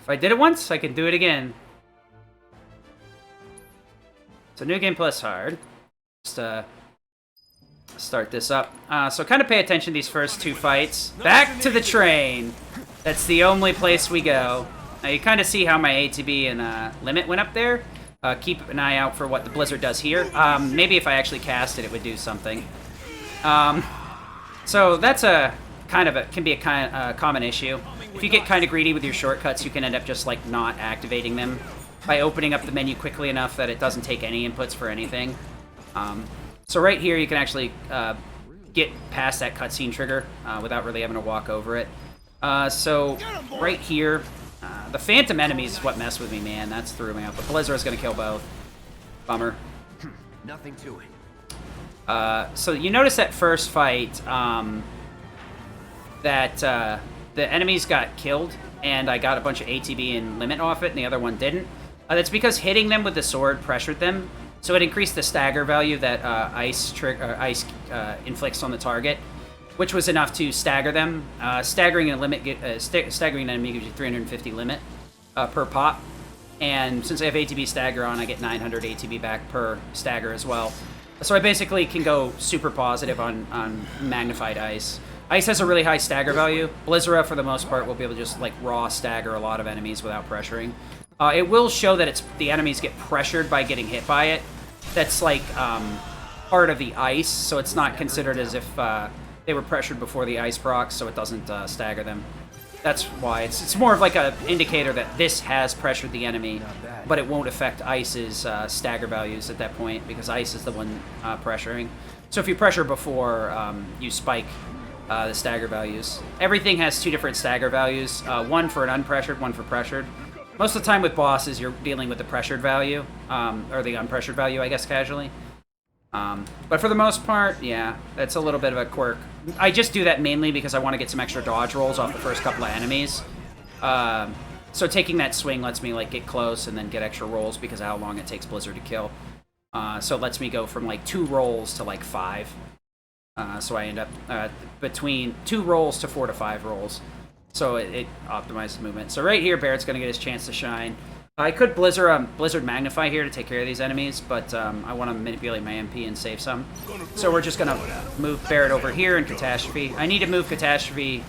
If I did it once, I can do it again. So New Game Plus Hard. Just start this up. So kind of pay attention to these first two fights. Back to the train. That's the only place we go. Now you kind of see how my ATB and limit went up there. Keep an eye out for what the Blizzard does here. Maybe if I actually cast it, it would do something. So that's can be a common issue. If you get kind of greedy with your shortcuts, you can end up just like not activating them by opening up the menu quickly enough that it doesn't take any inputs for anything. So right here, you can actually get past that cutscene trigger without really having to walk over it. So right here, the phantom enemies is what messed with me, man. That's threw me off. But Blizzard is going to kill both. Bummer. Nothing to it. So you notice that first fight that the enemies got killed, and I got a bunch of ATB and limit off it, and the other one didn't. That's because hitting them with the sword pressured them, so it increased the stagger value that ice inflicts on the target, which was enough to stagger them. Staggering an enemy gives you 350 limit per pop, and since I have ATB stagger on, I get 900 ATB back per stagger as well. So I basically can go super positive on magnified ice. Ice has a really high stagger value. Blizzard, for the most part, will be able to just like raw stagger a lot of enemies without pressuring. It will show that the enemies get pressured by getting hit by it. That's like part of the ice, so it's not considered as if they were pressured before the ice procs, so it doesn't stagger them. That's why it's more of like an indicator that this has pressured the enemy, but it won't affect ice's stagger values at that point because ice is the one pressuring. So if you pressure before, you spike the stagger values. Everything has two different stagger values, one for an unpressured, one for pressured. Most of the time with bosses, you're dealing with the pressured value, or the unpressured value, I guess, casually. But for the most part, yeah, that's a little bit of a quirk. I just do that mainly because I want to get some extra dodge rolls off the first couple of enemies. So taking that swing lets me like get close and then get extra rolls because of how long it takes Blizzard to kill. So it lets me go from like 2 rolls to like 5. So I end up between 2 rolls to 4 to 5 rolls. So it optimizes movement. So right here, Barrett's going to get his chance to shine. I could Blizzard Magnify here to take care of these enemies, but I want to manipulate my MP and save some. So we're just going to move Barrett over here and Catastrophe. I need to move Catastrophe,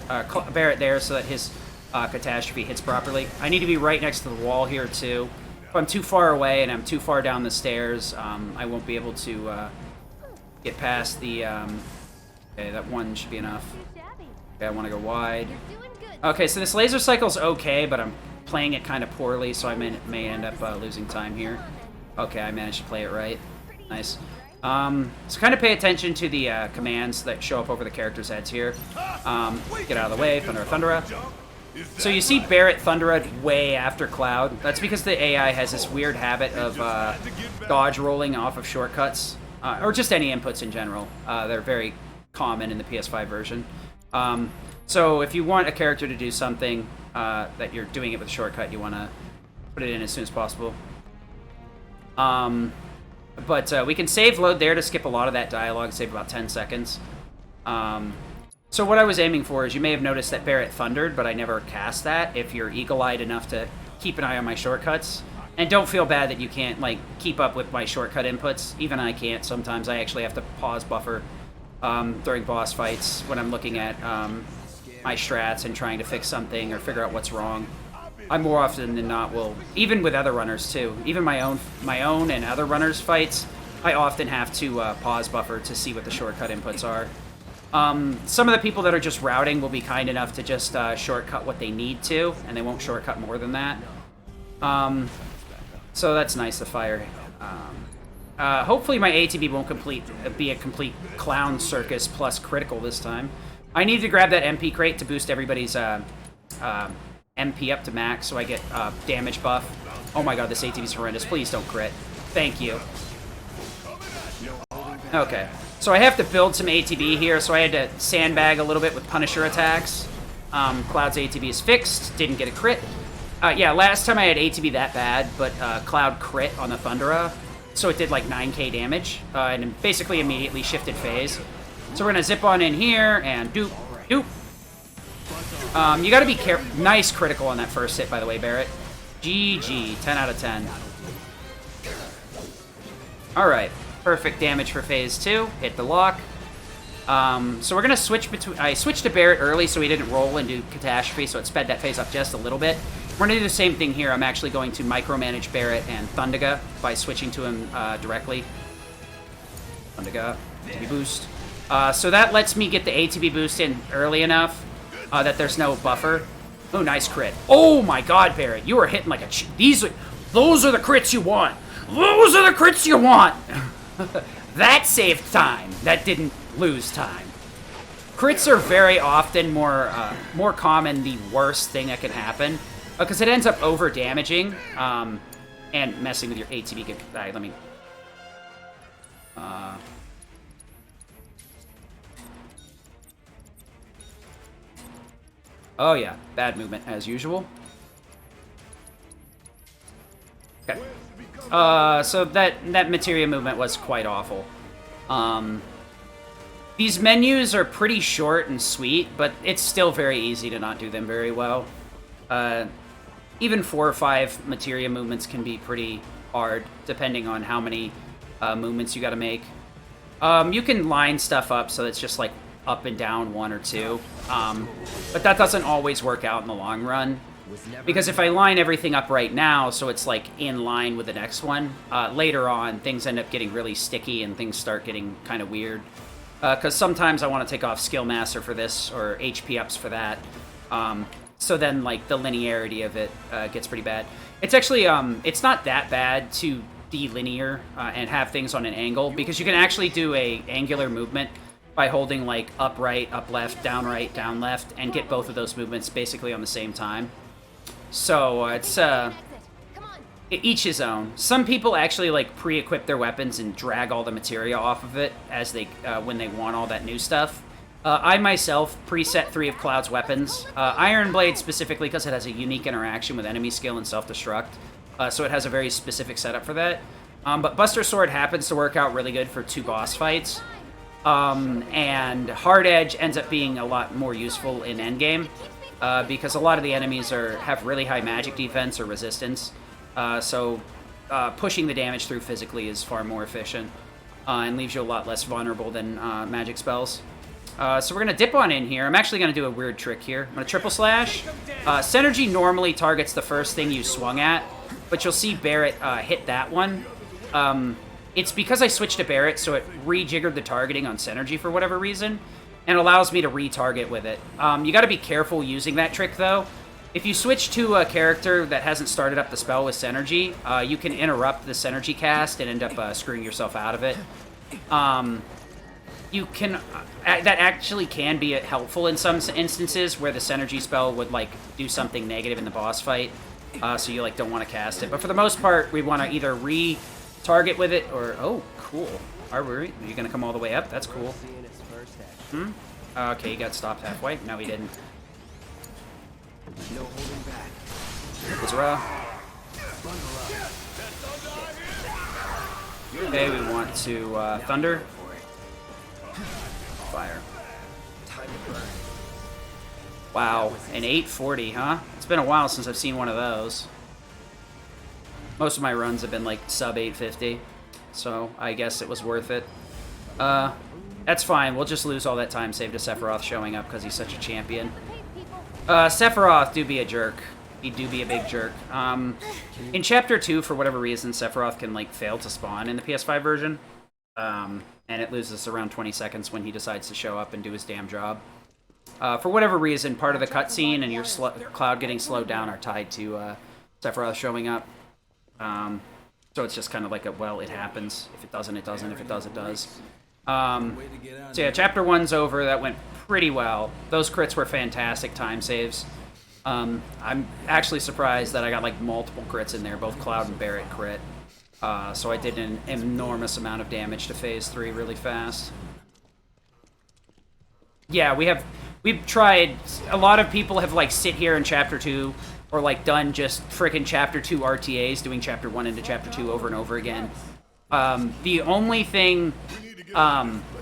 Barrett there so that his Catastrophe hits properly. I need to be right next to the wall here too. If I'm too far away and I'm too far down the stairs, I won't be able to get past the... okay, that one should be enough. Okay, I want to go wide. Okay, so this laser cycle's okay, but I'm playing it kind of poorly, so I may end up losing time here. Okay, I managed to play it right. Nice. So kind of pay attention to the commands that show up over the characters' heads here. Get out of the way, Thundera. So you see Barrett Thundera way after Cloud. That's because the AI has this weird habit of dodge rolling off of shortcuts, or just any inputs in general. They're very common in the PS5 version. So if you want a character to do something that you're doing it with a shortcut, you want to put it in as soon as possible. But we can save load there to skip a lot of that dialogue, save about 10 seconds. So what I was aiming for is, you may have noticed that Barrett thundered, but I never cast that if you're eagle-eyed enough to keep an eye on my shortcuts. And don't feel bad that you can't like keep up with my shortcut inputs. Even I can't. Sometimes I actually have to pause buffer during boss fights when I'm looking at my strats and trying to fix something or figure out what's wrong. I more often than not will, even with other runners too, even my own and other runners' fights, I often have to pause buffer to see what the shortcut inputs are. Some of the people that are just routing will be kind enough to just shortcut what they need to, and they won't shortcut more than that. So that's nice to fire. Hopefully my ATB won't be a complete clown circus plus critical this time. I need to grab that MP crate to boost everybody's MP up to max so I get damage buff. Oh my god, this ATB is horrendous. Please don't crit. Thank you. Okay. So I have to build some ATB here, so I had to sandbag a little bit with Punisher attacks. Cloud's ATB is fixed. Didn't get a crit. Yeah, last time I had ATB that bad, but Cloud crit on the Thundera, so it did like 9k damage, and it basically immediately shifted phase. So we're going to zip on in here, and doop, doop. You gotta be careful. Nice critical on that first hit, by the way, Barrett. GG. 10 out of 10. Alright. Perfect damage for phase 2. Hit the lock. So we're gonna switch between... I switched to Barrett early so he didn't roll and do Catastrophe, so it sped that phase up just a little bit. We're gonna do the same thing here. I'm actually going to micromanage Barrett and Thundaga by switching to him directly. Thundaga. ATB boost. So that lets me get the ATB boost in early enough that there's no buffer. Oh, nice crit. Oh my god, Barrett. You are hitting like a... Those are the crits you want. Those are the crits you want. That saved time. That didn't lose time. Crits are very often more common the worst thing that can happen. Because it ends up over-damaging and messing with your ATB. Alright, let me... Oh yeah, bad movement as usual. Okay. So that materia movement was quite awful. These menus are pretty short and sweet, but it's still very easy to not do them very well. Even 4 or 5 materia movements can be pretty hard, depending on how many movements you gotta make. You can line stuff up so it's just like up and down 1 or 2. But that doesn't always work out in the long run. Because if I line everything up right now, so it's like in line with the next one, later on things end up getting really sticky and things start getting kind of weird. Because sometimes I want to take off Skill Master for this, or HP ups for that. So then like the linearity of it gets pretty bad. It's actually, it's not that bad to delinear and have things on an angle, because you can actually do a angular movement by holding like up right, up left, down right, down left, and get both of those movements basically on the same time. So it's each his own. Some people actually like pre-equip their weapons and drag all the materia off of it as they when they want all that new stuff. I myself preset 3 of Cloud's weapons. Iron Blade specifically because it has a unique interaction with enemy skill and self-destruct, so it has a very specific setup for that. But Buster Sword happens to work out really good for 2 boss fights. And Hard Edge ends up being a lot more useful in endgame, because a lot of the enemies have really high magic defense or resistance, so pushing the damage through physically is far more efficient, and leaves you a lot less vulnerable than magic spells. So we're going to dip on in here. I'm actually going to do a weird trick here. I'm going to triple slash. Synergy normally targets the first thing you swung at, but you'll see Barrett hit that one. It's because I switched to Barrett, so it rejiggered the targeting on Synergy for whatever reason, and allows me to retarget with it. You gotta be careful using that trick, though. If you switch to a character that hasn't started up the spell with Synergy, you can interrupt the Synergy cast and end up screwing yourself out of it. You can... that actually can be helpful in some instances, where the Synergy spell would, like, do something negative in the boss fight, so you, like, don't want to cast it. But for the most part, we want to either target with it, or... Oh, cool. Are you gonna come all the way up? That's cool. Okay, he got stopped halfway. No, he didn't. No holding back. It's raw. Okay, we want to Thunder. Fire. Wow, an 840, huh? It's been a while since I've seen one of those. Most of my runs have been like sub 850, so I guess it was worth it. That's fine. We'll just lose all that time saved to Sephiroth showing up because he's such a champion. Sephiroth do be a jerk. He do be a big jerk. In Chapter 2, for whatever reason, Sephiroth can like fail to spawn in the PS5 version, and it loses around 20 seconds when he decides to show up and do his damn job. For whatever reason, part of the cutscene and your Cloud getting slowed down are tied to Sephiroth showing up. So it's just kind of like a, well, it happens. If it doesn't, it doesn't. If it does, it does. So yeah, Chapter 1's over. That went pretty well. Those crits were fantastic time saves. I'm actually surprised that I got like multiple crits in there, both Cloud and Barrett crit. So I did an enormous amount of damage to Phase 3 really fast. Yeah, we've tried, a lot of people have like sit here in Chapter 2 or like done just frickin' Chapter 2 RTAs, doing Chapter 1 into Chapter 2 over and over again. The only thing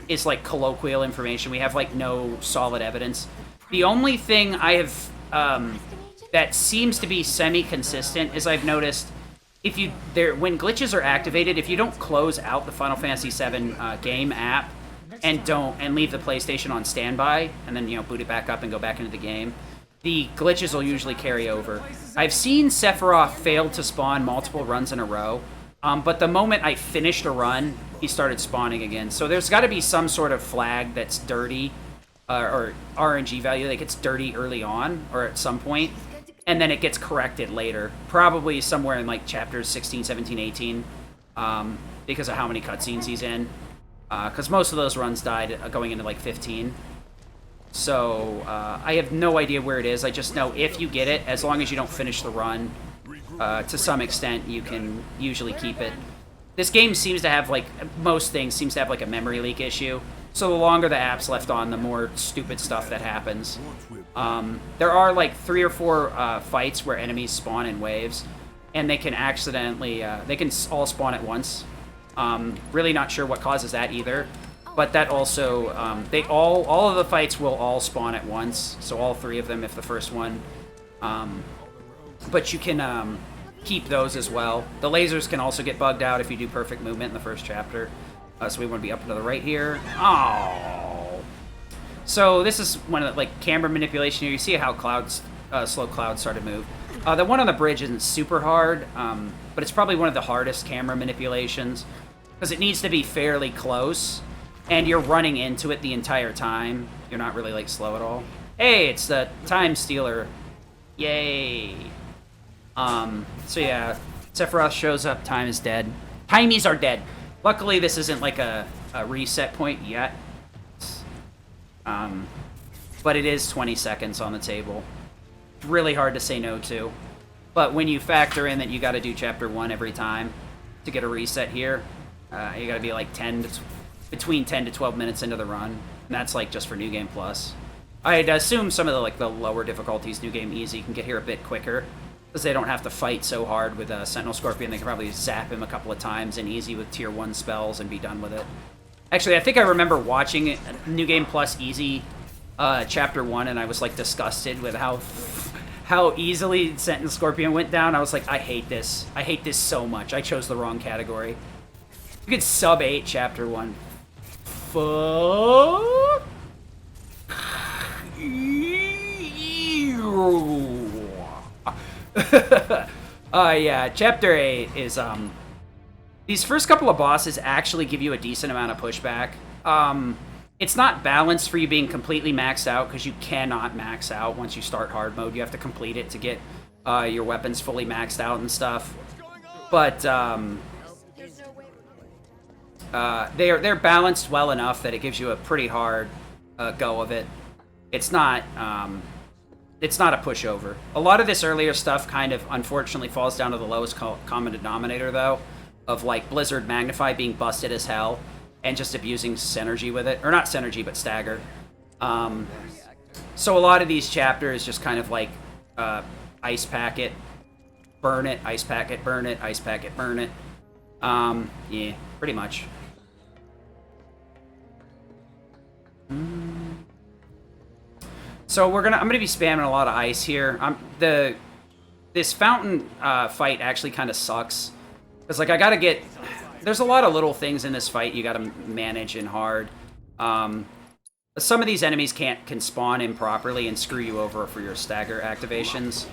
is like colloquial information. We have like no solid evidence. The only thing I have that seems to be semi-consistent is I've noticed if you when glitches are activated, if you don't close out the Final Fantasy VII game app and leave the PlayStation on standby and then boot it back up and go back into the game, the glitches will usually carry over. I've seen Sephiroth fail to spawn multiple runs in a row, but the moment I finished a run, he started spawning again. So there's got to be some sort of flag that's dirty, or RNG value that gets dirty early on, or at some point, and then it gets corrected later. Probably somewhere in like chapters 16, 17, 18, because of how many cutscenes he's in. Because most of those runs died going into like 15. So I have no idea where it is. I just know if you get it, as long as you don't finish the run, to some extent, you can usually keep it. This game seems to have, like, most things, seems to have, like, a memory leak issue. So the longer the app's left on, the more stupid stuff that happens. There are, like, 3 or 4 fights where enemies spawn in waves, and they can accidentally, they can all spawn at once. Really not sure what causes that either. But that also, all of the fights will all spawn at once, so all 3 of them if the first one. But you can keep those as well. The lasers can also get bugged out if you do perfect movement in the first chapter. So we want to be up and to the right here. Oh. So this is one of the, like, camera manipulation here. You see how clouds, slow clouds start to move. The one on the bridge isn't super hard, but it's probably one of the hardest camera manipulations because it needs to be fairly close. And you're running into it the entire time. You're not really, like, slow at all. Hey, it's the Time Stealer. Yay. So yeah, Sephiroth shows up, time is dead. Timies are dead. Luckily, this isn't, like, a reset point yet. But it is 20 seconds on the table. It's really hard to say no to. But when you factor in that you gotta do Chapter 1 every time to get a reset here, you gotta be, like, between 10 to 12 minutes into the run. And that's, like, just for New Game Plus. I'd assume some of the, like, the lower difficulties, New Game Easy, can get here a bit quicker. Because they don't have to fight so hard with Sentinel Scorpion. They can probably zap him a couple of times in Easy with Tier 1 spells and be done with it. Actually, I think I remember watching New Game Plus Easy Chapter 1, and I was, like, disgusted with how easily Sentinel Scorpion went down. I was like, I hate this. I hate this so much. I chose the wrong category. You could sub 8 Chapter 1. Fuck. Yeah, Chapter 8 is, these first couple of bosses actually give you a decent amount of pushback. It's not balanced for you being completely maxed out, because you cannot max out once you start hard mode. You have to complete it to get your weapons fully maxed out and stuff. But, they're balanced well enough that it gives you a pretty hard go of it. It's not a pushover. A lot of this earlier stuff kind of, unfortunately, falls down to the lowest common denominator, though, of, like, Blizzard Magnify being busted as hell and just abusing Synergy with it. Or not Synergy, but Stagger. So a lot of these chapters just kind of, like, Ice Packet, burn it, Ice Packet, burn it, Ice Packet, burn it. Yeah, pretty much. So I'm gonna be spamming a lot of ice here. This fountain fight actually kind of sucks because, like, there's a lot of little things in this fight you gotta manage in hard. Some of these enemies can spawn improperly and screw you over for your stagger activations.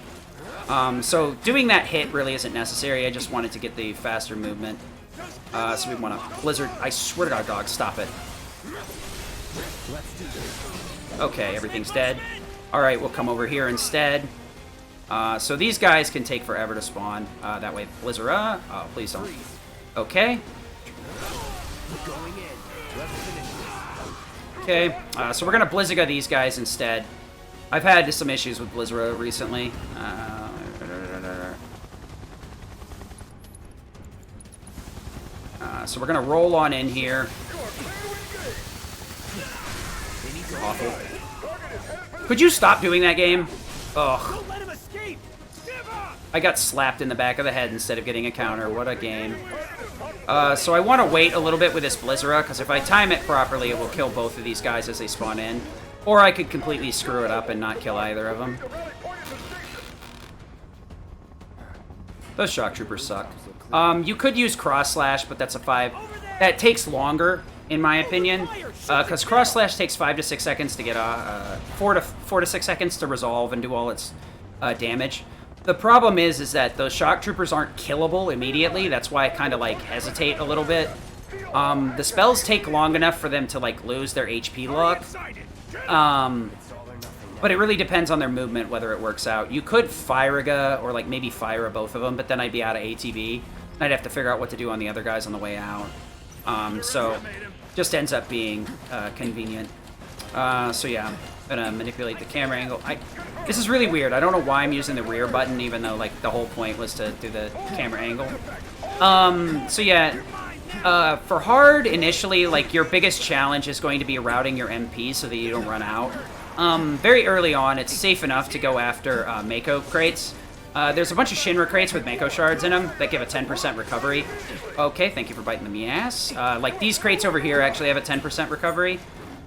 So doing that hit really isn't necessary. I just wanted to get the faster movement. So we want to Blizzard. I swear to God, dog, stop it. Okay, everything's dead. Alright, we'll come over here instead. So these guys can take forever to spawn. That way, Blizzard, oh, please don't. Okay. Okay, so we're gonna Blizziga these guys instead. I've had some issues with Blizzard recently. So we're gonna roll on in here. Awful. Could you stop doing that, game? Ugh. I got slapped in the back of the head instead of getting a counter. What a game. So I want to wait a little bit with this Blizzard, because if I time it properly, it will kill both of these guys as they spawn in. Or I could completely screw it up and not kill either of them. Those shock troopers suck. You could use cross slash, but that's a 5. That takes longer, in my opinion, because cross slash takes 5 to 6 seconds to get 4 to 6 seconds to resolve and do all its damage. The problem is that those shock troopers aren't killable immediately. That's why I kind of like hesitate a little bit. The spells take long enough for them to like lose their HP luck. But it really depends on their movement, whether it works out. You could Firaga, or like maybe Fira both of them, but then I'd be out of ATB. And I'd have to figure out what to do on the other guys on the way out. So just ends up being convenient. So yeah, I'm gonna manipulate the camera angle. This is really weird. I don't know why I'm using the rear button, even though like the whole point was to do the camera angle. So yeah, for hard, initially, like your biggest challenge is going to be routing your MP so that you don't run out. Very early on, it's safe enough to go after Mako crates. There's a bunch of Shinra crates with Mako shards in them that give a 10% recovery. Okay, thank you for biting the ass. Like these crates over here actually have a 10% recovery.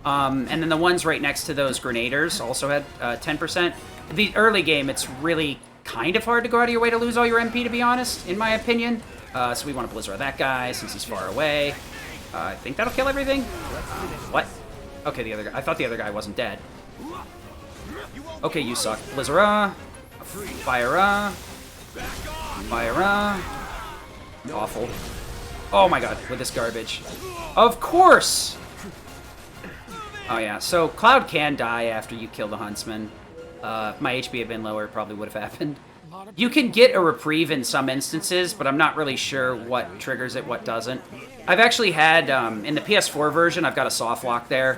And then the ones right next to those grenaders also had 10%. The early game, it's really kind of hard to go out of your way to lose all your MP, to be honest, in my opinion. So we want to Blizzard that guy since he's far away. I think that'll kill everything. What? Okay, the other guy. I thought the other guy wasn't dead. Okay, you suck. Blizzara. Fire-a. Fire-a. Awful. Oh my god, with this garbage. Of course! Oh yeah, so Cloud can die after you kill the Huntsman. If my HP had been lower, it probably would have happened. You can get a reprieve in some instances, but I'm not really sure what triggers it, what doesn't. I've actually had, in the PS4 version, I've got a soft lock there,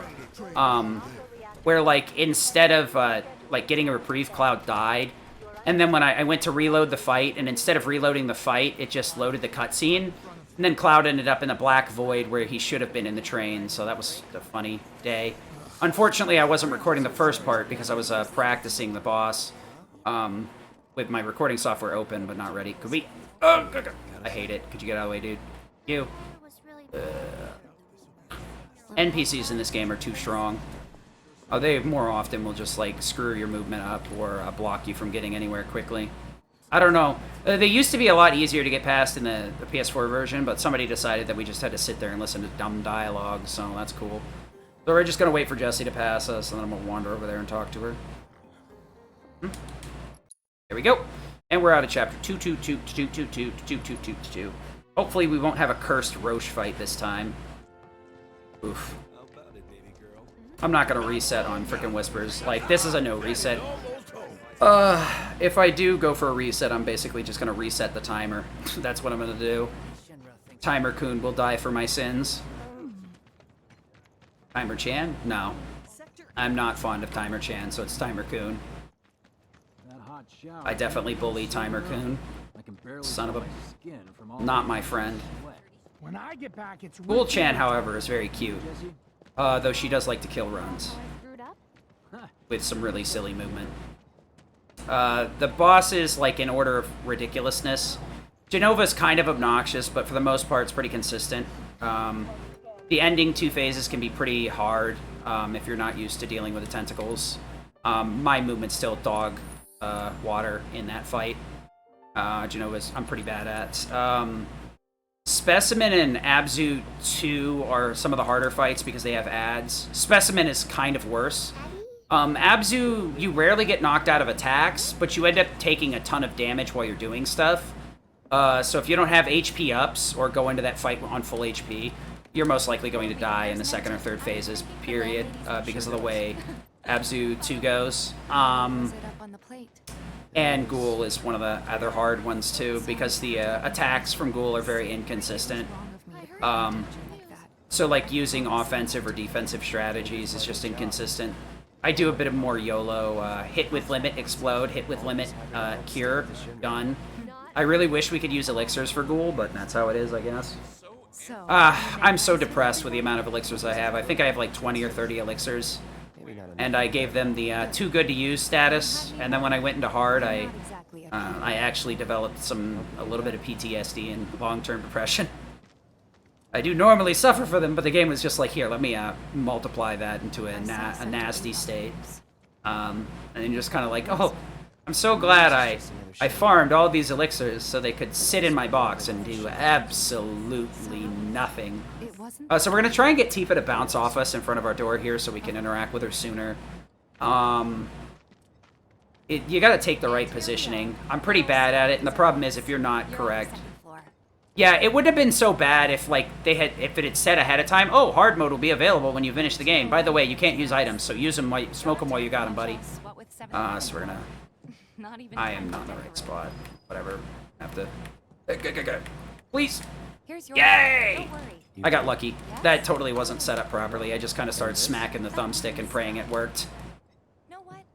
where, like, instead of, like, getting a reprieve, Cloud died. And then when I went to reload the fight, and instead of reloading the fight, it just loaded the cutscene. And then Cloud ended up in the black void where he should have been in the train, so that was a funny day. Unfortunately, I wasn't recording the first part because I was practicing the boss with my recording software open, but not ready. Could we... Oh, I hate it. Could you get out of the way, dude? You. NPCs in this game are too strong. Oh, they more often will just, like, screw your movement up or block you from getting anywhere quickly. I don't know. They used to be a lot easier to get past in the PS4 version, but somebody decided that we just had to sit there and listen to dumb dialogue, so that's cool. So we're just going to wait for Jessie to pass us, and then I'm going to wander over there and talk to her. There we go. And we're out of chapter 222. Hopefully we won't have a cursed Roche fight this time. Oof. I'm not going to reset on frickin' Whispers. Like, this is a no reset. If I do go for a reset, I'm basically just going to reset the timer. That's what I'm going to do. Timer-kun will die for my sins. Timer-chan? No. I'm not fond of Timer-chan, so it's Timer-kun. I definitely bully Timer-kun. Son of a... Not my friend. Ghoul-chan, however, is very cute. Though she does like to kill runs. With some really silly movement. The bosses, like, in order of ridiculousness. Genova's kind of obnoxious, but for the most part, it's pretty consistent. The ending 2 phases can be pretty hard if you're not used to dealing with the tentacles. My movement's still dog water in that fight. Genova's I'm pretty bad at. Specimen and Abzu 2 are some of the harder fights because they have ads. Specimen is kind of worse. Abzu, you rarely get knocked out of attacks, but you end up taking a ton of damage while you're doing stuff. So if you don't have HP ups or go into that fight on full HP, you're most likely going to die in the second or third phases, period, because of the way Abzu 2 goes. And Ghoul is one of the other hard ones, too, because the attacks from Ghoul are very inconsistent. So, like, using offensive or defensive strategies is just inconsistent. I do a bit of more YOLO, hit with limit, explode, hit with limit, cure, done. I really wish we could use elixirs for Ghoul, but that's how it is, I guess. I'm so depressed with the amount of elixirs I have. I think I have like 20 or 30 elixirs. And I gave them the too good to use status, and then when I went into hard, I actually developed a little bit of PTSD and long-term depression. I do normally suffer for them, but the game was just like, here, let me multiply that into a nasty state. And then you're just kind of like, oh, I'm so glad I farmed all these elixirs so they could sit in my box and do absolutely nothing. So we're going to try and get Tifa to bounce off us in front of our door here so we can interact with her sooner. You got to take the right positioning. I'm pretty bad at it, and the problem is if you're not correct. Yeah, it wouldn't have been so bad if if it had said ahead of time, oh, hard mode will be available when you finish the game. By the way, you can't use items, so use them smoke them while you got them, buddy. So we're gonna. I am not in the right spot. Whatever. Have to. Go. Please. Yay! I got lucky. That totally wasn't set up properly. I just kind of started smacking the thumbstick and praying it worked.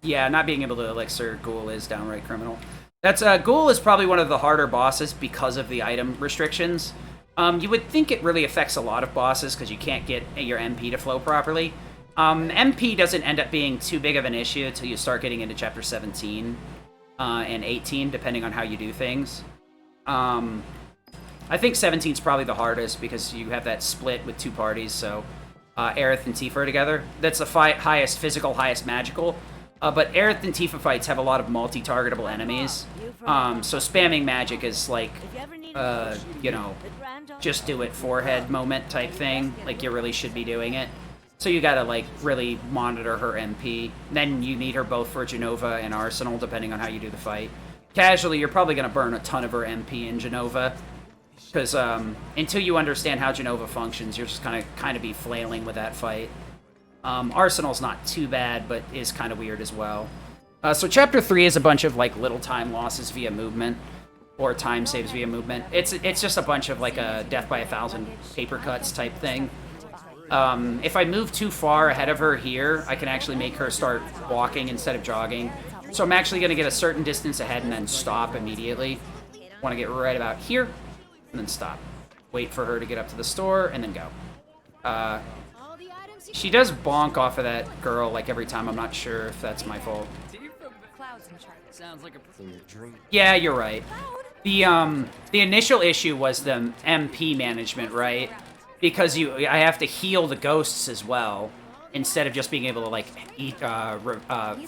Yeah, not being able to elixir Ghoul is downright criminal. That's Ghoul is probably one of the harder bosses because of the item restrictions. You would think it really affects a lot of bosses because you can't get your MP to flow properly. MP doesn't end up being too big of an issue until you start getting into Chapter 17 and 18, depending on how you do things. I think 17 is probably the hardest because you have that split with two parties, so Aerith and Tifa are together. That's the highest physical, highest magical. But Aerith and Tifa fights have a lot of multi-targetable enemies, so spamming magic is like, you know, just do it forehead moment type thing. Like, you really should be doing it. So you gotta, like, really monitor her MP. Then you need her both for Genova and Arsenal, depending on how you do the fight. Casually, you're probably gonna burn a ton of her MP in Genova, because until you understand how Genova functions, you're just kind of be flailing with that fight. Arsenal's not too bad, but is kind of weird as well. So Chapter 3 is a bunch of, like, little time losses via movement, or time saves via movement. It's just a bunch of, like, a death by 1,000 paper cuts type thing. If I move too far ahead of her here, I can actually make her start walking instead of jogging. So I'm actually going to get a certain distance ahead and then stop immediately. Want to get right about here, and then stop. Wait for her to get up to the store, and then go. She does bonk off of that girl, like, every time. I'm not sure if that's my fault. Yeah, you're right. The initial issue was the MP management, right? Because I have to heal the ghosts as well, instead of just being able to, like,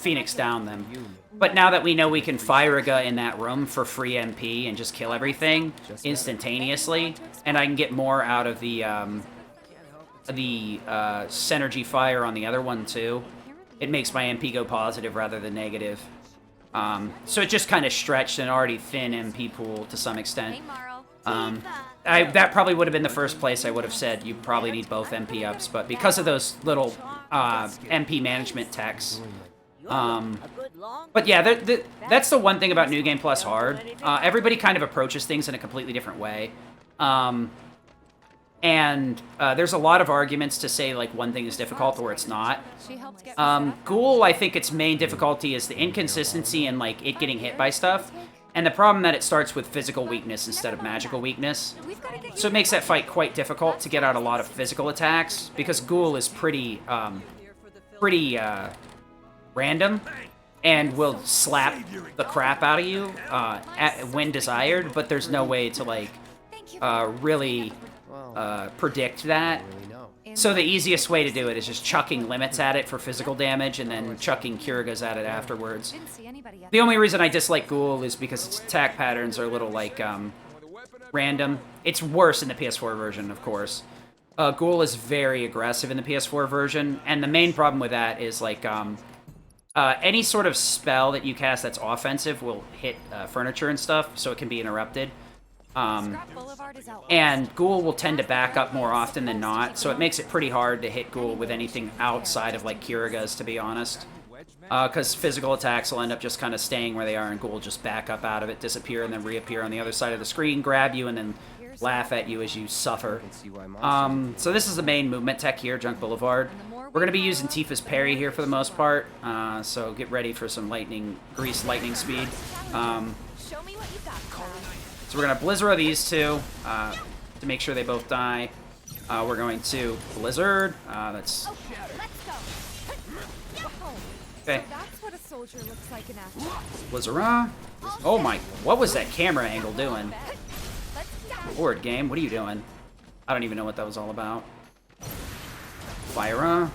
Phoenix down them. But now that we know we can Firaga in that room for free MP and just kill everything instantaneously, and I can get more out of the Synergy Fire on the other one too, it makes my MP go positive rather than negative. So it just kind of stretched an already thin MP pool to some extent. That probably would have been the first place I would have said you probably need both MP ups, but because of those little MP management techs. But yeah, that's the one thing about New Game Plus Hard. Everybody kind of approaches things in a completely different way. And there's a lot of arguments to say, like, one thing is difficult or it's not. Ghoul, I think its main difficulty is the inconsistency and, like, it getting hit by stuff. And the problem that it starts with physical weakness instead of magical weakness. So it makes that fight quite difficult to get out a lot of physical attacks, because Ghoul is pretty random and will slap the crap out of you when desired, but there's no way to, like, really predict that. So the easiest way to do it is just chucking limits at it for physical damage and then chucking Kirigas at it afterwards. The only reason I dislike Ghoul is because its attack patterns are a little, like, random. It's worse in the PS4 version, of course. Ghoul is very aggressive in the PS4 version, and the main problem with that is, like, any sort of spell that you cast that's offensive will hit furniture and stuff, so it can be interrupted. And Ghoul will tend to back up more often than not, so it makes it pretty hard to hit Ghoul with anything outside of, like, Kirigas, to be honest. Because physical attacks will end up just kind of staying where they are, and Ghoul will just back up out of it, disappear, and then reappear on the other side of the screen, grab you, and then laugh at you as you suffer. So this is the main movement tech here, Junk Boulevard. We're going to be using Tifa's parry here for the most part, so get ready for some grease lightning speed. So we're going to Blizzard these two to make sure they both die. We're going to Blizzard. That's... Okay. Blizzard. Oh my, what was that camera angle doing? Lord game, what are you doing? I don't even know what that was all about. Lyra.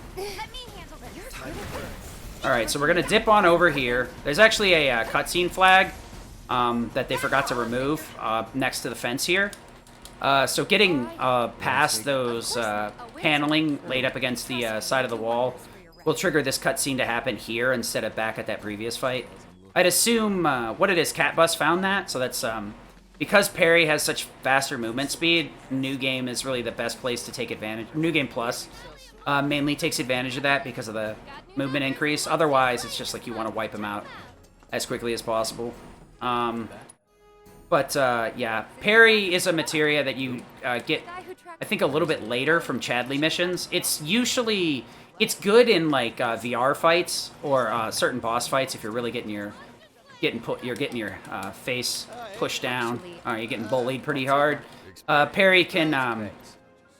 Alright, so we're going to dip on over here. There's actually a cutscene flag that they forgot to remove next to the fence here. So getting past those paneling laid up against the side of the wall will trigger this cutscene to happen here instead of back at that previous fight. I'd assume what it is, Catbus found that, so that's because Parry has such faster movement speed. New Game is really the best place to take advantage. New Game Plus mainly takes advantage of that because of the movement increase. Otherwise, it's just like you want to wipe him out as quickly as possible. Yeah, Parry is a materia that you get, I think, a little bit later from Chadley missions. It's usually, it's good in like VR fights or certain boss fights if you're really getting your face pushed down. You're getting bullied pretty hard. Parry can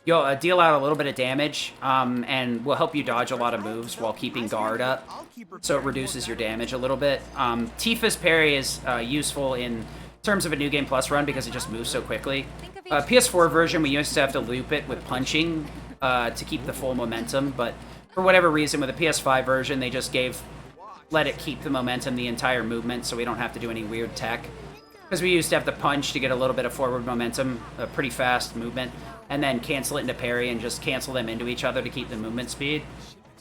you'll deal out a little bit of damage and will help you dodge a lot of moves while keeping guard up, so it reduces your damage a little bit. Tifa's parry is useful in terms of a New Game Plus run because it just moves so quickly. PS4 version, we used to have to loop it with punching to keep the full momentum, but for whatever reason, with the PS5 version, they just let it keep the momentum the entire movement, so we don't have to do any weird tech. Because we used to have to punch to get a little bit of forward momentum, a pretty fast movement, and then cancel it into parry and just cancel them into each other to keep the movement speed.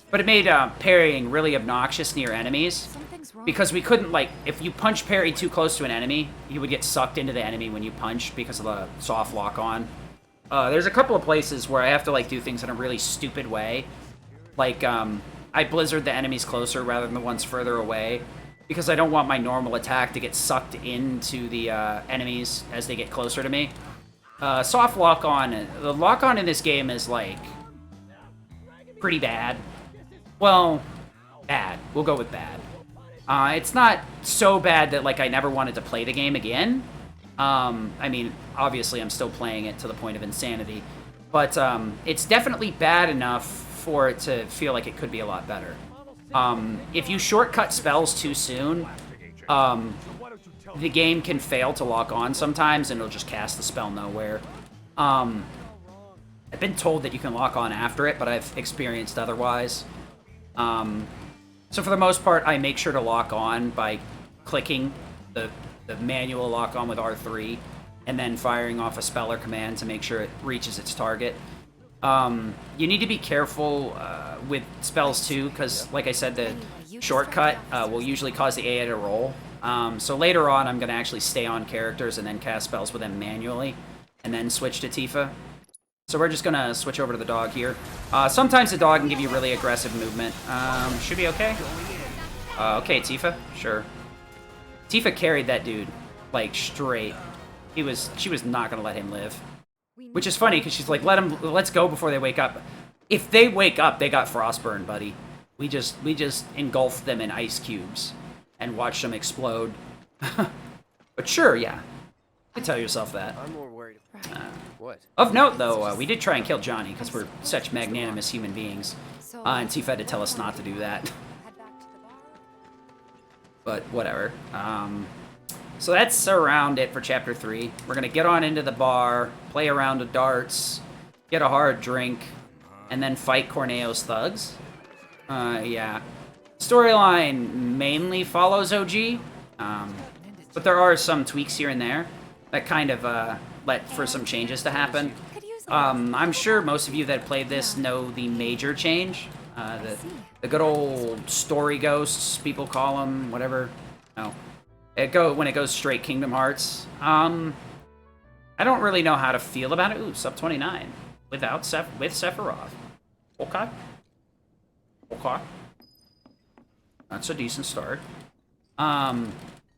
But it made parrying really obnoxious near enemies, because we couldn't, like, if you punch parry too close to an enemy, you would get sucked into the enemy when you punch because of the soft lock-on. There's a couple of places where I have to, like, do things in a really stupid way. Like, I blizzard the enemies closer rather than the ones further away, because I don't want my normal attack to get sucked into the enemies as they get closer to me. Soft lock-on, the lock-on in this game is, like, pretty bad. Well, bad. We'll go with bad. It's not so bad that, like, I never wanted to play the game again. I mean, obviously I'm still playing it to the point of insanity. But it's definitely bad enough for it to feel like it could be a lot better. If you shortcut spells too soon, the game can fail to lock on sometimes, and it'll just cast the spell nowhere. I've been told that you can lock on after it, but I've experienced otherwise. So for the most part, I make sure to lock on by clicking the manual lock on with R3, and then firing off a spell or command to make sure it reaches its target. You need to be careful with spells too, because like I said, the shortcut will usually cause the AI to roll. So later on, I'm going to actually stay on characters and then cast spells with them manually, and then switch to Tifa. So we're just going to switch over to the dog here. Sometimes the dog can give you really aggressive movement. Should be okay. Okay, Tifa. Sure. Tifa carried that dude, like, straight. She was not going to let him live. Which is funny, because she's like, let's go before they wake up. If they wake up, they got frostburn, buddy. We just engulfed them in ice cubes and watched them explode. But sure, yeah. You can tell yourself that. I'm more worried. What? Of note, though, we did try and kill Johnny, because we're such magnanimous human beings. And Tifa had to tell us not to do that. But whatever. So that's around it for Chapter 3. We're going to get on into the bar, play a round of darts, get a hard drink, and then fight Corneo's thugs. Yeah. Storyline mainly follows OG, but there are some tweaks here and there that kind of let for some changes to happen. I'm sure most of you that played this know the major change. The good old story ghosts, people call them, whatever. No. When it goes straight Kingdom Hearts. I don't really know how to feel about it. Ooh, sub 29 with Sephiroth. Okay. Okay. That's a decent start. So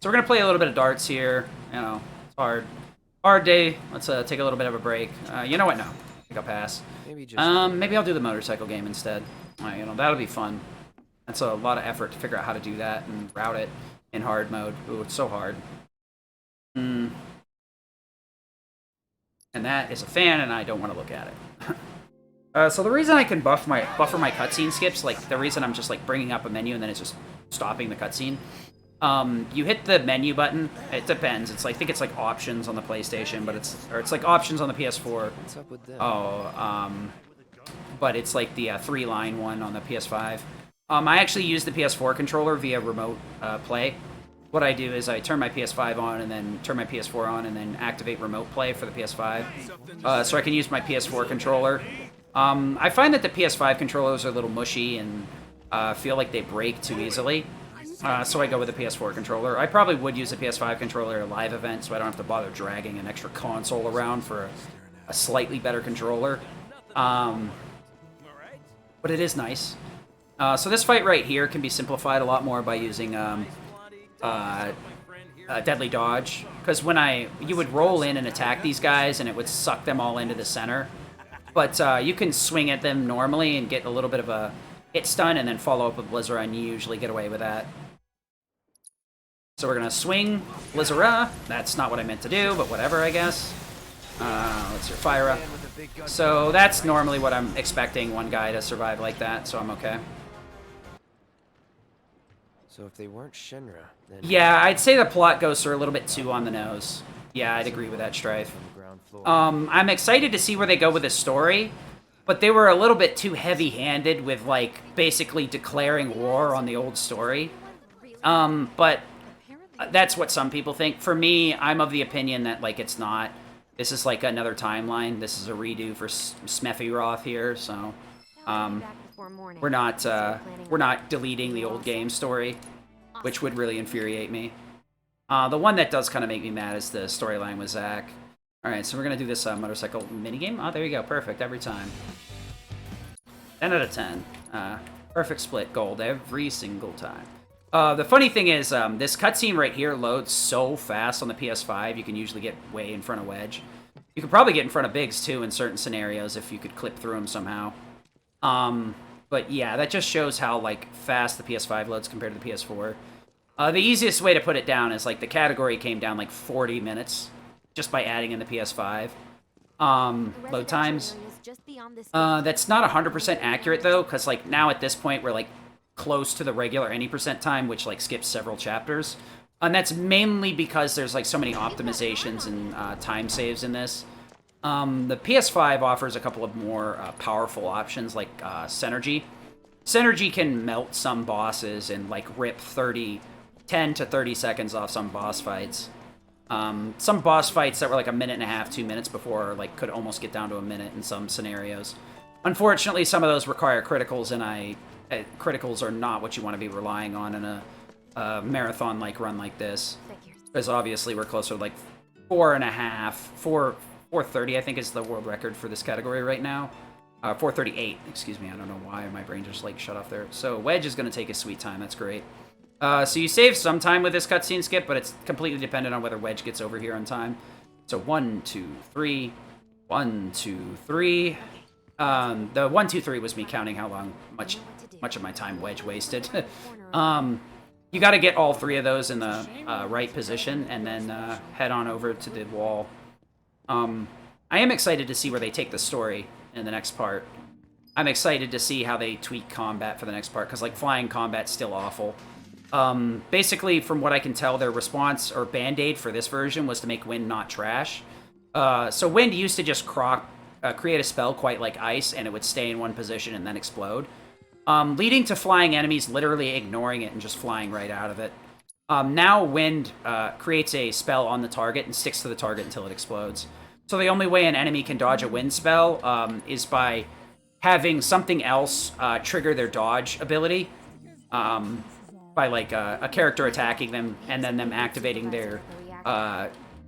we're gonna play a little bit of darts here. You know, it's hard. Hard day. Let's take a little bit of a break. You know what? No, I think I'll pass. Maybe I'll do the motorcycle game instead. You know, that'll be fun. That's a lot of effort to figure out how to do that and route it in hard mode. Ooh, it's so hard. And that is a fan, and I don't want to look at it. So the reason I can buffer my cutscene skips, like the reason I'm just like bringing up a menu and then it's just stopping the cutscene, You hit the menu button. It depends. It's like, I think it's like options on the PlayStation, but it's like options on the PS4. What's up with them? Oh, but it's like the 3-line one on the PS5. I actually use the PS4 controller via remote play. What I do is I turn my PS5 on and then turn my PS4 on and then activate remote play for the PS5. So I can use my PS4 controller. I find that the PS5 controllers are a little mushy and feel like they break too easily. So I go with the PS4 controller. I probably would use a PS5 controller at a live event so I don't have to bother dragging an extra console around for a slightly better controller. But it is nice. So this fight right here can be simplified a lot more by using Deadly Dodge. Because when you would roll in and attack these guys and it would suck them all into the center. But you can swing at them normally and get a little bit of a hit stun and then follow up with Blizzard, and you usually get away with that. So we're going to swing Blizzard. That's not what I meant to do, but whatever, I guess. Let's hear Fire. So that's normally what I'm expecting one guy to survive like that, so I'm okay. So if they weren't Shinra, then... Yeah, I'd say the plot ghosts are a little bit too on the nose. Yeah, I'd agree with that, Strife. I'm excited to see where they go with the story, but they were a little bit too heavy-handed with, like, basically declaring war on the old story. But that's what some people think. For me, I'm of the opinion that, like, it's not. This is, like, another timeline. This is a redo for Smephiroth here, so... we're not deleting the old game story, which would really infuriate me. The one that does kind of make me mad is the storyline with Zack. Alright, so we're going to do this motorcycle minigame. Oh, there you go. Perfect. Every time. 10 out of 10. Perfect split. Gold every single time. The funny thing is, this cutscene right here loads so fast on the PS5, you can usually get way in front of Wedge. You could probably get in front of Biggs, too, in certain scenarios if you could clip through them somehow. But yeah, that just shows how, like, fast the PS5 loads compared to the PS4. The easiest way to put it down is, like, the category came down, like, 40 minutes just by adding in the PS5. Load times. That's not 100% accurate, though, because, like, now at this point, we're, like, close to the regular any percent time, which, like, skips several chapters. And that's mainly because there's, like, so many optimizations and time saves in this. The PS5 offers a couple of more powerful options, like Synergy. Synergy can melt some bosses and, like, rip 10 to 30 seconds off some boss fights. Some boss fights that were, like, a minute and a half, 2 minutes before, like, could almost get down to a minute in some scenarios. Unfortunately, some of those require criticals, and criticals are not what you want to be relying on in a marathon-like run like this. Because obviously we're closer to, like, 430, I think, is the world record for this category right now. 438, excuse me. I don't know why my brain just, like, shut off there. So Wedge is going to take his sweet time. That's great. So you save some time with this cutscene skip, but it's completely dependent on whether Wedge gets over here on time. So 1, 2, 3. 1, 2, 3. The 1, 2, 3 was me counting how long, much of my time Wedge wasted. You got to get all 3 of those in the right position, and then head on over to the wall. I am excited to see where they take the story in the next part. I'm excited to see how they tweak combat for the next part, because, like, flying combat's still awful. Basically, from what I can tell, their response, or band-aid for this version, was to make Wind not trash. So Wind used to just create a spell quite like Ice, and it would stay in one position and then explode, leading to flying enemies literally ignoring it and just flying right out of it. Now Wind creates a spell on the target and sticks to the target until it explodes. So the only way an enemy can dodge a Wind spell is by having something else trigger their dodge ability, by, like, a character attacking them and then them activating their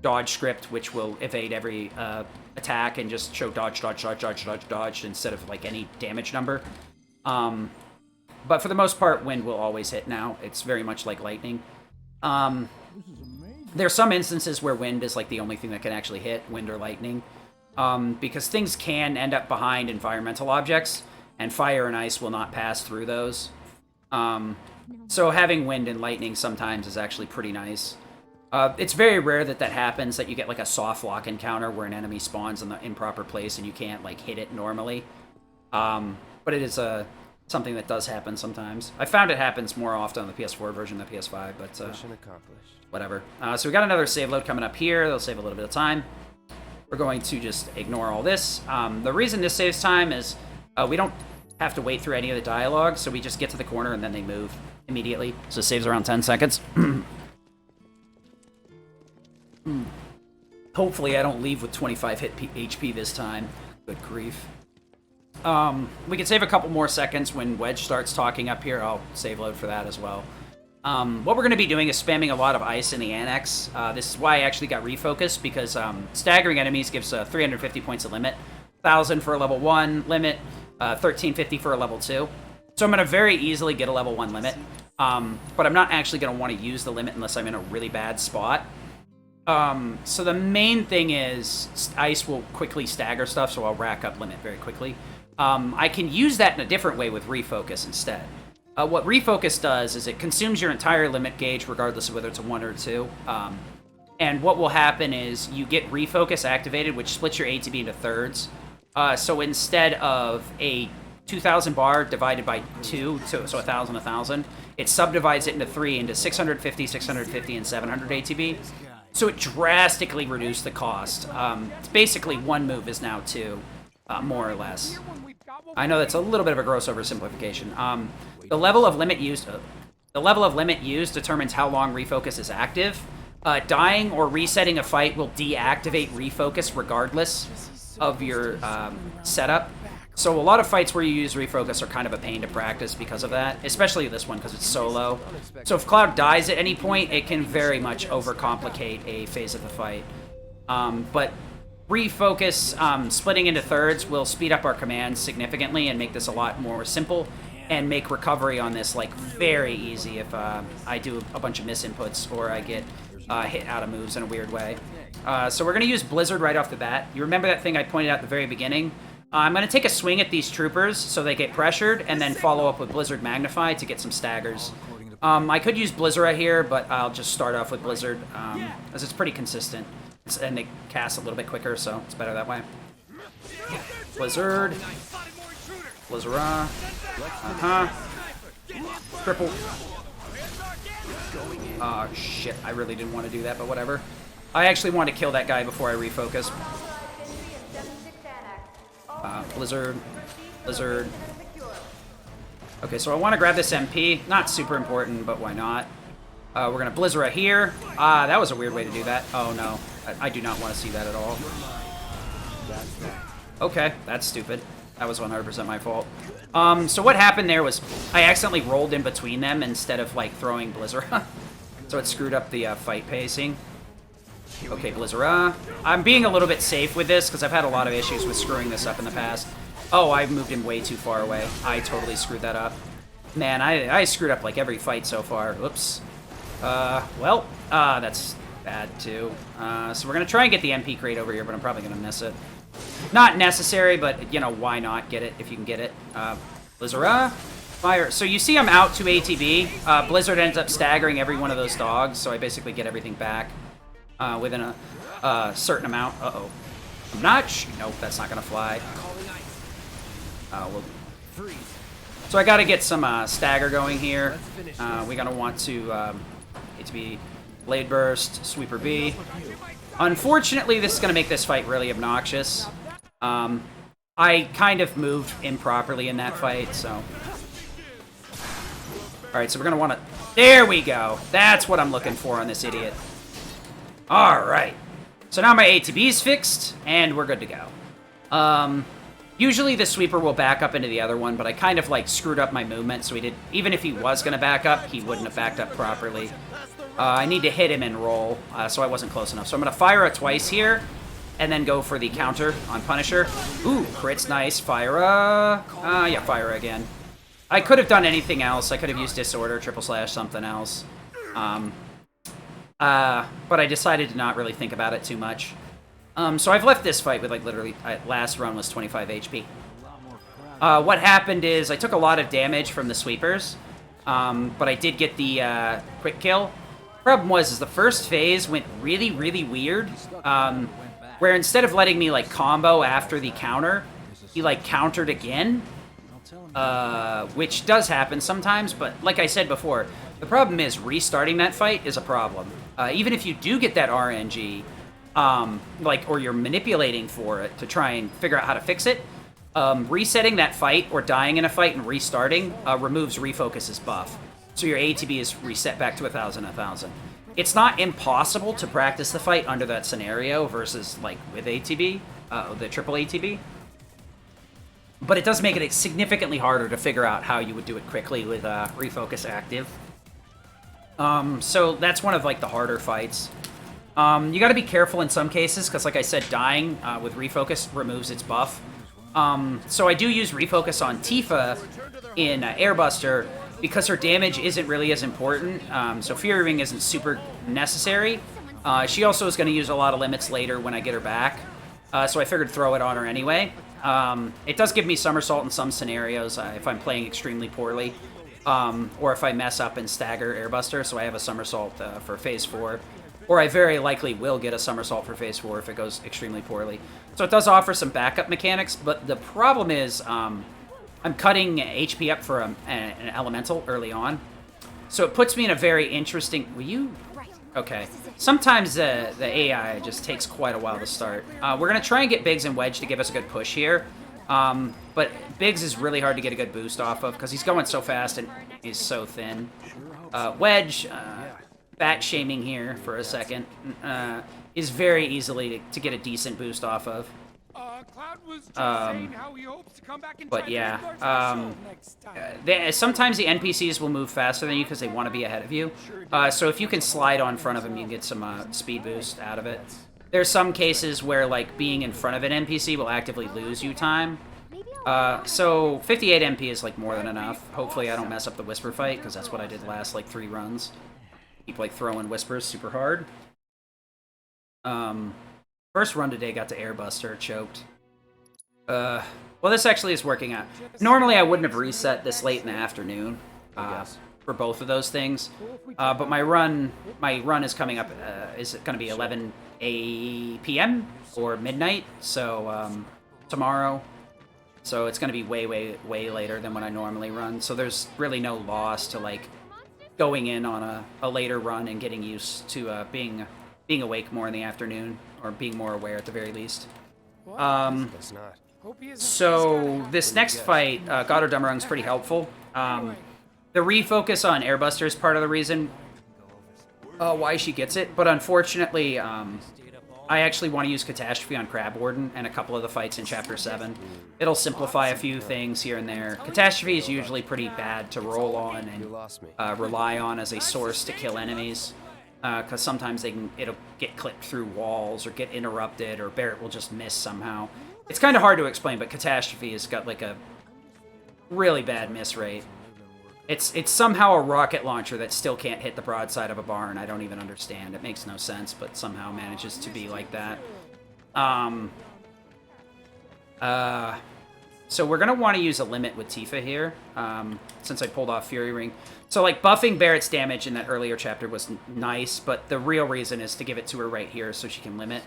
dodge script, which will evade every attack and just show dodge, dodge, dodge, dodge, dodge, dodge instead of, like, any damage number. But for the most part, Wind will always hit now. It's very much like Lightning. There's some instances where Wind is, like, the only thing that can actually hit, Wind or Lightning. Because things can end up behind environmental objects, and Fire and Ice will not pass through those. So having Wind and Lightning sometimes is actually pretty nice. It's very rare that that happens, that you get, like, a soft lock encounter where an enemy spawns in the improper place and you can't, like, hit it normally. But it is something that does happen sometimes. I found it happens more often on the PS4 version than the PS5, but Mission accomplished. whatever. So we got another save load coming up here. They'll save a little bit of time. We're going to just ignore all this. The reason this saves time is we don't have to wait through any of the dialogue, so we just get to the corner and then they move immediately. So it saves around 10 seconds. Hopefully I don't leave with 25 hit HP this time. Good grief. We can save a couple more seconds when Wedge starts talking up here. I'll save load for that as well. What we're going to be doing is spamming a lot of ice in the annex. This is why I actually got refocused, because staggering enemies gives 350 points of limit, 1,000 for a level 1 limit, 1,350 for a level 2. So I'm going to very easily get a level 1 limit, but I'm not actually going to want to use the limit unless I'm in a really bad spot. So the main thing is ice will quickly stagger stuff, so I'll rack up limit very quickly. I can use that in a different way with refocus instead. What refocus does is it consumes your entire limit gauge, regardless of whether it's a 1 or a 2. And what will happen is you get refocus activated, which splits your ATB into thirds. So instead of a 2,000 bar divided by 2, so 1,000, 1,000, it subdivides it into 3, into 650, 650, and 700 ATB. So it drastically reduced the cost. It's basically one move is now 2, more or less. I know that's a little bit of a gross oversimplification. The level of limit used determines how long refocus is active. Dying or resetting a fight will deactivate refocus regardless of your setup. So a lot of fights where you use refocus are kind of a pain to practice because of that, especially this one because it's solo. So if Cloud dies at any point, it can very much overcomplicate a phase of the fight. But refocus, splitting into thirds, will speed up our commands significantly and make this a lot more simple, and make recovery on this like very easy if I do a bunch of misinputs or I get hit out of moves in a weird way. So we're going to use Blizzard right off the bat. You remember that thing I pointed out at the very beginning? I'm going to take a swing at these troopers so they get pressured, and then follow up with Blizzard Magnify to get some staggers. I could use Blizzard here, but I'll just start off with Blizzard, as it's pretty consistent. And they cast a little bit quicker, so it's better that way. Blizzard. Blizzard. Triple. Oh, shit. I really didn't want to do that, but whatever. I actually want to kill that guy before I refocus. Blizzard. Blizzard. Okay, so I want to grab this MP. Not super important, but why not? We're going to Blizzard here. That was a weird way to do that. Oh, no. I do not want to see that at all. Okay, that's stupid. That was 100% my fault. So what happened there was I accidentally rolled in between them instead of, like, throwing Blizzard. So it screwed up the fight pacing. Okay, Blizzard. I'm being a little bit safe with this because I've had a lot of issues with screwing this up in the past. Oh, I've moved him way too far away. I totally screwed that up. Man, I screwed up, like, every fight so far. Whoops. Well, that's bad too. So we're going to try and get the MP crate over here, but I'm probably going to miss it. Not necessary, but, you know, why not get it if you can get it. Blizzard, fire. So you see I'm out to ATB. Blizzard ends up staggering every one of those dogs, so I basically get everything back within a certain amount. Uh-oh. I'm not nope, that's not going to fly. So I got to get some stagger going here. We're going to want to ATB, Blade Burst, Sweeper B. Unfortunately, this is going to make this fight really obnoxious. I kind of moved improperly in that fight, so... Alright, so we're going to want to... There we go! That's what I'm looking for on this idiot. Alright. So now my ATB's fixed, and we're good to go. Usually the sweeper will back up into the other one, but I kind of, like, screwed up my movement, so he did... Even if he was going to back up, he wouldn't have backed up properly. I need to hit him and roll, so I wasn't close enough. So I'm going to fire it twice here, and then go for the counter on Punisher. Ooh, crit's nice. Fire yeah, fire again. I could have done anything else. I could have used Disorder, Triple Slash, something else. But I decided to not really think about it too much. So I've left this fight with, like, literally, last run was 25 HP. What happened is I took a lot of damage from the sweepers, but I did get the quick kill. Problem was, is the first phase went really, really weird, where instead of letting me, like, combo after the counter, he, like, countered again. which does happen sometimes, but like I said before, the problem is restarting that fight is a problem. Even if you do get that RNG, or you're manipulating for it to try and figure out how to fix it, resetting that fight or dying in a fight and restarting removes Refocus's buff. So your ATB is reset back to 1,000, 1,000. It's not impossible to practice the fight under that scenario versus, like, with ATB, the triple ATB. But it does make it significantly harder to figure out how you would do it quickly with Refocus active. So that's one of, like, the harder fights. You gotta be careful in some cases, because, like I said, dying with Refocus removes its buff. So I do use Refocus on Tifa in Airbuster, because her damage isn't really as important, so Fury Ring isn't super necessary. She also is going to use a lot of limits later when I get her back, so I figured throw it on her anyway. It does give me Somersault in some scenarios if I'm playing extremely poorly, or if I mess up and stagger Airbuster, so I have a Somersault for Phase 4. Or I very likely will get a Somersault for Phase 4 if it goes extremely poorly. So it does offer some backup mechanics, but the problem is I'm cutting HP up for an Elemental early on. So it puts me in a very interesting... Will you... Okay. Sometimes the AI just takes quite a while to start. We're going to try and get Biggs and Wedge to give us a good push here. But Biggs is really hard to get a good boost off of because he's going so fast and he's so thin. Wedge, bat shaming here for a second, is very easily to get a decent boost off of. But yeah, sometimes the NPCs will move faster than you because they want to be ahead of you. So if you can slide on front of them, you can get some speed boost out of it. There's some cases where, like, being in front of an NPC will actively lose you time. So 58 MP is, like, more than enough. Hopefully I don't mess up the Whisper fight, because that's what I did last, like, 3 runs. Keep, like, throwing Whispers super hard. First run today got to Airbuster, choked. Well, this actually is working out. Normally I wouldn't have reset this late in the afternoon for both of those things. But my run is coming up, is going to be 11 p.m. or midnight, so tomorrow. So it's going to be way later than when I normally run. So there's really no loss to, like, going in on a later run and getting used to being awake more in the afternoon, or being more aware at the very least. So this next fight, God or Dummerung, is pretty helpful. The refocus on Airbuster is part of the reason why she gets it, but unfortunately, I actually want to use Catastrophe on Crab Warden and a couple of the fights in Chapter 7. It'll simplify a few things here and there. Catastrophe is usually pretty bad to roll on and rely on as a source to kill enemies, because sometimes it'll get clipped through walls or get interrupted, or Barret will just miss somehow. It's kind of hard to explain, but Catastrophe has got, like, a really bad miss rate. It's somehow a rocket launcher that still can't hit the broadside of a barn. I don't even understand. It makes no sense, but somehow manages to be like that. So we're going to want to use a limit with Tifa here, since I pulled off Fury Ring. So, like, buffing Barret's damage in that earlier chapter was nice, but the real reason is to give it to her right here so she can limit.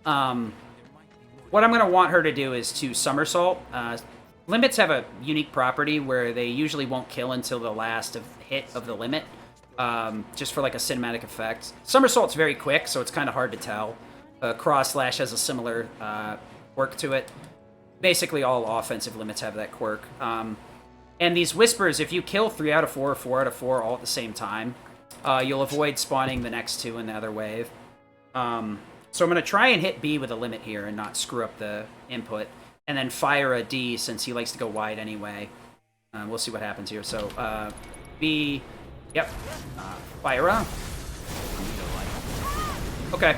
What I'm going to want her to do is to Somersault. Limits have a unique property where they usually won't kill until the last hit of the limit, just for, like, a cinematic effect. Somersault's very quick, so it's kind of hard to tell. Cross Slash has a similar quirk to it. Basically, all offensive limits have that quirk. And these Whispers, if you kill 3 out of 4 or 4 out of 4 all at the same time, you'll avoid spawning the next 2 in the other wave. So I'm going to try and hit B with a limit here and not screw up the input. And then fire a D, since he likes to go wide anyway. We'll see what happens here. So, B... Yep. Fire a... Okay.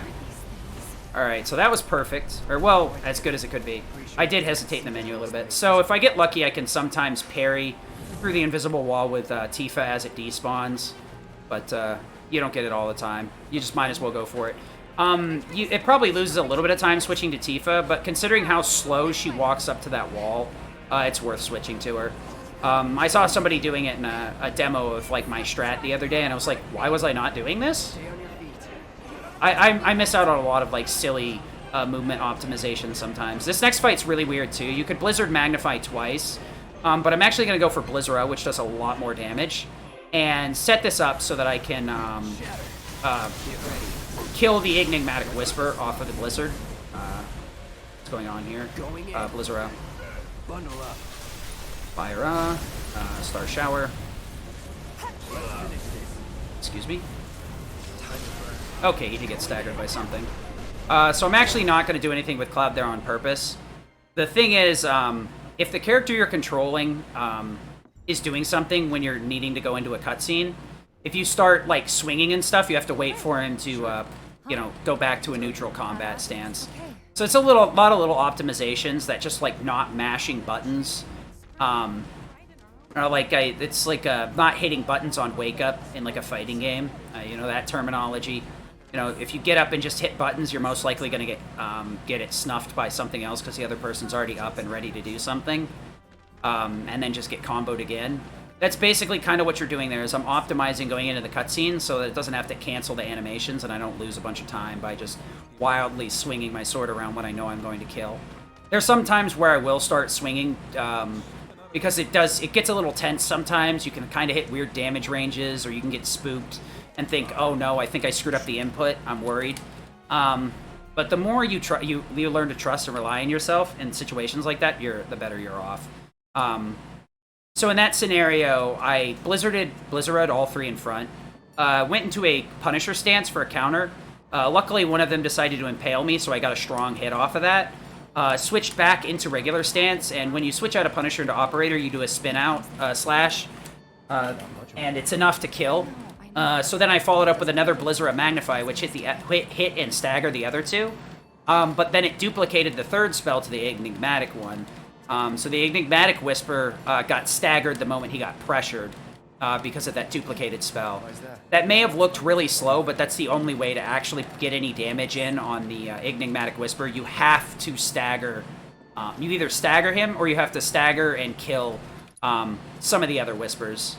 Alright, so that was perfect. Or, well, as good as it could be. I did hesitate in the menu a little bit. So if I get lucky, I can sometimes parry through the invisible wall with Tifa as it despawns. But you don't get it all the time. You just might as well go for it. It probably loses a little bit of time switching to Tifa, but considering how slow she walks up to that wall, it's worth switching to her. I saw somebody doing it in a demo of, like, my strat the other day, and I was like, why was I not doing this? I miss out on a lot of, like, silly movement optimization sometimes. This next fight's really weird, too. You could Blizzard Magnify twice, But I'm actually going to go for Blizzara, which does a lot more damage, and set this up so that I can kill the Enigmatic Whisper off of the Blizzard. What's going on here? Blizzara. Fire, Star Shower. Excuse me. Okay, he did get staggered by something. So I'm actually not going to do anything with Cloud there on purpose. The thing is, if the character you're controlling is doing something when you're needing to go into a cutscene, if you start, like, swinging and stuff, you have to wait for him to, you know, go back to a neutral combat stance. So it's a lot of little optimizations that just, like, not mashing buttons. Or like, it's like not hitting buttons on wake up in, like, a fighting game. You know, that terminology. You know, if you get up and just hit buttons, you're most likely going to get it snuffed by something else because the other person's already up and ready to do something. And then just get comboed again. That's basically kind of what you're doing there, is I'm optimizing going into the cutscene so that it doesn't have to cancel the animations and I don't lose a bunch of time by just wildly swinging my sword around when I know I'm going to kill. There's some times where I will start swinging, because it gets a little tense sometimes. You can kind of hit weird damage ranges, or you can get spooked and think, oh no, I think I screwed up the input, I'm worried. But the more you learn to trust and rely on yourself in situations like that, the better you're off. So in that scenario, I Blizzarded all three in front, went into a Punisher stance for a counter. Luckily, one of them decided to impale me, so I got a strong hit off of that. Switched back into regular stance, and when you switch out of Punisher into Operator, you do a spin out slash, and it's enough to kill. So then I followed up with another Blizzard Magnify, which hit and staggered the other two. But then it duplicated the third spell to the Enigmatic one. So the Enigmatic Whisper got staggered the moment he got pressured because of that duplicated spell. That may have looked really slow, but that's the only way to actually get any damage in on the Enigmatic Whisper. You have to stagger. You either stagger him, or you have to stagger and kill some of the other Whispers.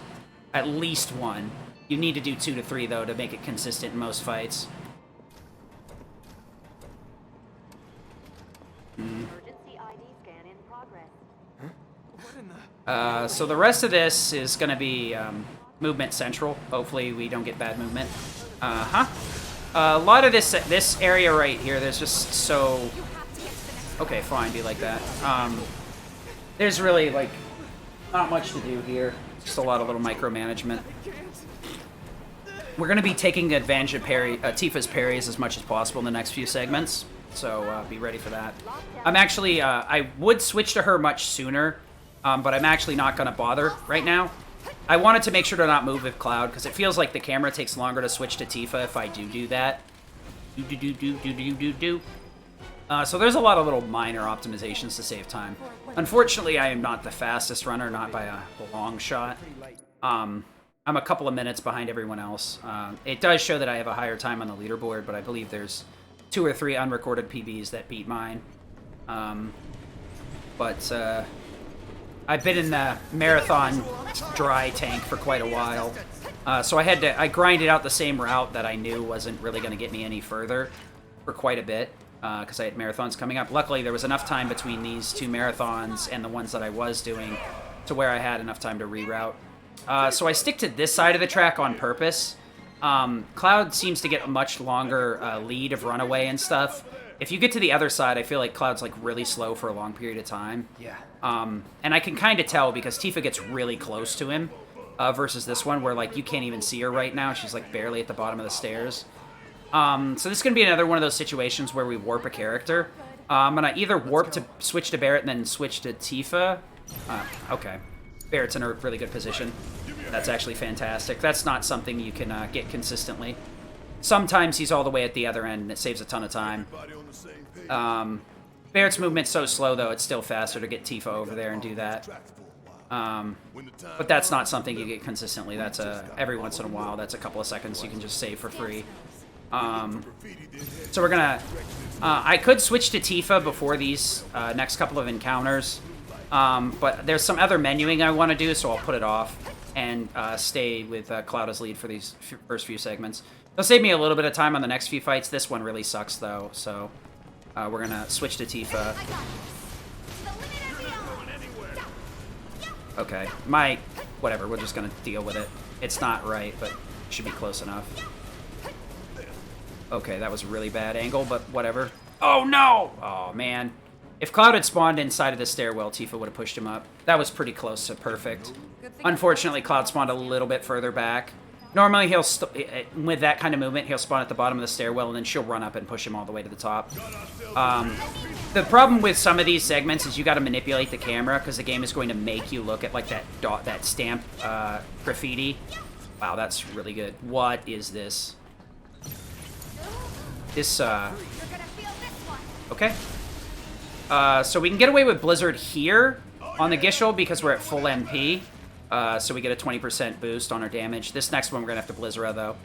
At least one. You need to do 2 to 3, though, to make it consistent in most fights. So the rest of this is going to be movement central. Hopefully we don't get bad movement. A lot of this area right here, there's just so... Okay, fine, be like that. There's really, like, not much to do here. Just a lot of little micromanagement. We're going to be taking advantage of Tifa's parries as much as possible in the next few segments, so be ready for that. I'm actually, I would switch to her much sooner, but I'm actually not going to bother right now. I wanted to make sure to not move with Cloud, because it feels like the camera takes longer to switch to Tifa if I do that. So there's a lot of little minor optimizations to save time. Unfortunately, I am not the fastest runner, not by a long shot. I'm a couple of minutes behind everyone else. It does show that I have a higher time on the leaderboard, but I believe there's 2 or 3 unrecorded PBs that beat mine. I've been in the marathon dry tank for quite a while. So I grinded out the same route that I knew wasn't really going to get me any further for quite a bit, because I had marathons coming up. Luckily, there was enough time between these 2 marathons and the ones that I was doing to where I had enough time to reroute. So I stick to this side of the track on purpose. Cloud seems to get a much longer lead of runaway and stuff. If you get to the other side, I feel like Cloud's like really slow for a long period of time. Yeah. And I can kind of tell because Tifa gets really close to him versus this one where like you can't even see her right now. She's like barely at the bottom of the stairs. So this is going to be another one of those situations where we warp a character. I'm going to either warp to switch to Barret and then switch to Tifa. Okay. Barret's in a really good position. That's actually fantastic. That's not something you can get consistently. Sometimes he's all the way at the other end, and it saves a ton of time. Barret's movement's so slow, though, it's still faster to get Tifa over there and do that. But that's not something you get consistently. That's every once in a while. That's a couple of seconds you can just save for free. So we're gonna... I could switch to Tifa before these next couple of encounters. But there's some other menuing I want to do, so I'll put it off and stay with Cloud as lead for these first few segments. It'll save me a little bit of time on the next few fights. This one really sucks, though, so we're going to switch to Tifa. Okay. Whatever, we're just gonna deal with it. It's not right, but it should be close enough. Okay, that was a really bad angle, but whatever. Oh, no! Oh, man. If Cloud had spawned inside of the stairwell, Tifa would have pushed him up. That was pretty close to perfect. Unfortunately, Cloud spawned a little bit further back. Normally, with that kind of movement, he'll spawn at the bottom of the stairwell, and then she'll run up and push him all the way to the top. The problem with some of these segments is you got to manipulate the camera, because the game is going to make you look at, like, that stamp graffiti. Wow, that's really good. What is this? Okay. So we can get away with Blizzard here on the Gishel because we're at full MP. So we get a 20% boost on our damage. This next one we're going to have to Blizzard, though.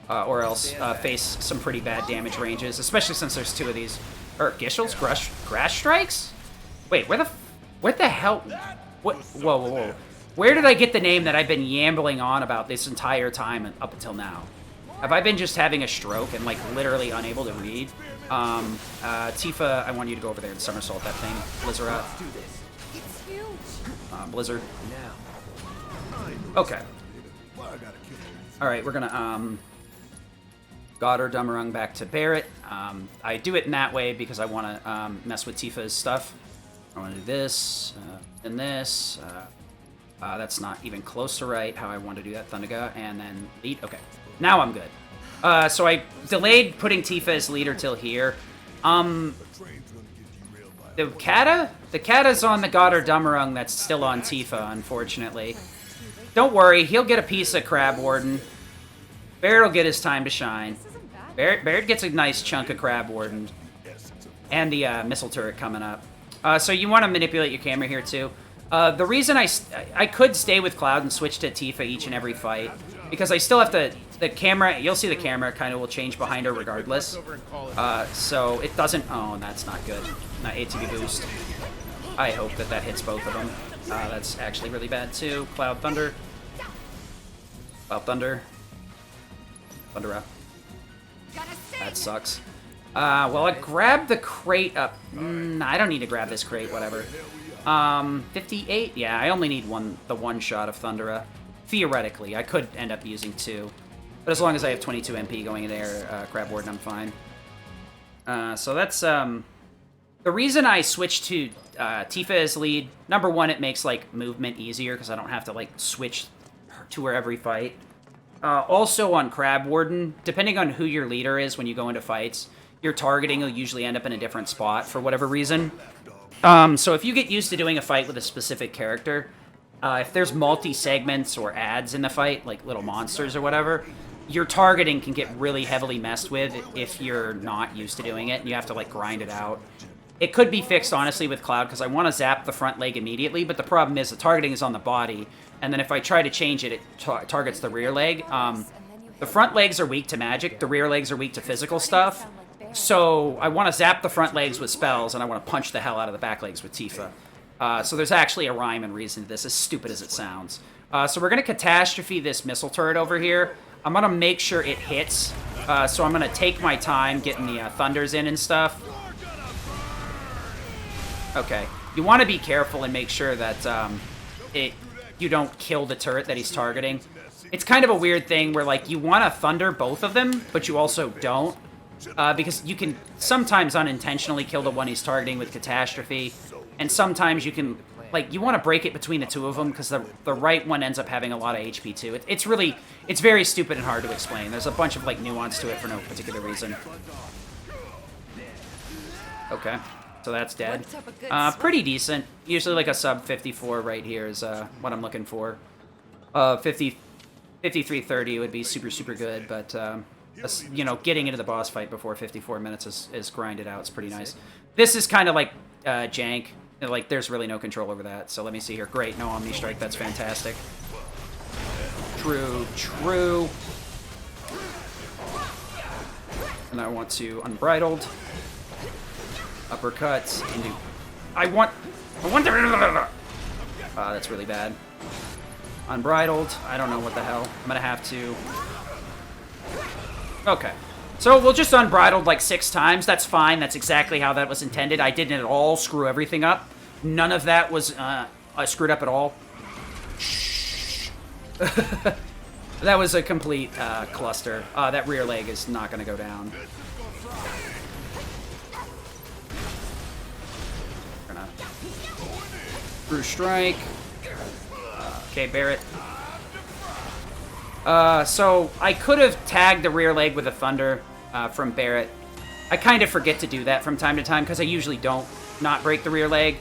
Or else face some pretty bad damage ranges, especially since there's two of these. Or Gishels? Grass Strikes? Wait, what the hell? What? Whoa, whoa, whoa. Where did I get the name that I've been yambling on about this entire time and up until now? Have I been just having a stroke and, like, literally unable to read? Tifa, I want you to go over there and somersault that thing. Blizzard up. Blizzard. Okay. Alright, we're gonna, Goddard Dummerung back to Barrett. I do it in that way because I want to, mess with Tifa's stuff. I want to do this, and this. That's not even close to right how I want to do that. Thundaga, and then lead. Okay. Now I'm good. So I delayed putting Tifa as leader till here. The Kata's on the Goddard Dummerung that's still on Tifa, unfortunately. Don't worry, he'll get a piece of Crab Warden. Barrett will get his time to shine. Barrett gets a nice chunk of Crab Warden. And the missile turret coming up. So you want to manipulate your camera here too. The reason I could stay with Cloud and switch to Tifa each and every fight, because I still have to, the camera, you'll see the camera kind of will change behind her regardless. So it doesn't, oh, that's not good. Not ATB boost. I hope that hits both of them. That's actually really bad too. Cloud Thunder. Cloud Thunder. Thunder up. That sucks. Well, I grabbed the crate up. I don't need to grab this crate, whatever. 58? Yeah, I only need the one shot of Thundera. Theoretically, I could end up using two. But as long as I have 22 MP going in there, Crab Warden, I'm fine. So that's, the reason I switched to Tifa as lead, number one, it makes, like, movement easier, because I don't have to, like, switch to her every fight. Also on Crab Warden, depending on who your leader is when you go into fights, your targeting will usually end up in a different spot for whatever reason. So if you get used to doing a fight with a specific character, if there's multi-segments or ads in the fight, like little monsters or whatever, your targeting can get really heavily messed with if you're not used to doing it, and you have to, like, grind it out. It could be fixed, honestly, with Cloud, because I want to zap the front leg immediately, but the problem is the targeting is on the body, and then if I try to change it, it targets the rear leg. The front legs are weak to magic, the rear legs are weak to physical stuff, so I want to zap the front legs with spells, and I want to punch the hell out of the back legs with Tifa. So there's actually a rhyme and reason to this, as stupid as it sounds. So we're going to catastrophe this missile turret over here. I'm going to make sure it hits, so I'm going to take my time getting the thunders in and stuff. Okay, you want to be careful and make sure that you don't kill the turret that he's targeting. It's kind of a weird thing where, like, you want to thunder both of them, but you also don't. Because you can sometimes unintentionally kill the one he's targeting with Catastrophe, and sometimes you can, like, you want to break it between the two of them, because the right one ends up having a lot of HP too. It's very stupid and hard to explain. There's a bunch of, like, nuance to it for no particular reason. Okay, so that's dead. Pretty decent. Usually, like, a sub 54 right here is what I'm looking for. 53-30 would be super, super good, but, you know, getting into the boss fight before 54 minutes is grinded out. It's pretty nice. This is kind of like jank. Like, there's really no control over that. So let me see here. Great, no Omni Strike. That's fantastic. True, true. And I want to Unbridled. Uppercut into... I want the... that's really bad. Unbridled. I don't know what the hell. I'm gonna have to... Okay. So we'll just Unbridled like 6 times. That's fine. That's exactly how that was intended. I didn't at all screw everything up. None of that was screwed up at all. That was a complete cluster. That rear leg is not going to go down. Gonna Bruce strike. Okay, Barrett. So I could have tagged the rear leg with a thunder from Barrett. I kind of forget to do that from time to time because I usually don't not break the rear leg.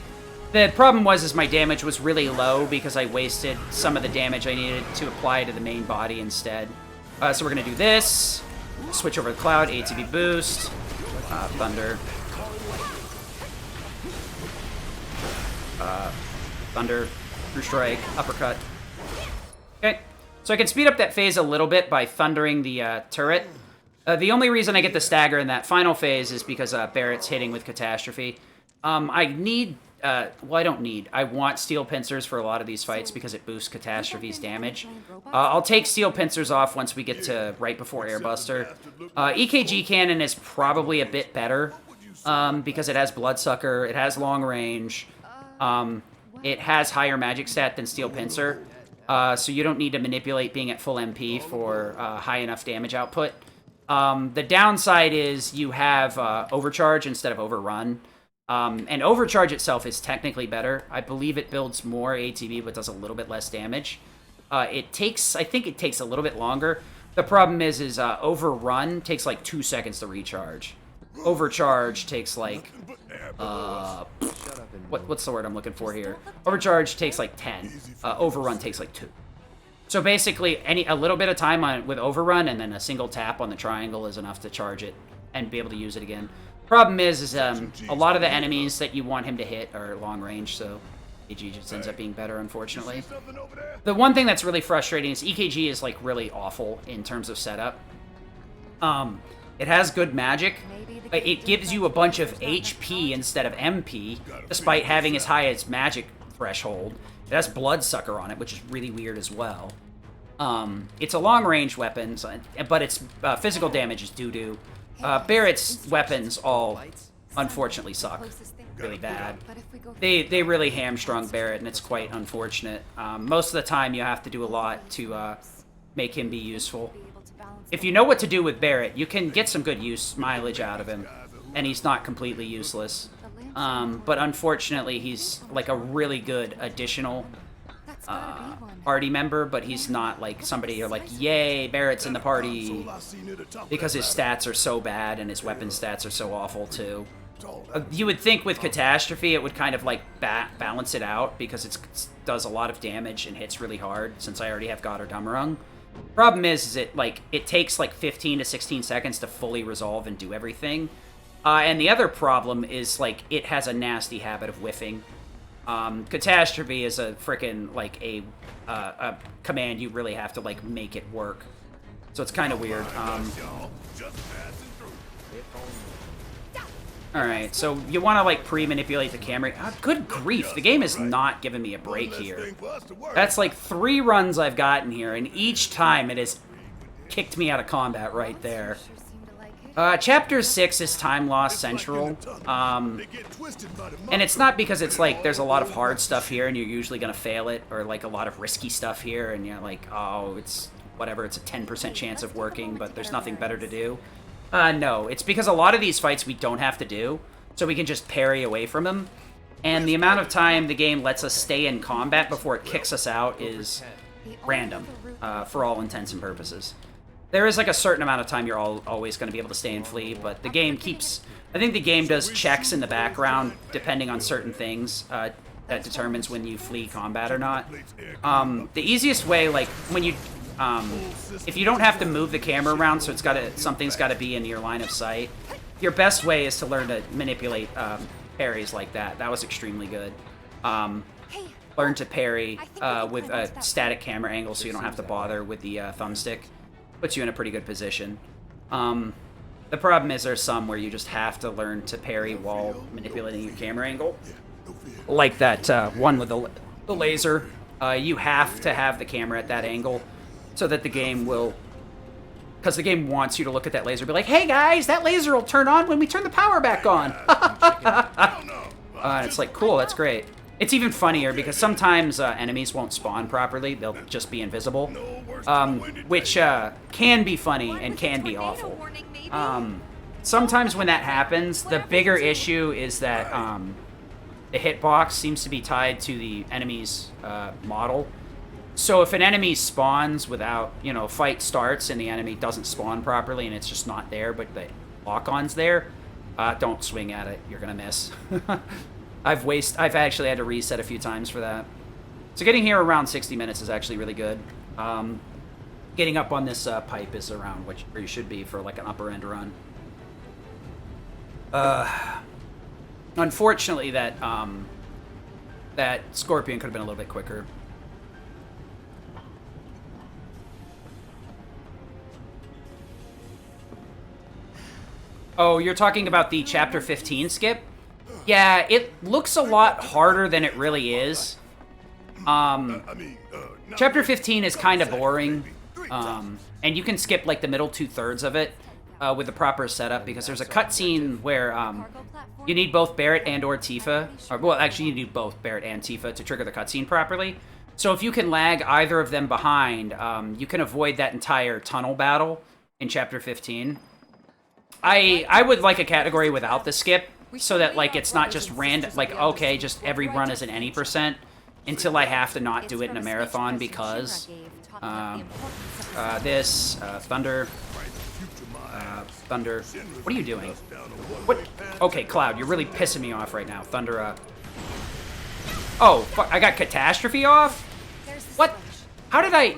The problem was my damage was really low because I wasted some of the damage I needed to apply to the main body instead. So we're going to do this. Switch over to Cloud, ATB boost, Thunder. Thunder, True Strike, Uppercut. Okay, so I can speed up that phase a little bit by thundering the turret. The only reason I get the stagger in that final phase is because Barrett's hitting with Catastrophe. I need... well, I don't need. I want Steel Pincers for a lot of these fights because it boosts Catastrophe's damage. I'll take Steel Pincers off once we get to right before Airbuster. EKG Cannon is probably a bit better because it has Bloodsucker, it has long range, it has higher magic stat than Steel Pincer, so you don't need to manipulate being at full MP for high enough damage output. The downside is you have Overcharge instead of Overrun. And Overcharge itself is technically better. I believe it builds more ATB, but does a little bit less damage. I think it takes a little bit longer. The problem is Overrun takes like 2 seconds to recharge. Overcharge takes like, what's the word I'm looking for here? Overcharge takes like 10. Overrun takes like 2. So basically, a little bit of time with Overrun and then a single tap on the triangle is enough to charge it and be able to use it again. Problem is a lot of the enemies that you want him to hit are long range, so EKG just ends up being better, unfortunately. The one thing that's really frustrating is EKG is like really awful in terms of setup. It has good magic, but it gives you a bunch of HP instead of MP, despite having as high as magic threshold. It has Bloodsucker on it, which is really weird as well. It's a long-range weapon, but its physical damage is doo-doo. Barrett's weapons all, unfortunately, suck really bad. They really hamstrung Barrett, and it's quite unfortunate. Most of the time, you have to do a lot to make him be useful. If you know what to do with Barrett, you can get some good mileage out of him, and he's not completely useless. But unfortunately, he's like a really good additional party member, but he's not like somebody you're like, yay, Barrett's in the party, because his stats are so bad and his weapon stats are so awful too. You would think with Catastrophe it would kind of like balance it out because it does a lot of damage and hits really hard since I already have Gotterdammerung. Problem is it takes like 15 to 16 seconds to fully resolve and do everything. And the other problem is like it has a nasty habit of whiffing. Catastrophe is a frickin' like a command you really have to like make it work. So it's kind of weird. Alright, so you want to like pre-manipulate the camera. Good grief, the game is not giving me a break here. That's like 3 runs I've gotten here, and each time it has kicked me out of combat right there. Chapter 6 is Time Lost Central, and it's not because it's like there's a lot of hard stuff here and you're usually going to fail it, or like a lot of risky stuff here and you're like, oh, it's whatever, it's a 10% chance of working, but there's nothing better to do. No, it's because a lot of these fights we don't have to do, so we can just parry away from them, and the amount of time the game lets us stay in combat before it kicks us out is random, for all intents and purposes. There is like a certain amount of time you're always going to be able to stay and flee, but the game keeps... I think the game does checks in the background depending on certain things that determines when you flee combat or not. The easiest way, like when you... if you don't have to move the camera around, so something's got to be in your line of sight, your best way is to learn to manipulate parries like that. That was extremely good. Learn to parry with a static camera angle so you don't have to bother with the thumbstick. Puts you in a pretty good position. The problem is there's some where you just have to learn to parry while manipulating your camera angle. Like that one with the laser. You have to have the camera at that angle so that the game will... Because the game wants you to look at that laser and be like, hey guys, that laser will turn on when we turn the power back on. And it's like, cool, that's great. It's even funnier because sometimes enemies won't spawn properly. They'll just be invisible, which can be funny and can be awful. Sometimes when that happens, the bigger issue is that the hitbox seems to be tied to the enemy's model. So if an enemy spawns without, you know, fight starts and the enemy doesn't spawn properly and it's just not there, but the lock-on's there, don't swing at it. You're gonna miss. I've actually had to reset a few times for that. So getting here around 60 minutes is actually really good. Getting up on this pipe is around where you should be for like an upper end run. Unfortunately, that Scorpion could have been a little bit quicker. Oh, you're talking about the Chapter 15 skip? Yeah, it looks a lot harder than it really is. Chapter 15 is kind of boring, and you can skip like the middle 2/3 of it with the proper setup, because there's a cutscene where you need both Barret and or Tifa. Or, well, actually, you need both Barret and Tifa to trigger the cutscene properly. So if you can lag either of them behind, you can avoid that entire tunnel battle in Chapter 15. I would like a category without the skip, so that like it's not just random, like, okay, just every run is an any % until I have to not do it in a marathon because Thunder. Thunder. What are you doing? What? Okay, Cloud, you're really pissing me off right now. Thunder, Oh, fuck, I got Catastrophe off? What? How did I...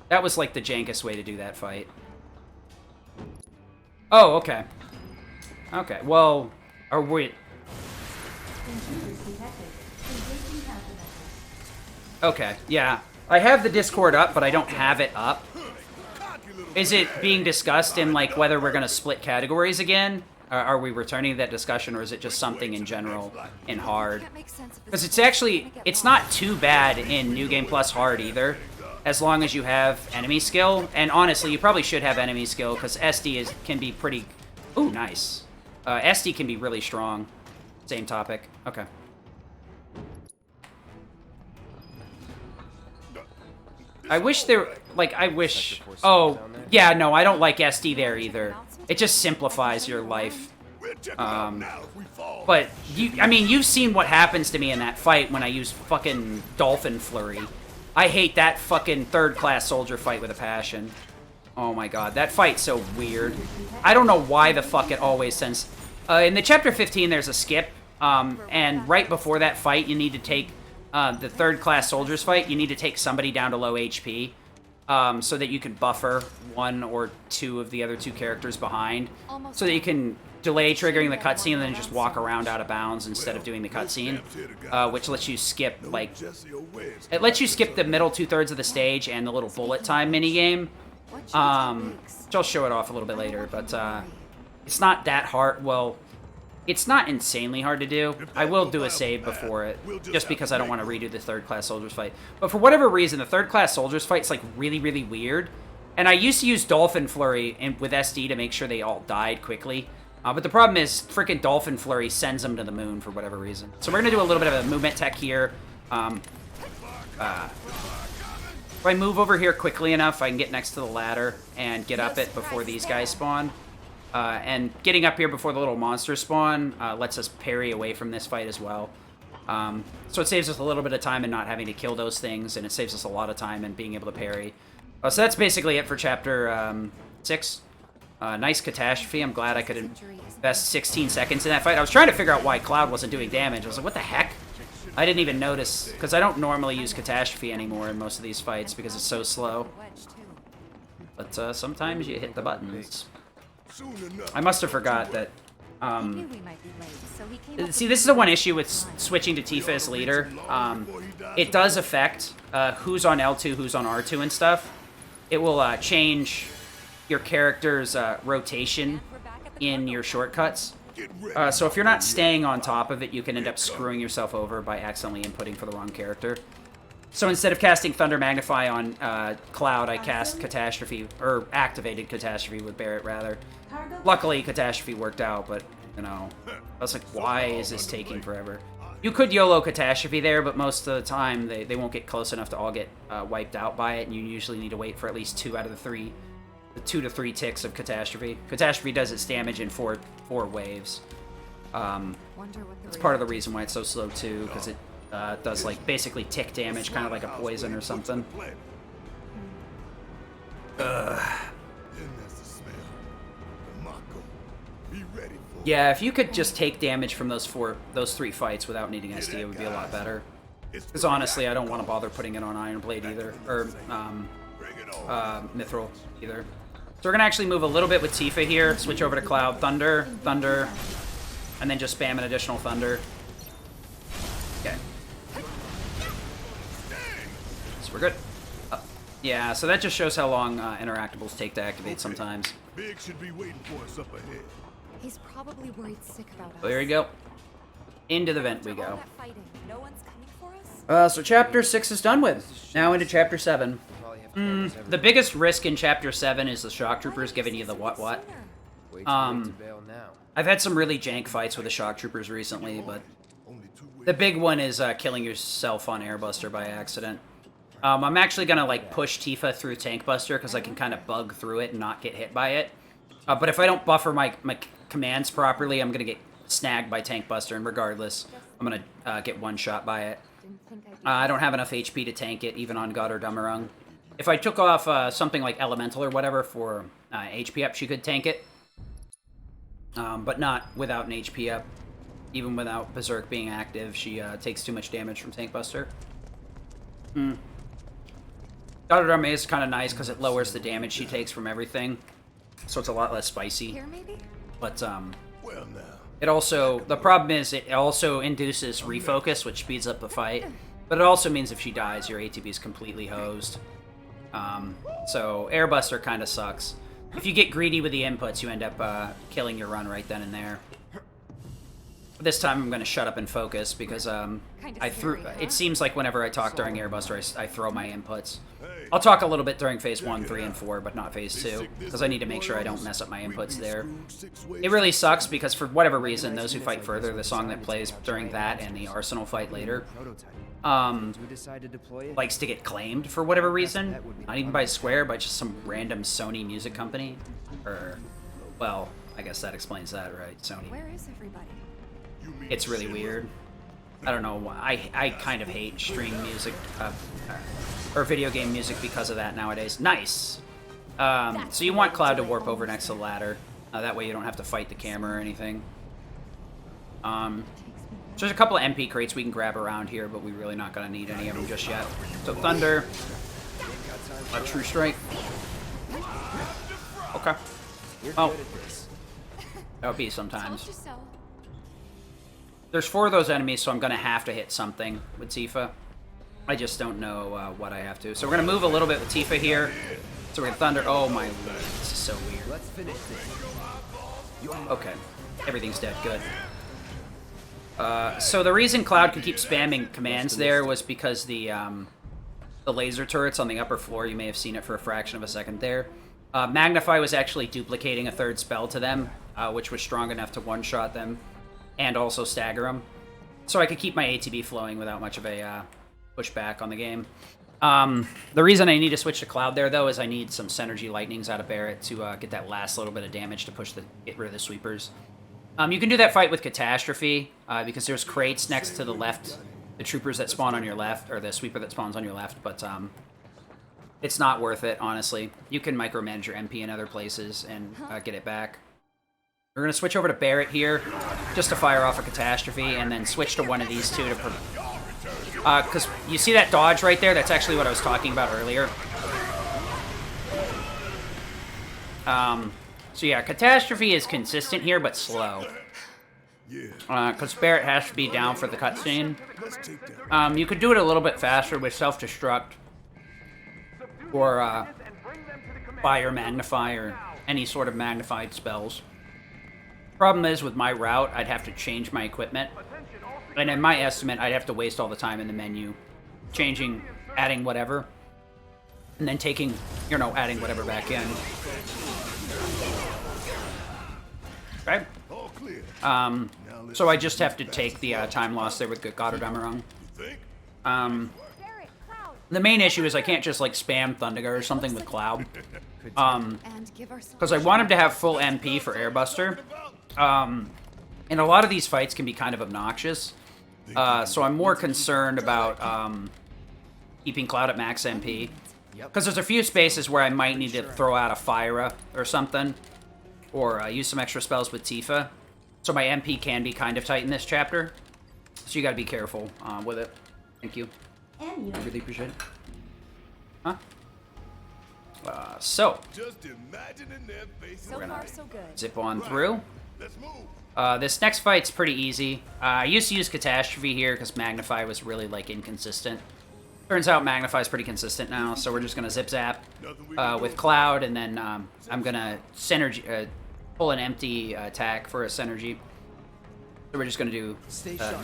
That was like the jankest way to do that fight. Oh, okay. Okay, well, are we... Okay, yeah. I have the Discord up, but I don't have it up. Is it being discussed in, like, whether we're going to split categories again? Are we returning to that discussion, or is it just something in general in Hard? Because it's actually... It's not too bad in New Game Plus Hard either, as long as you have enemy skill. And honestly, you probably should have enemy skill, because SD can be pretty... Ooh, nice. SD can be really strong. Same topic. Okay. I wish there... Like, I wish... Oh, yeah, no, I don't like SD there either. It just simplifies your life. But, I mean, you've seen what happens to me in that fight when I use fucking Dolphin Flurry. I hate that fucking third-class soldier fight with a passion. Oh my god, that fight's so weird. I don't know why the fuck it always sends... in the Chapter 15, there's a skip, and right before that fight, you need to take... the third-class soldiers fight, you need to take somebody down to low HP, so that you can buffer one or two of the other two characters behind, so that you can delay triggering the cutscene and then just walk around out of bounds instead of doing the cutscene, which lets you skip, like... It lets you skip the middle 2/3 of the stage and the little bullet time minigame. Which I'll show it off a little bit later, but it's not that hard. Well, it's not insanely hard to do. I will do a save before it, just because I don't want to redo the third-class soldiers fight. But for whatever reason, the third-class soldiers fight's like really, really weird. And I used to use Dolphin Flurry with SD to make sure they all died quickly. But the problem is, freaking Dolphin Flurry sends them to the moon for whatever reason. So we're gonna do a little bit of a movement tech here. If I move over here quickly enough, I can get next to the ladder and get up it before these guys spawn. And getting up here before the little monsters spawn lets us parry away from this fight as well. So it saves us a little bit of time in not having to kill those things, and it saves us a lot of time in being able to parry. So that's basically it for Chapter 6. Nice Catastrophe. I'm glad I could invest 16 seconds in that fight. I was trying to figure out why Cloud wasn't doing damage. I was like, what the heck? I didn't even notice, because I don't normally use Catastrophe anymore in most of these fights because it's so slow. But sometimes you hit the buttons. I must have forgot that... See, this is the one issue with switching to Tifa as leader. It does affect who's on L2, who's on R2 and stuff. It will change your character's rotation in your shortcuts. So if you're not staying on top of it, you can end up screwing yourself over by accidentally inputting for the wrong character. So instead of casting Thunder Magnify on Cloud, I cast Catastrophe, or activated Catastrophe with Barret, rather. Luckily, Catastrophe worked out, but You know, I was like, why is this taking forever? You could YOLO Catastrophe there, but most of the time they won't get close enough to all get wiped out by it, and you usually need to wait for at least 2 out of the 2 to 3 ticks of Catastrophe. Catastrophe does its damage in 4 waves. It's part of the reason why it's so slow too, because it does like basically tick damage, kind of like a poison or something. Yeah, if you could just take damage from those 3 fights without needing SD, it would be a lot better. Because honestly, I don't want to bother putting it on Iron Blade either, or Mithril either. So we're gonna actually move a little bit with Tifa here. Switch over to Cloud, Thunder, Thunder, and then just spam an additional Thunder. Okay. So we're good. Yeah, so that just shows how long interactables take to activate sometimes. Big should be waiting for us up ahead. He's probably worried sick about us. Well, there you go. Into the vent we After all go. that fighting, no one's coming for us? So chapter 6 is done with. Now into chapter 7. The biggest risk in chapter 7 is the shock troopers giving you the what. Wait to bail now. I've had some really jank fights with the shock troopers recently, but the big one is killing yourself on Airbuster by accident. I'm actually gonna like push Tifa through Tank Buster because I can kind of bug through it and not get hit by it. But if I don't buffer my commands properly, I'm gonna get snagged by Tank Buster, and regardless, I'm gonna get one shot by it. I don't have enough HP to tank it, even on God or Dummerung. If I took off something like Elemental or whatever for HP up, she could tank it. But not without an HP up. Even without Berserk being active, she takes too much damage from Tank Buster. God or Dummerung is kind of nice because it lowers the damage she takes from everything. So it's a lot less spicy. Here, maybe? But, Well, now. it also, the problem is it also induces refocus, which speeds up the fight. But it also means if she dies, your ATB is completely hosed. So Airbuster kind of sucks. If you get greedy with the inputs, you end up killing your run right then and there. This time I'm going to shut up and focus because it seems like whenever I talk during Airbuster, I throw my inputs. I'll talk a little bit during Phase 1, 3, and 4, but not Phase 2, because I need to make sure I don't mess up my inputs there. It really sucks because for whatever reason, those who fight further, the song that plays during that and the Arsenal fight later, likes to get claimed for whatever reason. Not even by Square, by just some random Sony music company. Or, well, I guess that explains that, right? Sony. Where is everybody? It's really weird. I don't know why. I kind of hate stream music, or video game music because of that nowadays. Nice! So you want Cloud to warp over next to the ladder. That way you don't have to fight the camera or anything. So there's a couple of MP crates we can grab around here, but we're really not going to need any of them just yet. So Thunder. A True Strike. Okay. Oh. That would be sometimes. Told you so. There's 4 of those enemies, so I'm going to have to hit something with Tifa. I just don't know what I have to. So we're going to move a little bit with Tifa here. So we're going to Thunder. Oh my lord, this is so weird. Let's finish this. Okay, everything's dead. Good. So the reason Cloud could keep spamming commands there was because the laser turrets on the upper floor, you may have seen it for a fraction of a second there. Magnify was actually duplicating a 3rd spell to them, which was strong enough to one-shot them. And also stagger them. So I could keep my ATB flowing without much of a pushback on the game. The reason I need to switch to Cloud there, though, is I need some Synergy Lightnings out of Barret to get that last little bit of damage to get rid of the sweepers. You can do that fight with Catastrophe, because there's crates next to the left, the troopers that spawn on your left, or the sweeper that spawns on your left, but it's not worth it, honestly. You can micromanage your MP in other places and get it back. We're going to switch over to Barret here, just to fire off a Catastrophe, and then switch to one of these two to... Because you see that dodge right there? That's actually what I was talking about earlier. So yeah, Catastrophe is consistent here, but slow. Because Barret has to be down for the cutscene. You could do it a little bit faster with Self-Destruct, or Fire Magnify, or any sort of magnified spells. Problem is, with my route, I'd have to change my equipment. And in my estimate, I'd have to waste all the time in the menu. Changing, adding whatever. And then taking, adding whatever back in. Okay. So I just have to take the time loss there with Goddard-Amarung. The main issue is I can't just like spam Thunderguard or something with Cloud. Because I want him to have full MP for Airbuster. And a lot of these fights can be kind of obnoxious. So I'm more concerned about keeping Cloud at max MP. Because there's a few spaces where I might need to throw out a Fyra or something. Or use some extra spells with Tifa. So my MP can be kind of tight in this chapter. So you gotta be careful with it. Thank you. I really appreciate it. Huh? Just imagining their faces. So far, so good. Zip on through. Let's move. This next fight's pretty easy. I used to use Catastrophe here because Magnify was really, like, inconsistent. Turns out Magnify's pretty consistent now, so we're just going to zip-zap with Cloud, and then I'm going to synergy, pull an empty attack for a synergy. So we're just going to do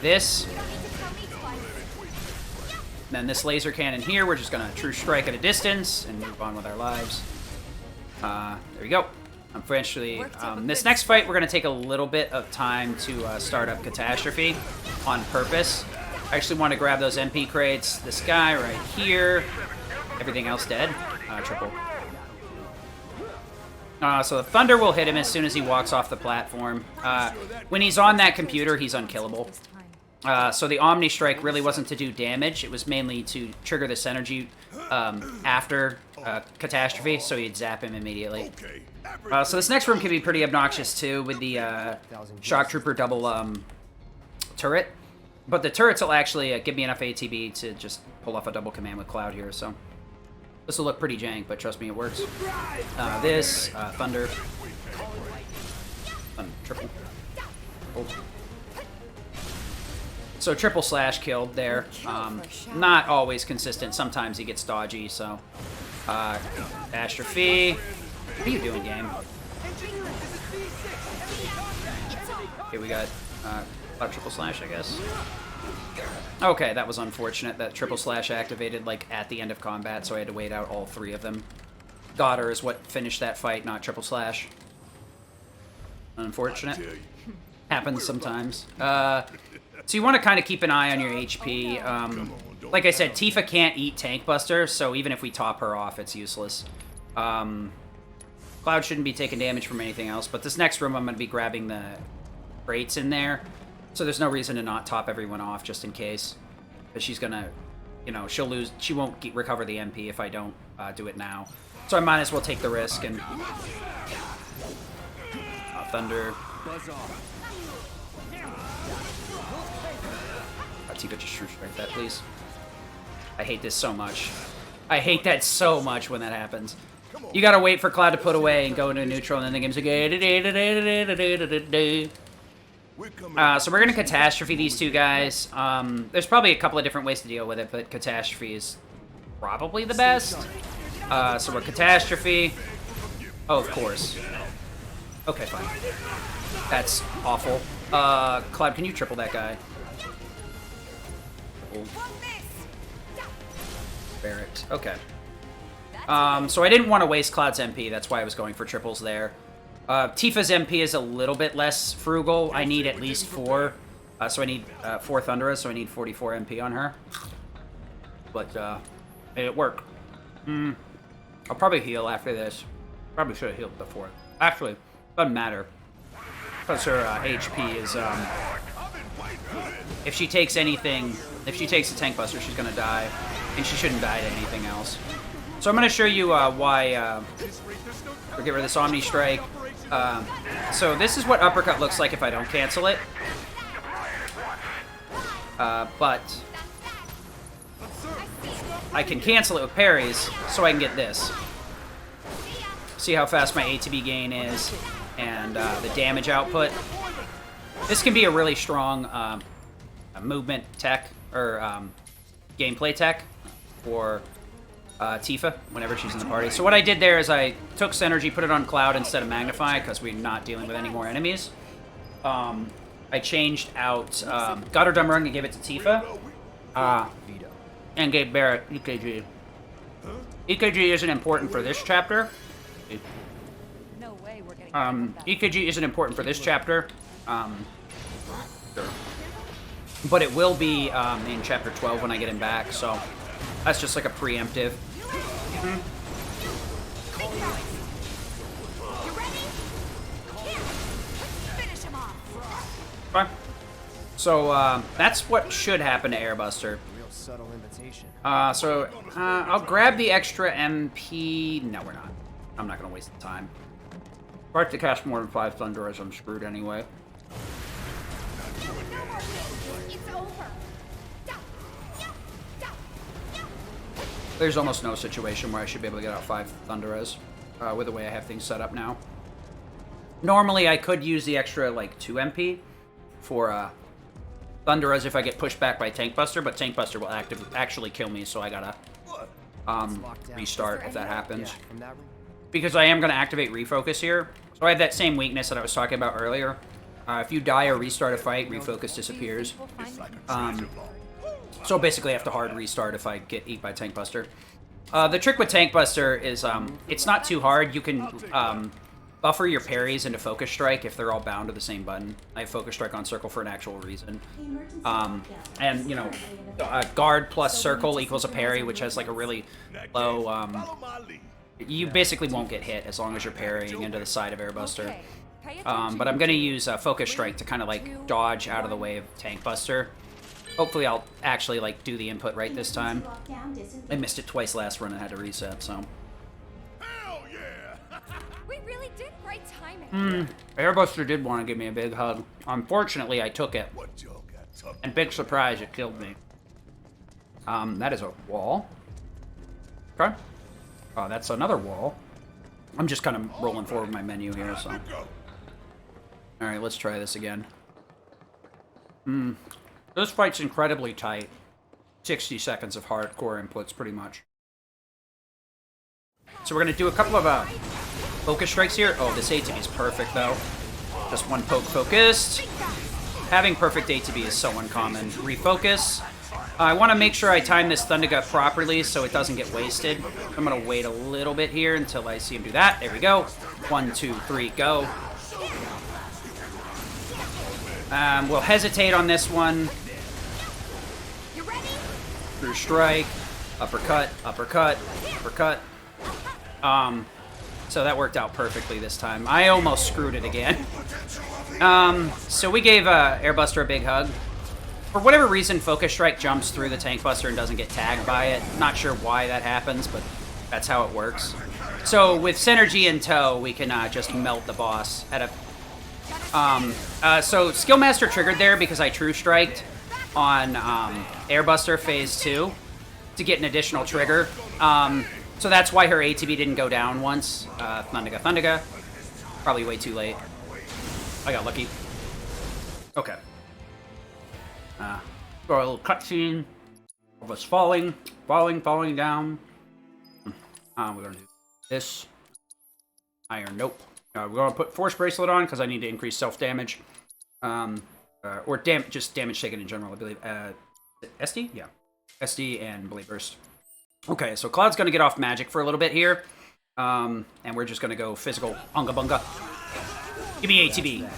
this. Then this laser cannon here, we're just going to True Strike at a distance and move on with our lives. There we go. Unfortunately, this next fight, we're going to take a little bit of time to start up Catastrophe on purpose. I actually want to grab those MP crates. This guy right here. Everything else dead. Triple. So the Thunder will hit him as soon as he walks off the platform. When he's on that computer, he's unkillable. So the Omni Strike really wasn't to do damage. It was mainly to trigger this energy after Catastrophe, so you'd zap him immediately. So this next room can be pretty obnoxious too, with the Shock Trooper double turret. But the turrets will actually give me enough ATB to just pull off a double command with Cloud here, so... This will look pretty jank, but trust me, it works. Thunder. Triple. Oh. So triple slash killed there. Not always consistent. Sometimes he gets dodgy, so... Astrophy. What are you doing, game? Okay, we got triple slash, I guess. Okay, that was unfortunate. That triple slash activated, like, at the end of combat, so I had to wait out all three of them. Goddard is what finished that fight, not triple slash. Unfortunate. Happens sometimes. So you want to kind of keep an eye on your HP. Like I said, Tifa can't eat Tank Buster, so even if we top her off, it's useless. Cloud shouldn't be taking damage from anything else, but this next room I'm going to be grabbing the crates in there. So there's no reason to not top everyone off, just in case. But she's gonna, you know, she'll lose. She won't recover the MP if I don't do it now. So I might as well take the risk and... Thunder. Tifa, just True Strike that, please. I hate this so much. I hate that so much when that happens. You gotta wait for Cloud to put away and go into neutral, and then the game's like... So we're going to Catastrophe these two guys. There's probably a couple of different ways to deal with it, but Catastrophe is probably the best. So we're Catastrophe. Oh, of course. Okay, fine. That's awful. Cloud, can you triple that guy? Barrett. Okay. So I didn't want to waste Cloud's MP. That's why I was going for triples there. Tifa's MP is a little bit less frugal. I need at least 4. So I need 4 Thunderas, so I need 44 MP on her. But, it worked. I'll probably heal after this. Probably should have healed before. Actually, doesn't matter. Because her HP is, if she takes anything... If she takes a Tank Buster, she's gonna die. And she shouldn't die to anything else. So I'm gonna show you why... we'll get rid of this Omni Strike. So this is what Uppercut looks like if I don't cancel it. But I can cancel it with parries, so I can get this. See how fast my ATB gain is, and the damage output. This can be a really strong movement tech, or gameplay tech, for Tifa, whenever she's in the party. So what I did there is I took Synergy, put it on Cloud instead of Magnify, because we're not dealing with any more enemies. I changed out Goddard-Amarung and gave it to Tifa. And gave Barrett EKG. EKG isn't important for this chapter. No way we're getting EKG isn't important for this chapter. Sure. But it will be in Chapter 12 when I get him back, so that's just like a preemptive. Okay. So that's what should happen to Airbuster. Real subtle invitation. I'll grab the extra MP. No, we're not. I'm not gonna waste the time. If I have to cast more than 5 Thunderers, I'm screwed anyway. There's almost no situation where I should be able to get out 5 Thunderers with the way I have things set up now. Normally, I could use the extra, like, 2 MP for Thunderers if I get pushed back by Tank Buster, but Tank Buster will actually kill me, so I gotta restart if that happens. Because I am going to activate Refocus here. So I have that same weakness that I was talking about earlier. If you die or restart a fight, Refocus disappears. So basically I have to hard restart if I get eat by Tank Buster. The trick with Tank Buster is it's not too hard. You can buffer your parries into Focus Strike if they're all bound to the same button. I have Focus Strike on Circle for an actual reason. And, you know, guard plus Circle equals a parry, which has like a really low... you basically won't get hit as long as you're parrying into the side of Airbuster. But I'm going to use Focus Strike to kind of like dodge out of the way of Tank Buster. Hopefully I'll actually like do the input right this time. I missed it twice last run and had to reset, so... Hell yeah! We really did great timing. Airbuster did want to give me a big hug. Unfortunately, I took it. What y'all got tough? And big surprise, it killed me. That is a wall. Okay. Oh, that's another wall. I'm just kind of rolling forward my menu here, so... Alright, let's try this again. This fight's incredibly tight. 60 seconds of hardcore inputs, pretty much. So we're going to do a couple of focus strikes here. Oh, this ATB is perfect, though. Just one poke focused. Having perfect ATB is so uncommon. Refocus. I want to make sure I time this Thundergut properly so it doesn't get wasted. I'm going to wait a little bit here until I see him do that. There we go. 1, 2, 3, go. We'll hesitate on this one. Through strike. Uppercut, uppercut, uppercut. So that worked out perfectly this time. I almost screwed it again. So we gave Airbuster a big hug. For whatever reason, Focus Strike jumps through the Tank Buster and doesn't get tagged by it. Not sure why that happens, but that's how it works. So with Synergy in tow, we can just melt the boss at a... so Skill Master triggered there because I True Striked on Airbuster Phase 2 to get an additional trigger. So that's why her ATB didn't go down once. Thundiga, Thundiga. Probably way too late. I got lucky. Okay. Got a little cutscene of us falling down. We're gonna do this. Iron, nope. We're gonna put Force Bracelet on because I need to increase self-damage. Or just damage taken in general, I believe. SD? Yeah. SD and Blade Burst. Okay, so Cloud's gonna get off magic for a little bit here. And we're just gonna go physical Unga Bunga. Give me ATB.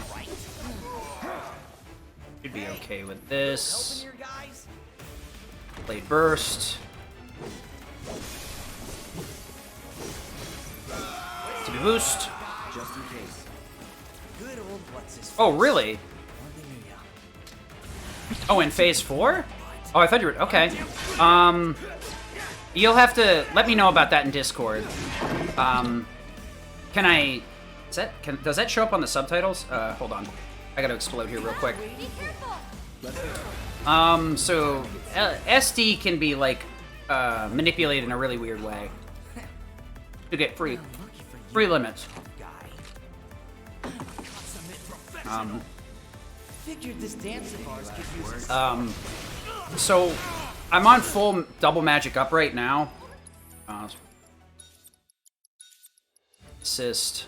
Should be okay with this. Blade Burst. ATB boost. Oh, really? Oh, in Phase 4? Oh, I thought you were... Okay. You'll have to let me know about that in Discord. Can I... Does that show up on the subtitles? Hold on. I gotta explode here real quick. So SD can be like manipulated in a really weird way to get free limits. So I'm on full double magic up right now. Assist.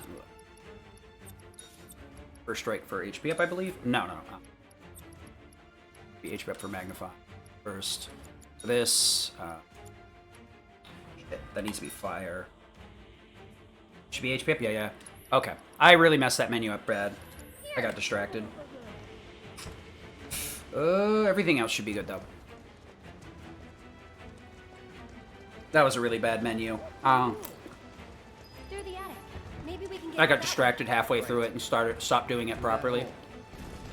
First strike for HP up, I believe. No. Be HP up for magnify. First. This. Shit, that needs to be fire. Should be HP up? Yeah. Okay. I really messed that menu up bad. I got distracted. Everything else should be good, though. That was a really bad menu. Through the attic. Maybe we can get I got distracted halfway through it and stopped doing it properly.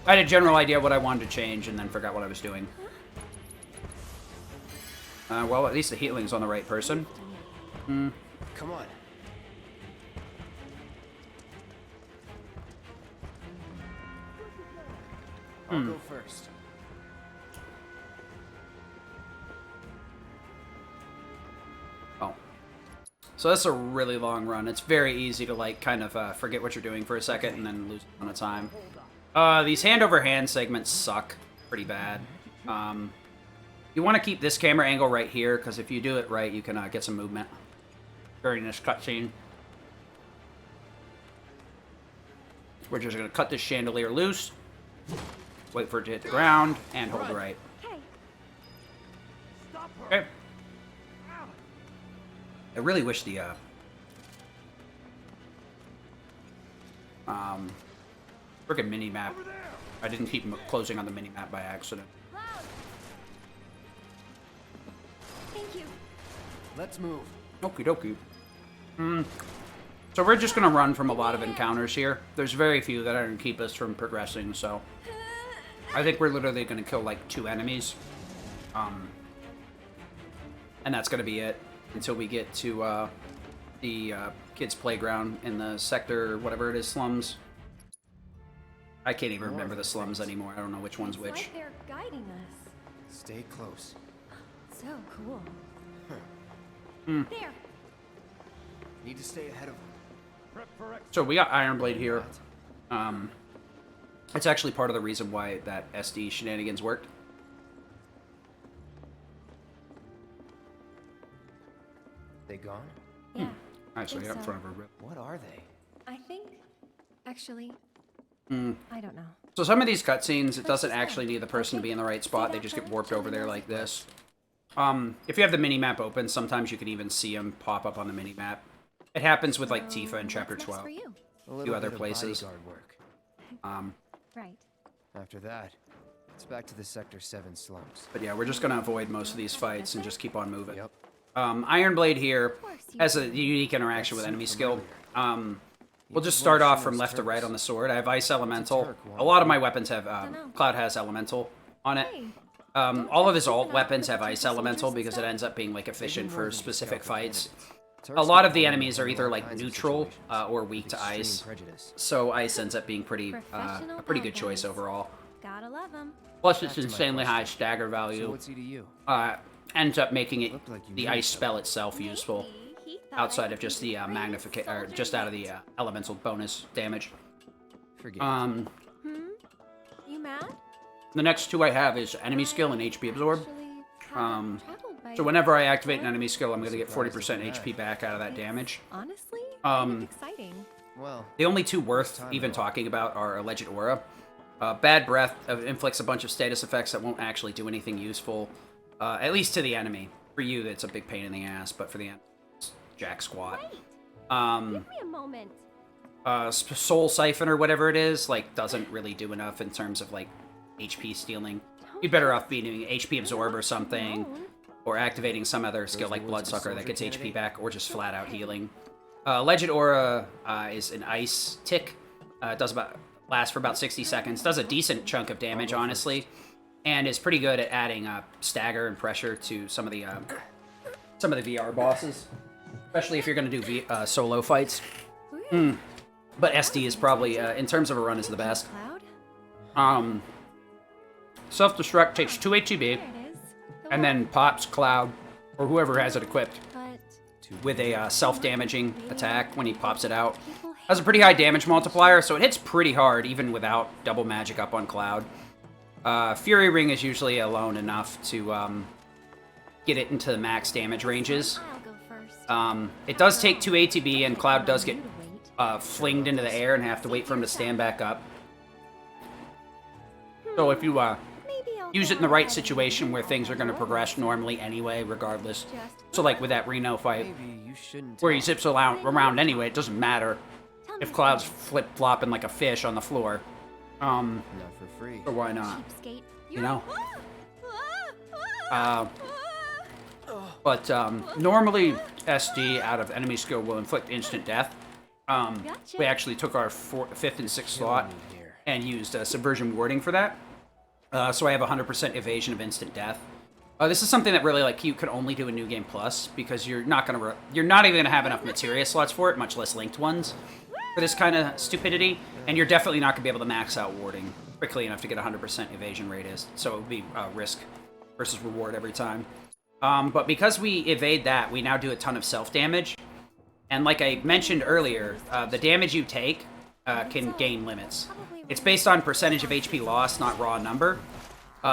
I had a general idea what I wanted to change and then forgot what I was doing. Well, at least the healing's on the right person. Come on. I'll go first. Oh. So that's a really long run. It's very easy to, like, kind of forget what you're doing for a second and then lose a ton of time. These hand-over-hand segments suck pretty bad. You want to keep this camera angle right here, because if you do it right, you can get some movement during this cutscene. We're just going to cut this chandelier loose, wait for it to hit the ground, and hold right. Okay. I really wish the frickin' mini-map, I didn't keep closing on the mini-map by accident. Thank you. Let's move. Okie dokie. So we're just gonna run from a lot of encounters here. There's very few that are gonna keep us from progressing, so I think we're literally gonna kill like 2 enemies. And that's gonna be it until we get to the kids' playground in the sector, whatever it is, slums. I can't even remember the slums anymore. I don't know which one's which. Like they're guiding us. Stay close. So cool. There. Need to stay ahead of them. So we got Iron Blade here. It's actually part of the reason why that SD shenanigans worked. They gone? Yeah. Actually, think up so. front of her rip. What are they? I think, actually, I don't know. So some of these cutscenes, it doesn't actually need the person to be in the right spot. They just get warped over there like this. If you have the mini-map open, sometimes you can even see them pop up on the mini-map. It happens with, like, Tifa in Chapter What's next 12. for you? A little other bit of places. bodyguard work. Right. After that, it's back to the Sector 7 slums. But yeah, we're just going to avoid most of these fights and just keep on moving. Yep. Iron Blade here has a unique interaction with enemy skill. We'll just start off from left to right on the sword. I have Ice Elemental. A lot of my weapons have... Cloud has Elemental on it. All of his alt weapons have Ice Elemental because it ends up being, like, efficient for specific fights. A lot of the enemies are either, like, neutral or weak to Ice. So Ice ends up being pretty a pretty good choice overall. Gotta love 'em. Plus, its insanely high stagger So value what's he to you? ends up making it Looked like you the knew Ice spell itself useful, He thought outside I of just the could be magnification, or just out of the elemental bonus damage. Forget it. You mad? The next 2 I have is enemy skill and HP absorb. Actually, haven't traveled by So whenever I activate an enemy skill, I'm going to get 40% HP back out of that damage. honestly, kind of exciting. Well, The only 2 worth even talking about are Alleged Aura. Bad Breath inflicts a bunch of status effects that won't actually do anything useful, at least to the enemy. For you, it's a big pain in the ass, but for the enemy, it's jack squat. Wait, give me a moment. Soul Siphon or whatever it is, like, doesn't really do enough in terms of, like, HP stealing. You'd better off being doing HP Absorb or something, or activating some other skill like Bloodsucker that gets HP back, or just flat out healing. Legend Aura is an ice tick. It lasts for about 60 seconds. Does a decent chunk of damage, honestly, and is pretty good at adding stagger and pressure to some of the VR bosses, especially if you're going to do solo fights. But SD is probably, in terms of a run, is the best. Cloud? Self-destruct takes 2 HTB, There it is. and then pops Cloud, or whoever has it equipped, But with a self-damaging attack when he pops it out. people Has a pretty high damage multiplier, so it hits pretty hard, even without double magic up on Cloud. Fury Ring is usually alone enough to get it into the max damage ranges. I'll go first. It does take 2 ATB, and Cloud does get You to wait. flinged into the air and have to wait for him to stand back up. So if you Maybe I'll use go it in the right ahead situation where and things are going to progress normally anyway, regardless. Just So like with that Reno fight, maybe you shouldn't. where he zips around anyway, it doesn't matter tell if me Cloud's flip-flopping like a fish on the floor. Not for free. So why not? cheapskate. you know? But normally SD out of enemy skill will inflict instant death. We actually took our 5th and 6th slot and used subversion warding for that. So I have 100% evasion of instant death. This is something that really like you can only do in New Game Plus because you're not even gonna have enough materia slots for it, much less linked ones, for this kind of stupidity. And you're definitely not gonna be able to max out warding quickly enough to get 100% evasion rate is. So it would be risk versus reward every time. But because we evade that, we now do a ton of self damage. And like I mentioned earlier, the damage you take can gain limits. It's based on percentage of HP loss, not raw number.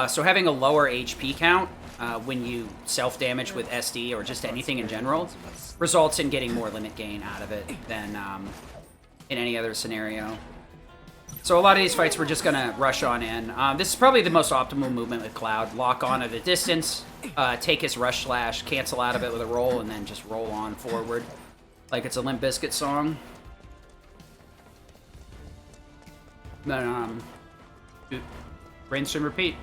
So having a lower HP count when you self-damage with SD or just anything in general results in getting more limit gain out of it than in any other scenario. So a lot of these fights we're just going to rush on in. This is probably the most optimal movement with Cloud. Lock on at a distance, take his rush slash, cancel out of it with a roll, and then just roll on forward like it's a Limp Bizkit song. Then, rinse and repeat.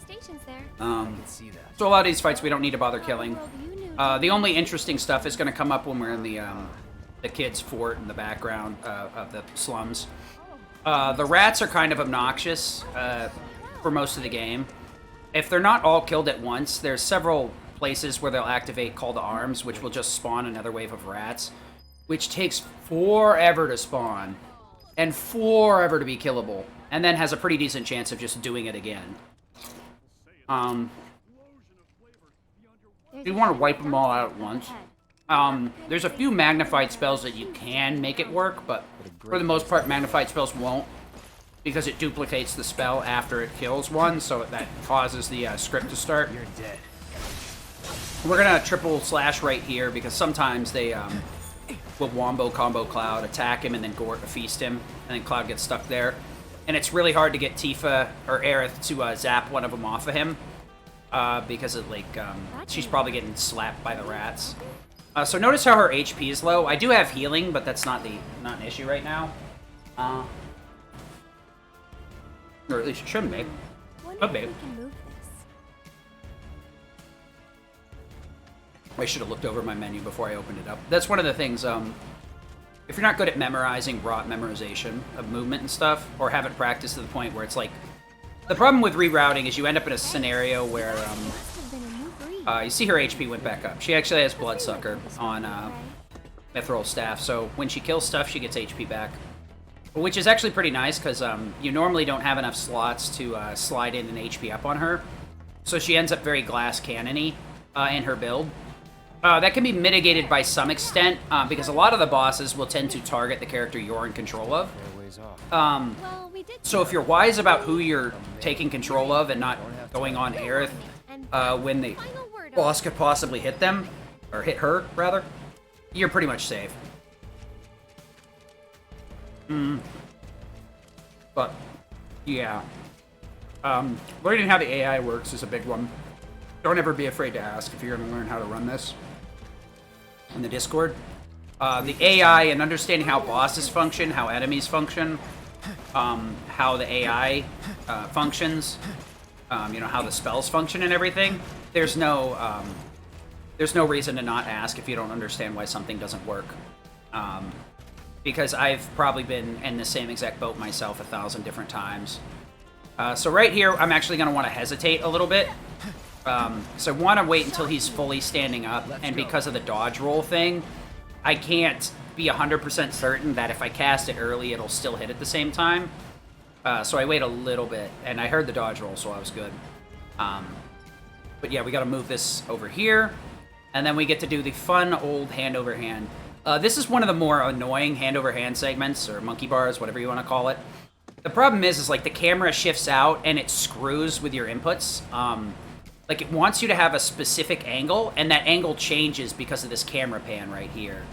Station's there. I can see that. So a lot of these fights we don't need to bother killing. The only interesting stuff is going to come up when we're in the kids' fort in the background of the slums. The rats are kind of obnoxious for most of the game. If they're not all killed at once, there's several places where they'll activate Call to Arms, which will just spawn another wave of rats, which takes forever to spawn and forever to be killable, and then has a pretty decent chance of just doing it again. You want to wipe them all out at once. There's a few magnified spells that you can make it work, but for the most part, magnified spells won't, because it duplicates the spell after it kills one, so that causes the script to start. You're dead. We're gonna triple slash right here, because sometimes they will wombo combo Cloud, attack him, and then feast him, and then Cloud gets stuck there. And it's really hard to get Tifa or Aerith to zap one of them off of him, because it, like, she's probably getting slapped by the rats. So notice how her HP is low. I do have healing, but that's not an issue right now. Or at least it shouldn't be. Could be. I should have looked over my menu before I opened it up. That's one of the things, if you're not good at memorizing rote memorization of movement and stuff, or haven't practiced to the point where it's like... The problem with rerouting is you end up in a scenario where, you see her HP went back up. She actually has Bloodsucker on Mithril Staff, so when she kills stuff, she gets HP back. Which is actually pretty nice, because you normally don't have enough slots to slide in an HP up on her. So she ends up very glass cannon-y in her build. That can be mitigated by some extent, because a lot of the bosses will tend to target the character you're in control of. So if you're wise about who you're taking control of and not going on Aerith when the boss could possibly hit them, or hit her, rather, you're pretty much safe. But, yeah. Learning how the AI works is a big one. Don't ever be afraid to ask if you're going to learn how to run this in the Discord. The AI and understanding how bosses function, how enemies function, how the AI functions, you know, how the spells function and everything. There's no reason to not ask if you don't understand why something doesn't work. Because I've probably been in the same exact boat myself 1,000 different times. So right here, I'm actually going to want to hesitate a little bit. So I want to wait until he's fully standing up, and because of the dodge roll thing, I can't be 100% certain that if I cast it early, it'll still hit at the same time. So I wait a little bit, and I heard the dodge roll, so I was good. But yeah, we got to move this over here, and then we get to do the fun old hand-over-hand. This is one of the more annoying hand-over-hand segments, or monkey bars, whatever you want to call it. The problem is like the camera shifts out, and it screws with your inputs. Like, it wants you to have a specific angle, and that angle changes because of this camera pan right here.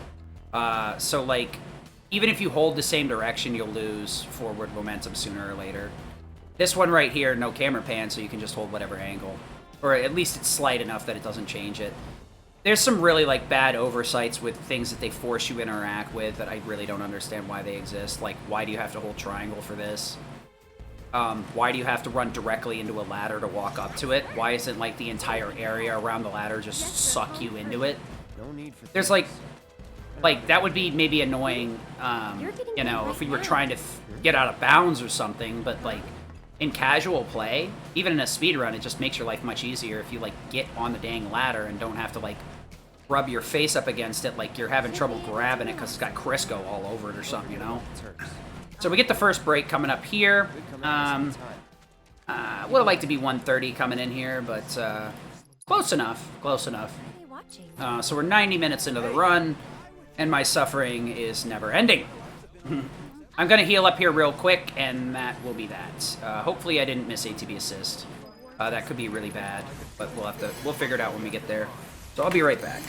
So, like, even if you hold the same direction, you'll lose forward momentum sooner or later. This one right here, no camera pan, so you can just hold whatever angle. Or at least it's slight enough that it doesn't change it. There's some really, like, bad oversights with things that they force you to interact with that I really don't understand why they exist. Like, why do you have to hold triangle for this? Why do you have to run directly into a ladder to walk up to it? Why isn't, like, the entire area around the ladder just suck you into it? No need for There's, like, that would be maybe annoying, you know, if we were trying to get out of bounds or something, but, like, in casual play, even in a speedrun, it just makes your life much easier if you, like, get on the dang ladder and don't have to, like, rub your face up against it like you're having trouble grabbing it because it's got Crisco all over it or something, you know? So we get the first break coming up here. Would have liked to be 130 coming in here, but close enough, close enough. So we're 90 minutes into the run, and my suffering is never ending. I'm going to heal up here real quick, and that will be that. Hopefully I didn't miss ATB assist. That could be really bad, but we'll figure it out when we get there. So I'll be right back.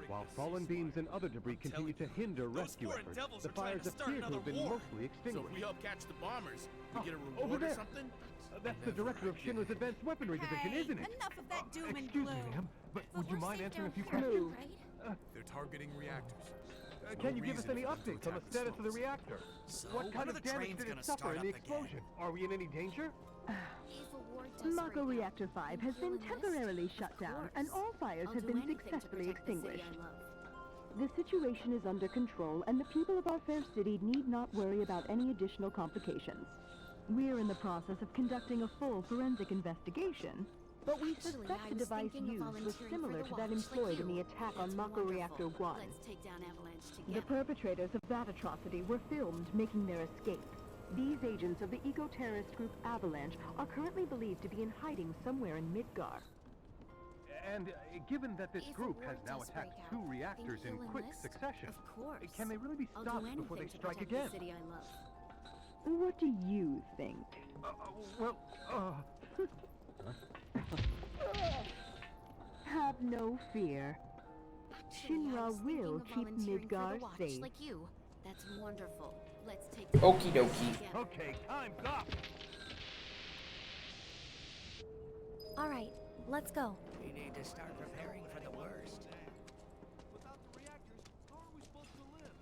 While fallen beams and other debris continue to hinder rescue efforts, the fires appear to have been mostly extinguished. So if we help catch the bombers, we get a Over reward or there. something? That's the director of Shinra's Advanced Weaponry Division, isn't it? Enough of that doom and Excuse gloom. me, ma'am, but would you mind answering a few Right? questions? They're targeting reactors. Can you give us any updates on the status of the reactor? What kind of damage did it suffer in the explosion? Are we in any danger? Mako Reactor 5 has been temporarily shut down, and all fires have been successfully extinguished. The situation is under control, and the people of our fair city need not worry about any additional complications. We're in the process of conducting a full forensic investigation, but we suspect the device used was similar to that employed in the attack on Mako Reactor 1. The perpetrators of that atrocity were filmed making their escape. These agents of the eco-terrorist group Avalanche are currently believed to be in hiding somewhere in Midgar. And given that this group has now attacked 2 reactors in quick succession, can they really be stopped before they strike again? What do you think? Have no fear. Shinra will keep Midgar safe. Like you. That's wonderful. Let's take Okie dokie. Okay, time's up! All right, let's go. We need to start preparing for the worst. Without the reactors, how are we supposed to live?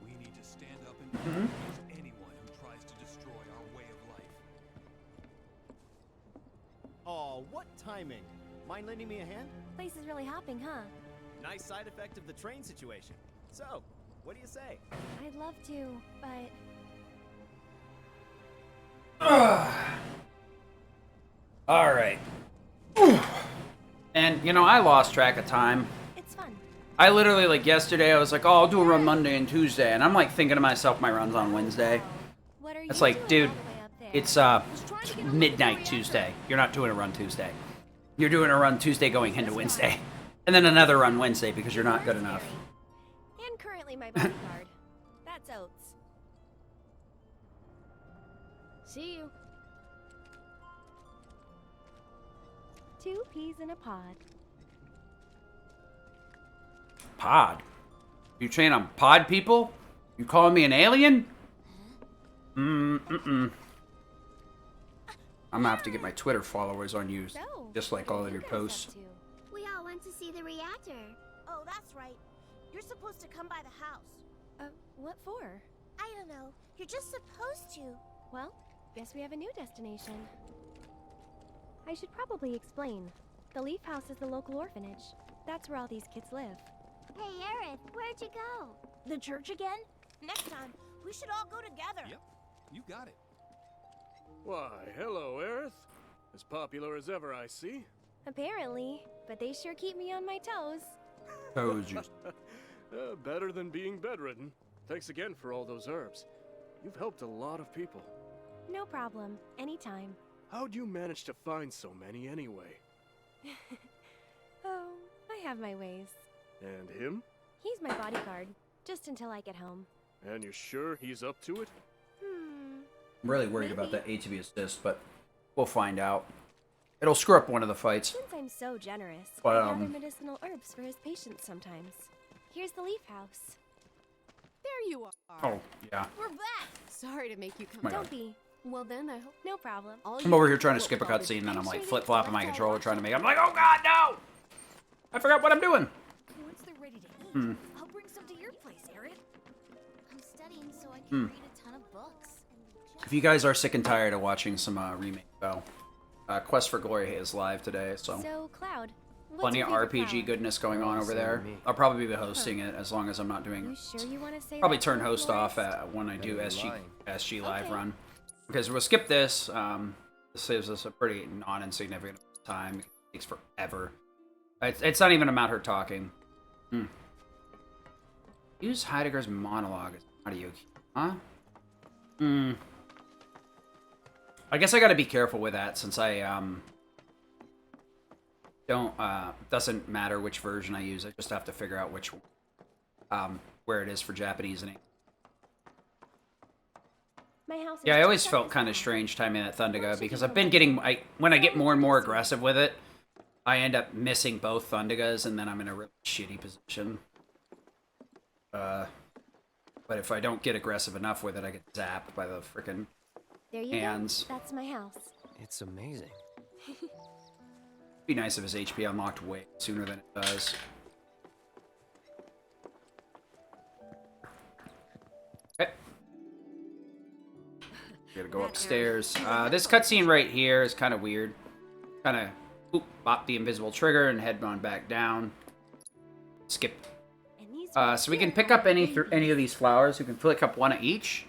We need to stand up and oppose anyone who tries to destroy our way of life. Oh, what timing! Mind lending me a hand? Place is really hopping, huh? Nice side effect of the train situation. So, what do you say? I'd love to, but All right. And, you know, I lost track of time. it's fun. I literally, like, yesterday, I was like, oh, I'll do a run Monday and Tuesday. And I'm, like, thinking to myself, my run's on Wednesday. What are It's you like, doing dude, all the way up there? it's, midnight Tuesday. You're not doing a run Tuesday. You're doing a run Tuesday going into Wednesday. And then another run Wednesday because you're not good enough. And currently my bodyguard. That's Oates. See you. 2 peas in a pod. Pod? You saying I'm pod people? You calling me an alien? I'm gonna have to get my Twitter followers on you, So, just like what all are of you your guys up posts. to? We all went to see the reactor. Oh, that's right. You're supposed to come by the house. What for? I don't know. You're just supposed to. Well, guess we have a new destination. I should probably explain. The Leaf House is the local orphanage. That's where all these kids live. Hey, Aerith, where'd you go? The church again? Next time, we should all go together. Yep, you got it. Why, hello, Aerith. As popular as ever, I see. Apparently, but they sure keep me on my toes. Toes you. Better than being bedridden. Thanks again for all those herbs. You've helped a lot of people. No problem. Anytime. How'd you manage to find so many anyway? Oh, I have my ways. And him? He's my bodyguard, just until I get home. And you're sure he's up to it? I'm really worried about that ATB assist, but we'll find out. It'll screw up one of the fights. Since I'm so generous, But, I gather medicinal herbs for his patients sometimes. Here's the Leaf House. There you are. Oh, yeah. We're back. Sorry to make you come. My God. Don't be. Well then, I hope No problem. all I'm over here trying to skip a cutscene, and I'm like flip-flopping my controller trying to make. I'm like, oh god, no! I forgot what I'm doing. Once they're ready to eat, I'll bring some to your place, Aerith. I'm studying so I can read a ton of books. If you guys are sick and tired of watching some remake, though, Quest for Glory is live today, so So, Cloud, what's plenty your of favorite RPG flower? goodness going on over there. I'll probably be hosting it as long as I'm not doing. You sure you want to say Probably that turn to a host off florist? when I do SG live Okay. run, because we'll skip this. This saves us a pretty non-insignificant time. It takes forever. It's not even about her talking. Use Heidegger's monologue as audio cue, huh? I guess I gotta be careful with that since I don't doesn't matter which version I use. I just have to figure out which where it is for Japanese and English. My house is Yeah, I always just felt up kind of this strange timing that Thundaga because I've been getting when I get more and more aggressive with it, I end up missing both Thundagas and then I'm in a really shitty position. But if I don't get aggressive enough with it, I get zapped by the frickin' There you hands. go. That's my house. It's amazing. It'd be nice if his HP unlocked way sooner than it does. Okay. Gotta go upstairs. This cutscene right here is kind of weird. Kind of, bop the invisible trigger and head on back down. Skip. And these So we can pick up any of these flowers. We can pick up one of each.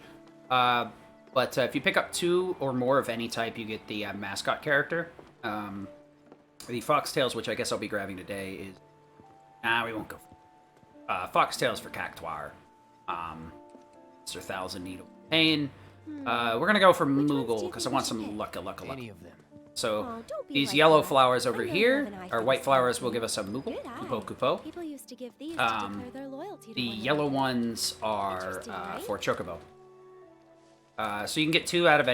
But if you pick up 2 or more of any type, you get the mascot character. The foxtails, which I guess I'll be grabbing today, is... we won't go. Foxtails for Cactuar. Mr. Thousand Needle Pain. We're gonna go for Moogle, because I want some lucka. Any of them. So, Oh, don't be these like yellow that. flowers I over know here, more than I or think white so. flowers will give us a Moogle. Good eye. Kupo. People used to give these to declare their loyalty to The one yellow another. ones are Interesting, right? for Chocobo. So you can get 2 out of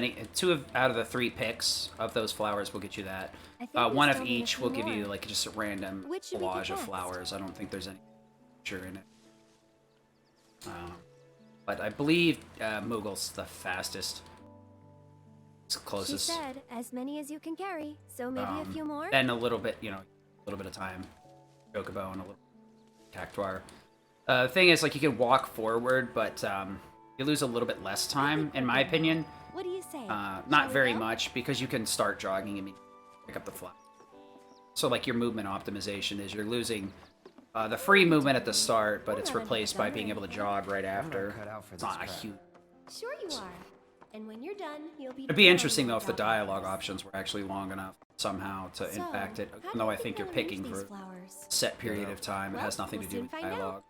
out of the 3 picks of those flowers will get you that. I think we One of still need a each few will give you more. like just a random Which should we get collage of next? flowers. I don't think there's any picture in it. But I believe Moogle's the fastest. It's She closest. said, as many as you can carry, so maybe a few more? Then a little bit, a little bit of time. Chocobo and a little Cactuar. The thing is, like, you can walk forward, but you lose a little bit less time, in my opinion. What do you say? Shall Not we very go? much, because you can start jogging and pick up the flower. So, like, your movement optimization is you're losing the free movement at the start, but it's replaced by being able to jog right after. cut out for It's this not a crap. huge... Sure you are. And when you're done, you'll be... It'd be interesting, though, if the dialogue options were actually long enough somehow to So, impact it. how Even do though you I think you're we'll arrange picking these for a flowers? set period of time. It Well, has nothing to we'll do soon with find out. dialogue.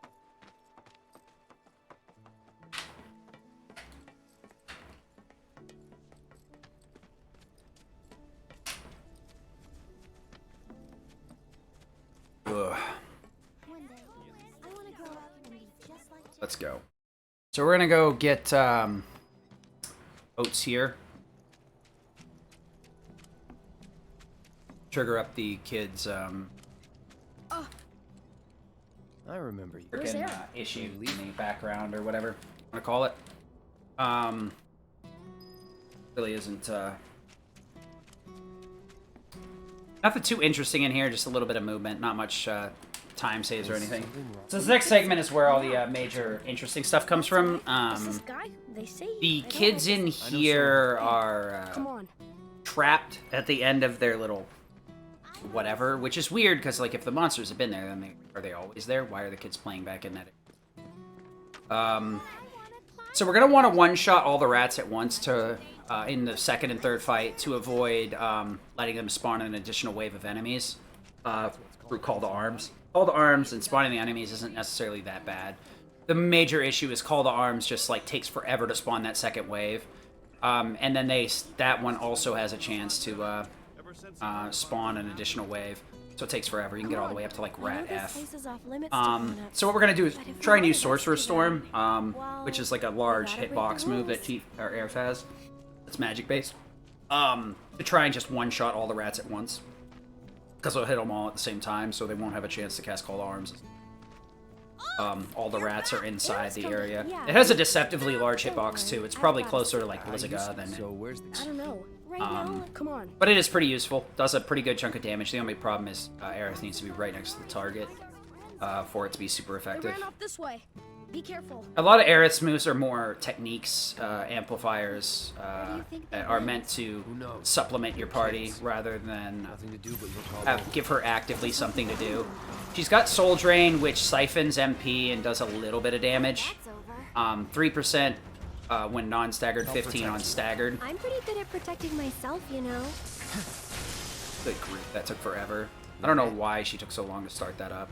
Ugh. One day, I want to grow up and be just like Let's go. So we're gonna go get oats here. Trigger up the kids' I remember you. freaking issue in the background or whatever you want to call it. Really isn't nothing too interesting in here. Just a little bit of movement, not much time saves or anything. So this next segment is where all the major interesting stuff comes from. The kids in here are trapped at the end of their little whatever, which is weird because like if the monsters have been there, then are they always there? Why are the kids playing back in that? So we're gonna want to one-shot all the rats at once to in the second and third fight to avoid letting them spawn an additional wave of enemies through Call to Arms. Call to Arms and spawning the enemies isn't necessarily that bad. The major issue is Call to Arms just like takes forever to spawn that second wave, and then that one also has a chance to spawn an additional wave, so it takes forever. You can get all the way up to like Rat F. So what we're gonna do is try and use Sorcerer's Storm, which is like a large hitbox move that Aerith has. It's magic based. To try and just one-shot all the rats at once, because it'll hit them all at the same time, so they won't have a chance to cast Call to Arms. All the rats are inside the area. It has a deceptively large hitbox too. It's probably closer to like Blizzaga than. So where's the... I don't know. Right now, come on. But it is pretty useful. Does a pretty good chunk of damage. The only problem is Aerith needs to be right next to the target for it to be super They effective. ran off this way. Be careful. A lot of Aerith's moves are more techniques, amplifiers, that are meant to supplement your party rather than give her actively something to do. She's got Soul Drain, which siphons MP and does a little bit of damage. 3% when non-staggered, 15 on staggered. I'm pretty good at protecting myself, you know. Good grief, that took forever. I don't know why she took so long to start that up.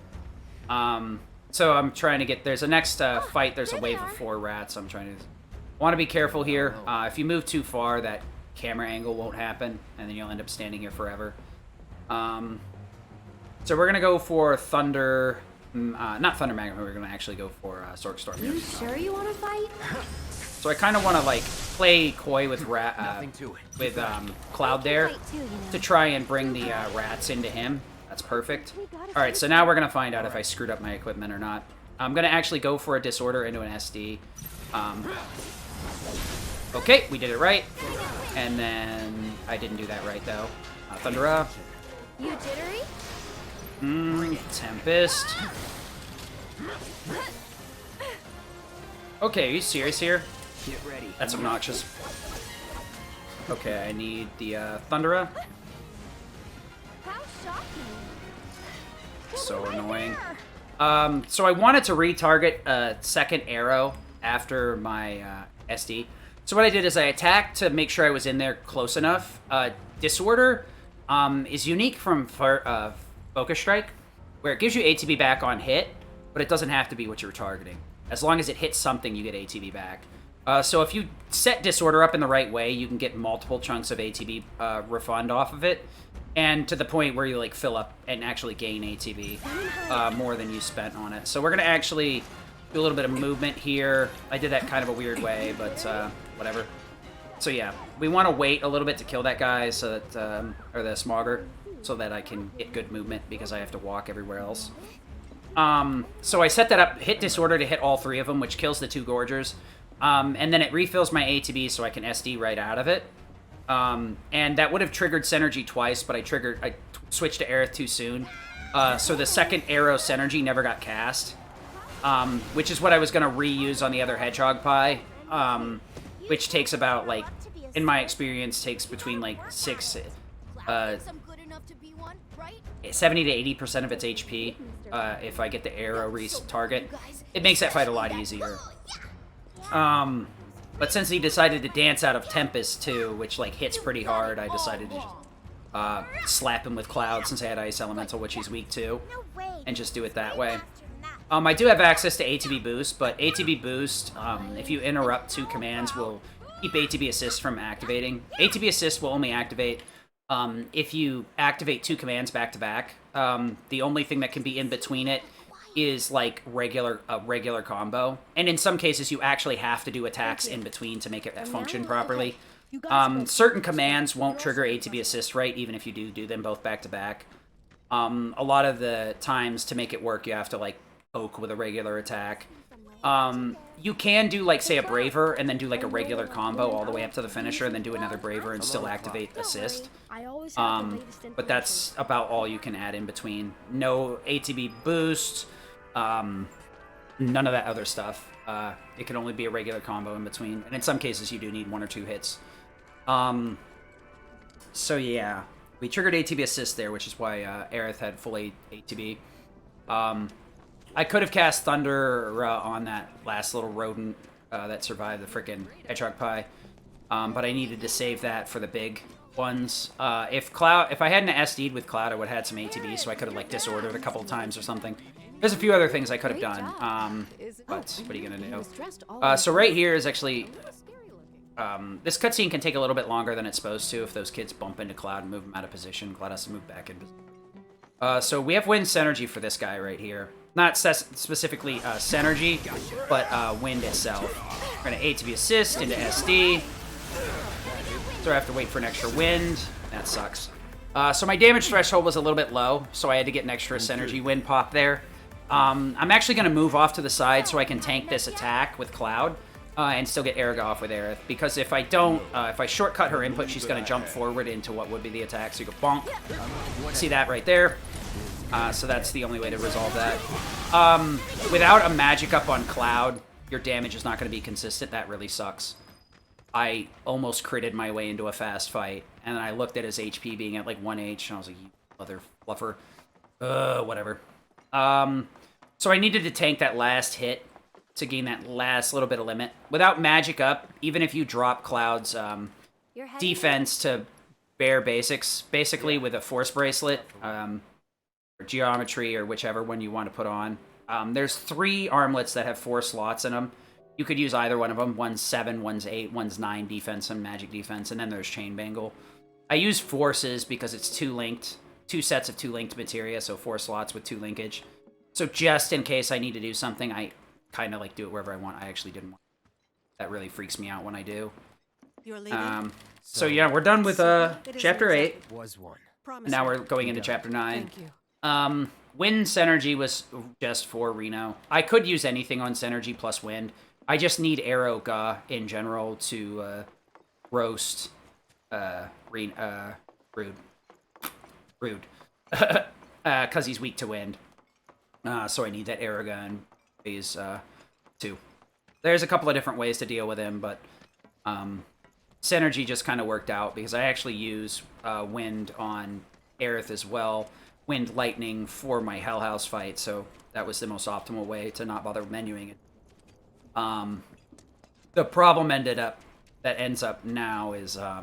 So I'm trying to get... There's a next fight. There's a wave of 4 rats. I'm trying to... Want to be careful here. If you move too far, that camera angle won't happen, and then you'll end up standing here forever. So we're going to go for Thunder... not Thunder Magma. We're going to actually go for Sork Storm. You sure you want to fight? So I kind of want to, like, play coy with Cloud there to try and bring the rats into him. That's perfect. Alright, so now we're going to find out if I screwed up my equipment or not. I'm going to actually go for a Disorder into an SD. Okay, we did it right. And then I didn't do that right, though. Thundera. You jittery? Tempest. Okay, are you serious here? Get ready. That's obnoxious. Okay, I need the Thundera. How shocking. So annoying. So I wanted to retarget a second arrow after my SD. So what I did is I attacked to make sure I was in there close enough. Disorder is unique from Focus Strike, where it gives you ATB back on hit, but it doesn't have to be what you're targeting. As long as it hits something, you get ATB back. So if you set Disorder up in the right way, you can get multiple chunks of ATB refund off of it, and to the point where you like fill up and actually gain ATB more than you spent on it. So we're gonna actually do a little bit of movement here. I did that kind of a weird way, but whatever. So yeah, we want to wait a little bit to kill that guy, so that or the Smogger, so that I can get good movement because I have to walk everywhere else. So I set that up, hit Disorder to hit all 3 of them, which kills the 2 Gorgers. And then it refills my ATB so I can SD right out of it. And that would have triggered Synergy twice, but I switched to Aerith too soon. So the second arrow Synergy never got cast. Which is what I was going to reuse on the other Hedgehog Pie. Which takes about, like, in my experience, takes between, like, 70 to 80% of its HP. If I get the arrow target. It makes that fight a lot easier. But since he decided to dance out of Tempest too, which like hits pretty hard, I decided to just slap him with Cloud since I had Ice Elemental, which he's weak to, and just do it that way. I do have access to ATB Boost, but ATB Boost, if you interrupt 2 commands, will keep ATB Assist from activating. ATB Assist will only activate if you activate 2 commands back to back. The only thing that can be in between it is like a regular combo, and in some cases you actually have to do attacks in between to make it function properly. Certain commands won't trigger ATB Assist right, even if you do them both back to back. A lot of the times to make it work, you have to like poke with a regular attack. You can do like say a Braver and then do like a regular combo all the way up to the finisher, and then do another Braver and still activate Assist. But that's about all you can add in between. No ATB Boost. None of that other stuff. It can only be a regular combo in between, and in some cases you do need 1 or 2 hits. So yeah, we triggered ATB Assist there, which is why Aerith had full ATB. I could have cast Thunder on that last little rodent that survived the frickin' Hedgehog Pie, but I needed to save that for the big ones. If I hadn't SD'd with Cloud, I would have had some ATB, so I could have like disordered a couple of times or something. There's a few other things I could have done, but what are you gonna do? So right here is actually, this cutscene can take a little bit longer than it's supposed to if those kids bump into Cloud and move him out of position. Cloud has to move back in position. So we have Wind Synergy for this guy right here. Not specifically Synergy, but Wind itself. We're gonna ATB Assist into SD. So I have to wait for an extra Wind. That sucks. So my damage threshold was a little bit low, so I had to get an extra Synergy Wind pop there. I'm actually going to move off to the side so I can tank this attack with Cloud and still get Eriga off with Aerith. Because if I don't, if I shortcut her input, she's going to jump forward into what would be the attack. So you go bonk. See that right there? So that's the only way to resolve that. Without a magic up on Cloud, your damage is not going to be consistent. That really sucks. I almost critted my way into a fast fight, and then I looked at his HP being at like 1H, and I was like, you mother fluffer. Whatever. So I needed to tank that last hit to gain that last little bit of limit. Without magic up, even if you drop Cloud's defense to bare basics, basically with a Force Bracelet, or Geometry, or whichever one you want to put on. There's 3 armlets that have 4 slots in them. You could use either one of them. One's 7, one's 8, one's 9 defense and magic defense, and then there's Chain Bangle. I use Forces because it's 2 linked, 2 sets of 2 linked materia, so 4 slots with 2 linkage. So just in case I need to do something, I kind of like do it wherever I want. I actually didn't want it. That really freaks me out when I do. You're leaving? So yeah, we're done with chapter 8. Was one. Now we're going into chapter 9. Thank you. Wind Synergy was just for Reno. I could use anything on Synergy plus Wind. I just need Arrow in general to roast Rude. Rude. Because he's weak to Wind. So I need that Arrow in phase 2. There's a couple of different ways to deal with him, but Synergy just kind of worked out because I actually use Wind on Aerith as well. Wind Lightning for my Hell House fight, so that was the most optimal way to not bother menuing it. The problem that ends up now is I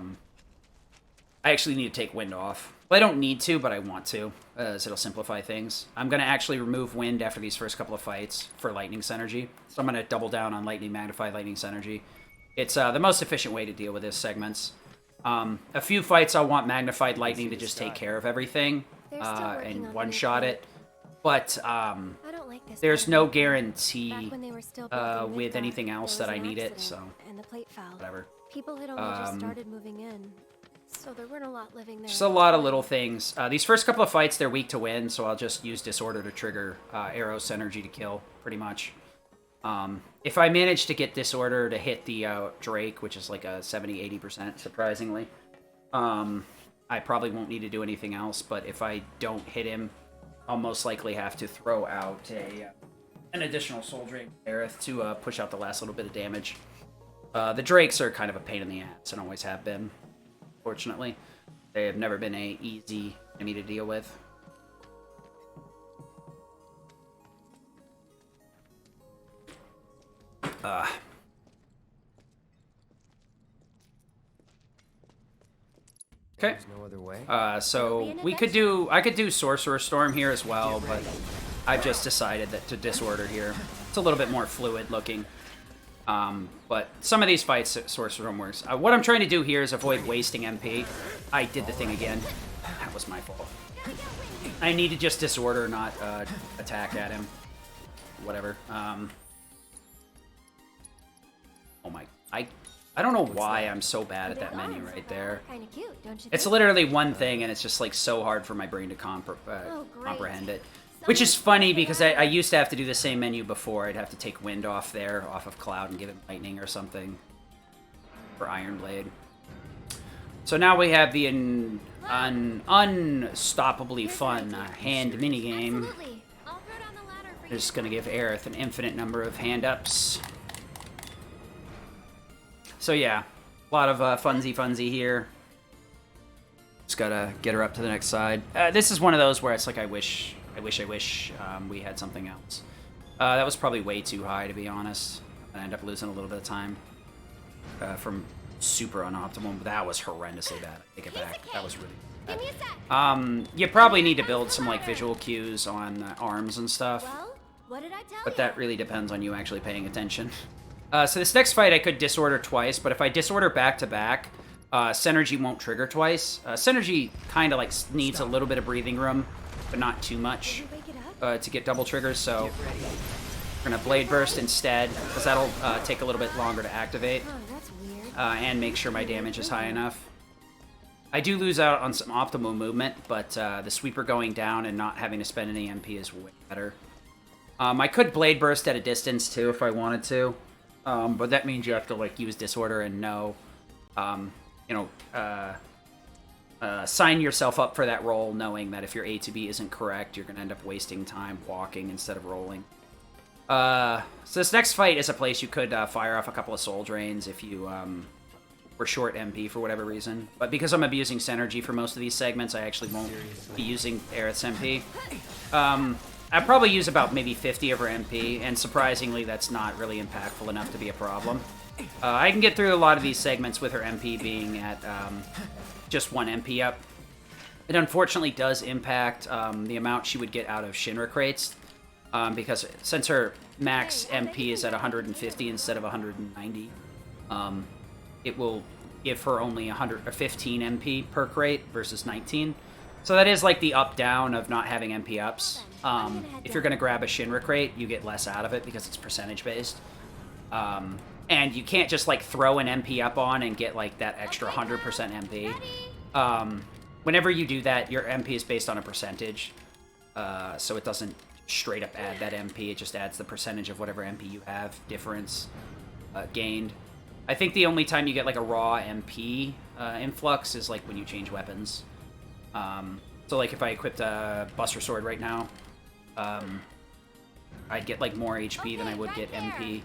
actually need to take Wind off. Well, I don't need to, but I want to, as it'll simplify things. I'm going to actually remove Wind after these first couple of fights for Lightning Synergy. So I'm going to double down on Lightning Magnify, Lightning Synergy. It's the most efficient way to deal with this segments. A few fights I'll want Magnified Lightning to just take care of everything and one-shot it. But there's no guarantee with anything else that I need it, so whatever. People had only just started moving in, so there weren't a lot living there. Just a lot of little things. These first couple of fights, they're weak to Wind, so I'll just use Disorder to trigger Arrow Synergy to kill, pretty much. If I manage to get Disorder to hit the Drake, which is like a 70-80%, surprisingly, I probably won't need to do anything else, but if I don't hit him, I'll most likely have to throw out an additional Soul Drain Aerith to push out the last little bit of damage. The Drakes are kind of a pain in the ass and always have been, fortunately. They have never been a easy enemy to deal with. Okay. No other way. So I could do Sorcerer Storm here as well, but I've just decided that to Disorder here. It's a little bit more fluid looking. But some of these fights, Sorcerer Storm works. What I'm trying to do here is avoid wasting MP. I did the thing again. That was my fault. I need to just Disorder, not attack at him. Whatever. Oh my... I don't know why I'm so bad at that menu right there. It's literally one thing, and it's just like so hard for my brain to comprehend it. Which is funny, because I used to have to do the same menu before. I'd have to take Wind off there, off of Cloud, and give him Lightning or something. For Iron Blade. So now we have the unstoppably fun hand minigame. We're just going to give Aerith an infinite number of hand-ups. So yeah, a lot of funsy here. Just gotta get her up to the next side. This is one of those where it's like I wish we had something else. That was probably way too high, to be honest. I end up losing a little bit of time from super unoptimal, but that was horrendously bad. I take it back. That was really bad. You probably need to build some like visual cues on arms and stuff. But that really depends on you actually paying attention. So this next fight I could Disorder twice, but if I Disorder back-to-back, Synergy won't trigger twice. Synergy kind of like needs a little bit of breathing room, but not too much to get double triggers, so we're going to Blade Burst instead, because that'll take a little bit longer to activate, and make sure my damage is high enough. I do lose out on some optimal movement, but the Sweeper going down and not having to spend any MP is way better. I could Blade Burst at a distance, too, if I wanted to. But that means you have to like use Disorder and know, sign yourself up for that roll, knowing that if your ATB isn't correct, you're going to end up wasting time walking instead of rolling. So this next fight is a place you could fire off a couple of soul drains if you were short MP for whatever reason. But because I'm abusing Synergy for most of these segments, I actually won't be using Aerith's MP. I probably use about maybe 50 of her MP, and surprisingly, that's not really impactful enough to be a problem. I can get through a lot of these segments with her MP being at just 1 MP up. It unfortunately does impact the amount she would get out of Shinra crates, because since her max MP is at 150 instead of 190, it will give her only 115 MP per crate versus 19. So that is like the up-down of not having MP ups. If you're going to grab a Shinra crate, you get less out of it because it's percentage-based. And you can't just like throw an MP up on and get like that extra 100% MP. Whenever you do that, your MP is based on a percentage. So it doesn't straight up add that MP, it just adds the percentage of whatever MP you have, difference gained. I think the only time you get like a raw MP influx is like when you change weapons. So like if I equipped a Buster Sword right now, I'd get like more HP than I would get MP.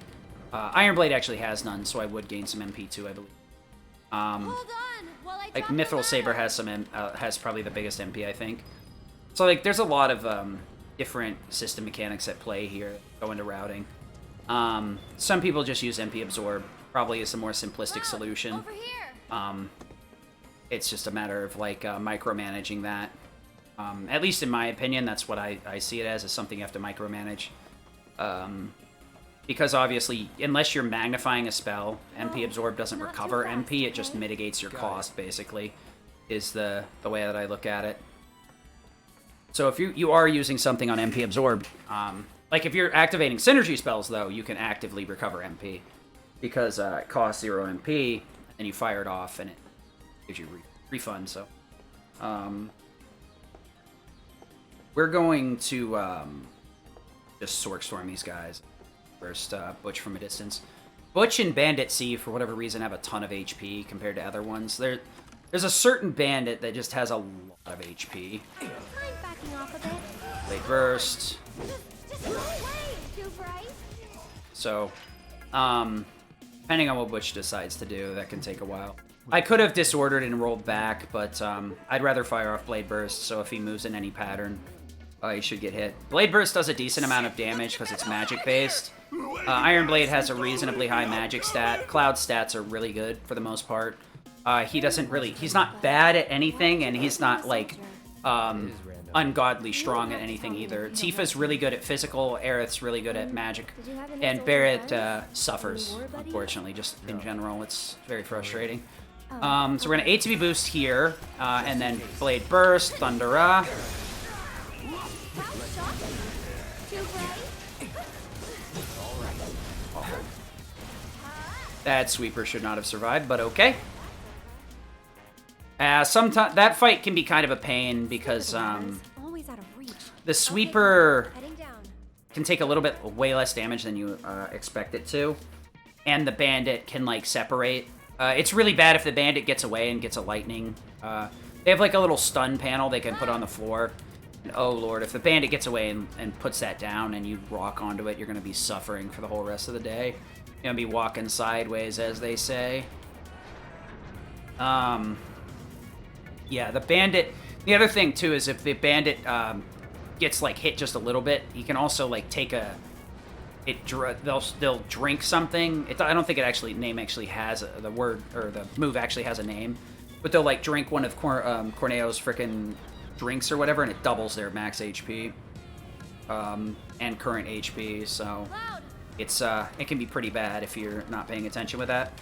Iron Blade actually has none, so I would gain some MP too, I believe. Like Mithril Saber has some has probably the biggest MP, I think. So like there's a lot of different system mechanics at play here that go into routing. Some people just use MP Absorb, probably is the more simplistic solution. It's just a matter of like micromanaging that. At least in my opinion, that's what I see it as something you have to micromanage. Because obviously, unless you're magnifying a spell, MP Absorb doesn't recover MP, it just mitigates your cost, basically, is the way that I look at it. So if you are using something on MP Absorb, like if you're activating synergy spells, though, you can actively recover MP. Because it costs 0 MP, and you fire it off, and it gives you refund, so... we're going to just Sork Storm these guys. First, Butch from a distance. Butch and Bandit C, for whatever reason, have a ton of HP compared to other ones. There's a certain Bandit that just has a lot of HP. Blade Burst. So, depending on what Butch decides to do, that can take a while. I could have disordered and rolled back, but I'd rather fire off Blade Burst, so if he moves in any pattern, he should get hit. Blade Burst does a decent amount of damage because it's magic-based. Iron Blade has a reasonably high magic stat. Cloud stats are really good for the most part. He's not bad at anything, and he's not, like, ungodly strong at anything either. Tifa's really good at physical, Aerith's really good at magic, and Barrett suffers, unfortunately, just in general. It's very frustrating. So we're going to ATB boost here, and then Blade Burst, Thundera. That sweeper should not have survived, but okay. Sometimes that fight can be kind of a pain because the sweeper can take a little bit way less damage than you expect it to, and the bandit can like separate. It's really bad if the bandit gets away and gets a lightning. They have like a little stun panel they can put on the floor. And, oh lord, if the bandit gets away and puts that down and you rock onto it, you're going to be suffering for the whole rest of the day. You're going to be walking sideways, as they say. Yeah, the bandit... The other thing, too, is if the bandit gets, like, hit just a little bit, he can also, like, take a... They'll drink something. I don't think it actually... Name actually has... The word... Or the move actually has a name. But they'll, like, drink one of Corneo's frickin' drinks or whatever, and it doubles their max HP. And current HP, so... It's, it can be pretty bad if you're not paying attention with that.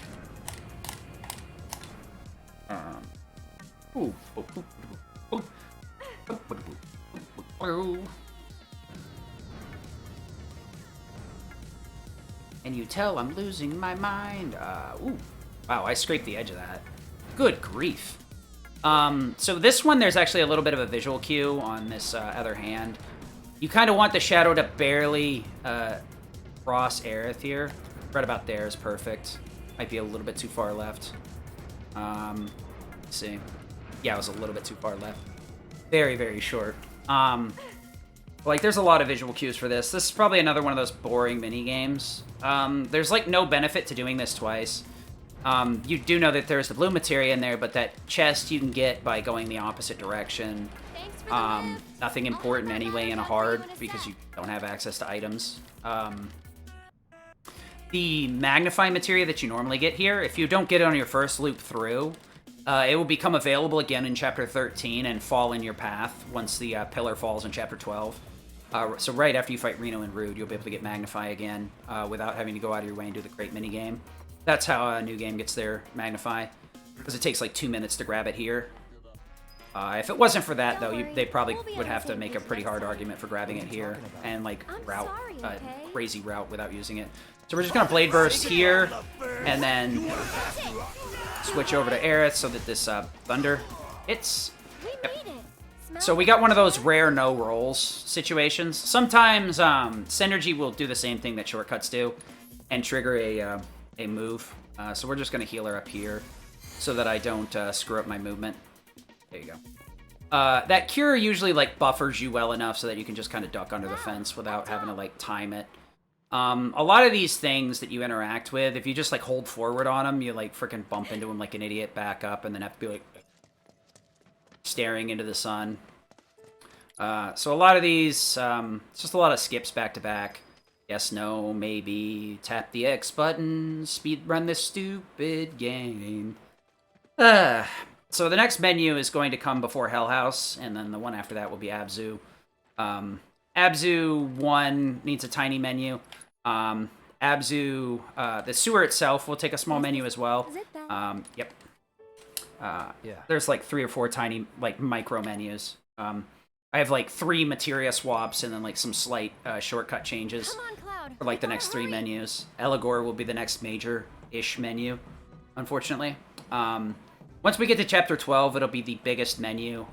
And you tell I'm losing my mind. Ooh. Wow, I scraped the edge of that. Good grief. So this one, there's actually a little bit of a visual cue on this other hand. You kind of want the shadow to barely cross Aerith here. Right about there is perfect. Might be a little bit too far left. Let's see. Yeah, it was a little bit too far left. Very, very short. Like, there's a lot of visual cues for this. This is probably another one of those boring mini games. There's, like, no benefit to doing this twice. You do know that there's the blue materia in there, but that chest you can get by going the opposite direction. Nothing important anyway in a hard, because you don't have access to items. The magnifying materia that you normally get here, if you don't get it on your first loop through, it will become available again in Chapter 13 and fall in your path once the pillar falls in Chapter 12. So right after you fight Reno and Rude, you'll be able to get Magnify again without having to go out of your way and do the crate minigame. That's how a new game gets their Magnify, because it takes like 2 minutes to grab it here. If it wasn't for that, though, they probably would have to make a pretty hard argument for grabbing it here and, like, route crazy route without using it. So we're just going to Blade Burst here, and then switch over to Aerith so that this Thunder hits. Yep. So we got one of those rare no rolls situations. Sometimes Synergy will do the same thing that shortcuts do and trigger a move. So we're just going to heal her up here so that I don't screw up my movement. There you go. That cure usually, like, buffers you well enough so that you can just kind of duck under the fence without having to, like, time it. A lot of these things that you interact with, if you just, like, hold forward on them, you, like, freaking bump into them like an idiot, back up, and then have to be, like, staring into the sun. So a lot of these, it's just a lot of skips back to back. Yes, no, maybe, tap the X button, speed run this stupid game. So the next menu is going to come before Hell House, and then the one after that will be Abzu. Abzu 1 needs a tiny menu. Abzu, the sewer itself will take a small menu as well. Yep. There's like 3 or 4 tiny, like, micro menus. I have like 3 materia swaps and then like some slight shortcut changes for like the next 3 menus. Eligor will be the next major-ish menu, unfortunately. Once we get to Chapter 12, it'll be the biggest menu.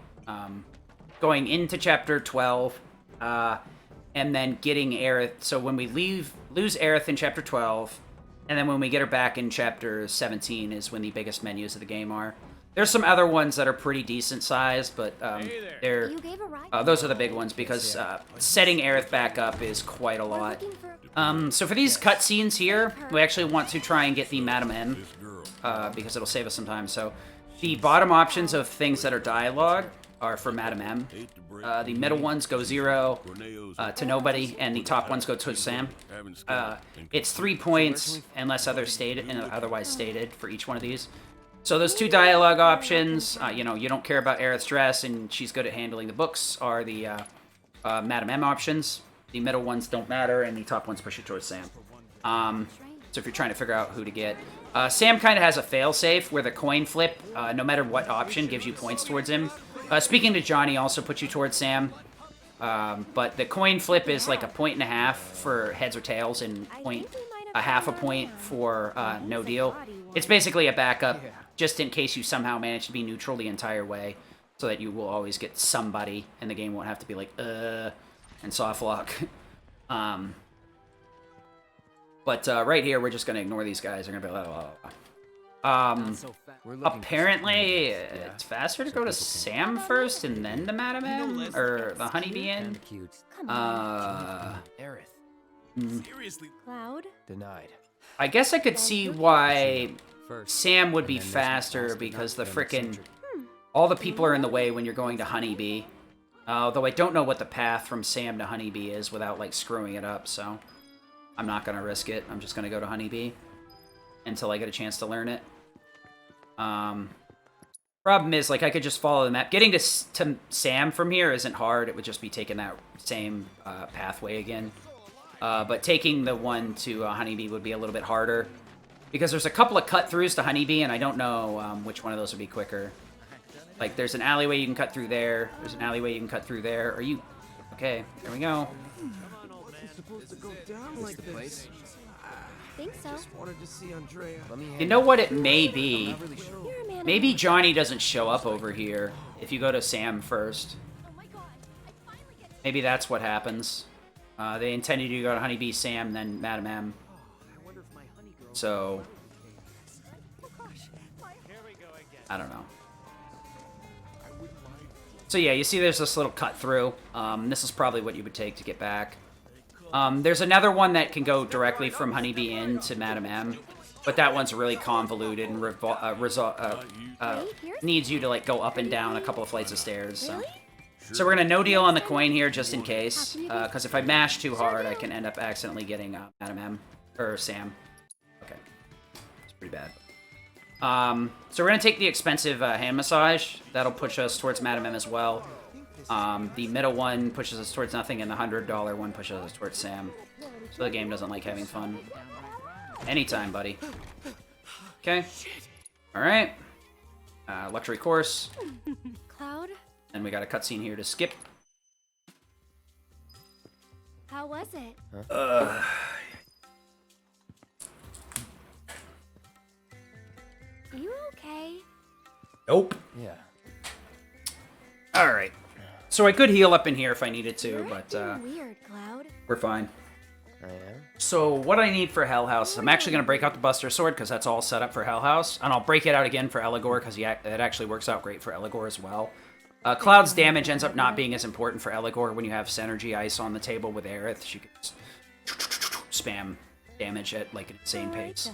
Going into Chapter 12, and then getting Aerith. So when we lose Aerith in Chapter 12, and then when we get her back in Chapter 17 is when the biggest menus of the game are. There's some other ones that are pretty decent sized, but those are the big ones because setting Aerith back up is quite a lot. So for these cutscenes here, we actually want to try and get the Madam M, because it'll save us some time. So the bottom options of things that are dialogue are for Madam M. The middle ones go 0 to nobody, and the top ones go to Sam. It's 3 points unless otherwise stated for each one of these. So those 2 dialogue options, you know, you don't care about Aerith's dress and she's good at handling the books, are the Madam M options. The middle ones don't matter, and the top ones push you towards Sam. So if you're trying to figure out who to get. Sam kind of has a fail-safe where the coin flip, no matter what option, gives you points towards him. Speaking to Johnny also puts you towards Sam. But the coin flip is like 1.5 points for heads or tails and half a point for no deal. It's basically a backup, just in case you somehow manage to be neutral the entire way, so that you will always get somebody, and the game won't have to be like, and softlock. But right here, we're just going to ignore these guys. They're going to be like, apparently, it's faster to go to Sam first and then to Madam M, or the Honeybee Inn. Seriously? Cloud? Denied. I guess I could see why Sam would be faster, because the frickin' all the people are in the way when you're going to Honeybee. Though I don't know what the path from Sam to Honeybee is without, like, screwing it up, so I'm not gonna risk it. I'm just gonna go to Honeybee until I get a chance to learn it. Problem is, like, I could just follow the map. Getting to Sam from here isn't hard. It would just be taking that same pathway again. But taking the one to Honeybee would be a little bit harder, because there's a couple of cut-throughs to Honeybee, and I don't know which one of those would be quicker. Like, there's an alleyway you can cut through there. There's an alleyway you can cut through there. Are you... Okay, there we go. Think so. You know what it may be? Maybe Johnny doesn't show up over here if you go to Sam first. Maybe that's what happens. They intended you to go to Honeybee, Sam, then Madam M. So... I don't know. So yeah, you see there's this little cut through. This is probably what you would take to get back. There's another one that can go directly from Honeybee Inn to Madame M, but that one's really convoluted and needs you to like go up and down a couple of flights of stairs. So we're gonna no deal on the coin here just in case, because if I mash too hard, I can end up accidentally getting Madame M or Sam. Okay, it's pretty bad. So we're gonna take the expensive hand massage. That'll push us towards Madame M as well. The middle one pushes us towards nothing, and the $100 one pushes us towards Sam. So the game doesn't like having fun. Anytime, buddy. Okay. Alright. Luxury course. Cloud? And we got a cutscene here to skip. How was it? You okay? Nope. Yeah. Alright. So I could heal up in here if I needed to, but weird, Cloud. we're fine. I am. So what I need for Hell House, I'm actually going to break out the Buster Sword because that's all set up for Hell House. And I'll break it out again for Eligor because it actually works out great for Eligor as well. Cloud's damage ends up not being as important for Eligor when you have Synergy Ice on the table with Aerith. She can just spam damage at like an insane pace.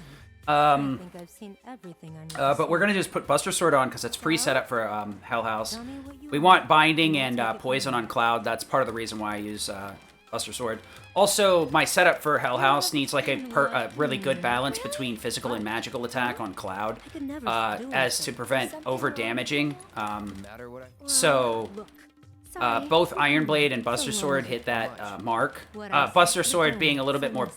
I think I've seen everything on But we're going to just put Buster Sword on because it's pre-set up for Hell House. We want Binding and Poison on Cloud. That's part of the reason why I use Buster Sword. Also, my setup for Hell House needs like a really good balance between physical and magical attack on Cloud, as to prevent over-damaging. So, both Iron Blade and Buster Sword hit that mark. Buster Sword being a little bit more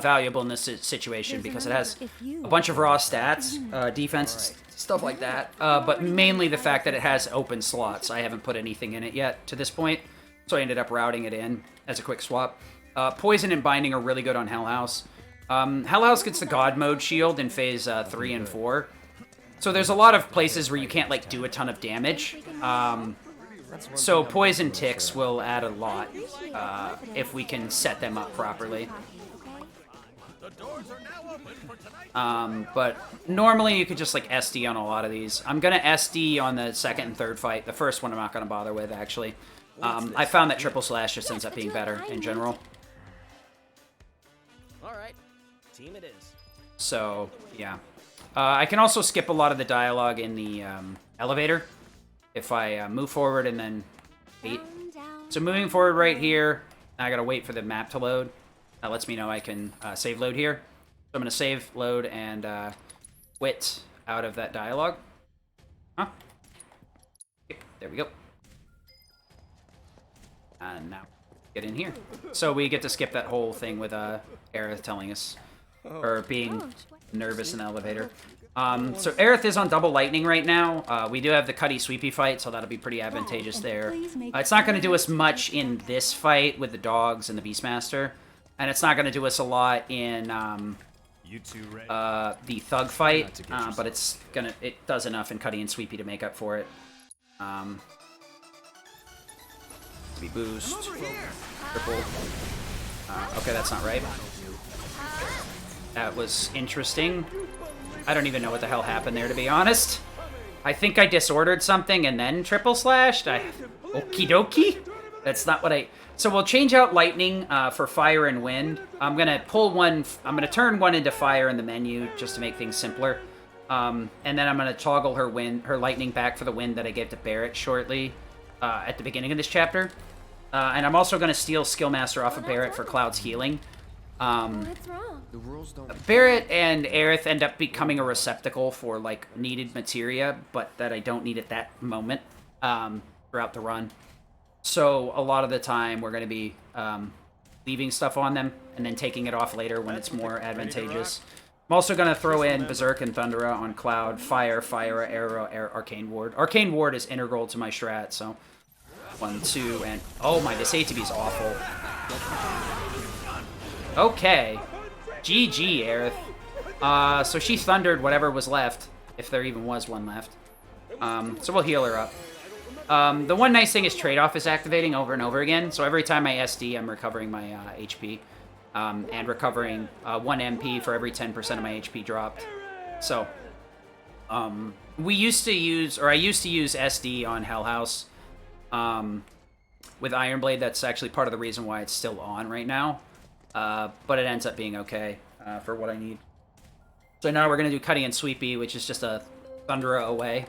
valuable in this situation because it has a bunch of raw stats, defense, stuff like that. But mainly the fact that it has open slots. I haven't put anything in it yet to this point, so I ended up routing it in as a quick swap. Poison and Binding are really good on Hell House. Hell House gets the God Mode shield in phase 3 and 4. So there's a lot of places where you can't like do a ton of damage. So Poison Ticks will add a lot if we can set them up properly. But normally you could just like SD on a lot of these. I'm gonna SD on the second and third fight. The first one I'm not gonna bother with actually. I found that Triple Slash just ends up being better in general. Alright, team it is. So, yeah. I can also skip a lot of the dialogue in the elevator if I move forward and then wait. So moving forward right here, I gotta wait for the map to load. That lets me know I can save load here. So I'm gonna save load and quit out of that dialogue. Huh? Okay, there we go. And now get in here. So we get to skip that whole thing with Aerith telling us, or being nervous in the elevator. So Aerith is on double lightning right now. We do have the Cuddy Sweepy fight, so that'll be pretty advantageous there. It's not going to do us much in this fight with the dogs and the Beastmaster, and it's not going to do us a lot in the Thug fight, but it does enough in Cuddy and Sweepy to make up for it. Maybe boost, triple. Okay, that's not right. That was interesting. I don't even know what the hell happened there, to be honest. I think I disordered something and then triple slashed. Okie dokie? That's not what I... So we'll change out lightning for fire and wind. I'm gonna turn one into fire in the menu just to make things simpler. And then I'm gonna toggle her lightning back for the wind that I gave to Barrett shortly at the beginning of this chapter. And I'm also gonna steal Skillmaster off of Barrett for Cloud's healing. What's wrong? The rules don't... Barrett and Aerith end up becoming a receptacle for, like, needed materia, but that I don't need at that moment throughout the run. So a lot of the time we're going to be leaving stuff on them and then taking it off later when it's more advantageous. I'm also going to throw in Berserk and Thundera on Cloud, Fire, Arrow, Arcane Ward. Arcane Ward is integral to my strat, so 1, 2, and... Oh my, this ATB is awful. Okay. GG, Aerith. So she thundered whatever was left, if there even was one left. So we'll heal her up. The one nice thing is trade-off is activating over and over again, so every time I SD, I'm recovering my HP. And recovering 1 MP for every 10% of my HP dropped. So, I used to use SD on Hell House. With Iron Blade, that's actually part of the reason why it's still on right now. But it ends up being okay for what I need. So now we're going to do Cutty and Sweepy, which is just a Thundera away.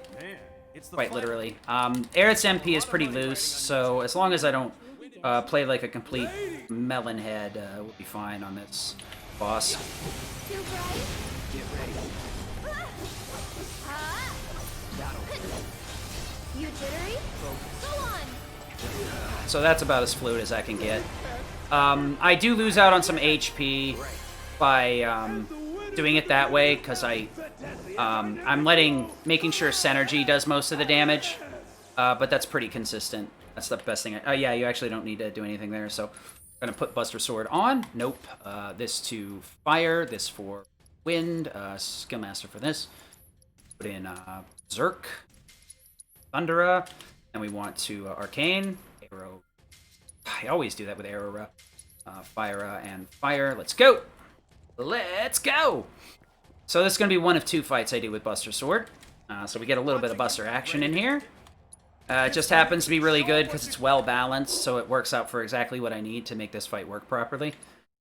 Quite literally. Aerith's MP is pretty loose, so as long as I don't play like a complete melon head, we'll be fine on this boss. Get ready. You jittery? Go on. So that's about as fluid as I can get. I do lose out on some HP by doing it that way, because I'm making sure Synergy does most of the damage, but that's pretty consistent. That's the best thing. Oh yeah, you actually don't need to do anything there, so I'm going to put Buster Sword on. Nope. This to fire, this for wind, Skill Master for this. Put in Berserk, Thundera, and we want to Arcane, Arrow. I always do that with Arrow. Fire and Fire. Let's go! Let's go! So this is going to be one of 2 fights I do with Buster Sword. So we get a little bit of Buster action in here. It just happens to be really good because it's well balanced, so it works out for exactly what I need to make this fight work properly.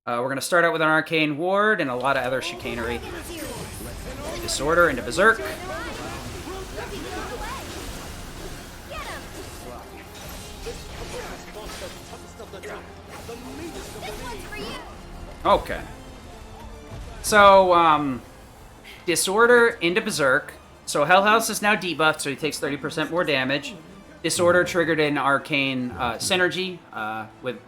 We're going to start out with an Arcane Ward and a lot of other chicanery. Disorder into Berserk. Okay. So, Disorder into Berserk. So Hell House is now debuffed, so he takes 30% more damage. Disorder triggered an Arcane Synergy with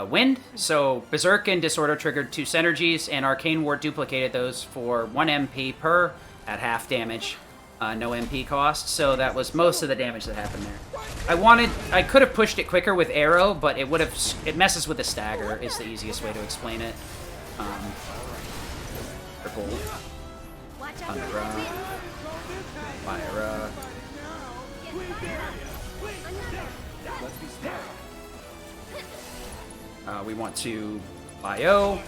Wind. So Berserk and Disorder triggered 2 Synergies, and Arcane Ward duplicated those for 1 MP per at half damage. No MP cost, so that was most of the damage that happened there. I could have pushed it quicker with Arrow, but it messes with the stagger, is the easiest way to explain it. Triple. Thundera. Fire. We want to Bio.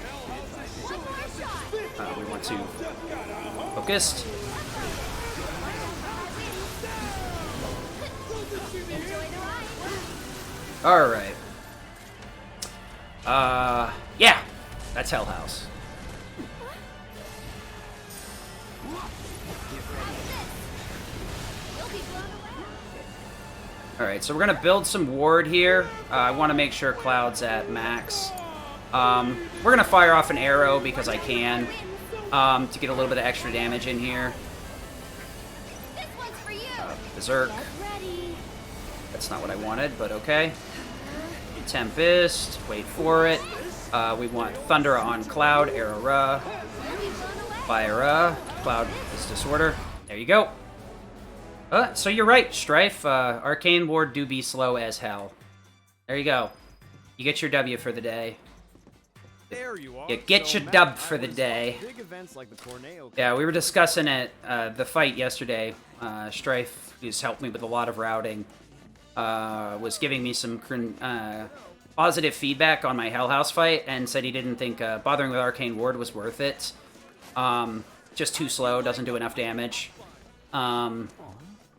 We want to Focused. Alright. Yeah. That's Hell House. Alright, so we're going to build some ward here. I want to make sure Cloud's at max. We're going to fire off an arrow because I can, to get a little bit of extra damage in here. Berserk. That's not what I wanted, but okay. Tempest, wait for it. We want Thundera on Cloud, Arrow, Fire, Cloud is Disorder. There you go. So you're right, Strife. Arcane Ward do be slow as hell. There you go. You get your W for the day. There you are. You get your dub for the day. Yeah, we were discussing it, the fight yesterday. Strife, who's helped me with a lot of routing, was giving me some positive feedback on my Hell House fight and said he didn't think bothering with Arcane Ward was worth it. Just too slow, doesn't do enough damage.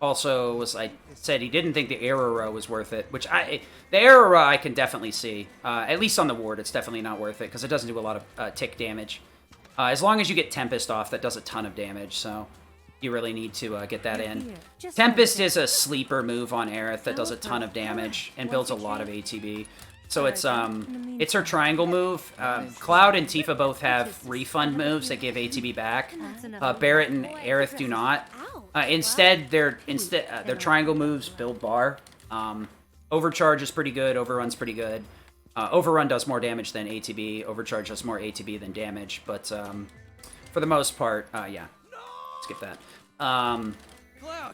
Also, I said he didn't think the Arrow was worth it, which the Arrow I can definitely see. At least on the ward, it's definitely not worth it because it doesn't do a lot of tick damage. As long as you get Tempest off, that does a ton of damage, so you really need to get that in. Tempest is a sleeper move on Aerith that does a ton of damage and builds a lot of ATB. So it's her triangle move. Cloud and Tifa both have refund moves that give ATB back. Barret and Aerith do not. Instead, their triangle moves build bar. Overcharge is pretty good. Overrun's pretty good. Overrun does more damage than ATB. Overcharge does more ATB than damage. But for the most part, yeah. Skip that.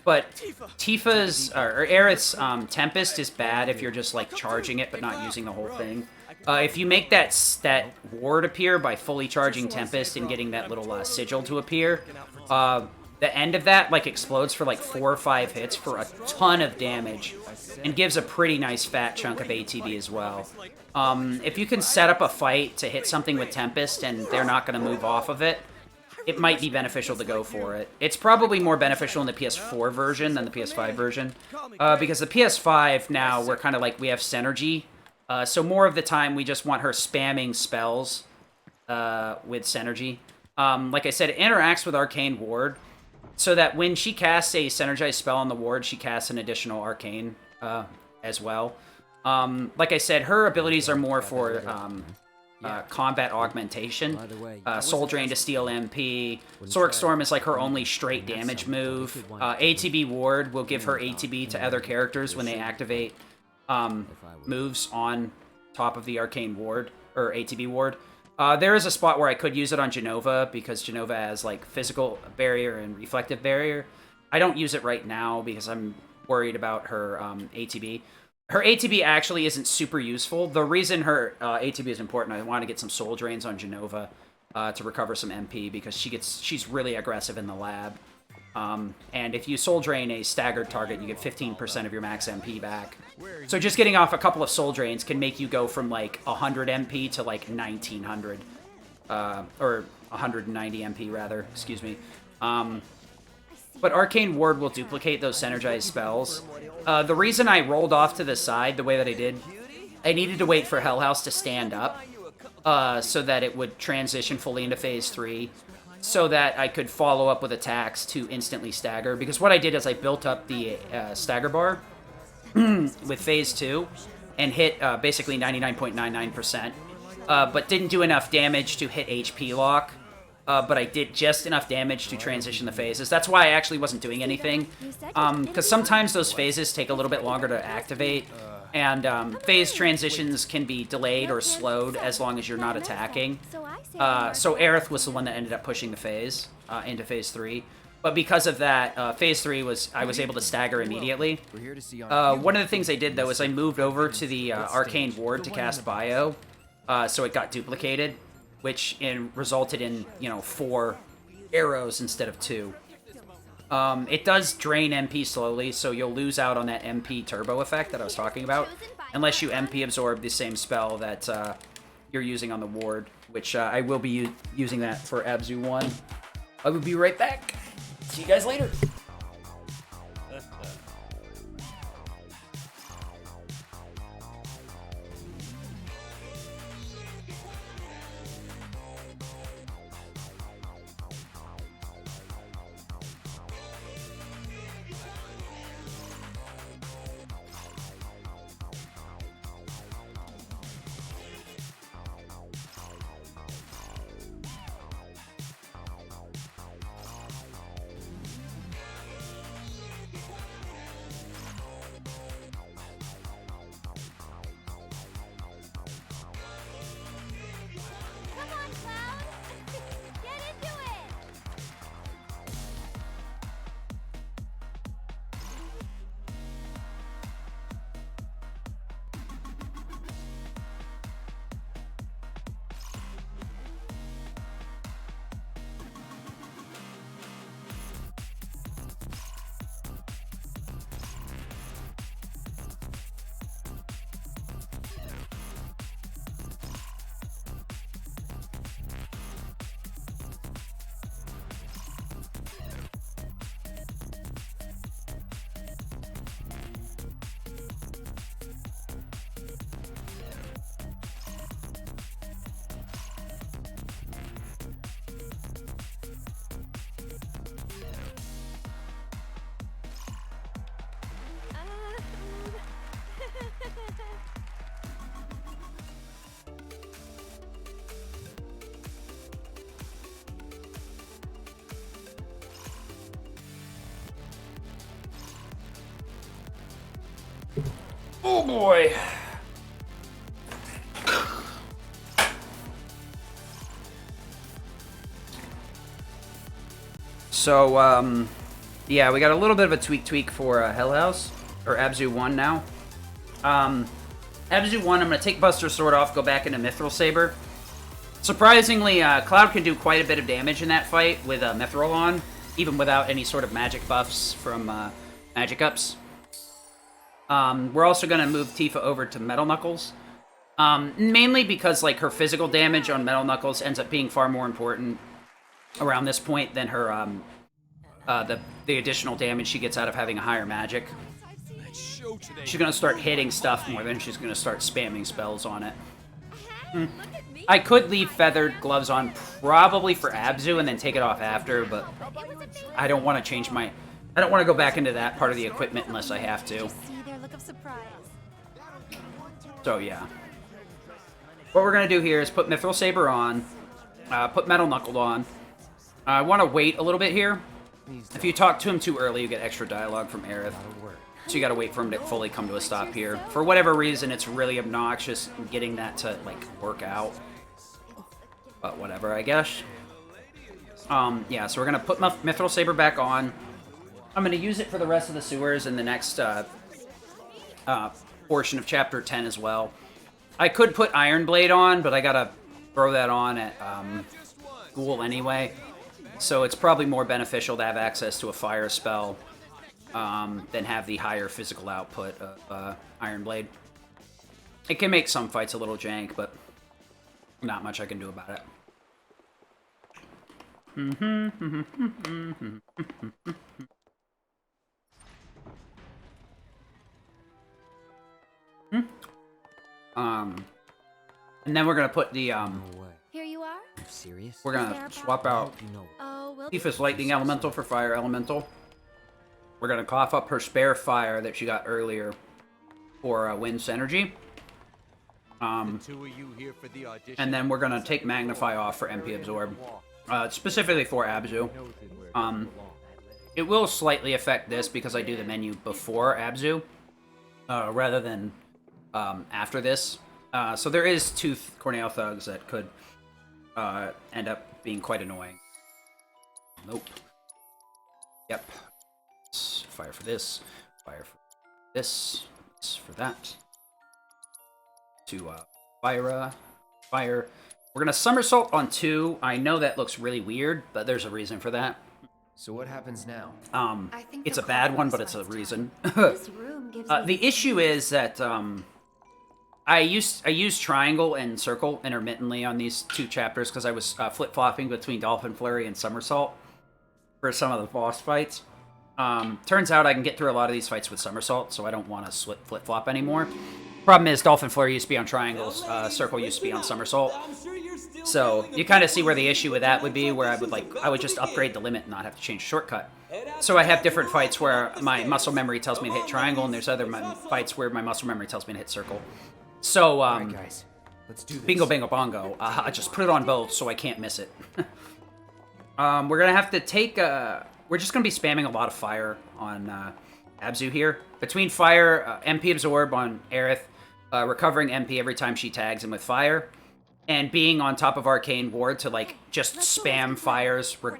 But Tifa's or Aerith's Tempest is bad if you're just like charging it but not using the whole thing. If you make that ward appear by fully charging Tempest and getting that little sigil to appear, the end of that like explodes for like 4 or 5 hits for a ton of damage and gives a pretty nice fat chunk of ATB as well. If you can set up a fight to hit something with Tempest and they're not going to move off of it, it might be beneficial to go for it. It's probably more beneficial in the PS4 version than the PS5 version, because the PS5 now, we're kind of like, we have synergy, so more of the time we just want her spamming spells with synergy. Like I said, it interacts with Arcane Ward, so that when she casts a synergized spell on the ward, she casts an additional Arcane as well. Like I said, her abilities are more for combat augmentation. Soul Drain to steal MP. Sork Storm is like her only straight damage move. ATB Ward will give her ATB to other characters when they activate moves on top of the Arcane Ward, or ATB Ward. There is a spot where I could use it on Genova, because Genova has like physical barrier and reflective barrier. I don't use it right now because I'm worried about her ATB. Her ATB actually isn't super useful. The reason her ATB is important, I want to get some soul drains on Genova to recover some MP, because she's really aggressive in the lab. And if you soul drain a staggered target, you get 15% of your max MP back. So just getting off a couple of soul drains can make you go from like 100 MP to like 1900. Or 190 MP rather, excuse me. But Arcane Ward will duplicate those synergized spells. The reason I rolled off to the side the way that I did, I needed to wait for Hell House to stand up so that it would transition fully into Phase 3, so that I could follow up with attacks to instantly stagger. Because what I did is I built up the stagger bar with Phase 2 and hit basically 99.99%, but didn't do enough damage to hit HP lock. But I did just enough damage to transition the phases. That's why I actually wasn't doing anything. Because sometimes those phases take a little bit longer to activate. And phase transitions can be delayed or slowed as long as you're not attacking. So Aerith was the one that ended up pushing the phase into Phase 3. But because of that, Phase 3 I was able to stagger immediately. One of the things I did, though, is I moved over to the Arcane Ward to cast Bio. So it got duplicated, which resulted in, 4 arrows instead of 2. It does drain MP slowly, so you'll lose out on that MP turbo effect that I was talking about, unless you MP absorb the same spell that you're using on the ward, which I will be using that for Abzu 1. I will be right back. See you guys later. Oh boy. So, yeah, we got a little bit of a tweak for Hell House, or Abzu 1 now. Abzu 1, I'm going to take Buster Sword off, go back into Mithril Saber. Surprisingly, Cloud can do quite a bit of damage in that fight with Mithril on, even without any sort of magic buffs from Magic Ups. We're also going to move Tifa over to Metal Knuckles. Mainly because, like, her physical damage on Metal Knuckles ends up being far more important around this point, then her the additional damage she gets out of having a higher magic. She's gonna start hitting stuff more than she's gonna start spamming spells on it. I could leave feathered gloves on probably for Abzu and then take it off after, but I don't want to change my... I don't want to go back into that part of the equipment unless I have to. So yeah. What we're going to do here is put Mithril Saber on, put Metal Knuckled on. I want to wait a little bit here. If you talk to him too early, you get extra dialogue from Aerith. So you gotta wait for him to fully come to a stop here. For whatever reason, it's really obnoxious getting that to, like, work out. But whatever, I guess. Yeah, so we're gonna put Mithril Saber back on. I'm gonna use it for the rest of the sewers in the next portion of Chapter 10 as well. I could put Iron Blade on, but I gotta throw that on at Ghoul anyway. So it's probably more beneficial to have access to a fire spell than have the higher physical output of Iron Blade. It can make some fights a little jank, but not much I can do about it. And then we're gonna put the Here you are. You serious? we're gonna swap out Tifa's Lightning Elemental for Fire Elemental. We're gonna cough up her spare fire that she got earlier for Wind's Energy. And then we're gonna take Magnify off for MP Absorb, specifically for Abzu. It will slightly affect this because I do the menu before Abzu, rather than after this. So there is 2 Corneo Thugs that could end up being quite annoying. Nope. Yep. Fire for this. Fire for this. This for that. To fire. We're gonna somersault on 2. I know that looks really weird, but there's a reason for that. So what happens now? It's a bad one, but it's a reason. The issue is that I use triangle and circle intermittently on these 2 chapters because I was flip-flopping between Dolphin Flurry and Somersault for some of the boss fights. Turns out I can get through a lot of these fights with Somersault, so I don't want to flip-flop anymore. Problem is, Dolphin Flurry used to be on triangles, Circle used to be on Somersault. So you kind of see where the issue with that would be, where I would just upgrade the limit and not have to change shortcut. So I have different fights where my muscle memory tells me to hit triangle, and there's other fights where my muscle memory tells me to hit circle. So, All right, guys. Let's do this. Bingo, bingo, bongo. I just put it on both so I can't miss it. We're gonna have to take we're just gonna be spamming a lot of fire on Abzu here. Between fire, MP Absorb on Aerith, recovering MP every time she tags him with fire, and being on top of Arcane Ward to, like, just spam fires with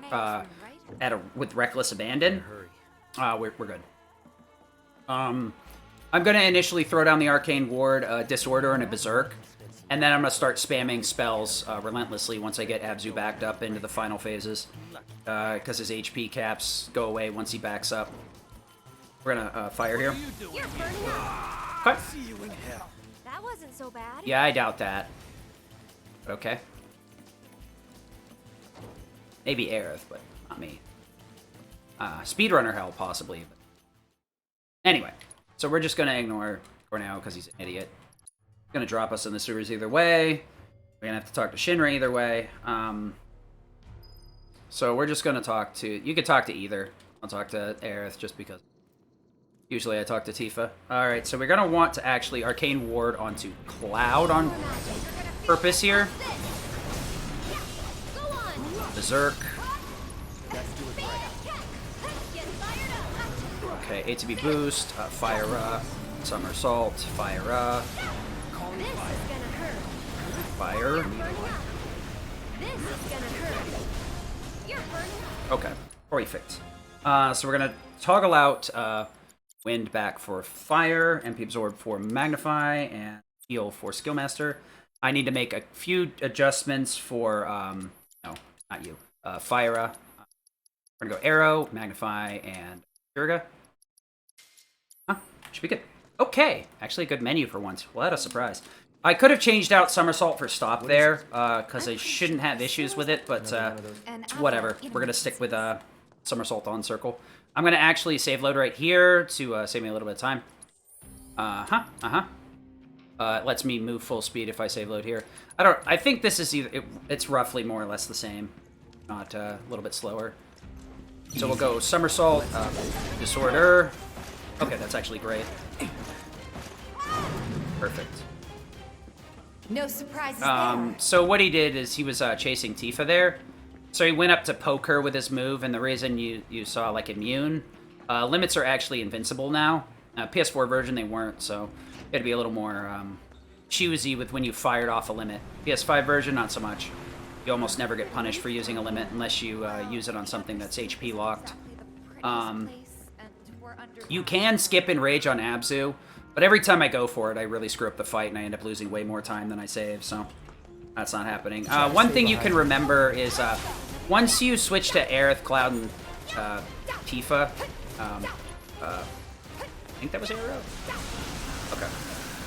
reckless abandon. We're good. I'm gonna initially throw down the Arcane Ward, Disorder, and a Berserk, and then I'm gonna start spamming spells relentlessly once I get Abzu backed up into the final phases, because his HP caps go away once he backs up. We're gonna fire here. You're burning up. Okay. That wasn't so bad. Yeah, I doubt that. But okay. Maybe Aerith, but not me. Speedrunner hell, possibly. But... Anyway, so we're just gonna ignore Corneo because he's an idiot. He's gonna drop us in the sewers either way. We're gonna have to talk to Shinra either way. So we're just gonna talk to... You could talk to either. I'll talk to Aerith just because... Usually I talk to Tifa. Alright, so we're gonna want to actually Arcane Ward onto Cloud on purpose here. Berserk. Okay, ATB boost, fire up, somersault, fire up. Fire. Okay, perfect. So we're gonna toggle out Wind back for fire, MP Absorb for Magnify, and Heal for Skillmaster. I need to make a few adjustments for, no, not you, Fyra. We're gonna go Arrow, Magnify, and Durga. Huh, should be good. Okay, actually a good menu for once. What a surprise. I could have changed out somersault for stop there, because I shouldn't have issues with it, but whatever. We're gonna stick with somersault on circle. I'm gonna actually save load right here to save me a little bit of time. It lets me move full speed if I save load here. I think this is either it's roughly more or less the same, not a little bit slower. So we'll go somersault, disorder. Okay, that's actually great. Perfect. No surprises there. So what he did is he was chasing Tifa there. So he went up to poke her with his move, and the reason you saw, like, immune, limits are actually invincible now. PS4 version, they weren't, so you had to be a little more choosy with when you fired off a limit. PS5 version, not so much. You almost never get punished for using a limit unless you use it on something that's HP locked. You can skip Enrage on Abzu, but every time I go for it, I really screw up the fight, and I end up losing way more time than I save, so that's not happening. One thing you can remember is once you switch to Aerith, Cloud, and Tifa, I think that was Arrow? Okay.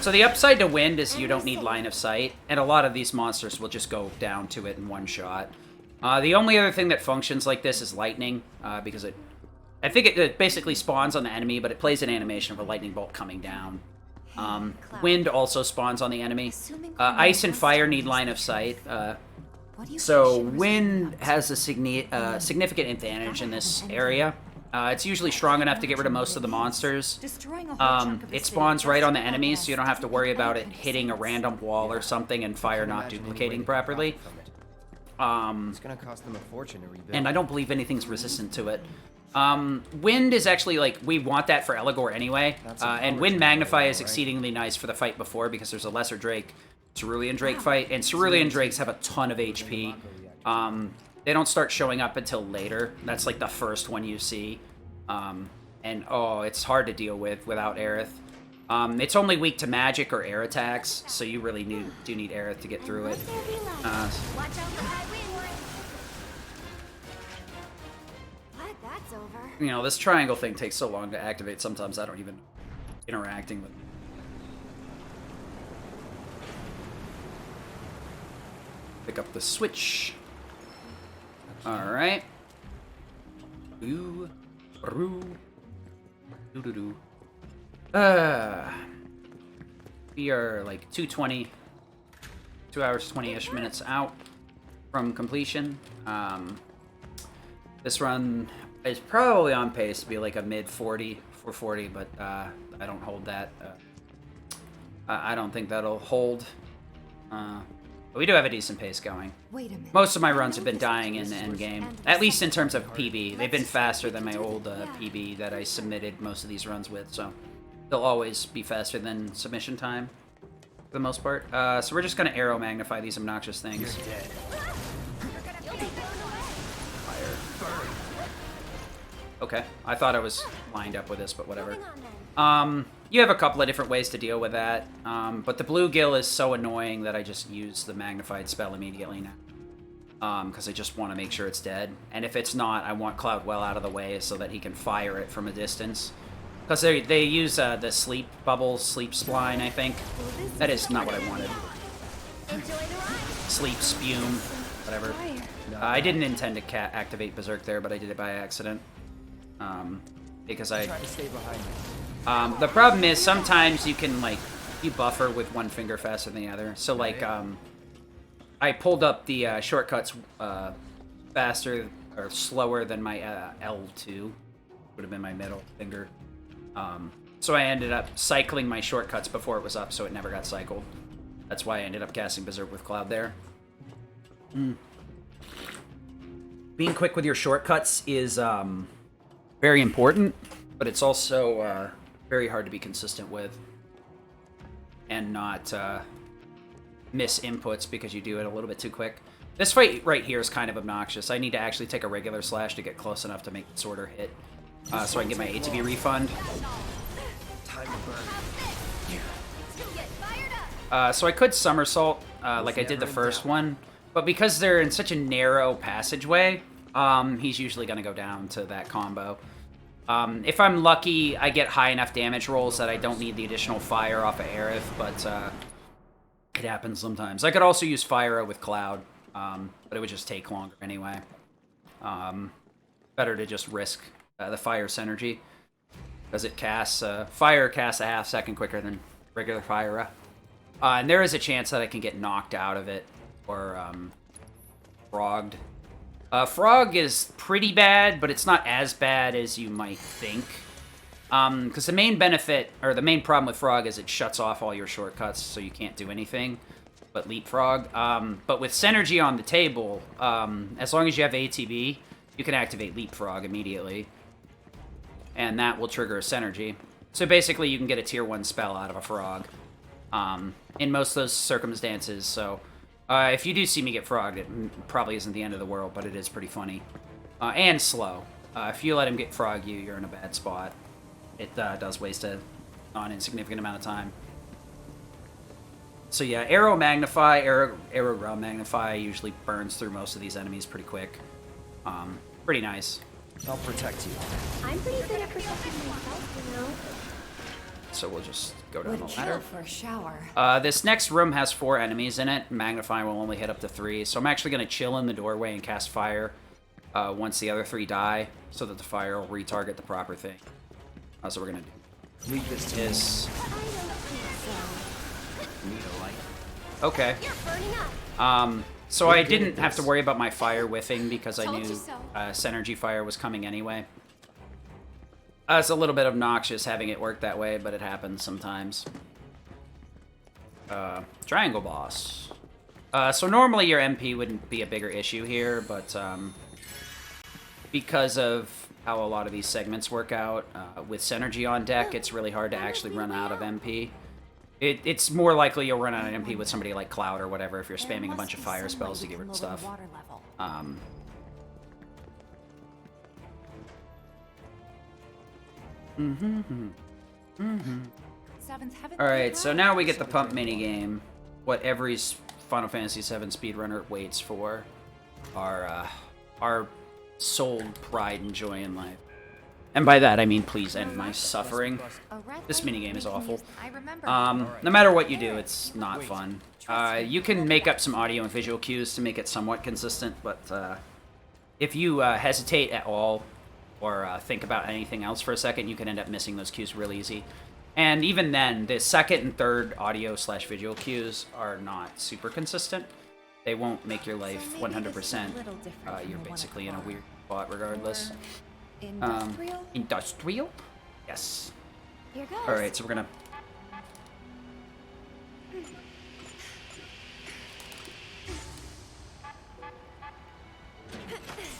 So the upside to Wind is you don't need line of sight, and a lot of these monsters will just go down to it in one shot. The only other thing that functions like this is Lightning, because I think it basically spawns on the enemy, but it plays an animation of a lightning bolt coming down. Wind also spawns on the enemy. Ice and Fire need line of sight. So Wind has a significant advantage in this area. It's usually strong enough to get rid of most of the monsters. It spawns right on the enemies, so you don't have to worry about it hitting a random wall or something and Fire not duplicating properly. It's gonna cost them a fortune to rebuild. And I don't believe anything's resistant to it. Wind is actually, like, we want that for Eligor anyway. And Wind Magnify is exceedingly nice for the fight before because there's a Lesser Drake, Cerulean Drake fight, and Cerulean Drakes have a ton of HP. They don't start showing up until later. That's, like, the first one you see. And, oh, it's hard to deal with without Aerith. It's only weak to magic or air attacks, so you really do need Aerith to get through it. You know, this triangle thing takes so long to activate, sometimes I don't even interacting with it. Pick up the switch. Alright. We are like 2 hours 20-ish minutes out from completion. This run is probably on pace to be like a mid 40, 440, but I don't hold that. I don't think that'll hold. But we do have a decent pace going. Wait a minute. Most of my runs have been dying in the end game, at least in terms of PB. They've been faster than my old PB that I submitted most of these runs with, so they'll always be faster than submission time for the most part. So we're just gonna arrow magnify these obnoxious things. You're dead. Fire. Okay, I thought I was lined up with this, but whatever. You have a couple of different ways to deal with that, but the bluegill is so annoying that I just use the magnified spell immediately now. Because I just want to make sure it's dead. And if it's not, I want Cloud well out of the way so that he can fire it from a distance. Because they use the sleep bubble, sleep spline, I think. That is not what I wanted. Sleep spume, whatever. I didn't intend to activate Berserk there, but I did it by accident. Because I... Try to stay behind me. The problem is sometimes you can, like, you buffer with one finger faster than the other. So, like, I pulled up the shortcuts faster or slower than my L2. Would have been my middle finger. So I ended up cycling my shortcuts before it was up, so it never got cycled. That's why I ended up casting Berserk with Cloud there. Being quick with your shortcuts is very important, but it's also very hard to be consistent with and not miss inputs because you do it a little bit too quick. This fight right here is kind of obnoxious. I need to actually take a regular slash to get close enough to make the sorter hit so I can get my ATB refund. Time to burn. So I could somersault like I did the first one, but because they're in such a narrow passageway, he's usually going to go down to that combo. If I'm lucky, I get high enough damage rolls that I don't need the additional fire off of Aerith, but It happens sometimes. I could also use Fire with Cloud, but it would just take longer anyway. Better to just risk the Fire synergy, because it casts Fire casts a half second quicker than regular Fire. And there is a chance that I can get knocked out of it or frogged. Frog is pretty bad, but it's not as bad as you might think. Because the main benefit, or the main problem with Frog is it shuts off all your shortcuts, so you can't do anything but leapfrog. But with Synergy on the table, as long as you have ATB, you can activate leapfrog immediately. And that will trigger a Synergy. So basically you can get a tier 1 spell out of a Frog. In most of those circumstances, so... if you do see me get frogged, it probably isn't the end of the world, but it is pretty funny. And slow. If you let him get frog you, you're in a bad spot. It does waste a non-insignificant amount of time. So yeah, Arrow Magnify, Arrow Ground Magnify usually burns through most of these enemies pretty quick. Pretty nice. I'll protect you. I'm pretty good at protecting myself, you know. So we'll just go down the ladder. For a shower. This next room has 4 enemies in it. Magnify will only hit up to 3, so I'm actually going to chill in the doorway and cast Fire once the other 3 die, so that the Fire will retarget the proper thing. So we're going to do Leave this to this. I don't think so. Okay. You're burning up. So I didn't have to worry about my Fire whiffing because I knew Told you so. Synergy Fire was coming anyway. It's a little bit obnoxious having it work that way, but it happens sometimes. Triangle boss. So normally your MP wouldn't be a bigger issue here, but because of how a lot of these segments work out, with Synergy on deck, it's really hard to actually run out of MP. It's more likely you'll run out of MP with somebody like Cloud or whatever if you're spamming a bunch of fire spells to get rid of stuff. Alright, so now we get the pump minigame. What every Final Fantasy VII speedrunner waits for. Our sole pride and joy in life. And by that, I mean please end my suffering. This minigame is awful. No matter what you do, it's not fun. You can make up some audio and visual cues to make it somewhat consistent, but if you hesitate at all, or think about anything else for a second, you can end up missing those cues real easy. And even then, the second and third audio/visual cues are not super consistent. They won't make your life 100%. You're basically in a weird spot regardless. Industrial? Yes. Here goes. Alright, so we're gonna...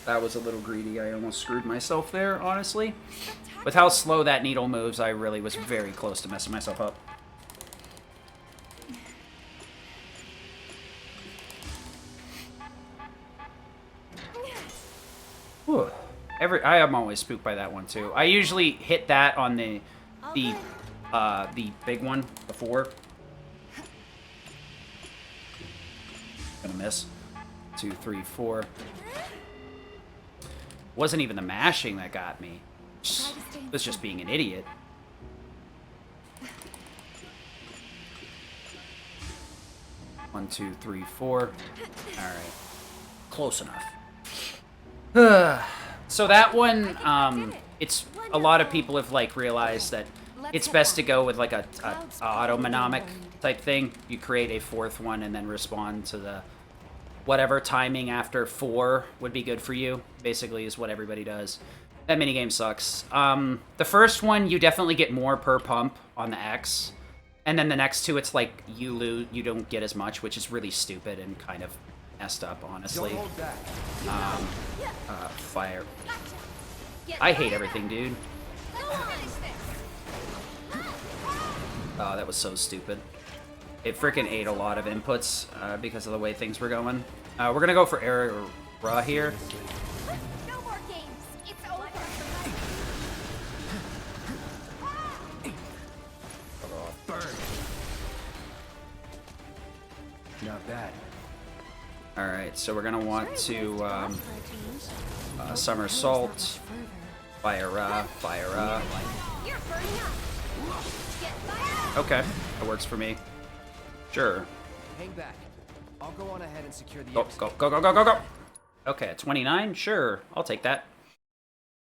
That was a little greedy. I almost screwed myself there, honestly. With how slow that needle moves, I really was very close to messing myself up. Whew. I am always spooked by that one too. I usually hit that on the big one before. Gonna miss. 2, 3, 4. Wasn't even the mashing that got me. It was just being an idiot. One, 2, 3, 4. All right, close enough. So that one, it's a lot of people have like realized that it's best to go with like a autonomic type thing. You create a 4th one and then respond to the whatever timing after 4 would be good for you. Basically, is what everybody does. That minigame sucks. The first one, you definitely get more per pump on the X, and then the next 2, it's like you don't get as much, which is really stupid and kind of messed up, honestly. Fire. I hate everything, dude. Oh, that was so stupid. It freaking ate a lot of inputs because of the way things were going. We're gonna go for Era here. No more games. It's over. burn. Not bad. Alright, so we're gonna want to somersault, fire. Okay, that works for me. Sure. Hang back. I'll go on ahead and secure the Go, exit. go, go, go, go, go, go. Okay, at 29? Sure, I'll take that.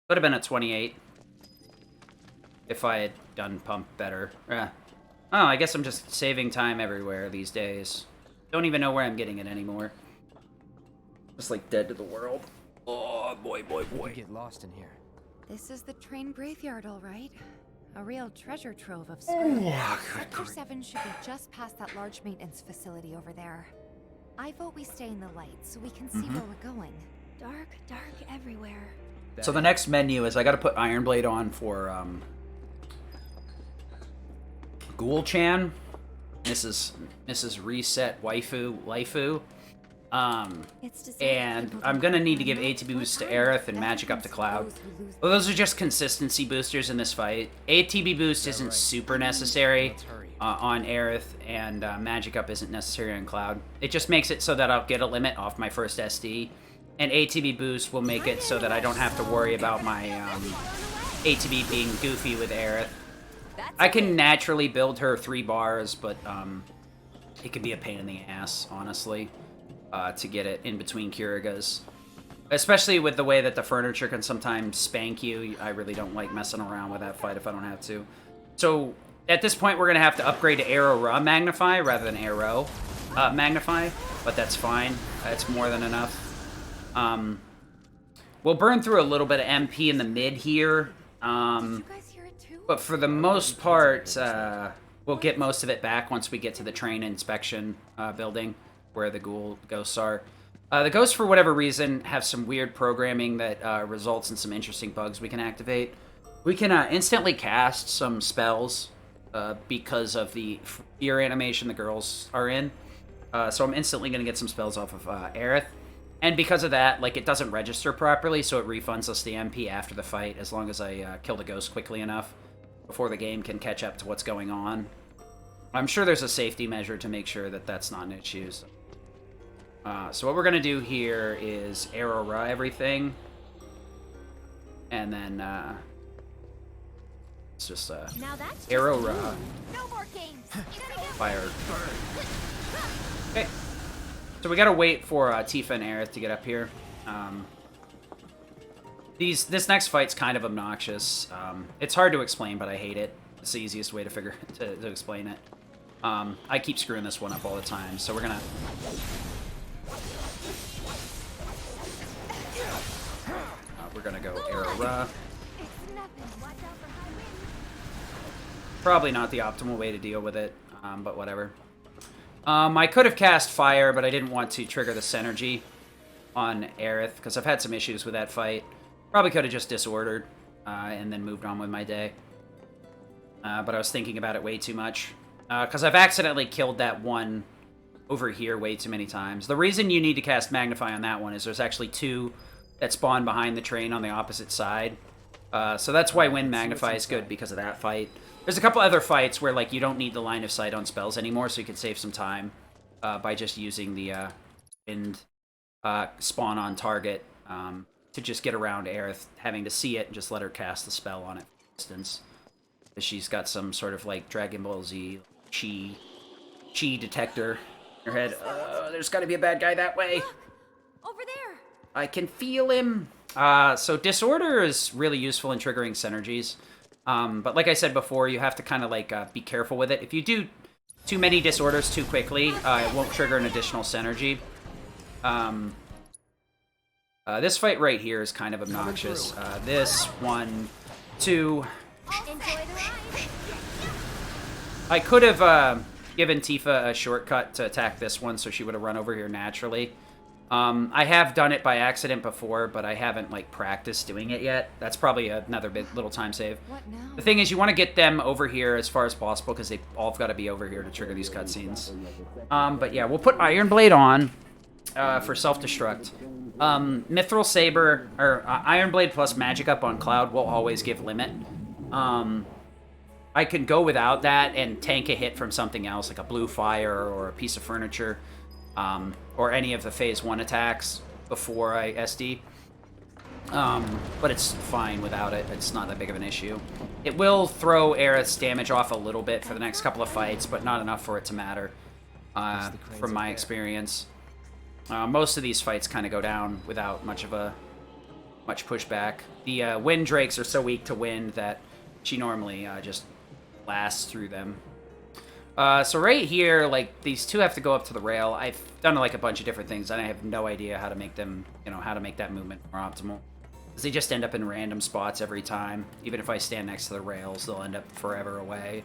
Could have been at 28. If I had done pump better. Oh, I guess I'm just saving time everywhere these days. Don't even know where I'm getting it anymore. Just like dead to the world. Oh, boy, boy, boy. Get lost in here. This is the train graveyard, all right. A real treasure trove of scrap. Sector 7 should be just past that large maintenance facility over there. I vote we stay in the light so we can see where we're going. Dark, dark everywhere. So the next menu is I gotta put Iron Blade on for, Ghoul-chan. Mrs. Reset Waifu. And I'm gonna need to give ATB boost to Aerith and Magic up to Cloud. Well, those are just consistency boosters in this fight. ATB boost isn't super necessary on Aerith, and Magic up isn't necessary on Cloud. It just makes it so that I'll get a limit off my first SD, and ATB boost will make it so that I don't have to worry about my ATB being goofy with Aerith. I can naturally build her 3 bars, but it could be a pain in the ass, honestly. To get it in between Kurigas. Especially with the way that the furniture can sometimes spank you. I really don't like messing around with that fight if I don't have to. So, at this point, we're going to have to upgrade to Arrow Raw Magnify rather than Arrow Magnify. But that's fine. That's more than enough. We'll burn through a little bit of MP in the mid here. But for the most part, we'll get most of it back once we get to the train inspection building, where the ghoul ghosts are. The ghosts, for whatever reason, have some weird programming that results in some interesting bugs we can activate. We can instantly cast some spells because of the fear animation the girls are in. So I'm instantly going to get some spells off of Aerith. And because of that, like, it doesn't register properly, so it refunds us the MP after the fight, as long as I kill the ghost quickly enough before the game can catch up to what's going on. I'm sure there's a safety measure to make sure that that's not an issue. So what we're going to do here is Arrow Raw everything. And then, it's just, Arrow Raw. No more games. Fire. Okay. So we gotta wait for Tifa and Aerith to get up here. This next fight's kind of obnoxious. It's hard to explain, but I hate it. It's the easiest way to explain it. I keep screwing this one up all the time, so we're gonna... we're gonna go Arrow Raw. Probably not the optimal way to deal with it, but whatever. I could have cast Fire, but I didn't want to trigger the Synergy on Aerith, because I've had some issues with that fight. Probably could have just Disordered, and then moved on with my day. But I was thinking about it way too much. Because I've accidentally killed that one over here way too many times. The reason you need to cast Magnify on that one is there's actually 2 that spawn behind the train on the opposite side. So that's why Wind Magnify is good, because of that fight. There's a couple other fights where, like, you don't need the line of sight on spells anymore, so you can save some time by just using the Wind spawn on target to just get around Aerith, having to see it and just let her cast the spell on it, for instance. She's got some sort of, like, Dragon Ball Z chi detector in her head. There's got to be a bad guy that way. Look, over there. I can feel him. So Disorder is really useful in triggering synergies. But like I said before, you have to kind of, like, be careful with it. If you do too many Disorders too quickly, it won't trigger an additional synergy. This fight right here is kind of obnoxious. This, 1, 2... I could have given Tifa a shortcut to attack this one, so she would have run over here naturally. I have done it by accident before, but I haven't, like, practiced doing it yet. That's probably another little time save. What now? The thing is, you want to get them over here as far as possible, because they all got to be over here to trigger these cutscenes. But yeah, we'll put Iron Blade on for self-destruct. Mithril Saber, or Iron Blade plus Magic Up on Cloud will always give limit. I can go without that and tank a hit from something else, like a blue fire or a piece of furniture. Or any of the Phase 1 attacks before I SD. But it's fine without it. It's not that big of an issue. It will throw Aerith's damage off a little bit for the next couple of fights, but not enough for it to matter. from my experience. Most of these fights kind of go down without much pushback. The wind drakes are so weak to wind that she normally just blasts through them. So right here, like, these two have to go up to the rail. I've done like a bunch of different things, and I have no idea how to make them, how to make that movement more optimal. Because they just end up in random spots every time. Even if I stand next to the rails, they'll end up forever away.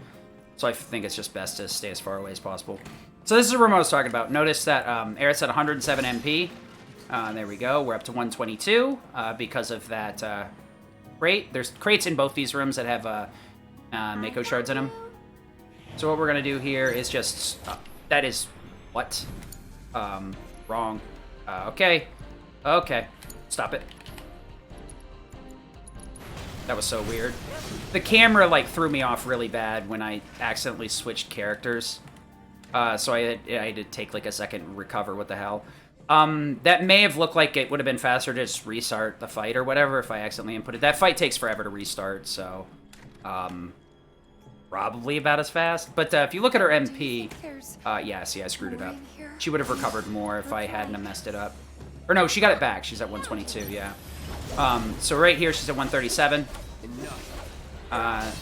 So I think it's just best to stay as far away as possible. So this is the room I was talking about. Notice that Aerith's at 107 MP. There we go. We're up to 122 because of that crate. There's crates in both these rooms that have Mako shards in them. So what we're going to do here is just... that is... what? Wrong. Okay. Okay. Stop it. That was so weird. The camera, like, threw me off really bad when I accidentally switched characters. So I had to take, like, a second and recover. What the hell? That may have looked like it would have been faster to just restart the fight or whatever if I accidentally inputted. That fight takes forever to restart, so... probably about as fast. But if you look at her MP... yeah, see, I screwed it up. She would have recovered more if I hadn't messed it up. Or no, she got it back. She's at 122, yeah. So right here, she's at 137. And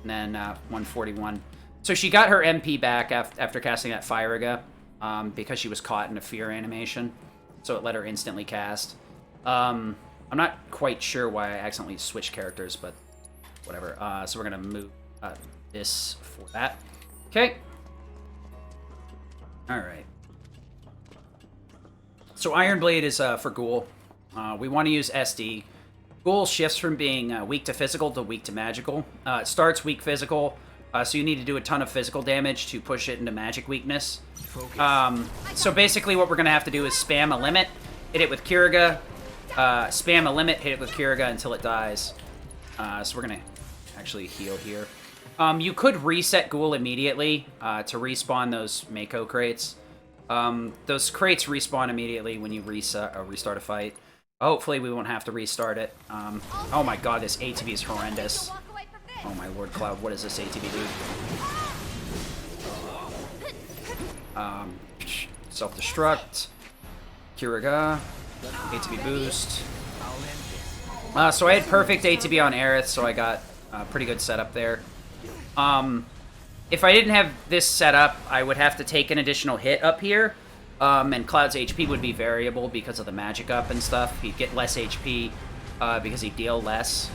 then 141. So she got her MP back after casting that Firaga, because she was caught in a fear animation. So it let her instantly cast. I'm not quite sure why I accidentally switched characters, but whatever. So we're going to move this for that. Okay. Alright. So Iron Blade is for Ghoul. We want to use SD. Ghoul shifts from being weak to physical to weak to magical. It starts weak physical, so you need to do a ton of physical damage to push it into magic weakness. So basically what we're going to have to do is spam a limit, hit it with Kiriga, spam a limit, hit it with Kiriga until it dies. So we're going to actually heal here. You could reset Ghoul immediately to respawn those Mako crates. Those crates respawn immediately when you restart a fight. Hopefully we won't have to restart it. Oh my god, this ATB is horrendous. Oh my lord, Cloud, what is this ATB, dude? Self-destruct. Kiriga. ATB boost. So I had perfect ATB on Aerith, so I got a pretty good setup there. If I didn't have this set up, I would have to take an additional hit up here. And Cloud's HP would be variable because of the magic up and stuff. He'd get less HP because he'd deal less.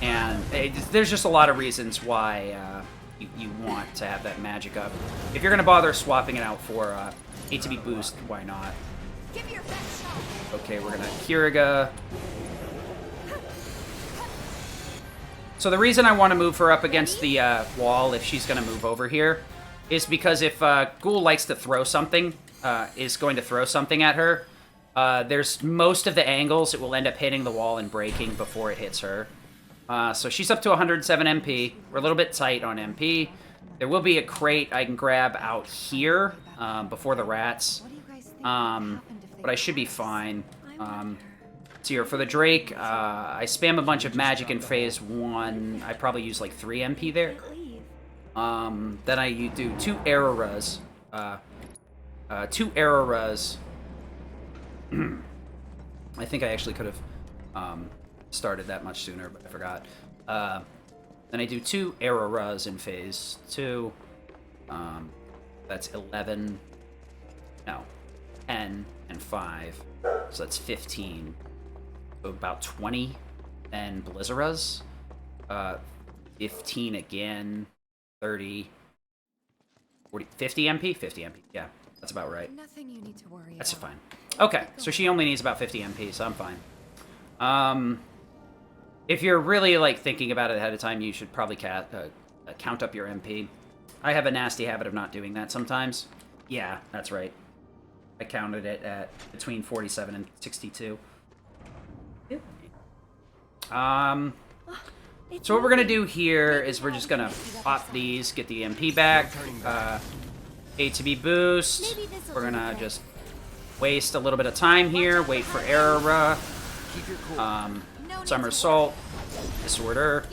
There's just a lot of reasons why you want to have that magic up. If you're going to bother swapping it out for ATB boost, why not? Okay, we're going to Kiriga. So the reason I want to move her up against the wall if she's going to move over here is because if Ghoul likes to throw something, is going to throw something at her, there's most of the angles it will end up hitting the wall and breaking before it hits her. So she's up to 107 MP. We're a little bit tight on MP. There will be a crate I can grab out here before the rats. But I should be fine. So here, for the Drake, I spam a bunch of magic in phase 1. I probably use like 3 MP there. Then I do 2 Auroras. 2 Auroras. I think I actually could have started that much sooner, but I forgot. Then I do 2 Auroras in phase 2. That's 11. No. 10 and 5. So that's 15. So about 20. Then Blizzaras. 15 again. 30. 40. 50 MP? 50 MP. Yeah, that's about right. Nothing you need to worry That's about. fine. Okay, so she only needs about 50 MP, so I'm fine. If you're really, like, thinking about it ahead of time, you should probably count up your MP. I have a nasty habit of not doing that sometimes. Yeah, that's right. I counted it at between 47 and 62. So what we're gonna do here is we're just gonna pop these, get the MP back, ATB boost. We're gonna just waste a little bit of time here, wait for Aurora, Somersault, Disorder.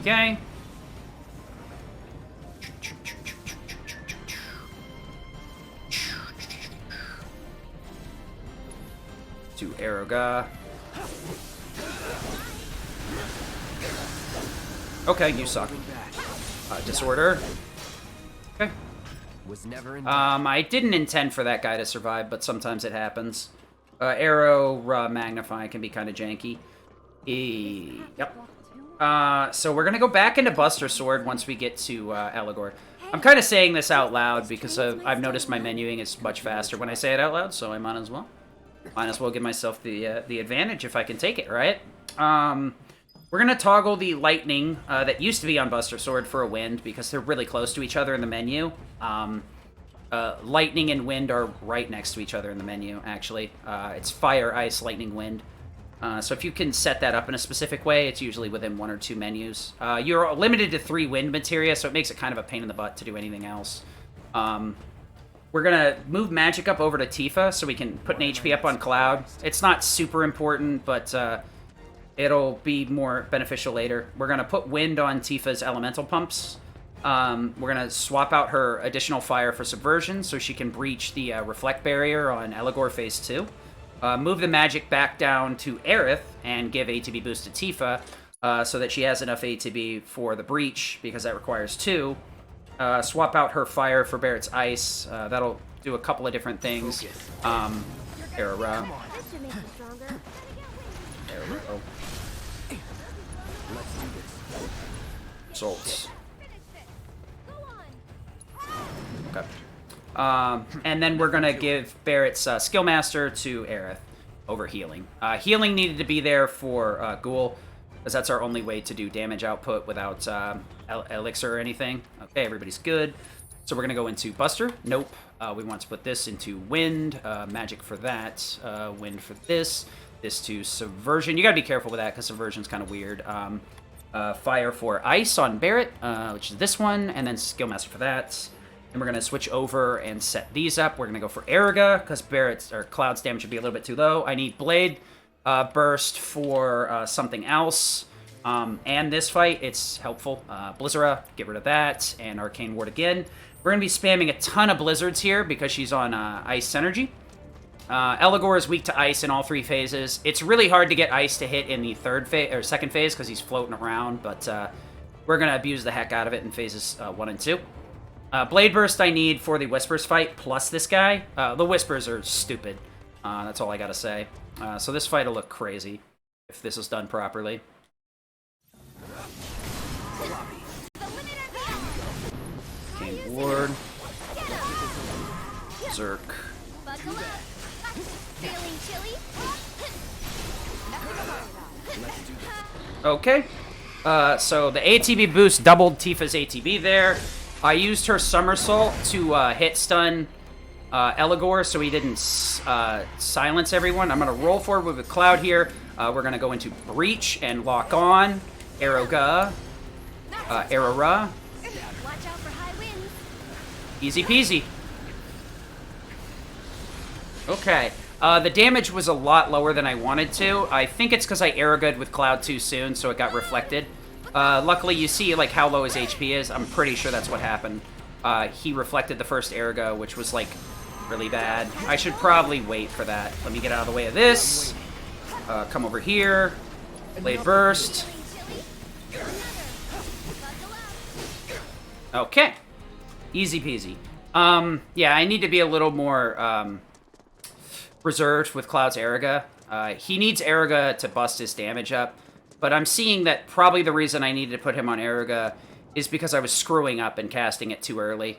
Okay. to Aeroga. Okay, you suck. Disorder. Okay. Was never in I didn't intend for that guy to survive, but sometimes it happens. Arrow Magnify can be kind of janky. Yep. So we're gonna go back into Buster Sword once we get to Eligor. I'm kind of saying this out loud because I've noticed my menuing is much faster when I say it out loud, so I might as well. Might as well give myself the advantage if I can take it, right? We're gonna toggle the lightning that used to be on Buster Sword for a wind because they're really close to each other in the menu. Lightning and wind are right next to each other in the menu, actually. It's fire, ice, lightning, wind. So if you can set that up in a specific way, it's usually within 1 or 2 menus. You're limited to 3 wind materia, so it makes it kind of a pain in the butt to do anything else. We're gonna move magic up over to Tifa so we can put an HP up on Cloud. It's not super important, but it'll be more beneficial later. We're gonna put wind on Tifa's elemental pumps. We're gonna swap out her additional fire for subversion so she can breach the reflect barrier on Eligor Phase 2. Move the magic back down to Aerith and give ATB boost to Tifa so that she has enough ATB for the breach because that requires 2. Swap out her fire for Barrett's ice. That'll do a couple of different things. Arrow. Salts. Okay. And then we're going to give Barrett's Skill Master to Aerith over healing. Healing needed to be there for Ghoul, because that's our only way to do damage output without Elixir or anything. Okay, everybody's good. So we're going to go into Buster. Nope. We want to put this into Wind. Magic for that. Wind for this. This to Subversion. You got to be careful with that, because Subversion's kind of weird. Fire for Ice on Barrett, which is this one, and then Skill Master for that. And we're going to switch over and set these up. We're going to go for Aeroga, because Barrett's or Cloud's damage would be a little bit too low. I need Blade Burst for something else. And this fight, it's helpful. Blizzara, get rid of that. And Arcane Ward again. We're going to be spamming a ton of Blizzards here, because she's on Ice Synergy. Eligor is weak to Ice in all 3 phases. It's really hard to get Ice to hit in the second phase, because he's floating around. But we're going to abuse the heck out of it in phases 1 and 2. Blade Burst I need for the Whispers fight, plus this guy. The Whispers are stupid. That's all I gotta say. So this fight will look crazy if this is done properly. King Ward. Zerk. Okay. So the ATB boost doubled Tifa's ATB there. I used her somersault to hit stun Eligor so he didn't silence everyone. I'm going to roll forward with Cloud here. We're going to go into Breach and lock on. Aeroga. Aerora. Easy peasy. Okay. The damage was a lot lower than I wanted to. I think it's because I Aerogu'd with Cloud too soon, so it got reflected. Luckily, you see like how low his HP is. I'm pretty sure that's what happened. He reflected the first Aeroga, which was like really bad. I should probably wait for that. Let me get out of the way of this. Come over here. Blade Burst. Okay. Easy peasy. Yeah, I need to be a little more reserved with Cloud's Aeroga. He needs Aeroga to bust his damage up. But I'm seeing that probably the reason I needed to put him on Aeroga is because I was screwing up and casting it too early.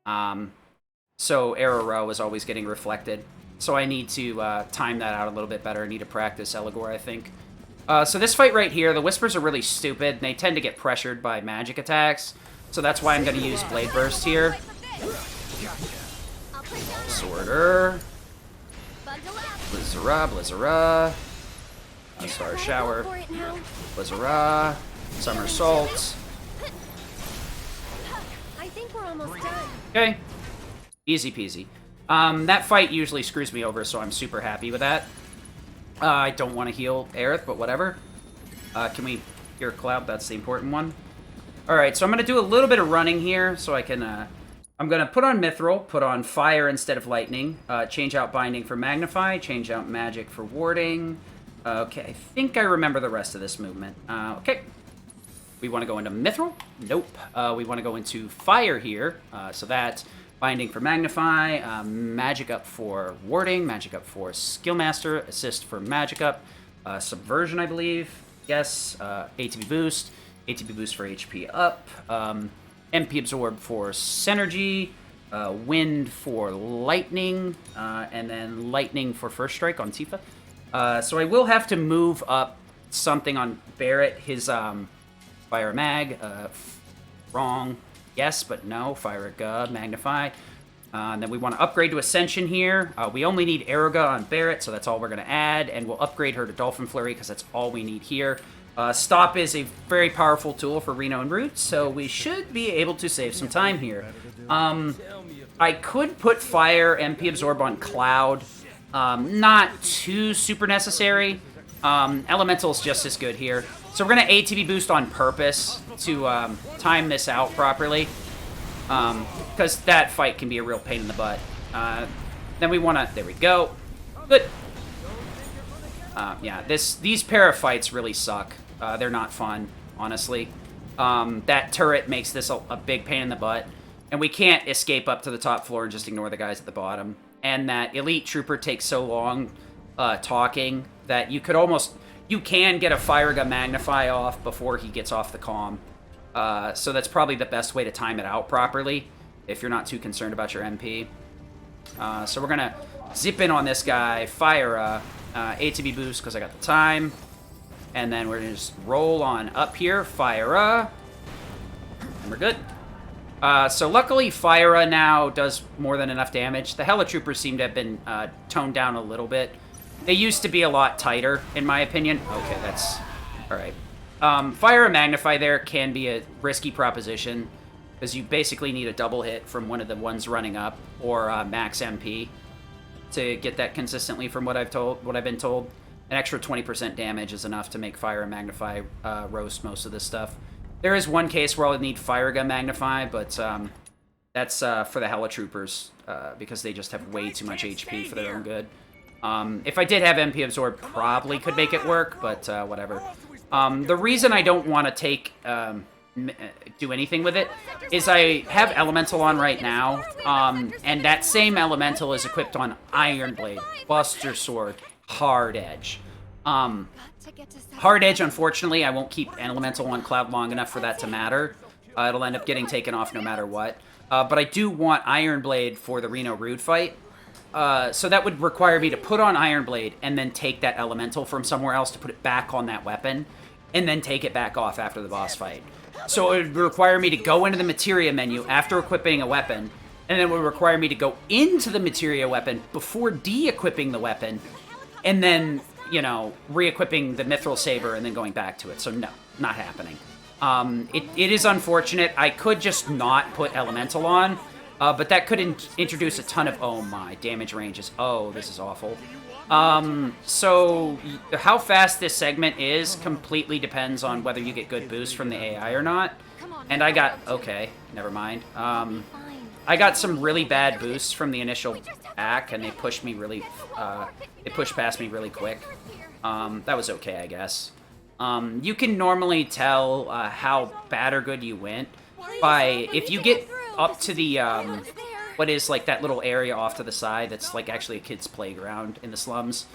So Aerora was always getting reflected. So I need to time that out a little bit better. I need to practice Eligor, I think. So this fight right here, the Whispers are really stupid. And they tend to get pressured by magic attacks. So that's why I'm going to use Blade Burst here. Sworder. Blizzara, Blizzara. Star Shower. Blizzara. Somersault. I think we're almost done. Okay. Easy peasy. That fight usually screws me over, so I'm super happy with that. I don't want to heal Aerith, but whatever. Can we hear Cloud? That's the important one. Alright, so I'm going to do a little bit of running here, so I can I'm going to put on Mithril, put on Fire instead of Lightning, change out Binding for Magnify, change out Magic for Warding. Okay, I think I remember the rest of this movement. Okay. We want to go into Mithril? Nope. We want to go into Fire here. So that's Binding for Magnify, Magic up for Warding, Magic up for Skillmaster, Assist for Magic up, Subversion, I believe. Yes. ATB Boost. ATB Boost for HP up. MP Absorb for Synergy. Wind for Lightning. And then Lightning for First Strike on Tifa. So I will have to move up something on Barrett. His Fire Mag. Wrong. Yes, but no. Fire Magnify. And then we want to upgrade to Ascension here. We only need Aeroga on Barrett, so that's all we're going to add. And we'll upgrade her to Dolphin Flurry because that's all we need here. Stop is a very powerful tool for Reno and Roots, so we should be able to save some time here. I could put Fire MP Absorb on Cloud. Not too super necessary. Elemental's just as good here. So we're going to ATB Boost on purpose to time this out properly. Because that fight can be a real pain in the butt. Then we want to... There we go. Good. Yeah, these pair of fights really suck. They're not fun, honestly. That turret makes this a big pain in the butt. And we can't escape up to the top floor and just ignore the guys at the bottom. And that Elite Trooper takes so long talking that you could almost... You can get a Fire Gun Magnify off before he gets off the comm. So that's probably the best way to time it out properly if you're not too concerned about your MP. So we're going to zip in on this guy, fire ATB boost because I got the time. And then we're going to just roll on up here, fire and we're good. So luckily Fire now does more than enough damage. The Helitroopers seem to have been toned down a little bit. They used to be a lot tighter, in my opinion. Okay, that's... Alright. Fire and Magnify there can be a risky proposition, because you basically need a double hit from one of the ones running up, or max MP, to get that consistently from what I've been told. An extra 20% damage is enough to make Fire and Magnify roast most of this stuff. There is one case where I'll need Fire Gun Magnify, but that's for the Helitroopers, because they just have way too much HP for their own good. If I did have MP Absorb, probably could make it work, but whatever. The reason I don't want to take do anything with it is I have Elemental on right now, and that same Elemental is equipped on Iron Blade, Buster Sword, Hard Edge. Hard Edge, unfortunately, I won't keep Elemental on Cloud long enough for that to matter. It'll end up getting taken off no matter what. But I do want Iron Blade for the Reno Rude fight. So that would require me to put on Iron Blade and then take that Elemental from somewhere else to put it back on that weapon, and then take it back off after the boss fight. So it would require me to go into the Materia menu after equipping a weapon, and then it would require me to go into the Materia weapon before de-equipping the weapon, and then, you know, re-equipping the Mithril Saber and then going back to it. So no, not happening. It is unfortunate. I could just not put Elemental on, but that could introduce a ton of... Oh my, damage ranges. Oh, this is awful. So how fast this segment is completely depends on whether you get good boosts from the AI or not. And I got... Okay, never mind. I got some really bad boosts from the initial act, and they pushed me really... they pushed past me really quick. That was okay, I guess. You can normally tell how bad or good you went by... If you get up to the... what is, like, that little area off to the side that's, like, actually a kid's playground in the slums.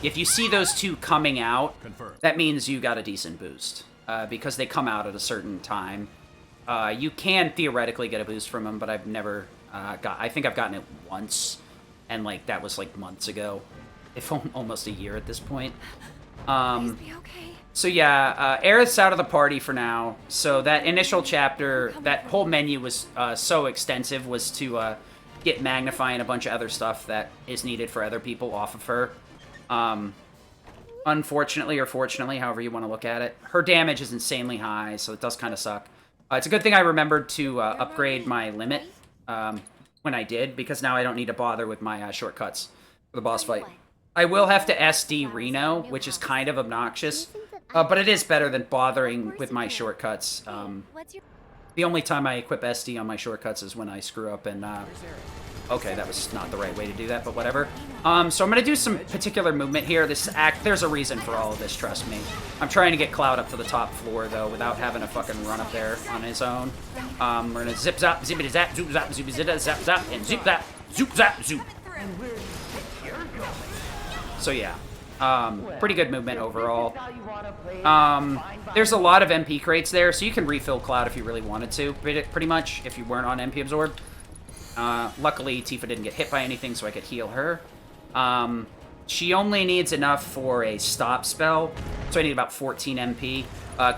If you see those two coming out, that means you got a decent boost, because they come out at a certain time. You can theoretically get a boost from them, but I've never I think I've gotten it once, and, like, that was, like, months ago. If almost a year at this point. Please be okay. So yeah, Aerith's out of the party for now. So that initial chapter, that whole menu was so extensive, was to get Magnify and a bunch of other stuff that is needed for other people off of her. Unfortunately, or fortunately, however you want to look at it, her damage is insanely high, so it does kind of suck. It's a good thing I remembered to upgrade my limit when I did, because now I don't need to bother with my shortcuts for the boss fight. I will have to SD Reno, which is kind of obnoxious, but it is better than bothering with my shortcuts. The only time I equip SD on my shortcuts is when I screw up and, okay, that was not the right way to do that, but whatever. So I'm going to do some particular movement here. There's a reason for all of this, trust me. I'm trying to get Cloud up to the top floor, though, without having to fucking run up there on his own. We're going to zip zap, zippity zap, zoop zap, zoop zip zap zap, and zip zap, zoop. So yeah, pretty good movement overall. There's a lot of MP crates there, so you can refill Cloud if you really wanted to, pretty much, if you weren't on MP Absorb. Luckily, Tifa didn't get hit by anything, so I could heal her. She only needs enough for a stop spell, so I need about 14 MP.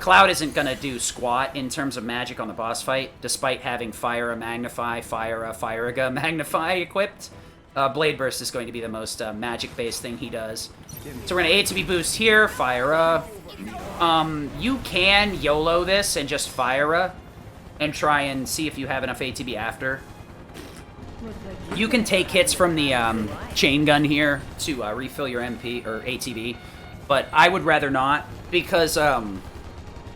Cloud isn't going to do squat in terms of magic on the boss fight, despite having Fire-a Magnify, Fire-a Magnify equipped. Blade Burst is going to be the most magic-based thing he does. So we're going to ATB boost here, Fire-a. You can YOLO this and just Fire-a and try and see if you have enough ATB after. You can take hits from the chain gun here to refill your MP or ATB, but I would rather not, because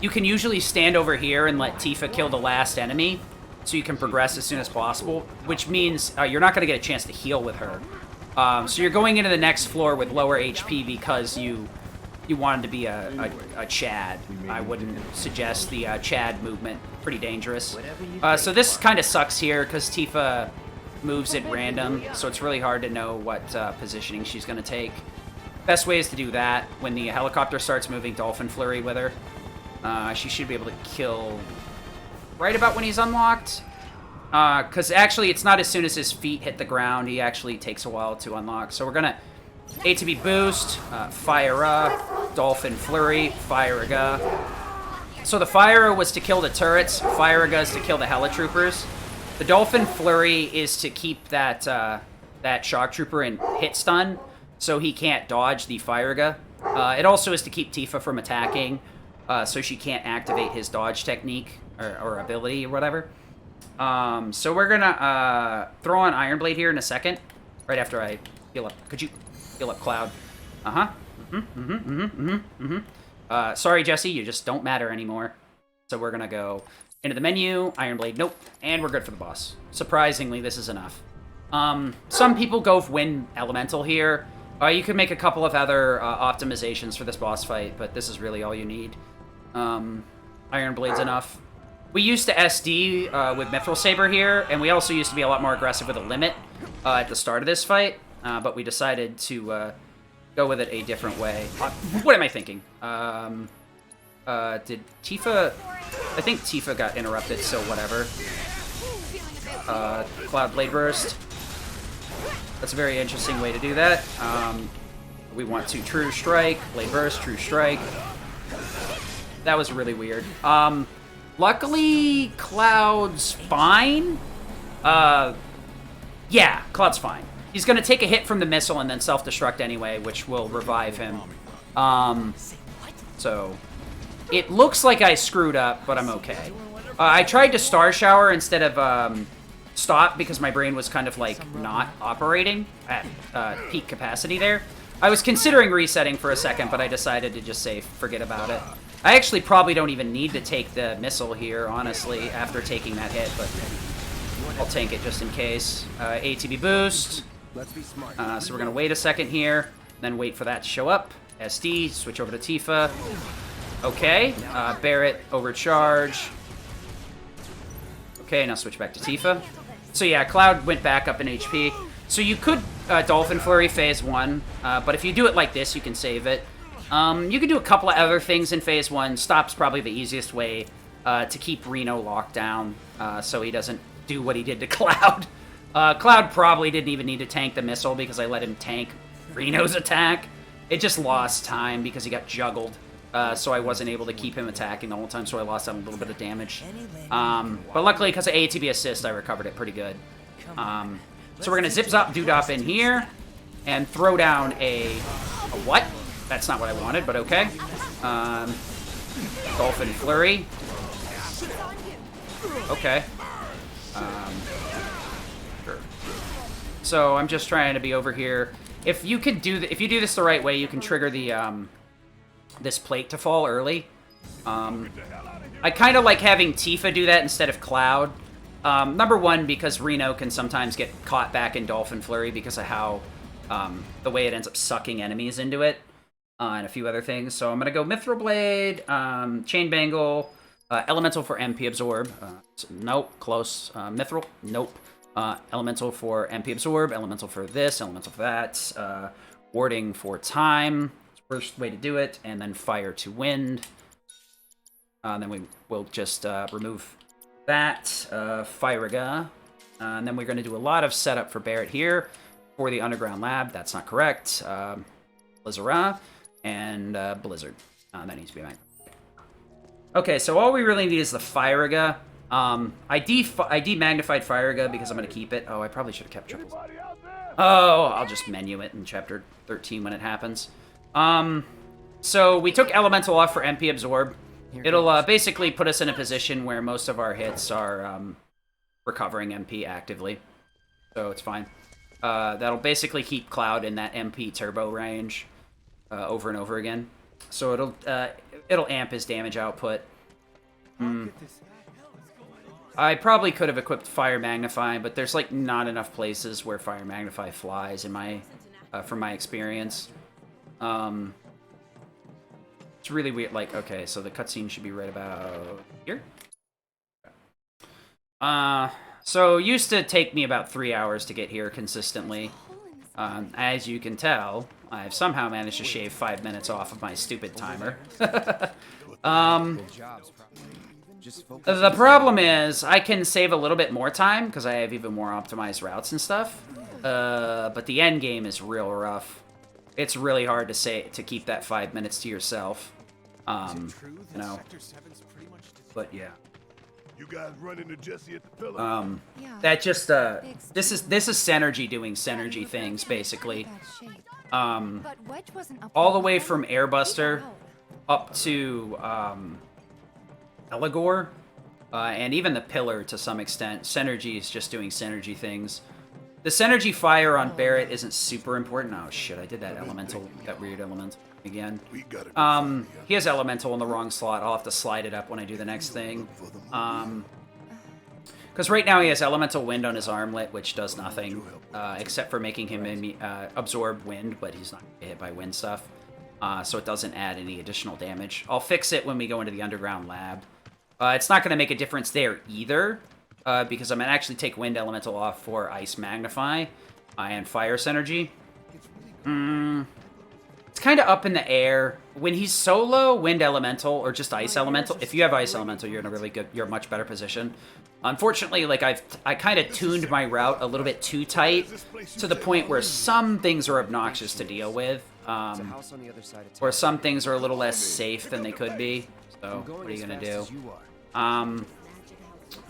you can usually stand over here and let Tifa kill the last enemy, so you can progress as soon as possible, which means you're not going to get a chance to heal with her. So you're going into the next floor with lower HP because you wanted to be a Chad. I wouldn't suggest the Chad movement. Pretty dangerous. So this kind of sucks here because Tifa moves at random, so it's really hard to know what positioning she's going to take. Best way is to do that when the helicopter starts moving Dolphin Flurry with her. She should be able to kill right about when he's unlocked. Because actually, it's not as soon as his feet hit the ground. He actually takes a while to unlock. So we're going to ATB boost, Fire-a, Dolphin Flurry, Fire-a. So the Fire-a was to kill the turrets. Fire-a is to kill the Helitroopers. The Dolphin Flurry is to keep that that Shock Trooper in hit stun, so he can't dodge the Fire-a. It also is to keep Tifa from attacking, so she can't activate his dodge technique or ability or whatever. So we're gonna throw on Iron Blade here in a second, right after I heal up. Could you heal up Cloud? Sorry, Jesse, you just don't matter anymore. So we're gonna go into the menu, Iron Blade, nope, and we're good for the boss. Surprisingly, this is enough. Some people go Wind Elemental here. You could make a couple of other optimizations for this boss fight, but this is really all you need. Iron Blade's enough. We used to SD with Mithril Saber here, and we also used to be a lot more aggressive with a limit at the start of this fight, but we decided to go with it a different way. What am I thinking? Did Tifa... I think Tifa got interrupted, so whatever. Cloud Blade Burst. That's a very interesting way to do that. We want to True Strike, Blade Burst, True Strike. That was really weird. Luckily, Cloud's fine. Yeah, Cloud's fine. He's going to take a hit from the missile and then self-destruct anyway, which will revive him. So... It looks like I screwed up, but I'm okay. I tried to Star Shower instead of stop because my brain was kind of like not operating at peak capacity there. I was considering resetting for a second, but I decided to just say forget about it. I actually probably don't even need to take the missile here, honestly, after taking that hit, but I'll tank it just in case. ATB boost. So we're going to wait a second here, then wait for that to show up. SD, switch over to Tifa. Okay, Barret, overcharge. Okay, now switch back to Tifa. So yeah, Cloud went back up in HP. So you could Dolphin Flurry phase 1, but if you do it like this, you can save it. You can do a couple of other things in phase 1. Stop's probably the easiest way to keep Reno locked down, so he doesn't do what he did to Cloud. Cloud probably didn't even need to tank the missile because I let him tank Reno's attack. It just lost time because he got juggled. So I wasn't able to keep him attacking the whole time, so I lost a little bit of damage. But luckily, because of ATB assist, I recovered it pretty good. So we're going to zip-zop Doodop in here and throw down a what? That's not what I wanted, but okay. Dolphin Flurry. Okay. Sure. So I'm just trying to be over here. If you could do if you do this the right way, you can trigger the this plate to fall early. I kind of like having Tifa do that instead of Cloud. Number one, because Reno can sometimes get caught back in Dolphin Flurry because of how the way it ends up sucking enemies into it, and a few other things. So I'm gonna go Mithril Blade, Chain Bangle, Elemental for MP Absorb. Nope, close. Mithril, nope. Elemental for MP Absorb, Elemental for this, Elemental for that. Warding for Time, first way to do it, and then Fire to Wind. Then we will just remove that, Firaga. And then we're going to do a lot of setup for Barret here for the Underground Lab. That's not correct. Blizzara and Blizzard. That needs to be mine. Okay, so all we really need is the Firaga. I demagnified Firaga because I'm going to keep it. Oh, I probably should have kept triples. Oh, I'll just menu it in Chapter 13 when it happens. So we took Elemental off for MP Absorb. It'll basically put us in a position where most of our hits are recovering MP actively. So it's fine. That'll basically keep Cloud in that MP turbo range over and over again. So it'll amp his damage output. I probably could have equipped Fire Magnify, but there's like not enough places where Fire Magnify flies in my from my experience. It's really weird. Like, okay, so the cutscene should be right about here. So it used to take me about 3 hours to get here consistently. As you can tell, I've somehow managed to shave 5 minutes off of my stupid timer. The problem is, I can save a little bit more time, because I have even more optimized routes and stuff. But the end game is real rough. It's really hard to keep that 5 minutes to yourself. You know. But yeah. You guys run into Jesse at the pillar. That just this is Synergy doing Synergy things basically. All the way from Airbuster up to Eligor, and even the pillar to some extent. Synergy is just doing Synergy things. The Synergy Fire on Barret isn't super important. Oh shit, I did that elemental, that weird elemental again. He has elemental in the wrong slot. I'll have to slide it up when I do the next thing. Because right now he has elemental wind on his armlet, which does nothing except for making him absorb wind, but he's not hit by wind stuff. So it doesn't add any additional damage. I'll fix it when we go into the underground lab. It's not going to make a difference there either, because I'm going to actually take Wind Elemental off for Ice Magnify and Fire Synergy. It's kind of up in the air. When he's solo, Wind Elemental, or just Ice Elemental, if you have Ice Elemental, you're in a much better position. Unfortunately, like I kind of tuned my route a little bit too tight, to the point where some things are obnoxious to deal with. Or some things are a little less safe than they could be. So, what are you gonna do?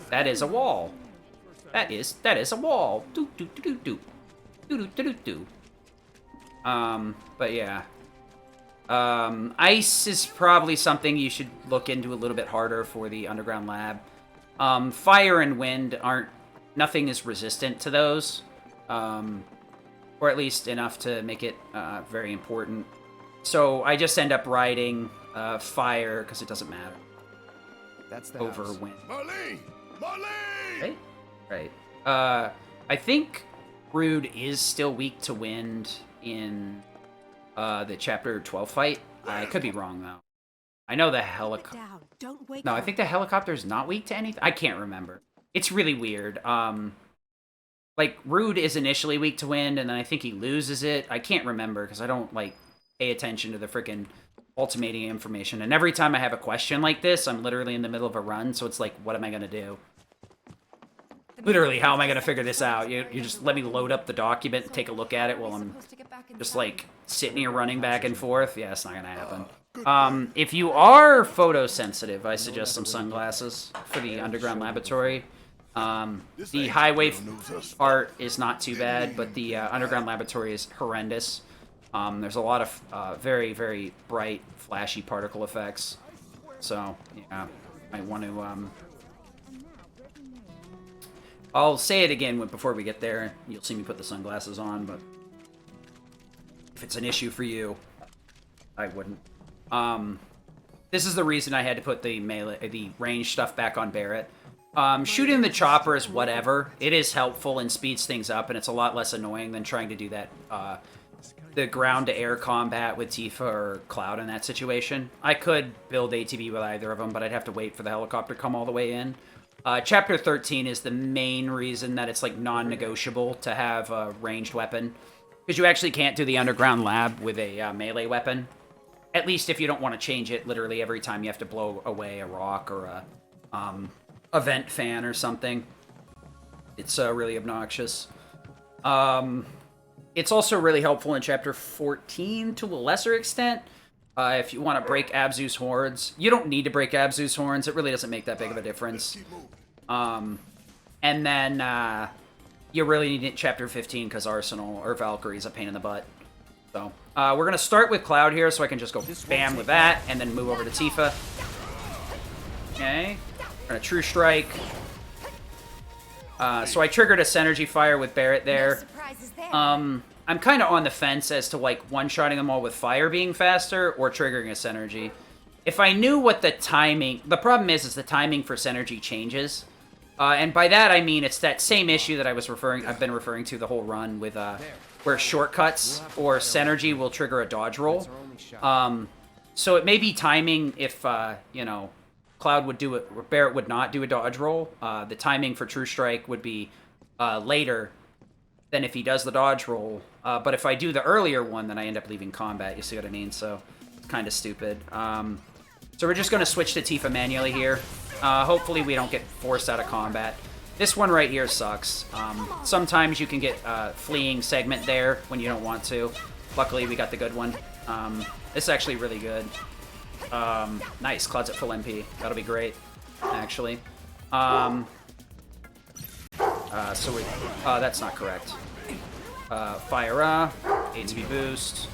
That is a wall. That is a wall. Do do do do do. Do do do do. But yeah. Ice is probably something you should look into a little bit harder for the underground lab. Fire and wind nothing is resistant to those. Or at least enough to make it very important. So I just end up riding fire because it doesn't matter. That's the over house. wind. Marlene! Marlene! Right. I think Rude is still weak to wind in the Chapter 12 fight. I could be wrong though. I know the helicopter. No, I think the helicopter's not weak to anything. I can't remember. It's really weird. Like, Rude is initially weak to wind, and then I think he loses it. I can't remember, because I don't, like, pay attention to the freaking ultimating information. And every time I have a question like this, I'm literally in the middle of a run, so it's like, what am I going to do? Literally, how am I going to figure this out? You just let me load up the document and take a look at it while I'm just, like, sitting here running back and forth? Yeah, it's not going to happen. If you are photosensitive, I suggest some sunglasses for the underground laboratory. The highway part is not too bad, but the underground laboratory is horrendous. There's a lot of very, very bright, flashy particle effects. So, yeah, might want to... I'll say it again before we get there. You'll see me put the sunglasses on, but if it's an issue for you, I wouldn't. this is the reason I had to put the melee, the range stuff back on Barrett. Shooting the chopper is whatever. It is helpful and speeds things up, and it's a lot less annoying than trying to do that, the ground-to-air combat with Tifa or Cloud in that situation. I could build ATB with either of them, but I'd have to wait for the helicopter to come all the way in. Chapter 13 is the main reason that it's, like, non-negotiable to have a ranged weapon. Because you actually can't do the underground lab with a melee weapon. At least if you don't want to change it literally every time you have to blow away a rock or a vent fan or something. It's really obnoxious. It's also really helpful in Chapter 14 to a lesser extent. If you want to break Abzu's horns. You don't need to break Abzu's horns. It really doesn't make that big of a difference. And then you really need it in Chapter 15 because Arsenal or Valkyrie is a pain in the butt. So we're going to start with Cloud here so I can just go bam with that and then move over to Tifa. Okay. We're going to True Strike. So I triggered a Synergy Fire with Barrett there. I'm kind of on the fence as to, like, one-shotting them all with fire being faster or triggering a Synergy. If I knew what the timing... The problem is the timing for Synergy changes. And by that, I mean it's that same issue that I've been referring to the whole run with, where shortcuts or Synergy will trigger a dodge roll. So it may be timing if, you know, Cloud would do it, or Barrett would not do a dodge roll. The timing for True Strike would be later than if he does the dodge roll. But if I do the earlier one, then I end up leaving combat. You see what I mean? So it's kind of stupid. So we're just going to switch to Tifa manually here. Hopefully we don't get forced out of combat. This one right here sucks. Sometimes you can get fleeing segment there when you don't want to. Luckily we got the good one. This is actually really good. Nice, Cloud's at full MP. That'll be great, actually. So we... that's not correct. Fire ATB boost.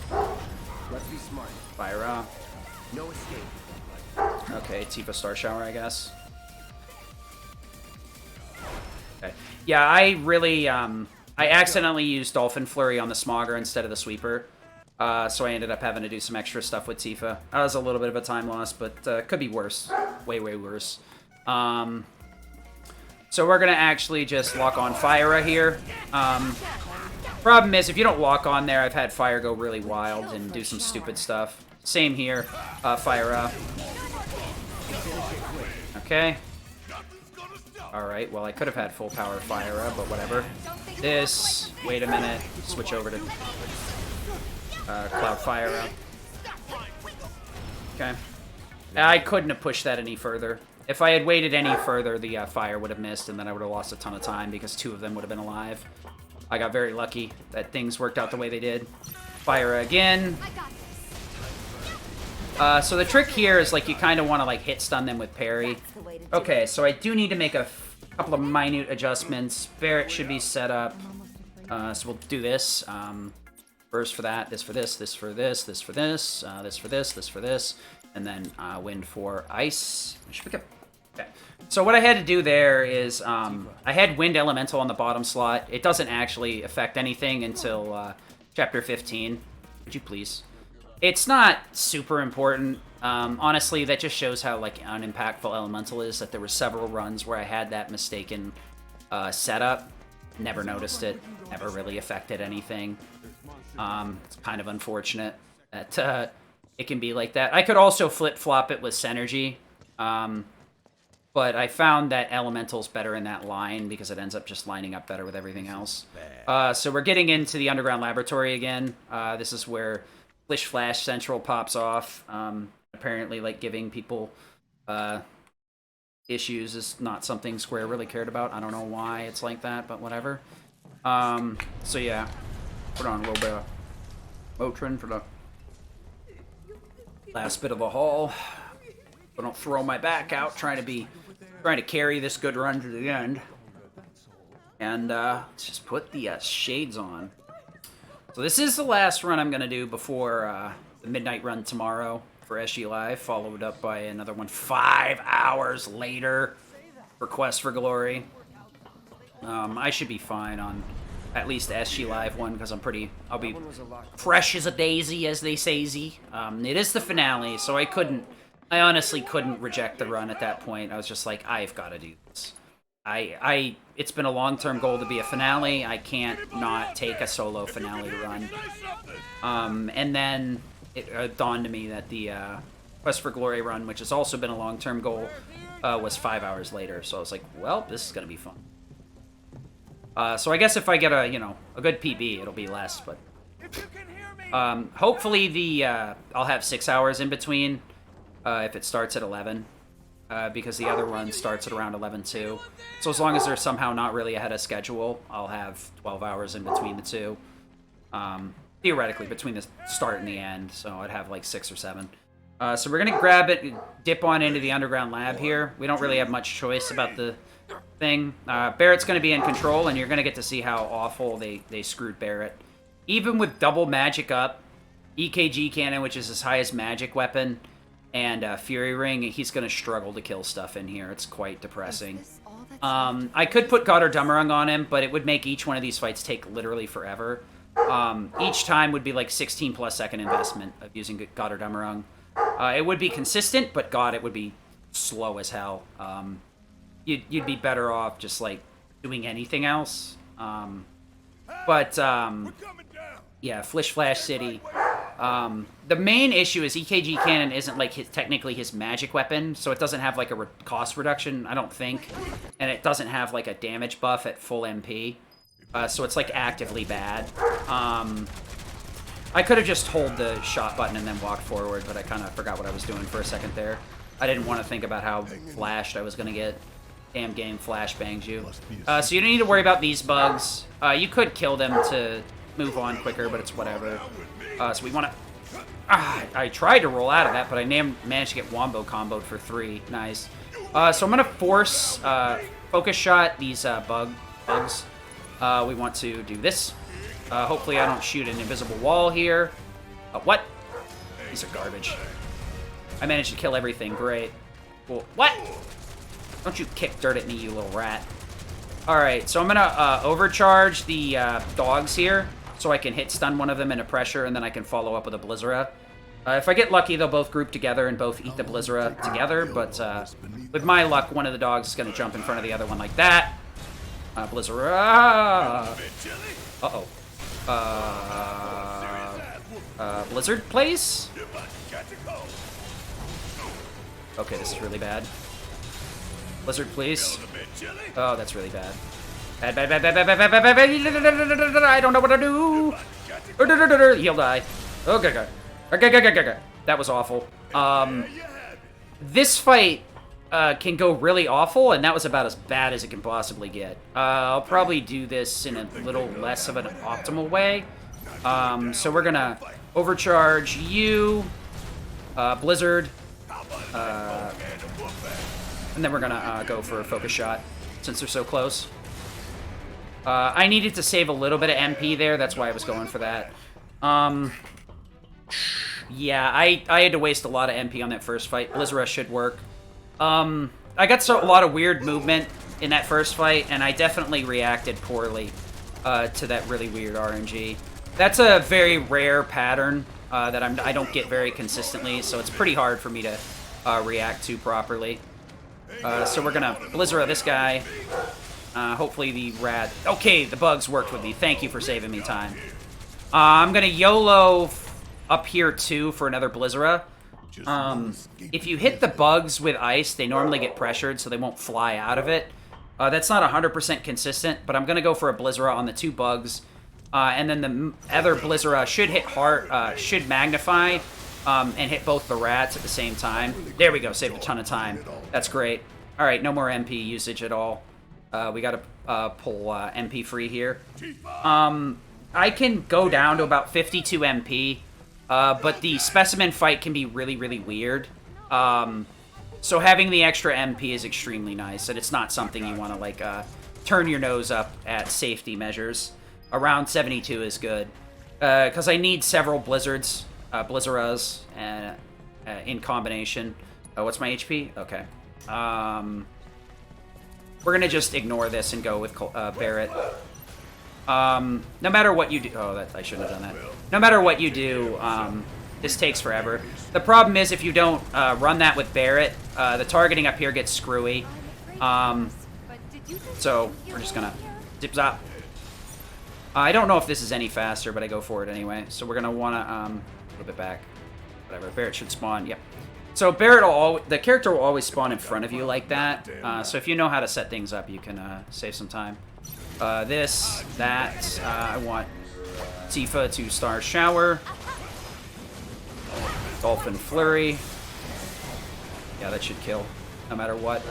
Let's be smart. Fire No escape. Okay, Tifa Star Shower, I guess. Okay. Yeah, I really, I accidentally used Dolphin Flurry on the Smogger instead of the Sweeper. So I ended up having to do some extra stuff with Tifa. That was a little bit of a time loss, but could be worse. Way, way worse. So we're going to actually just lock on Fire here. Problem is, if you don't walk on there, I've had Fire go really wild and do some stupid stuff. Same here. Fire. Okay. Alright, well, I could have had full power Fire, but whatever. This. Wait a minute. Switch over to Cloud Fire. Okay. I couldn't have pushed that any further. If I had waited any further, the Fire would have missed, and then I would have lost a ton of time because two of them would have been alive. I got very lucky that things worked out the way they did. Fire again. So the trick here is, like, you kind of want to, like, hit stun them with parry. Okay, so I do need to make a couple of minute adjustments. Barrett should be set up. So we'll do this. First for that, this for this, this for this, this for this, this for this, this for this, and then wind for ice. I should pick up. Okay. So what I had to do there is I had Wind Elemental on the bottom slot. It doesn't actually affect anything until Chapter 15. Would you please? It's not super important. Honestly, that just shows how, like, unimpactful Elemental is, that there were several runs where I had that mistaken setup. Never noticed it. Never really affected anything. It's kind of unfortunate that it can be like that. I could also flip-flop it with Synergy. But I found that Elemental's better in that line because it ends up just lining up better with everything else. So we're getting into the Underground Laboratory again. This is where Flish Flash Central pops off. Apparently, like, giving people issues is not something Square really cared about. I don't know why it's like that, but whatever. So yeah, put on a little bit of Motrin for the last bit of a haul. But don't throw my back out trying to carry this good run to the end. And let's just put the shades on. So this is the last run I'm going to do before the midnight run tomorrow for SG Live, followed up by another one 5 hours later for Quest for Glory. I should be fine on at least the SG Live one because I'll be fresh as a daisy, as they say. It is the finale, so I couldn't I honestly couldn't reject the run at that point. I was just like, I've got to do this. It's been a long-term goal to be a finale. I can't not take a solo finale run. And then it dawned to me that the Quest for Glory run, which has also been a long-term goal, was 5 hours later. So I was like, well, this is going to be fun. So I guess if I get a good PB, it'll be less, but hopefully I'll have 6 hours in between if it starts at 11. Because the other run starts at around 11 too. So as long as they're somehow not really ahead of schedule, I'll have 12 hours in between the two. Theoretically, between the start and the end, so I'd have like 6 or 7. So we're gonna grab it, dip on into the underground lab here. We don't really have much choice about the thing. Barrett's gonna be in control, and you're gonna get to see how awful they screwed Barrett. Even with double magic up, EKG cannon, which is his highest magic weapon, and Fury Ring, he's going to struggle to kill stuff in here. It's quite depressing. I could put Goddard Dummerung on him, but it would make each one of these fights take literally forever. Each time would be like 16+ second investment of using Goddard Dummerung. It would be consistent, but God, it would be slow as hell. You'd be better off just like doing anything else. Yeah, Flish Flash City. The main issue is EKG Cannon isn't like technically his magic weapon, so it doesn't have like a cost reduction, I don't think, and it doesn't have like a damage buff at full MP, so it's like actively bad. I could have just hold the shot button and then walked forward, but I kind of forgot what I was doing for a second there. I didn't want to think about how flashed I was going to get. Damn game flash bangs you. So you don't need to worry about these bugs. You could kill them to move on quicker, but it's whatever. So we want to... I tried to roll out of that, but I managed to get Wombo comboed for 3. Nice. So I'm going to force Focus Shot these bugs. We want to do this. Hopefully I don't shoot an invisible wall here. What? These are garbage. I managed to kill everything. Great. Cool. What? Don't you kick dirt at me, you little rat. Alright, so I'm going to overcharge the dogs here, so I can hit stun one of them into pressure, and then I can follow up with a Blizzara. If I get lucky, they'll both group together and both eat the Blizzara together, but with my luck, one of the dogs is going to jump in front of the other one like that. Blizzara! Uh-oh. Blizzard, please? Okay, this is really bad. Blizzard, please. Oh, that's really bad. Bad. I don't know what to do. He'll die. Okay. That was awful. This fight can go really awful, and that was about as bad as it can possibly get. I'll probably do this in a little less of an optimal way. So we're gonna overcharge you, Blizzard, and then we're gonna go for a Focus Shot since they're so close. I needed to save a little bit of MP there, that's why I was going for that. Yeah, I had to waste a lot of MP on that first fight. Blizzara should work. I got a lot of weird movement in that first fight, and I definitely reacted poorly to that really weird RNG. That's a very rare pattern that I don't get very consistently, so it's pretty hard for me to react to properly. So we're gonna Blizzara this guy. Hopefully the rat... Okay, the bugs worked with me. Thank you for saving me time. I'm gonna YOLO up here too for another Blizzara. If you hit the bugs with ice, they normally get pressured, so they won't fly out of it. That's not 100% consistent, but I'm gonna go for a Blizzara on the 2 bugs. And then the other Blizzara should hit hard, should magnify, and hit both the rats at the same time. There we go, saved a ton of time. That's great. Alright, no more MP usage at all. We gotta pull MP free here. I can go down to about 52 MP, but the specimen fight can be really, really weird. So having the extra MP is extremely nice, and it's not something you want to like turn your nose up at safety measures. Around 72 is good, because I need several Blizzaras in combination. What's my HP? Okay. We're gonna just ignore this and go with Barrett. No matter what you do... Oh, I shouldn't have done that. No matter what you do, This takes forever. The problem is if you don't run that with Barret, the targeting up here gets screwy. So we're just gonna zip-zop. I don't know if this is any faster, but I go for it anyway. So we're gonna wanna, a little bit back. Whatever, Barret should spawn, yep. So Barret the character will always spawn in front of you like that. So if you know how to set things up, you can save some time. I want Tifa to Star Shower. Dolphin Flurry. Yeah, that should kill, no matter what.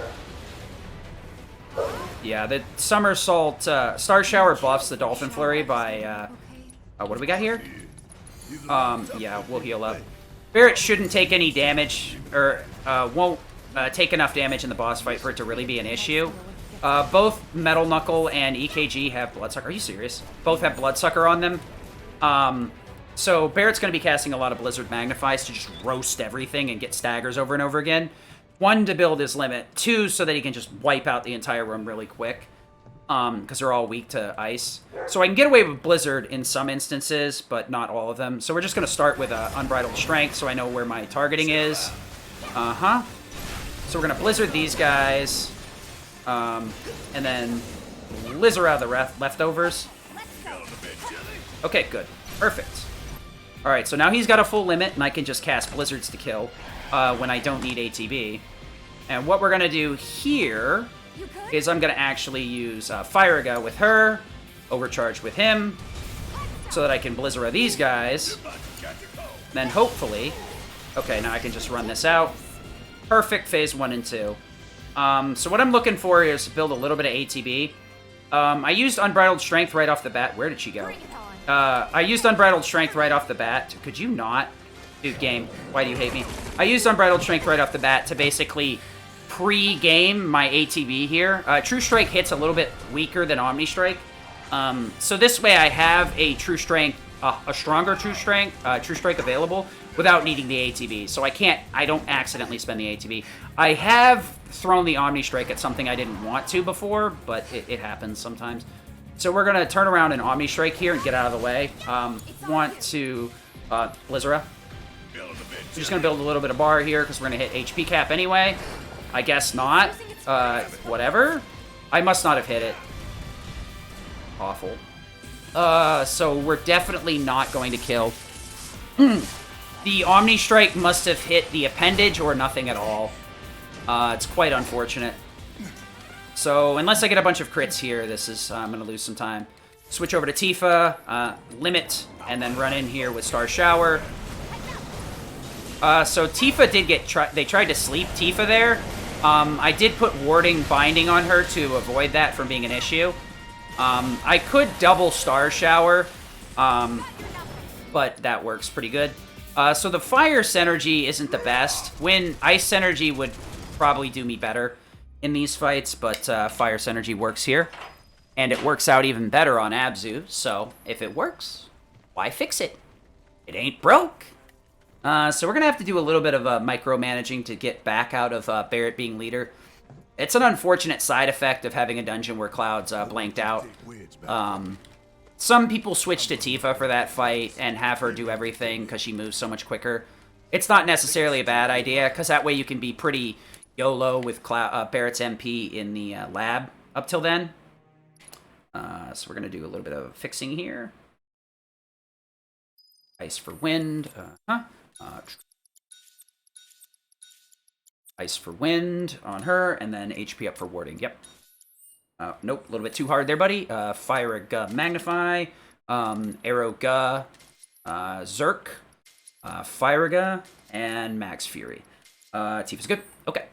Yeah, the Somersault, Star Shower buffs the Dolphin Flurry by, what do we got here? Yeah, we'll heal up. Barret shouldn't take any damage, or won't take enough damage in the boss fight for it to really be an issue. Both Metal Knuckle and EKG have Bloodsucker. Are you serious? Both have Bloodsucker on them. So Barret's going to be casting a lot of Blizzard Magnifies to just roast everything and get staggers over and over again. 1, to build his limit. 2, so that he can just wipe out the entire room really quick. Because they're all weak to ice. So I can get away with Blizzard in some instances, but not all of them. So we're just going to start with Unbridled Strength so I know where my targeting is. So we're going to Blizzard these guys. And then Blizzard out of the leftovers. Okay, good. Perfect. Alright, so now he's got a full limit, and I can just cast Blizzards to kill when I don't need ATB. And what we're going to do here is I'm going to actually use Firaga with her, Overcharge with him, so that I can Blizzard these guys. Then hopefully... Okay, now I can just run this out. Perfect phase 1 and 2. So what I'm looking for is to build a little bit of ATB. I used Unbridled Strength right off the bat. Where did she go? I used Unbridled Strength right off the bat. Could you not? Dude, game, why do you hate me? I used Unbridled Strength right off the bat to basically pre-game my ATB here. True Strike hits a little bit weaker than Omni Strike. So this way I have a True Strength, a stronger True Strike available without needing the ATB. So I don't accidentally spend the ATB. I have thrown the Omni Strike at something I didn't want to before, but it happens sometimes. So we're going to turn around and Omni Strike here and get out of the way. Want to Blizzard. I'm just going to build a little bit of bar here because we're going to hit HP cap anyway. I guess not. Whatever. I must not have hit it. Awful. So we're definitely not going to kill. The Omni Strike must have hit the appendage or nothing at all. It's quite unfortunate. So unless I get a bunch of crits here, this is I'm going to lose some time. Switch over to Tifa, limit, and then run in here with Star Shower. So Tifa did get... They tried to sleep Tifa there. I did put Warding Binding on her to avoid that from being an issue. I could double Star Shower, but that works pretty good. So the Fire Synergy isn't the best. Ice Synergy would probably do me better in these fights, but Fire Synergy works here. And it works out even better on Abzu, so if it works, why fix it? It ain't broke. So we're going to have to do a little bit of micromanaging to get back out of Barret being leader. It's an unfortunate side effect of having a dungeon where Cloud's blanked out. Some people switch to Tifa for that fight and have her do everything because she moves so much quicker. It's not necessarily a bad idea, because that way you can be pretty YOLO with Barret's MP in the lab up till then. So we're going to do a little bit of fixing here. Ice for wind. Ice for wind on her, and then HP up for warding. Yep. Nope, a little bit too hard there, buddy. Fire Ga Magnify. Arrow Ga. Zerk. Fire Ga. And Max Fury. Tifa's good. Okay.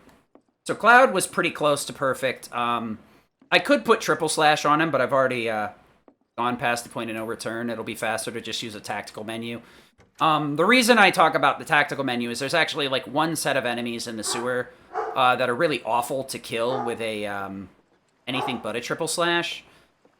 So Cloud was pretty close to perfect. I could put Triple Slash on him, but I've already gone past the point of no return. It'll be faster to just use a tactical menu. The reason I talk about the tactical menu is there's actually like one set of enemies in the sewer that are really awful to kill with a anything but a Triple Slash.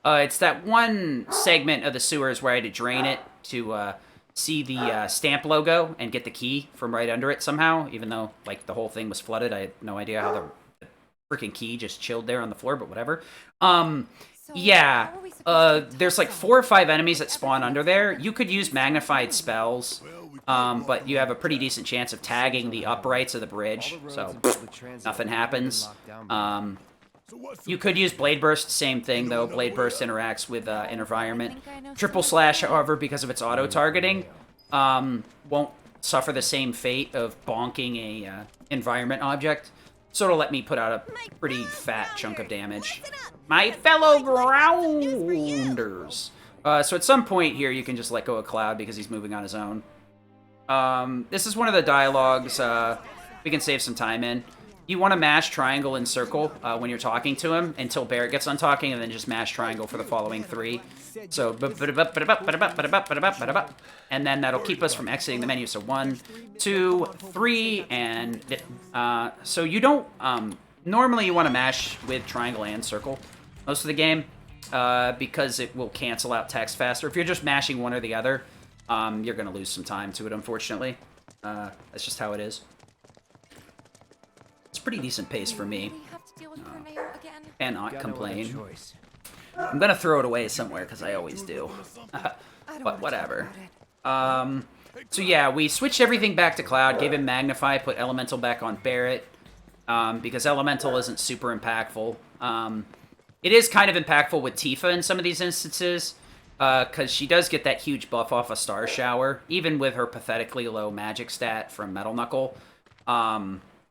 It's that one segment of the sewers where I had to drain it to see the stamp logo and get the key from right under it somehow, even though like the whole thing was flooded. I had no idea how the freaking key just chilled there on the floor, but whatever. Yeah, there's like 4 or 5 enemies that spawn under there. You could use magnified spells but you have a pretty decent chance of tagging the uprights of the bridge, so nothing happens. You could use Blade Burst, same thing though. Blade Burst interacts with an environment. Triple Slash, however, because of its auto-targeting, won't suffer the same fate of bonking a environment object. So it'll let me put out a pretty fat chunk of damage. My fellow grounders. So at some point here, you can just let go of Cloud because he's moving on his own. This is one of the dialogues we can save some time in. You want to mash triangle and circle when you're talking to him until Barrett gets on talking, and then just mash triangle for the following 3. So, and then that'll keep us from exiting the menu. So 1, 2, 3, and so you don't, normally you want to mash with triangle and circle most of the game because it will cancel out text faster. If you're just mashing one or the other, you're going to lose some time to it, unfortunately. That's just how it is. It's pretty decent pace for me. Cannot complain. I'm gonna throw it away somewhere because I always do. But whatever. So yeah, we switched everything back to Cloud, gave him Magnify, put Elemental back on Barrett, because Elemental isn't super impactful. It is kind of impactful with Tifa in some of these instances, because she does get that huge buff off a Star Shower, even with her pathetically low magic stat from Metal Knuckle.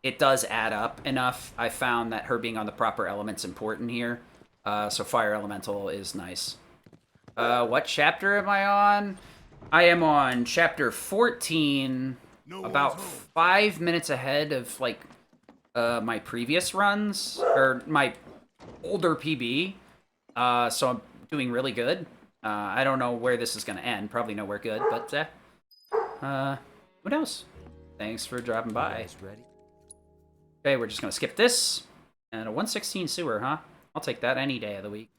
It does add up enough. I found that her being on the proper element's important here. So Fire Elemental is nice. What chapter am I on? I am on chapter 14, about 5 minutes ahead of, like, my previous runs, or my older PB. So I'm doing really good. I don't know where this is going to end. Probably nowhere good, but, who knows? Thanks for dropping by. Okay, we're just going to skip this. And a 116 sewer, huh? I'll take that any day of the week.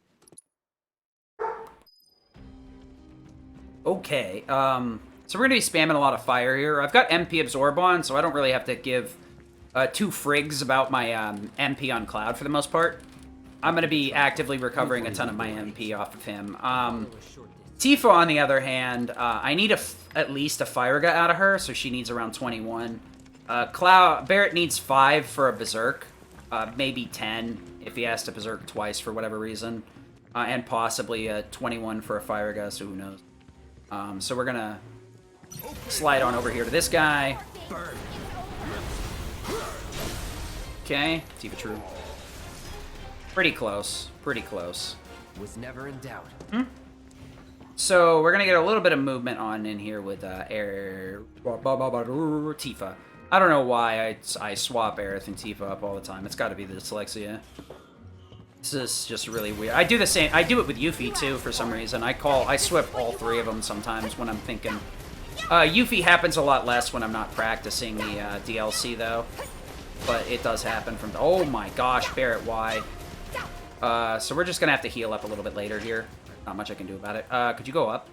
Okay, so we're going to be spamming a lot of fire here. I've got MP Absorb on, so I don't really have to give 2 frigs about my MP on Cloud for the most part. I'm going to be actively recovering a ton of my MP off of him. Tifa, on the other hand, I need at least a Fire Gut out of her, so she needs around 21. Barrett needs 5 for a Berserk, maybe 10 if he has to Berserk twice for whatever reason, and possibly a 21 for a Fire Gut, so who knows. So we're gonna slide on over here to this guy. Okay, Tifa True. Pretty close, pretty close. Was never in doubt. So we're gonna get a little bit of movement on in here with Tifa. I don't know why I swap Aerith and Tifa up all the time. It's got to be the dyslexia. This is just really weird. I do the same. I do it with Yuffie too for some reason. I swip all 3 of them sometimes when I'm thinking. Yuffie happens a lot less when I'm not practicing the DLC though, but it does happen from. Oh my gosh, Barrett, why? So we're just gonna have to heal up a little bit later here. Not much I can do about it. Could you go up?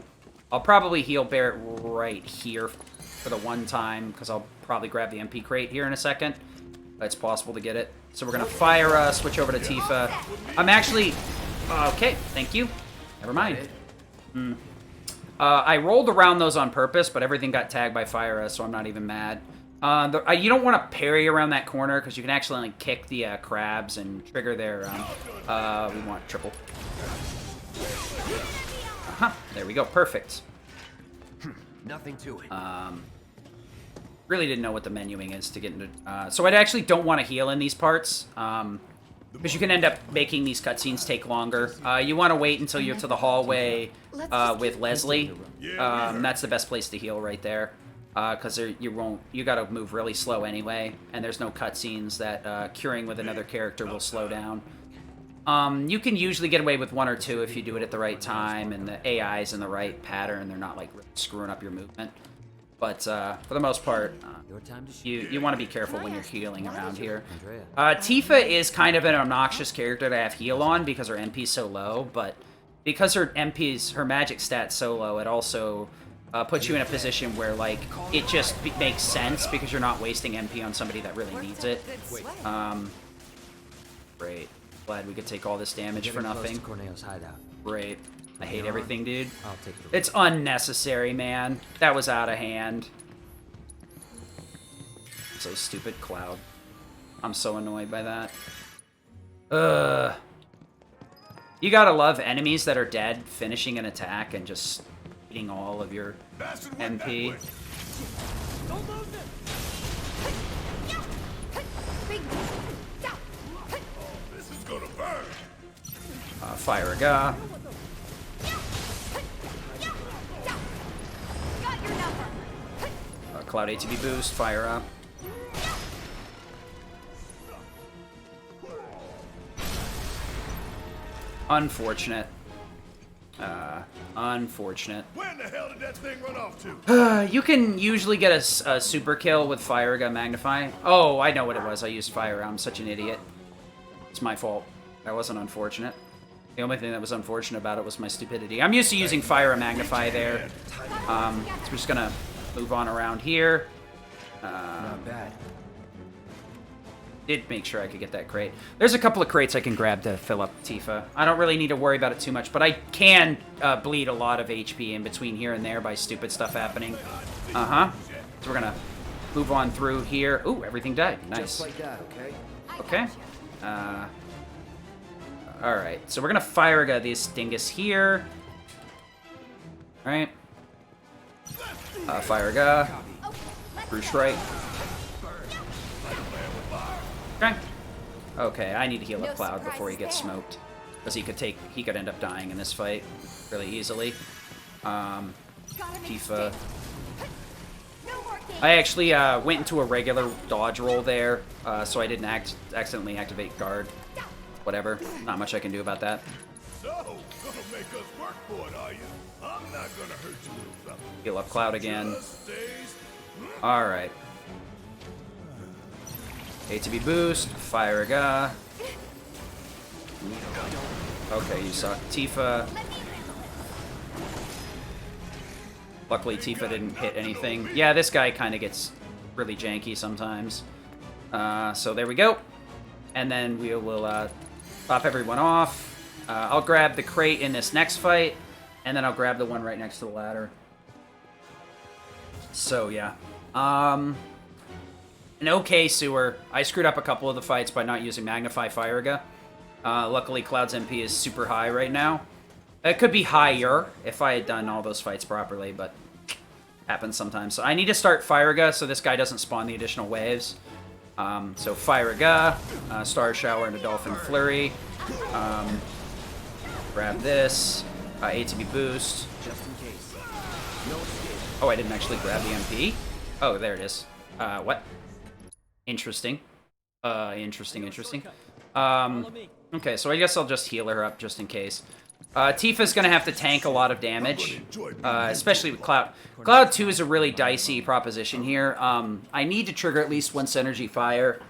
I'll probably heal Barrett right here for the one time, because I'll probably grab the MP crate here in a second. It's possible to get it. So we're going to fire, switch over to Tifa. I'm actually... okay, thank you. Never mind. I rolled around those on purpose, but everything got tagged by Fire, so I'm not even mad. You don't want to parry around that corner, because you can actually like, kick the crabs and trigger their... we want triple. There we go, perfect. Nothing to it. Really didn't know what the menuing is to get into... so I actually don't want to heal in these parts, because you can end up making these cutscenes take longer. You want to wait until you're to the hallway with Leslie. That's the best place to heal right there, because you got to move really slow anyway, and there's no cutscenes that curing with another character will slow down. You can usually get away with 1 or 2 if you do it at the right time, and the AI's in the right pattern. They're not like screwing up your movement. But for the most part, you want to be careful when you're healing around here. Tifa is kind of an obnoxious character to have heal on because her MP's so low, but because her magic stat's so low, it also puts you in a position where like it just makes sense because you're not wasting MP on somebody that really needs it. Great. Glad we could take all this damage for nothing. Great. I hate everything, dude. I'll take it away. It's unnecessary, man. That was out of hand. So stupid, Cloud. I'm so annoyed by that. Ugh. You gotta love enemies that are dead, finishing an attack and just eating all of your MP. Don't lose it! This is gonna burn. Fire a Ga. Cloud ATB boost, fire up. Unfortunate. Unfortunate. Where in the hell did that thing run off to? You can usually get a super kill with Fire Gun Magnify. Oh, I know what it was. I used Fire. I'm such an idiot. It's my fault. That wasn't unfortunate. The only thing that was unfortunate about it was my stupidity. I'm used to using Fire and Magnify there. So we're just gonna move on around here. Not bad. Did make sure I could get that crate. There's a couple of crates I can grab to fill up Tifa. I don't really need to worry about it too much, but I can bleed a lot of HP in between here and there by stupid stuff happening. So we're gonna move on through here. Ooh, everything died. Nice. Just like that, okay? Okay. Alright, so we're gonna fire this dingus here. Alright. Fire Ga. Bruce right. Okay. Okay, I need to heal up Cloud before he gets smoked. Because he could end up dying in this fight really easily. Tifa. I actually went into a regular dodge roll there, so I didn't accidentally activate guard. Whatever, not much I can do about that. So, gonna make us work for it, are you? I'm not gonna hurt you with something. Heal up Cloud again. Just stays. Alright. ATB boost, Fire Ga. Okay, you suck. Tifa. Luckily, Tifa didn't hit anything. Yeah, this guy kind of gets really janky sometimes. So there we go. And then we will pop everyone off. I'll grab the crate in this next fight, and then I'll grab the one right next to the ladder. So, yeah. An okay sewer. I screwed up a couple of the fights by not using Magnify Fire Ga. Luckily, Cloud's MP is super high right now. It could be higher if I had done all those fights properly, but happens sometimes. So I need to start Fire Ga so this guy doesn't spawn the additional waves. So Fire Ga, Star Shower into Dolphin Flurry. Grab this. ATB boost. Just in case. Oh, I didn't actually grab the MP? Oh, there it is. What? Interesting. Interesting. Okay, so I guess I'll just heal her up just in case. Tifa's gonna have to tank a lot of damage, especially with Cloud. Cloud 2 is a really dicey proposition here. I need to trigger at least one Synergy Fire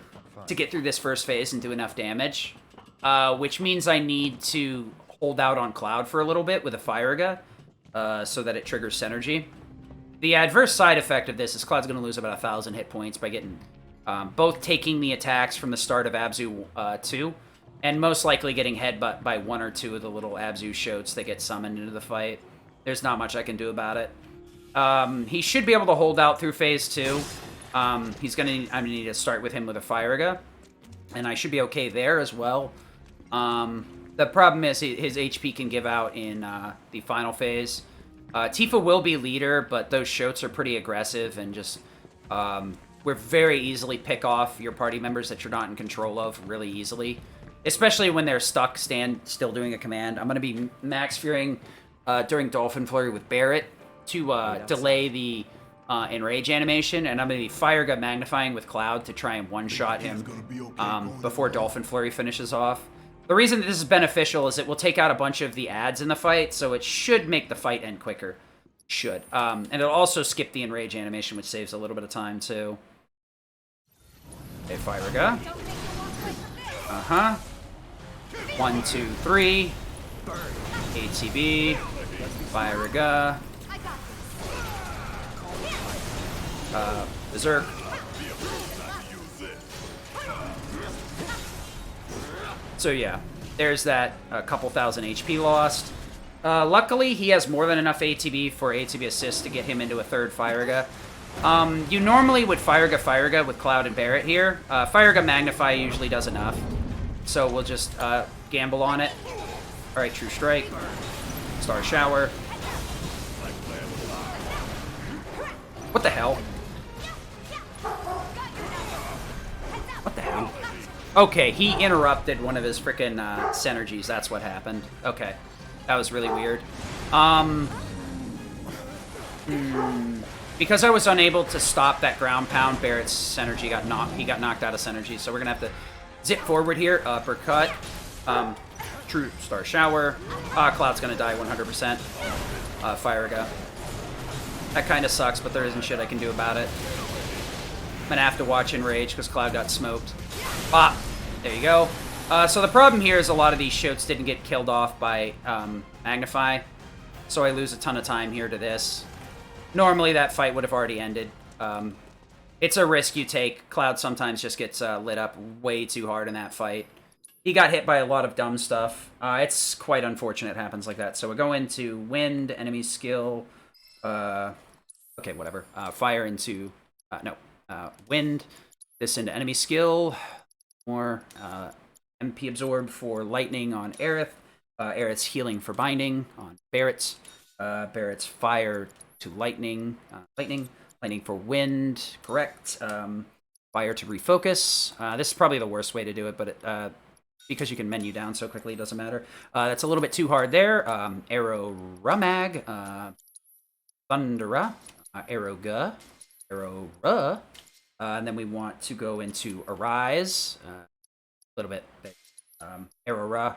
to get through this first phase and do enough damage, which means I need to hold out on Cloud for a little bit with a Fire Ga, so that it triggers Synergy. The adverse side effect of this is Cloud's gonna lose about 1,000 hit points by getting both taking the attacks from the start of Abzu 2, and most likely getting headbutt by one or two of the little Abzu shotes that get summoned into the fight. There's not much I can do about it. He should be able to hold out through phase 2. I'm gonna need to start with him with a Fire Ga, and I should be okay there as well. The problem is his HP can give out in the final phase. Tifa will be leader, but those shotes are pretty aggressive and just will very easily pick off your party members that you're not in control of really easily. Especially when they're stuck still doing a command. I'm going to be max fearing during Dolphin Flurry with Barret to delay the Enrage animation, and I'm going to be Fire Gun Magnifying with Cloud to try and one-shot him before Dolphin Flurry finishes off. The reason that this is beneficial is it will take out a bunch of the adds in the fight, so it should make the fight end quicker. Should. And it'll also skip the Enrage animation, which saves a little bit of time, too. Okay, Fire Ga. 1, 2, 3. ATB. Fire Ga. Berserk. So yeah, there's that. A couple thousand HP lost. Luckily, he has more than enough ATB for ATB assist to get him into a third Firega. You normally would Firega with Cloud and Barret here. Firega Magnify usually does enough. So we'll just gamble on it. Alright, True Strike. Star Shower. What the hell? What the hell? Okay, he interrupted one of his frickin' synergies. That's what happened. Okay. That was really weird. Because I was unable to stop that ground pound, Barret's synergy got knocked out of synergy. So we're gonna have to zip forward here. Uppercut. True Star Shower. Cloud's gonna die 100%. Firega. That kind of sucks, but there isn't shit I can do about it. I'm gonna have to watch Enrage because Cloud got smoked. Ah, there you go. So the problem here is a lot of these shots didn't get killed off by Magnify, so I lose a ton of time here to this. Normally that fight would have already ended. It's a risk you take. Cloud sometimes just gets lit up way too hard in that fight. He got hit by a lot of dumb stuff. It's quite unfortunate it happens like that. So we go into Wind, enemy skill. Okay, whatever. Fire into... Wind. This into enemy skill. More MP absorb for lightning on Aerith. Aerith's healing for binding on Barret's. Barret's fire to lightning. Lightning for wind. Correct. Fire to refocus. This is probably the worst way to do it, but because you can menu down so quickly, it doesn't matter. That's a little bit too hard there. Arrow Rumag. Thundera. Arrowga. Arrow and then we want to go into Arise. A little bit. Arrow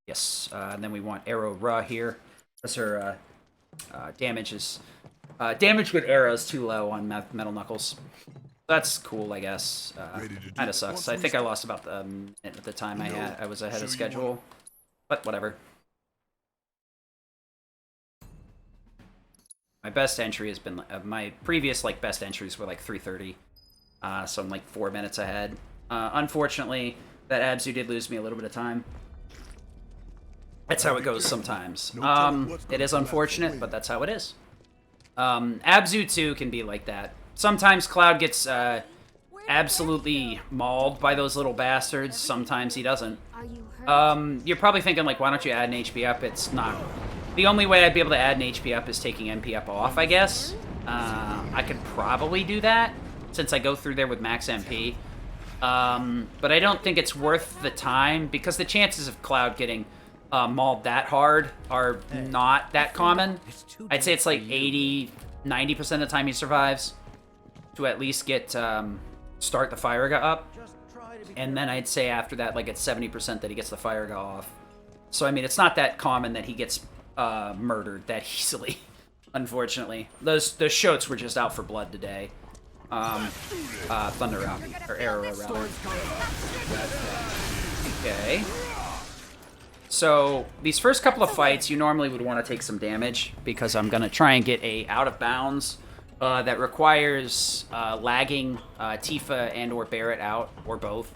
yes. And then we want Arrow here. Because her damage is... damage with arrows too low on Metal Knuckles. That's cool, I guess. Kind of sucks. I think I lost about the minute at the time I was ahead of schedule. But whatever. My best entry has been... my previous best entries were 3:30. So I'm 4 minutes ahead. Unfortunately, that Abzu did lose me a little bit of time. That's how it goes sometimes. It is unfortunate, but that's how it is. Abzu, too, can be like that. Sometimes Cloud gets absolutely mauled by those little bastards. Sometimes he doesn't. You're probably thinking, why don't you add an HP up? It's not... The only way I'd be able to add an HP up is taking MP up off, I guess. I could probably do that, since I go through there with max MP. But I don't think it's worth the time, because the chances of Cloud getting mauled that hard are not that common. I'd say it's 80, 90% of the time he survives to at least get start the Firega up. And then I'd say after that, it's 70% that he gets the Firega off. So, I mean, it's not that common that he gets murdered that easily, unfortunately. Those shots were just out for blood today. Thunder out, or Arrow rather. Okay. So, these first couple of fights, you normally would want to take some damage, because I'm going to try and get a out of bounds that requires lagging Tifa and or Barret out, or both,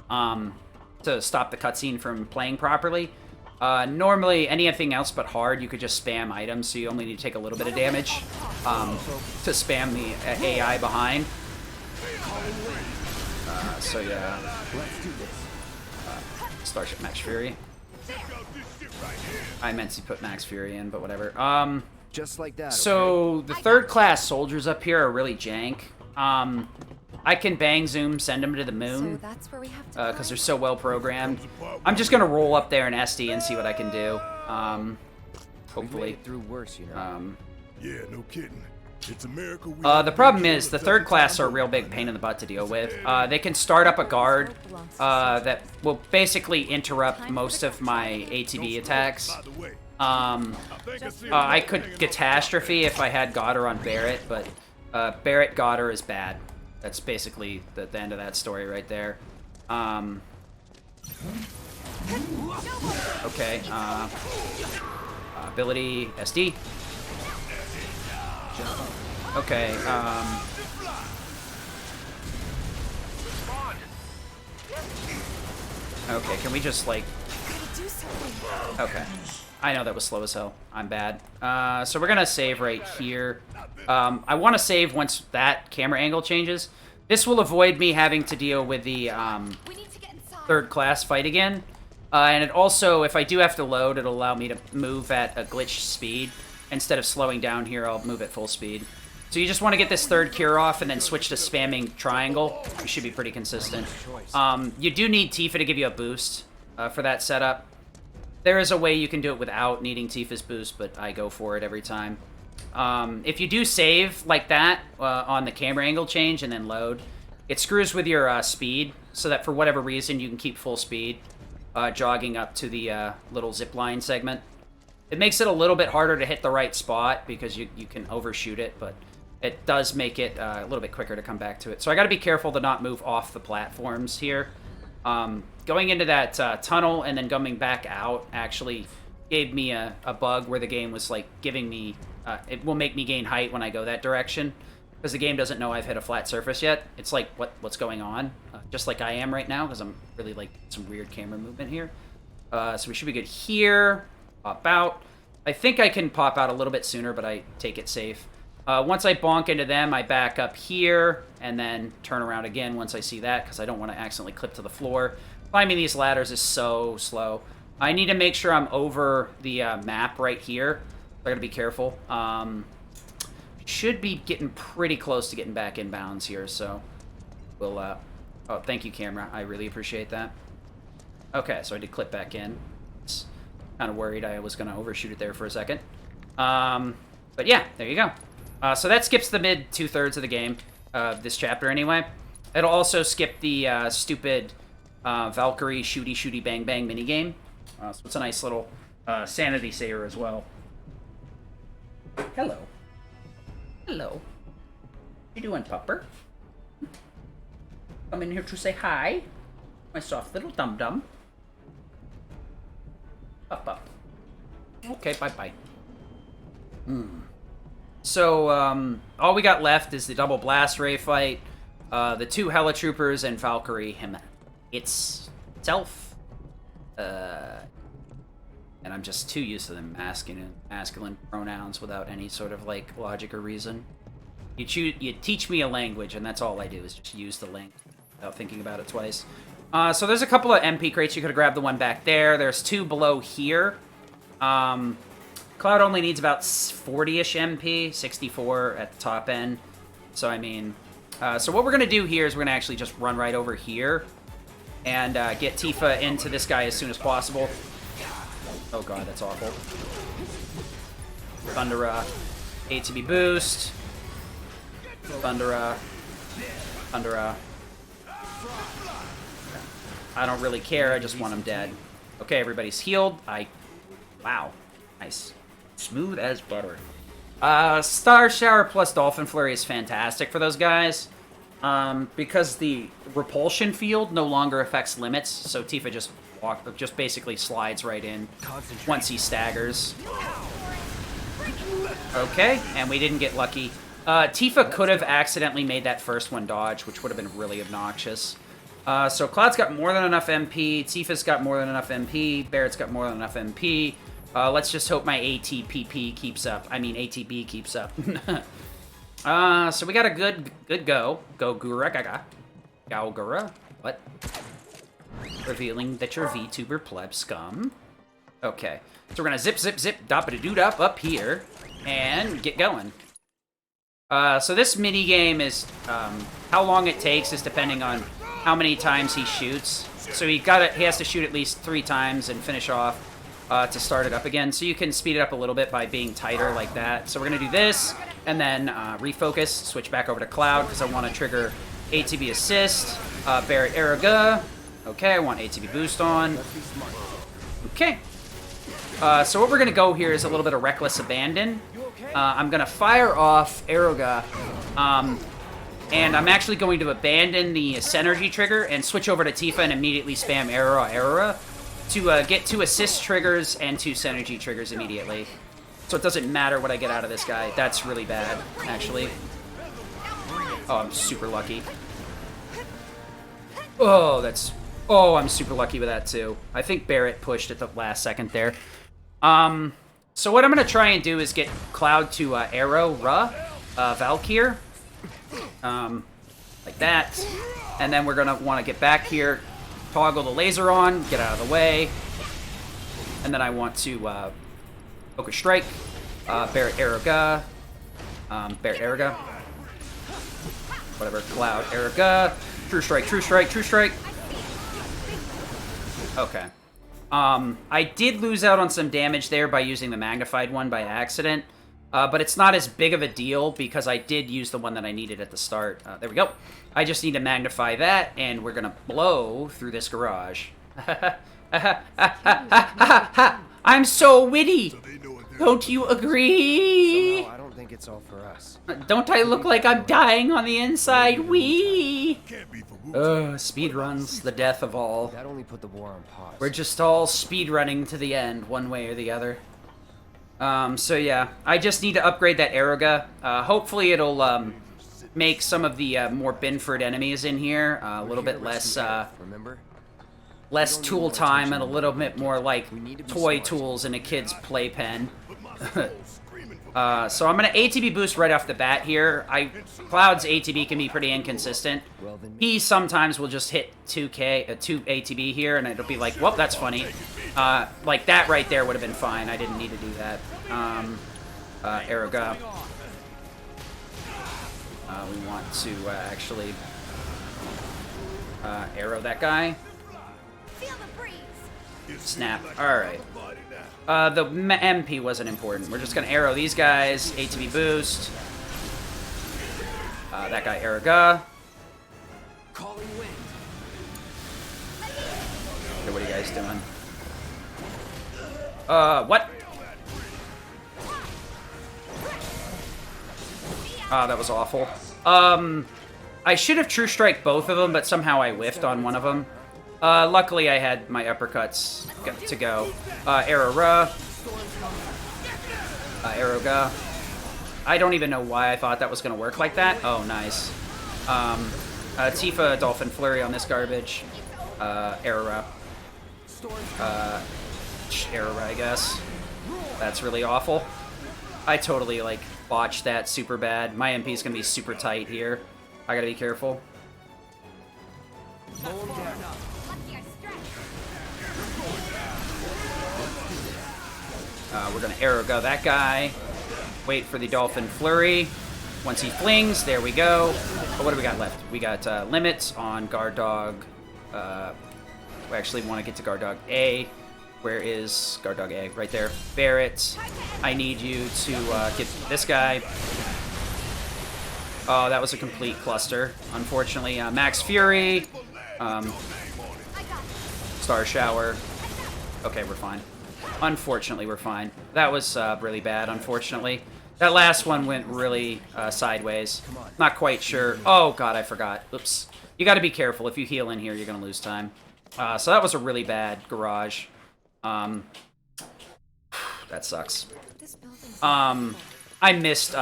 to stop the cutscene from playing properly. Normally, anything else but hard, you could just spam items, so you only need to take a little bit of damage to spam the AI behind. So yeah. Starship Max Fury. I meant to put Max Fury in, but whatever. Just like that. So the third class soldiers up here are really jank. I can bang zoom, send them to the moon, because they're so well programmed. I'm just gonna roll up there in SD and see what I can do. Hopefully. Through worse, you know. Yeah, no kidding. It's America. The problem is the third class are a real big pain in the butt to deal with. They can start up a guard that will basically interrupt most of my ATB attacks. I could Catastrophe if I had Godder on Barret, but Barret Godder is bad. That's basically the end of that story right there. Okay. Ability SD. Okay. Okay, can we just Okay. I know that was slow as hell. I'm bad. So we're gonna save right here. I want to save once that camera angle changes. This will avoid me having to deal with the third class fight again. And it also, if I do have to load, it'll allow me to move at a glitch speed. Instead of slowing down here, I'll move at full speed. So you just want to get this third cure off and then switch to spamming triangle. You should be pretty consistent. You do need Tifa to give you a boost for that setup. There is a way you can do it without needing Tifa's boost, but I go for it every time. If you do save like that on the camera angle change and then load, it screws with your speed so that for whatever reason you can keep full speed jogging up to the little zipline segment. It makes it a little bit harder to hit the right spot because you can overshoot it, but it does make it a little bit quicker to come back to it. So I got to be careful to not move off the platforms here. Going into that tunnel and then coming back out actually gave me a bug where the game was like giving me... it will make me gain height when I go that direction because the game doesn't know I've hit a flat surface yet. It's like, what's going on? Just like I am right now because I'm really like some weird camera movement here. So we should be good here. Pop out. I think I can pop out a little bit sooner, but I take it safe. Once I bonk into them, I back up here and then turn around again once I see that because I don't want to accidentally clip to the floor. Climbing these ladders is so slow. I need to make sure I'm over the map right here. I gotta be careful. Should be getting pretty close to getting back in bounds here, so we'll... oh, thank you, camera. I really appreciate that. Okay, so I did clip back in. Kind of worried I was going to overshoot it there for a second. But yeah, there you go. So that skips the mid 2/3 of the game, this chapter anyway. It'll also skip the stupid Valkyrie shooty bang bang minigame. So it's a nice little sanity saver as well. Hello. Hello. You doing, pupper? Come in here to say hi. My soft little dum-dum. Up. Okay, bye-bye. So, all we got left is the double blast ray fight, the 2 helitroopers, and Valkyrie itself. And I'm just too used to them masculine pronouns without any sort of, like, logic or reason. You teach me a language, and that's all I do, is just use the language without thinking about it twice. So there's a couple of MP crates. You could have grabbed the one back there. There's 2 below here. Cloud only needs about 40-ish MP, 64 at the top end. So, I mean... so what we're going to do here is we're going to actually just run right over here and get Tifa into this guy as soon as possible. Oh god, that's awful. Thundera. ATB boost. Thundera. I don't really care, I just want him dead. Okay, everybody's healed. Wow. Nice. Smooth as butter. Star Shower plus Dolphin Flurry is fantastic for those guys. Because the repulsion field no longer affects limits, so Tifa just basically slides right in once he staggers. Okay, and we didn't get lucky. Tifa could have accidentally made that first one dodge, which would have been really obnoxious. So Cloud's got more than enough MP, Tifa's got more than enough MP, Barrett's got more than enough MP. Let's just hope my ATPP keeps up. I mean, ATB keeps up. So we got a good go. Go Gura Gaga. Gaugura. What? Revealing that you're VTuber pleb scum. Okay. So we're gonna zip, dop-a-doo-dop up here. And get going. So this mini game is, how long it takes is depending on how many times he shoots. So he has to shoot at least 3 times and finish off to start it up again. So you can speed it up a little bit by being tighter like that. So we're gonna do this, and then refocus, switch back over to Cloud, because I want to trigger ATB assist, Barrett Araga. Okay, I want ATB boost on. Okay. So what we're gonna go here is a little bit of Reckless Abandon. I'm gonna fire off Araga, and I'm actually going to abandon the Synergy trigger and switch over to Tifa and immediately spam Era to get 2 assist triggers and 2 Synergy triggers immediately. So it doesn't matter what I get out of this guy. That's really bad, actually. Oh, I'm super lucky. Oh, I'm super lucky with that, too. I think Barrett pushed at the last second there. So what I'm gonna try and do is get Cloud to arrow Valkyr. Like that. And then we're gonna want to get back here, toggle the laser on, get out of the way. And then I want to Focus Strike, Barret Araga, Barret Araga. Whatever, Cloud Araga. True Strike, True Strike, True Strike. Okay. I did lose out on some damage there by using the magnified one by accident, but it's not as big of a deal because I did use the one that I needed at the start. There we go. I just need to magnify that, and we're gonna blow through this garage. I'm so witty! Don't you agree? Somehow, I don't think it's all for us. Don't I look like I'm dying on the inside? Wee! Speed runs, the death of all. That only put the war on pause. We're just all speed running to the end, one way or the other. So yeah, I just need to upgrade that Araga. Hopefully it'll make some of the more Binford enemies in here a little bit less less tool time and a little bit more like toy tools in a kid's playpen. So I'm gonna ATB boost right off the bat here. Cloud's ATB can be pretty inconsistent. He sometimes will just hit 2 ATB here, and it'll be like, well, that's funny. Like that right there would have been fine. I didn't need to do that. Araga. We want to actually arrow that guy. Snap. Alright. The MP wasn't important. We're just gonna arrow these guys. ATB boost. That guy, Araga. Okay, what are you guys doing? What? Oh, that was awful. I should have True Strike both of them, but somehow I whiffed on one of them. Luckily I had my uppercuts to go. Araga. Araga. I don't even know why I thought that was going to work like that. Oh, nice. Tifa, Dolphin Flurry on this garbage. Araga. Araga, I guess. That's really awful. I totally, like, botched that super bad. My MP is going to be super tight here. I gotta be careful. We're gonna Araga that guy. Wait for the Dolphin Flurry. Once he flings, there we go. Oh, what do we got left? We got limits on Guard Dog. We actually want to get to Guard Dog A. Where is Guard Dog A? Right there. Barret. I need you to get this guy. Oh, that was a complete cluster. Unfortunately, Max Fury. Star Shower. Okay, we're fine. Unfortunately, we're fine. That was really bad, unfortunately. That last one went really sideways. Not quite sure. Oh, God, I forgot. Oops. You got to be careful. If you heal in here, you're going to lose time. So that was a really bad garage. That sucks. I missed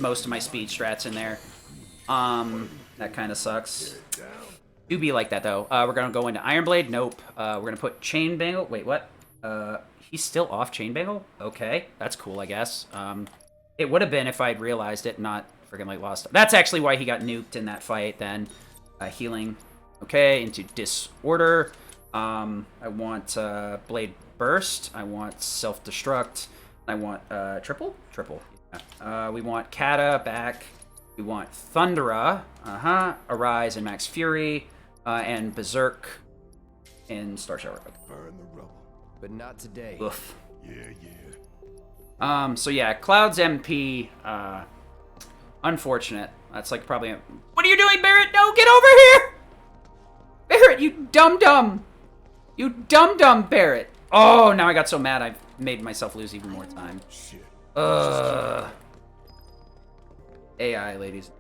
most of my speed strats in there. That kind of sucks. Do be like that, though. We're going to go into Iron Blade. Nope. We're going to put Chain Bangle. Wait, what? He's still off Chain Bangle? Okay. That's cool, I guess. It would have been if I'd realized it, not friggin' like lost. That's actually why he got nuked in that fight, then. Healing. Okay, into Disorder. I want Blade Burst. I want Self-Destruct. I want Triple? Triple. Yeah. We want Kata back. We want Thundera. Arise and Max Fury. And Berserk. And Star Shower. Burn the rubble. But not today. Oof. Yeah. So yeah, Cloud's MP, unfortunate. That's like probably What are you doing, Barret? No, get over here! Barret, you dum-dum! You dum-dum, Barret! Oh, now I got so mad I made myself lose even more time. Shit. AI, ladies.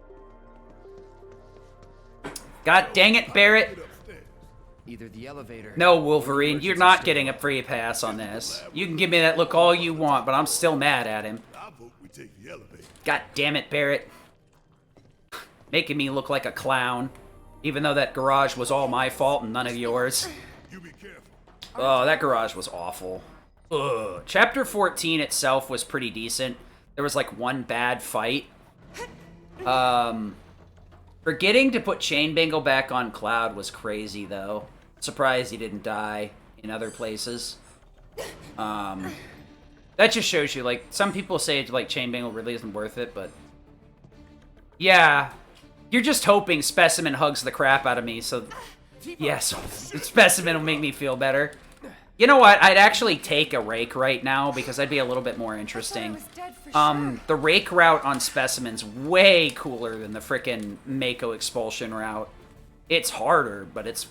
God dang it, Barret! Either the elevator. No, Wolverine, you're not getting a free pass on this. You can give me that look all you want, but I'm still mad at him. I vote we take the elevator. God damn it, Barret. Making me look like a clown. Even though that garage was all my fault and none of yours. You be careful. Oh, that garage was awful. Ugh. Chapter 14 itself was pretty decent. There was like one bad fight. Forgetting to put Chain Bangle back on Cloud was crazy, though. Surprised he didn't die in other places. That just shows you, like, some people say, like, Chain Bangle really isn't worth it, but... Yeah. You're just hoping Specimen hugs the crap out of me, so... Yes, Specimen will make me feel better. You know what? I'd actually take a Rake right now, because I'd be a little bit more interesting. The Rake route on Specimen's way cooler than the frickin' Mako Expulsion route. It's harder, but it's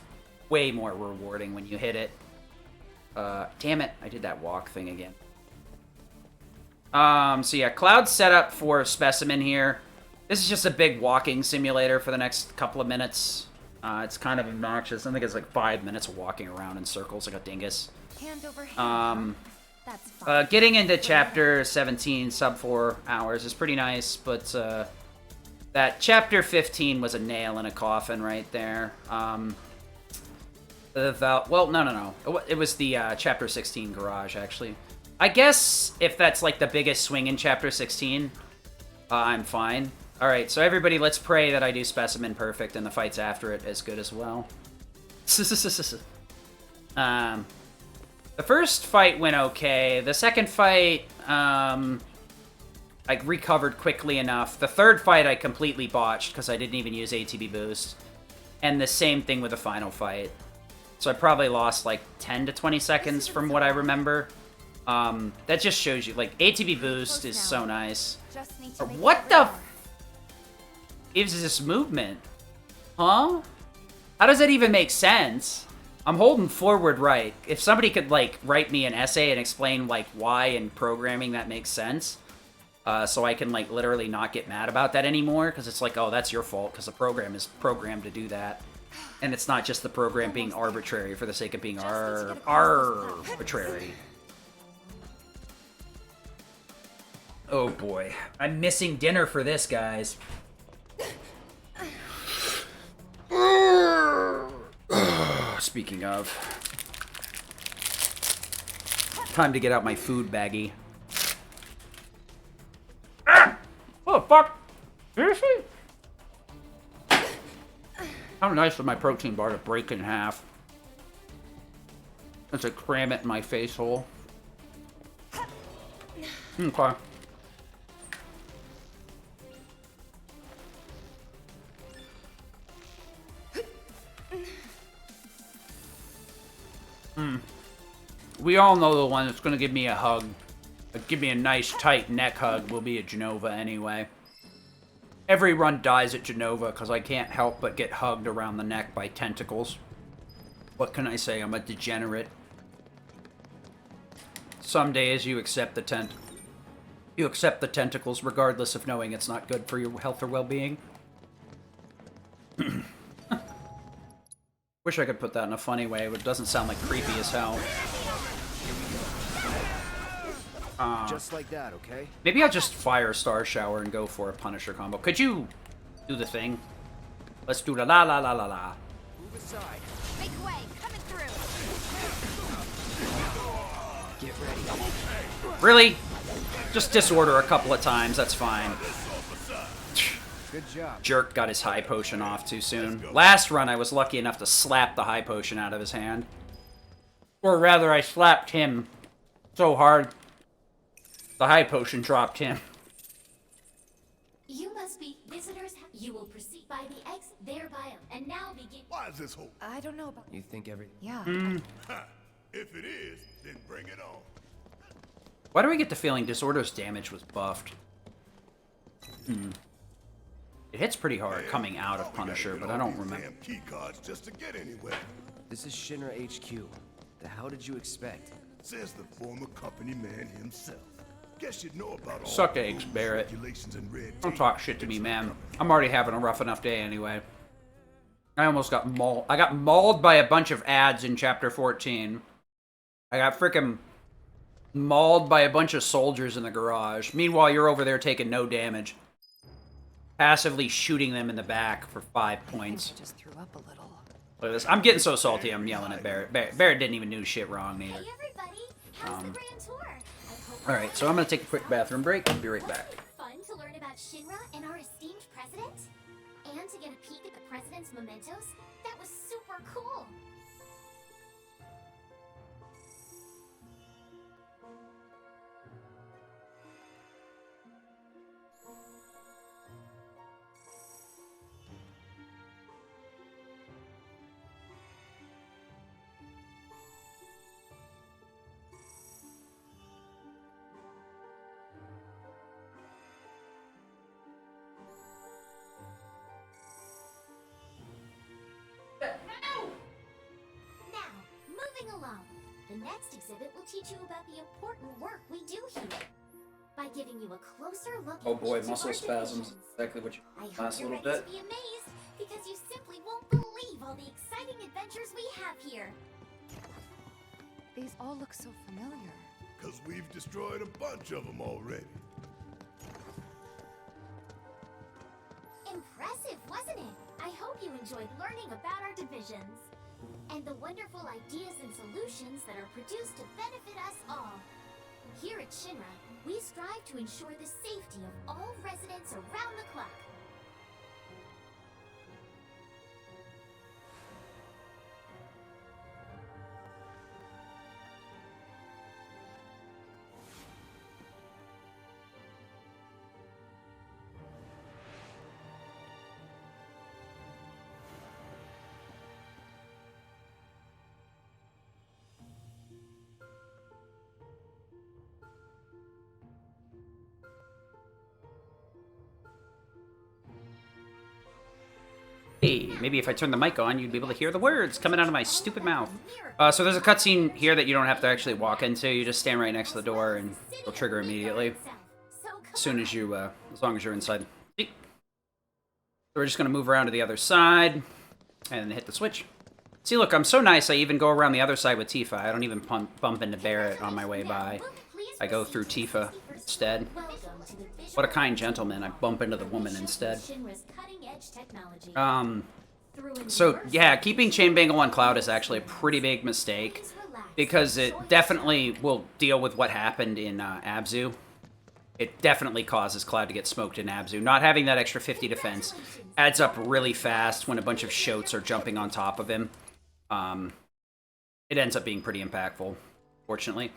way more rewarding when you hit it. Damn it, I did that walk thing again. So yeah, Cloud's set up for Specimen here. This is just a big walking simulator for the next couple of minutes. It's kind of obnoxious. I think it's like 5 minutes of walking around in circles like a dingus. Hand over hand. That's fine. Getting into chapter 17, sub 4 hours is pretty nice, but that chapter 15 was a nail in a coffin right there. Well, no. It was the chapter 16 garage, actually. I guess if that's like the biggest swing in chapter 16, I'm fine. Alright, so everybody, let's pray that I do Specimen perfect and the fights after it as good as well. The first fight went okay. The second fight, I recovered quickly enough. The third fight I completely botched because I didn't even use ATB boost. And the same thing with the final fight. So I probably lost like 10 to 20 seconds from what I remember. That just shows you, like, ATB boost is so nice. What the f gives this movement? Huh? How does that even make sense? I'm holding forward right. If somebody could, like, write me an essay and explain, like, why in programming that makes sense, so I can, like, literally not get mad about that anymore, because it's like, oh, that's your fault, because the program is programmed to do that. And it's not just the program being arbitrary for the sake of being arbitrary. Oh boy. I'm missing dinner for this, guys. Speaking of. Time to get out my food baggie. Ah! What the fuck? Seriously? How nice of my protein bar to break in half. As I cram it in my face hole. Okay. We all know the one that's going to give me a hug. Give me a nice, tight neck hug will be a Genova anyway. Every run dies at Genova because I can't help but get hugged around the neck by tentacles. What can I say? I'm a degenerate. Some days you accept the tentacles regardless of knowing it's not good for your health or well-being. Wish I could put that in a funny way, but it doesn't sound like creepy as hell. Just like that, okay? Maybe I'll just fire Star Shower and go for a Punisher combo. Could you do the thing? Let's do the la la la la la. Move aside. Make way, coming through. Get ready. Really? Just disorder a couple of times, that's fine. Good job. Jerk got his high potion off too soon. Last run, I was lucky enough to slap the high potion out of his hand. Or rather, I slapped him so hard, the high potion dropped him. You must be visitors. You will proceed by the exit there bio, and now begin. Why is this whole? I don't know about. You think everything? Yeah. Ha, if it is, then bring it on. Why do we get the feeling Disorder's damage was buffed? It hits pretty hard coming out of Punisher, but I don't remember. Key cards just to get anywhere. This is Shinra HQ. The hell did you expect? Says the former company man himself. Guess you'd know about all Suck eggs, rules, Barrett. regulations, and red Don't tape. talk shit to me, man. I'm already having a rough enough day anyway. I almost got mauled. I got mauled by a bunch of ads in Chapter 14. I got frickin' mauled by a bunch of soldiers in the garage. Meanwhile, you're over there taking no damage. Passively shooting them in the back for 5 points. I just threw up a little. Look at this. I'm getting so salty I'm yelling at Barrett. Barrett didn't even do shit wrong, neither. Hey everybody, How's the grand tour? All right, so I'm gonna take a quick bathroom break. I'll be right back. Fun to learn about Shinra and our esteemed president? And to get a peek at the president's mementos? That was super cool! Along. The next exhibit will teach you about the important work we do here. By giving you a closer look Oh at boy, each of muscle our spasms. divisions. Exactly what you I hope last you're little ready bit. to be amazed, because you simply won't believe all the exciting adventures we have here. These all look so familiar. Because we've destroyed a bunch of them already. Impressive, wasn't it? I hope you enjoyed learning about our divisions and the wonderful ideas and solutions that are produced to benefit us all. Here at Shinra, we strive to ensure the safety of all residents around the clock. Hey, maybe if I turn the mic on, you'd be able to hear the words coming out of my stupid mouth. So there's a cutscene here that you don't have to actually walk into. You just stand right next to the door, and it'll trigger immediately as soon as you, as long as you're inside. So we're just gonna move around to the other side and hit the switch. See, look, I'm so nice. I even go around the other side with Tifa. I don't even bump into Barrett on my way by. I go through Tifa instead. What a kind gentleman. I bump into the woman instead. So, yeah, keeping Chain Bangle on Cloud is actually a pretty big mistake, because it definitely will deal with what happened in Abzu. It definitely causes Cloud to get smoked in Abzu. Not having that extra 50 defense adds up really fast when a bunch of shotes are jumping on top of him. It ends up being pretty impactful, fortunately.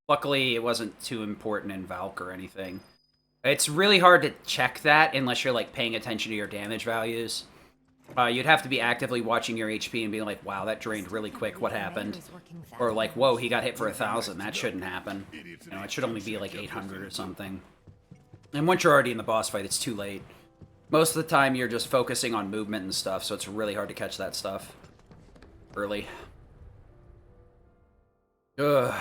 Luckily, it wasn't too important in Valk or anything. It's really hard to check that unless you're, like, paying attention to your damage values. You'd have to be actively watching your HP and being like, wow, that drained really quick, what happened? Or like, whoa, he got hit for 1,000, that shouldn't happen. You know, it should only be like 800 or something. And once you're already in the boss fight, it's too late. Most of the time, you're just focusing on movement and stuff, so it's really hard to catch that stuff early. Ugh.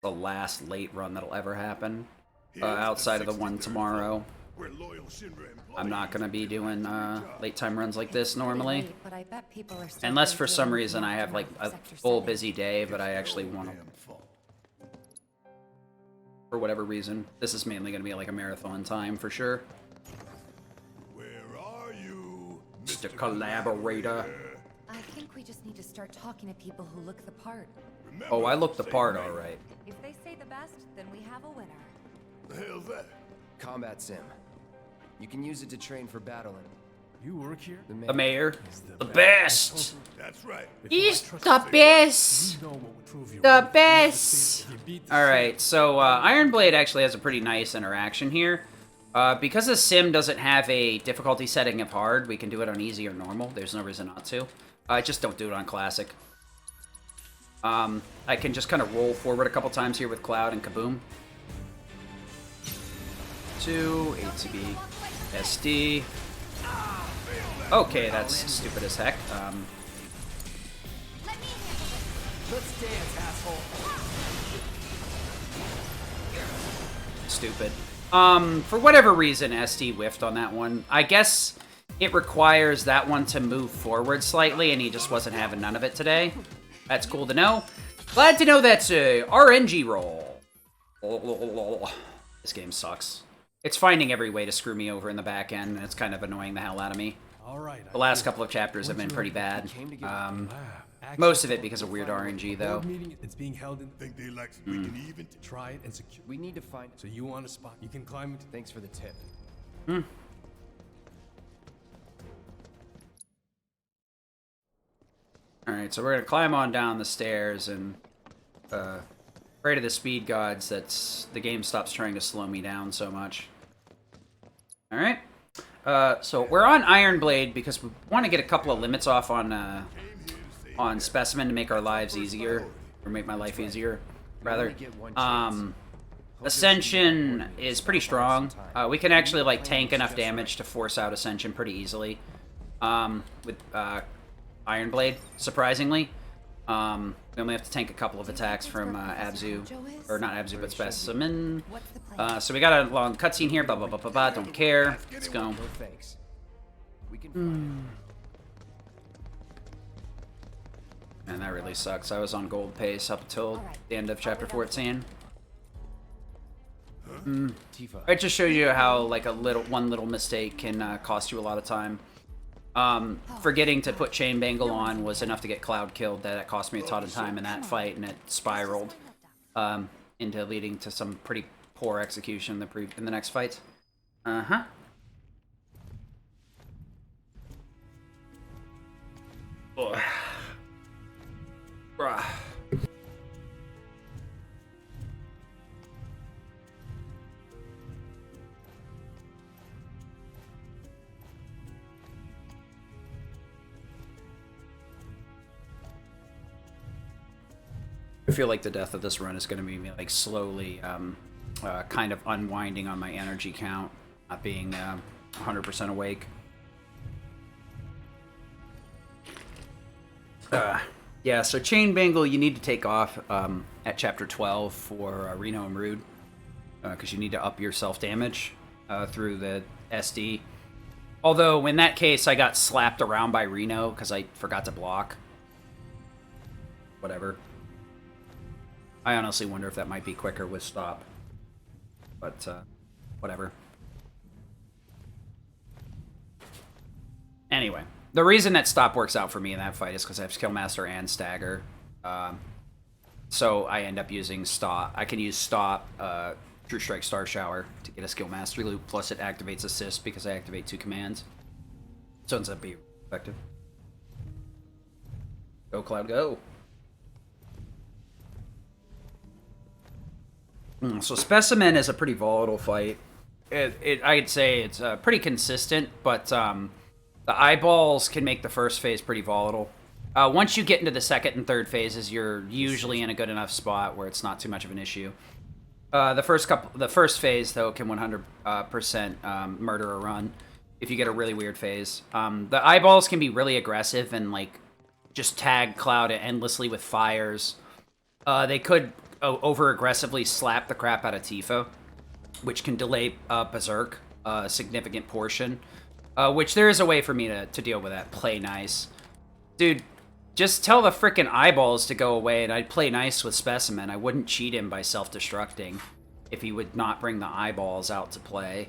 The last late run that'll ever happen. Outside of the one tomorrow. I'm not going to be doing late time runs like this normally. Unless for some reason I have like a full busy day, but I actually want to... For whatever reason. This is mainly going to be like a marathon time for sure. Where are you, Mr. Collaborator? I think we just need to start talking to people who look the part. Oh, I look the part, alright. If they say the best, then we have a winner. The hell's that? Combat sim. You can use it to train for battling. You work here? The mayor. The best! That's right. He's the best! The best! Alright, so Ironblade actually has a pretty nice interaction here. Because the sim doesn't have a difficulty setting of hard, we can do it on easy or normal. There's no reason not to. Just don't do it on classic. I can just kind of roll forward a couple times here with Cloud and kaboom. 2, ATB, SD. Okay, that's stupid as heck. Let's dance, asshole. Stupid. For whatever reason, SD whiffed on that one. I guess it requires that one to move forward slightly, and he just wasn't having none of it today. That's cool to know. Glad to know that's a RNG roll. This game sucks. It's finding every way to screw me over in the back end, and it's kind of annoying the hell out of me. All right. The last couple of chapters have been pretty bad. Most of it because of weird RNG, though. Meeting that's being held in. Think they like we can even Try it and secure. We need to find. So you want a spot? You can climb it. Thanks for the tip. Alright, so we're gonna climb on down the stairs and pray to the speed gods that the game stops trying to slow me down so much. Alright. So we're on Iron Blade because we want to get a couple of limits off on Specimen to make our lives easier. Or make my life easier, rather. Ascension is pretty strong. We can actually, like, tank enough damage to force out Ascension pretty easily. With Iron Blade, surprisingly. We only have to tank a couple of attacks from Abzu. Or not Abzu, but Specimen. So we got a long cutscene here. Blah, blah, blah, blah, blah. Don't care. Let's go. And that really sucks. I was on gold pace up until the end of chapter 14. It just shows you how, like, one little mistake can cost you a lot of time. Forgetting to put Chain Bangle on was enough to get Cloud killed. That cost me a ton of time in that fight, and it spiraled into leading to some pretty poor execution in the next fight. Uh-huh. Bruh. I feel like the death of this run is going to be like slowly kind of unwinding on my energy count, not being 100% awake. Yeah, so Chain Bangle you need to take off at chapter 12 for Reno and Rude, because you need to up your self-damage through the SD. Although, in that case, I got slapped around by Reno because I forgot to block. Whatever. I honestly wonder if that might be quicker with stop. But, whatever. Anyway. The reason that stop works out for me in that fight is because I have Skillmaster and Stagger. So I end up using stop. I can use stop, True Strike, Star Shower to get a Skillmaster loop, plus it activates assist because I activate 2 commands. So it ends up being effective. Go, Cloud, go. So Specimen is a pretty volatile fight. I'd say it's pretty consistent, but the eyeballs can make the first phase pretty volatile. Once you get into the second and third phases, you're usually in a good enough spot where it's not too much of an issue. The first phase though can 100% murder a run if you get a really weird phase. The eyeballs can be really aggressive and like just tag Cloud endlessly with fires. They could over aggressively slap the crap out of Tifa, which can delay Berserk a significant portion. Which there is a way for me to deal with that. Play nice. Dude, just tell the frickin' eyeballs to go away and I'd play nice with Specimen. I wouldn't cheat him by self-destructing if he would not bring the eyeballs out to play.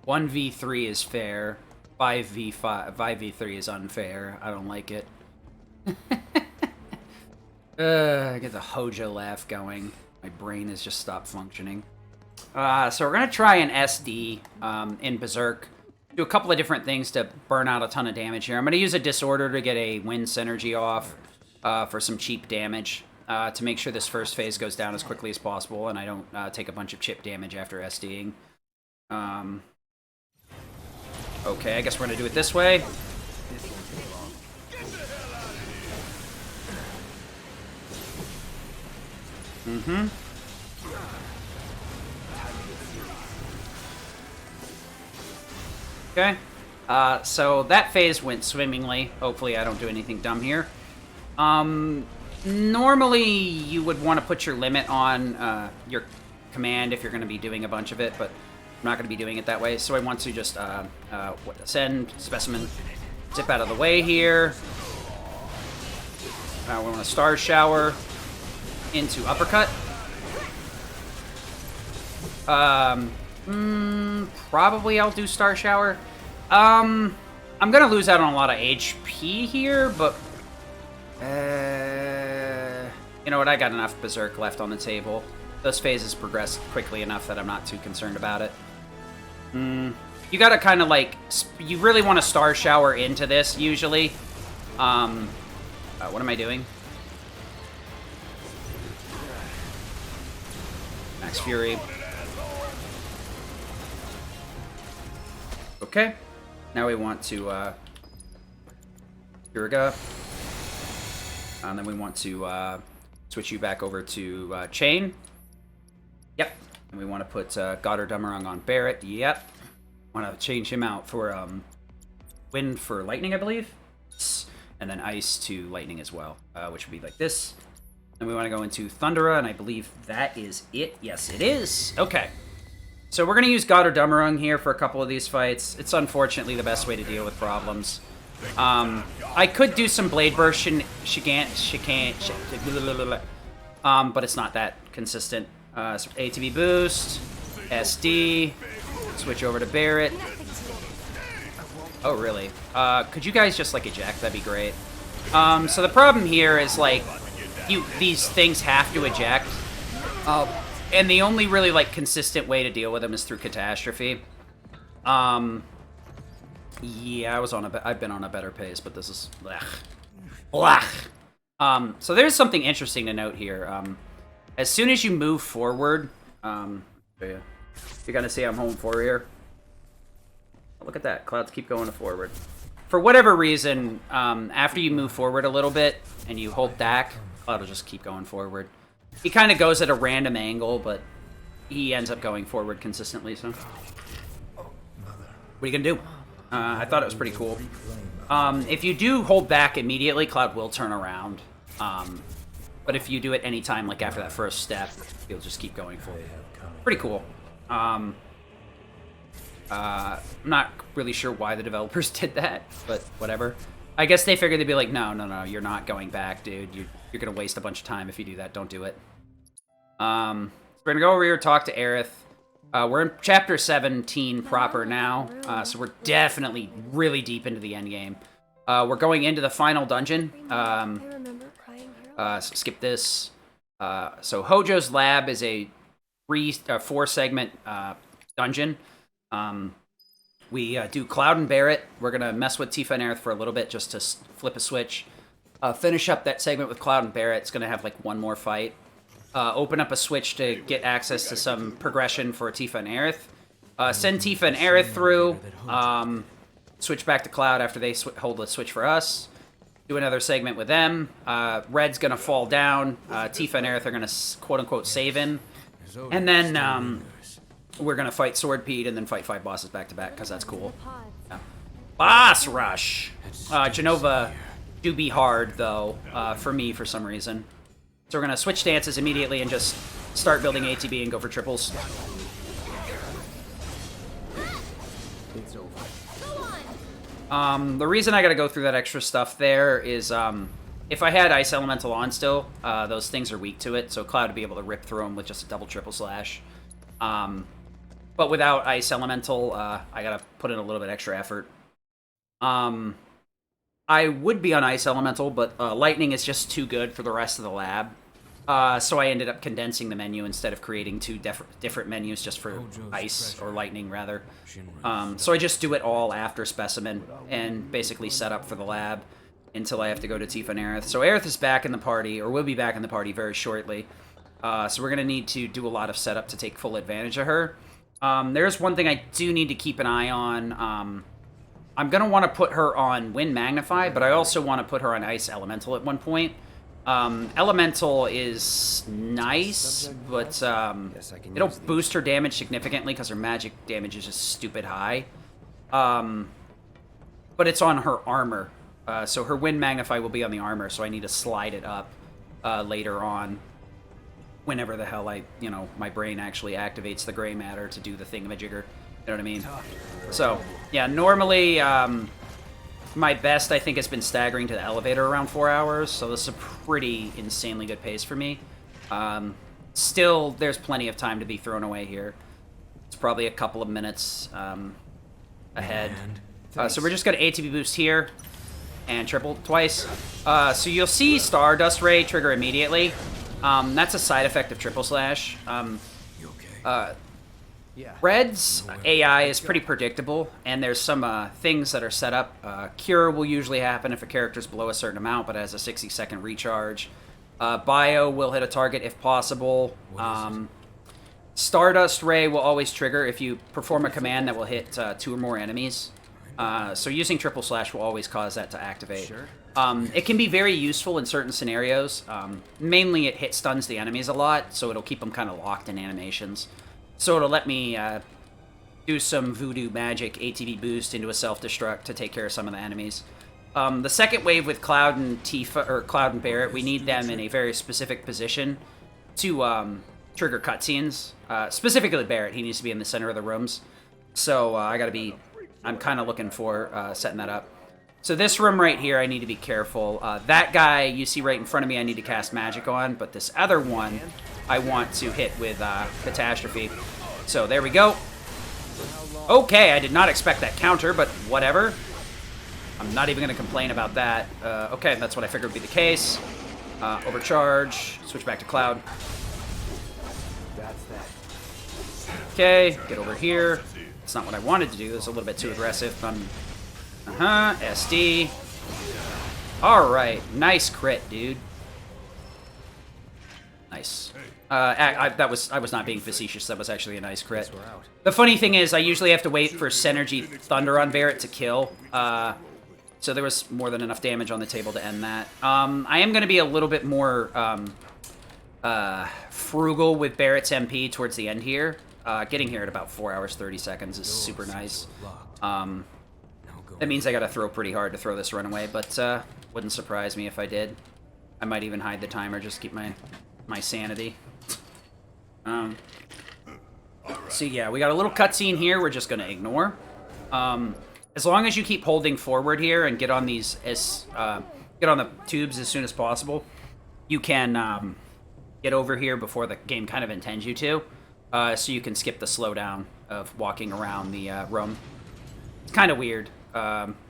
1v3 is fair. 5v3 is unfair. I don't like it. I get the Hojo laugh going. My brain has just stopped functioning. So we're going to try an SD in Berserk. Do a couple of different things to burn out a ton of damage here. I'm going to use a Disorder to get a Wind Synergy off for some cheap damage to make sure this first phase goes down as quickly as possible and I don't take a bunch of chip damage after SDing. Okay, I guess we're going to do it this way. Mm-hmm. Okay. So that phase went swimmingly. Hopefully I don't do anything dumb here. Normally you would want to put your limit on your command if you're going to be doing a bunch of it, but I'm not going to be doing it that way. So I want to just send Specimen, zip out of the way here. We want to Star Shower into Uppercut. Probably I'll do Star Shower. I'm gonna lose out on a lot of HP here, but You know what? I got enough Berserk left on the table. Those phases progress quickly enough that I'm not too concerned about it. You gotta kind of like... You really want to Star Shower into this, usually. What am I doing? Max Fury. Okay. Now we want to, Urga. And then we want to, switch you back over to, Chain. Yep. And we want to put, Goddard Dumerung on Barrett. Yep. Want to change him out for, Wind for Lightning, I believe. And then Ice to Lightning as well, which would be like this. And we want to go into Thundera, and I believe that is it. Yes, it is. Okay. So we're going to use Goddard Dumerung here for a couple of these fights. It's unfortunately the best way to deal with problems. I could do some Blade Burst but it's not that consistent. So ATB boost, SD, switch over to Barrett. Oh, really? Could you guys just, like, eject? That'd be great. So the problem here is, like, these things have to eject. And the only really, like, consistent way to deal with them is through Catastrophe. Yeah, I've been on a better pace, but this is... Blech. So there's something interesting to note here. As soon as you move forward... You're gonna see I'm home for here. Look at that. Clouds keep going forward. For whatever reason, after you move forward a little bit and you hold DAC, Cloud will just keep going forward. He kind of goes at a random angle, but he ends up going forward consistently, so... What are you gonna do? I thought it was pretty cool. If you do hold back immediately, Cloud will turn around. But if you do it any time, like after that first step, he'll just keep going forward. Pretty cool. I'm not really sure why the developers did that, but whatever. I guess they figured they'd be like, no, you're not going back, dude. You're gonna waste a bunch of time if you do that. Don't do it. So we're gonna go over here, talk to Aerith. We're in Chapter 17 proper now, so we're definitely really deep into the end game. We're going into the final dungeon. So skip this. So Hojo's Lab is a 4-segment dungeon. We do Cloud and Barrett. We're gonna mess with Tifa and Aerith for a little bit just to flip a switch. Finish up that segment with Cloud and Barrett. It's gonna have like one more fight. Open up a switch to get access to some progression for Tifa and Aerith. Send Tifa and Aerith through. Switch back to Cloud after they hold the switch for us. Do another segment with them. Red's gonna fall down. Tifa and Aerith are gonna quote-unquote save in. And then we're gonna fight Sword Pete and then fight 5 bosses back-to-back, because that's cool. Yeah. Boss Rush! Genova do be hard, though, for me for some reason. So we're gonna switch stances immediately and just start building ATB and go for triples. It's over. The reason I gotta go through that extra stuff there is, if I had Ice Elemental on still, those things are weak to it, so Cloud would be able to rip through them with just a double triple slash. But without Ice Elemental, I gotta put in a little bit extra effort. I would be on Ice Elemental, but Lightning is just too good for the rest of the lab. So I ended up condensing the menu instead of creating 2 different menus just for Ice, or Lightning, rather. So I just do it all after Specimen, and basically set up for the lab until I have to go to Tifa and Aerith. So Aerith is back in the party, or will be back in the party very shortly. So we're going to need to do a lot of setup to take full advantage of her. There's one thing I do need to keep an eye on. I'm going to want to put her on Wind Magnify, but I also want to put her on Ice Elemental at one point. Elemental is nice, but it'll boost her damage significantly because her magic damage is just stupid high. But it's on her armor. So her Wind Magnify will be on the armor, so I need to slide it up later on. Whenever the hell my brain actually activates the gray matter to do the thingamajigger. You know what I mean? So, yeah, normally, my best, I think, has been staggering to the elevator around 4 hours, so this is a pretty insanely good pace for me. Still, there's plenty of time to be thrown away here. It's probably a couple of minutes ahead. So we're just going to ATB boost here. and triple twice. So you'll see Stardust Ray trigger immediately. That's a side effect of Triple Slash. Red's AI is pretty predictable, and there's some things that are set up. Cure will usually happen if a character's below a certain amount, but has a 60-second recharge. Bio will hit a target if possible. Stardust Ray will always trigger if you perform a command that will hit 2 or more enemies. So using Triple Slash will always cause that to activate. It can be very useful in certain scenarios. Mainly it hit stuns the enemies a lot, so it'll keep them kind of locked in animations. So it'll let me do some voodoo magic ATB boost into a self-destruct to take care of some of the enemies. The second wave with Cloud and Tifa, or Cloud and Barret, we need them in a very specific position to trigger cutscenes. Specifically Barret, he needs to be in the center of the rooms. So I'm kind of looking for setting that up. So this room right here, I need to be careful. That guy you see right in front of me, I need to cast magic on, but this other one, I want to hit with Catastrophe. So there we go. Okay, I did not expect that counter, but whatever. I'm not even going to complain about that. Okay, that's what I figured would be the case. Overcharge. Switch back to Cloud. Okay, get over here. It's not what I wanted to do. It's a little bit too aggressive. SD. Alright, nice crit, dude. Nice. I was not being facetious. That was actually a nice crit. The funny thing is, I usually have to wait for Synergy Thunder on Barret to kill. So there was more than enough damage on the table to end that. I am going to be a little bit more frugal with Barret's MP towards the end here. Getting here at about 4 hours, 30 seconds is super nice. That means I got to throw pretty hard to throw this runaway, but wouldn't surprise me if I did. I might even hide the timer, just keep my sanity. So yeah, we got a little cutscene here we're just going to ignore. As long as you keep holding forward here and get on these get on the tubes as soon as possible, you can get over here before the game kind of intends you to, so you can skip the slowdown of walking around the room. It's kind of weird,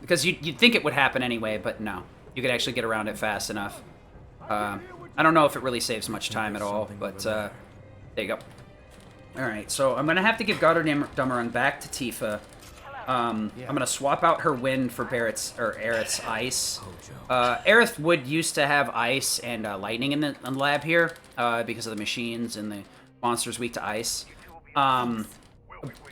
because you'd think it would happen anyway, but no. You could actually get around it fast enough. I don't know if it really saves much time at all, but there you go. Alright, so I'm going to have to give Goddardummerung back to Tifa. I'm going to swap out her wind for Aerith's ice. Aerith would used to have ice and lightning in the lab here, because of the machines and the monsters weak to ice.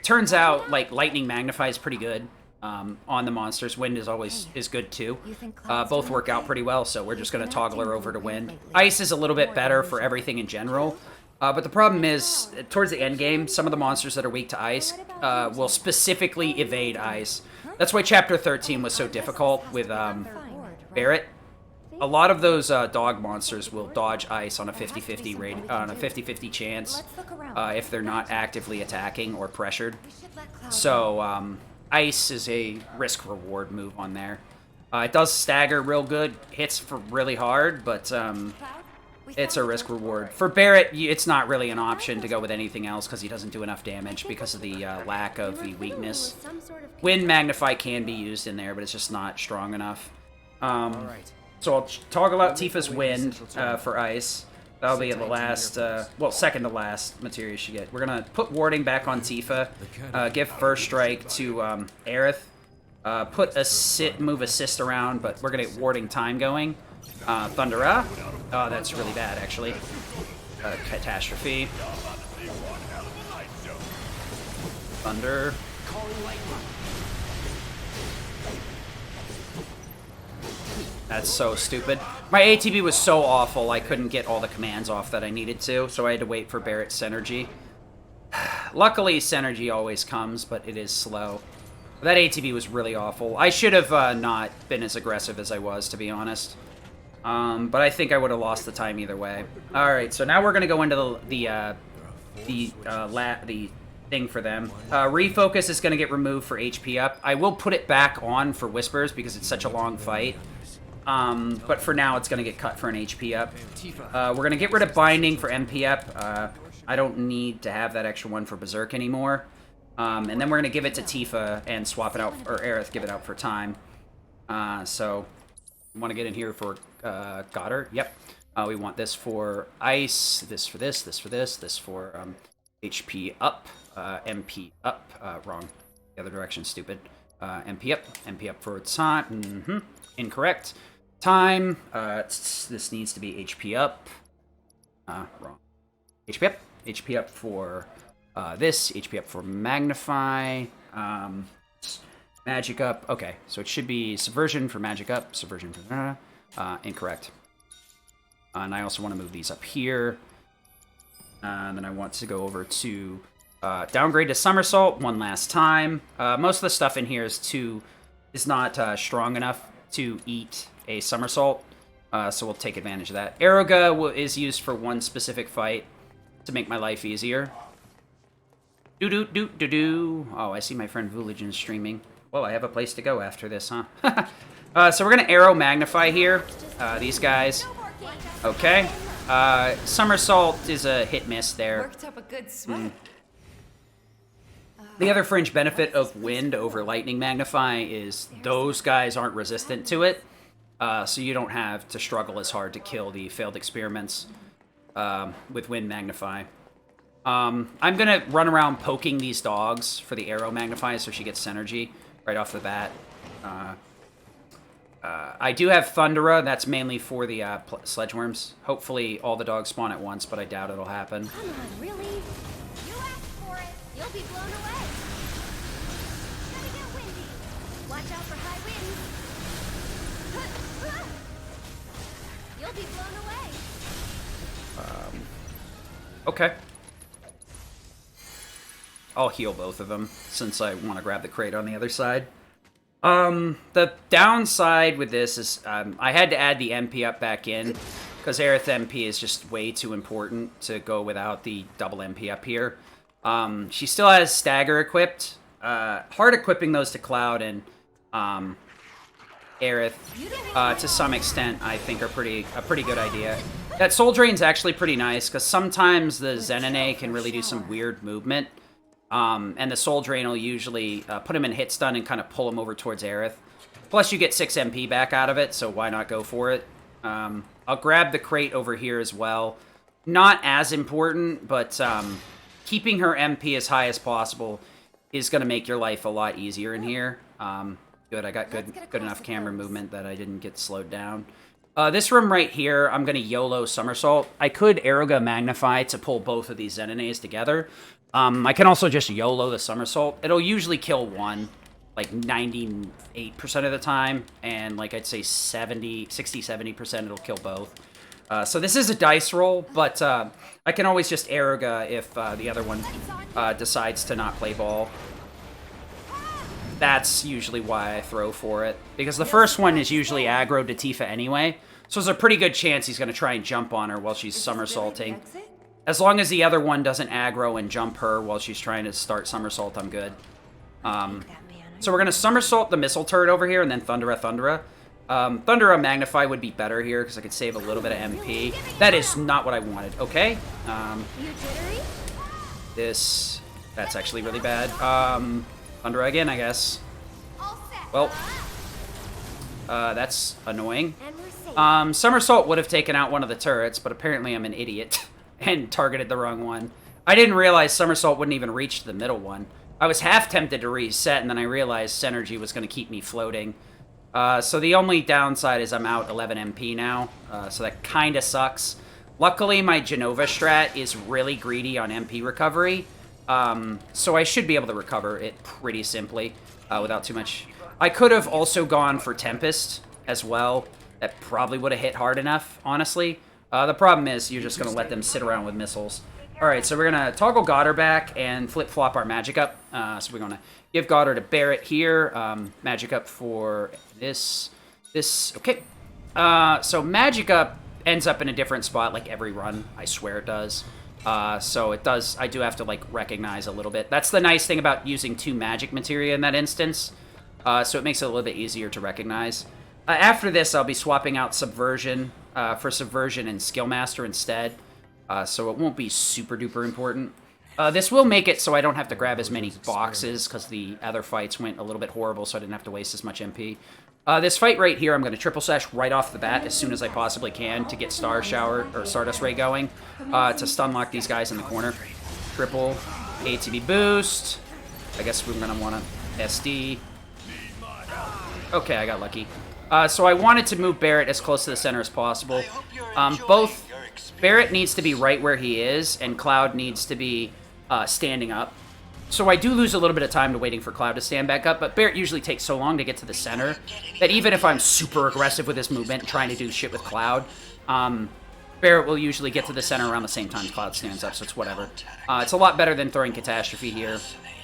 Turns out, like, lightning magnifies pretty good on the monsters. Wind is good too. Both work out pretty well, so we're just going to toggle her over to wind. Ice is a little bit better for everything in general. But the problem is, towards the end game, some of the monsters that are weak to ice will specifically evade ice. That's why Chapter 13 was so difficult with Barret. A lot of those dog monsters will dodge ice on a 50-50 chance if they're not actively attacking or pressured. So ice is a risk-reward move on there. It does stagger real good, hits for really hard, but it's a risk-reward. For Barret, it's not really an option to go with anything else because he doesn't do enough damage because of the lack of the weakness. Wind Magnify can be used in there, but it's just not strong enough. So I'll toggle out Tifa's Wind for Ice. That'll be the last, well, second to last material she get. We're going to put Warding back on Tifa, give First Strike to Aerith, move Assist around, but we're going to get Warding time going. Thundera. Oh, that's really bad, actually. Catastrophe. Thunder. That's so stupid. My ATB was so awful, I couldn't get all the commands off that I needed to, so I had to wait for Barret's Synergy. Luckily, Synergy always comes, but it is slow. That ATB was really awful. I should have not been as aggressive as I was, to be honest. But I think I would have lost the time either way. Alright, so now we're going to go into the thing for them. Refocus is going to get removed for HP up. I will put it back on for Whispers because it's such a long fight. But for now, it's going to get cut for an HP up. We're going to get rid of Binding for MP up. I don't need to have that extra one for Berserk anymore. And then we're going to give it to Tifa and swap it out, or Aerith, give it out for time. So want to get in here for Goddard. Yep. We want this for ice, this for this, this for this, this for HP up, MP up. Wrong. The other direction, stupid. MP up for time. Incorrect. Time. This needs to be HP up. Wrong. HP up for this. HP up for magnify. Magic up. Okay, so it should be subversion for magic up. Subversion for incorrect. And I also want to move these up here. And then I want to go over to downgrade to somersault one last time. Most of the stuff in here is not strong enough to eat a somersault. So we'll take advantage of that. Aeroga is used for one specific fight to make my life easier. Oh, I see my friend Vuligen streaming. Well, I have a place to go after this, huh? So we're going to arrow magnify here. These guys. Okay. Somersault is a hit-miss there. Worked up a good sweat. The other fringe benefit of wind over lightning magnify is those guys aren't resistant to it. So you don't have to struggle as hard to kill the failed experiments with wind magnify. I'm going to run around poking these dogs for the arrow magnify so she gets synergy right off the bat. I do have Thundera. That's mainly for the sledgeworms. Hopefully all the dogs spawn at once, but I doubt it'll happen. Come on, really? You asked for it. You'll be blown away. It's gonna get windy. Watch out for high winds. You'll be blown away. Okay. I'll heal both of them, since I want to grab the crate on the other side. The downside with this is I had to add the MP up back in, because Aerith MP is just way too important to go without the double MP up here. She still has Stagger equipped. Hard equipping those to Cloud and Aerith, to some extent, I think are a pretty good idea. That Soul Drain's actually pretty nice, because sometimes the Zenane can really do some weird movement. And the Soul Drain will usually put him in hit stun and kind of pull him over towards Aerith. Plus, you get 6 MP back out of it, so why not go for it? I'll grab the crate over here as well. Not as important, but keeping her MP as high as possible is going to make your life a lot easier in here. Good, I got good enough camera movement that I didn't get slowed down. This room right here, I'm going to YOLO Somersault. I could Aeroga Magnify to pull both of these Zenanaes together. I can also just YOLO the Somersault. It'll usually kill one, like 98% of the time, and like I'd say 60-70% it'll kill both. So this is a dice roll, but I can always just Aeroga if the other one decides to not play ball. That's usually why I throw for it, because the first one is usually aggro to Tifa anyway, so there's a pretty good chance he's going to try and jump on her while she's somersaulting. As long as the other one doesn't aggro and jump her while she's trying to start somersault, I'm good. So we're going to somersault the missile turret over here, and then Thundera. Thundera Magnify would be better here, because I could save a little bit of MP. That is not what I wanted. Okay. That's actually really bad. Thundera again, I guess. Well, that's annoying. Somersault would have taken out one of the turrets, but apparently I'm an idiot and targeted the wrong one. I didn't realize Somersault wouldn't even reach the middle one. I was half tempted to reset, and then I realized Synergy was going to keep me floating. So the only downside is I'm out 11 MP now, so that kind of sucks. Luckily, my Genova strat is really greedy on MP recovery, so I should be able to recover it pretty simply without too much. I could have also gone for Tempest as well. That probably would have hit hard enough, honestly. The problem is you're just going to let them sit around with missiles. Alright, so we're going to toggle Goddard back and flip-flop our magic up. So we're going to give Goddard a Barret here. Magic up for this. Okay. So magic up ends up in a different spot like every run. I swear it does. So it does. I do have to like recognize a little bit. That's the nice thing about using 2 magic materia in that instance. So it makes it a little bit easier to recognize. After this, I'll be swapping out Subversion for Subversion and Skillmaster instead. So it won't be super duper important. This will make it so I don't have to grab as many boxes because the other fights went a little bit horrible, so I didn't have to waste as much MP. This fight right here, I'm going to triple slash right off the bat as soon as I possibly can to get Star Shower or Stardust Ray going to stun lock these guys in the corner. Triple ATB boost. I guess we're going to want to SD. Okay, I got lucky. So I wanted to move Barret as close to the center as possible. Both Barret needs to be right where he is, and Cloud needs to be standing up. So I do lose a little bit of time to waiting for Cloud to stand back up, but Barret usually takes so long to get to the center that even if I'm super aggressive with this movement and trying to do shit with Cloud, Barret will usually get to the center around the same time Cloud stands up, so it's whatever. It's a lot better than throwing Catastrophe here.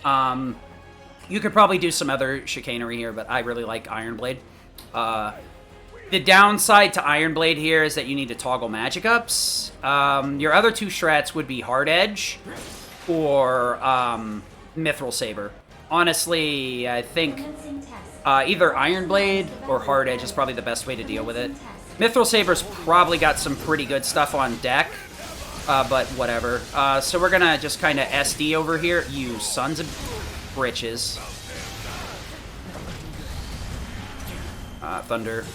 You could probably do some other chicanery here, but I really like Iron Blade. The downside to Iron Blade here is that you need to toggle magic ups. Your other two strats would be Hard Edge or Mithril Saber. Honestly, I think either Iron Blade or Hard Edge is probably the best way to deal with it. Mithril Saber's probably got some pretty good stuff on deck, but whatever. So we're gonna just kind of SD over here. You sons of britches. Thunder.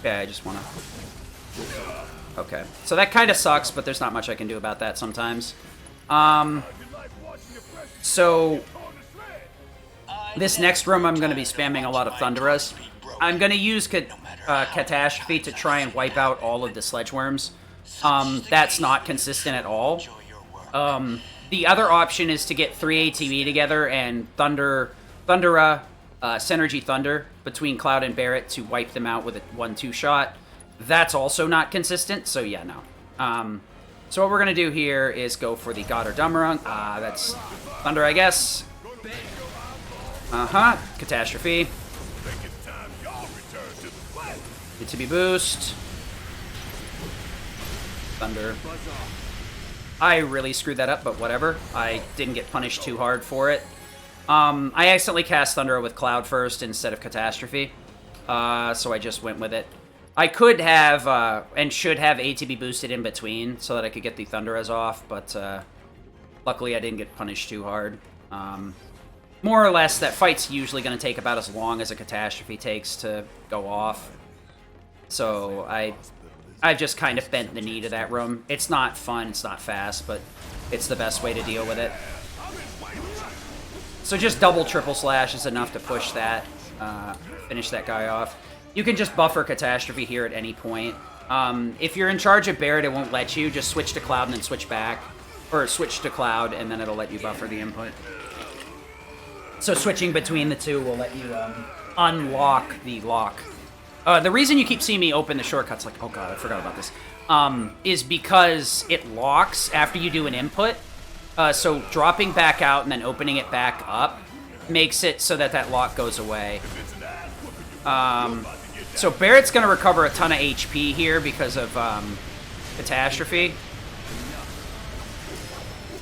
Yeah, I just wanna... Okay. So that kind of sucks, but there's not much I can do about that sometimes. So... This next room, I'm going to be spamming a lot of Thunderas. I'm going to use Catastrophe to try and wipe out all of the Sledgeworms. That's not consistent at all. The other option is to get 3 ATB together and Thundera, Synergy Thunder between Cloud and Barret to wipe them out with a 1-2 shot. That's also not consistent, so yeah, no. So what we're going to do here is go for the God or Dummerung. That's Thunder, I guess. Catastrophe. ATB boost. Thunder. I really screwed that up, but whatever. I didn't get punished too hard for it. I accidentally cast Thunder with Cloud first instead of Catastrophe. So I just went with it. I could have, and should have ATB boosted in between so that I could get the Thunderas off, but luckily I didn't get punished too hard. More or less, that fight's usually going to take about as long as a Catastrophe takes to go off. So I've just kind of bent the knee to that room. It's not fun, it's not fast, but it's the best way to deal with it. So just double triple slash is enough to push that, finish that guy off. You can just buffer Catastrophe here at any point. If you're in charge of Barret, it won't let you. Just switch to Cloud and then switch back. Or switch to Cloud, and then it'll let you buffer the input. So switching between the two will let you unlock the lock. The reason you keep seeing me open the shortcuts, like, oh god, I forgot about this, is because it locks after you do an input. So dropping back out and then opening it back up makes it so that that lock goes away. So Barret's going to recover a ton of HP here because of Catastrophe.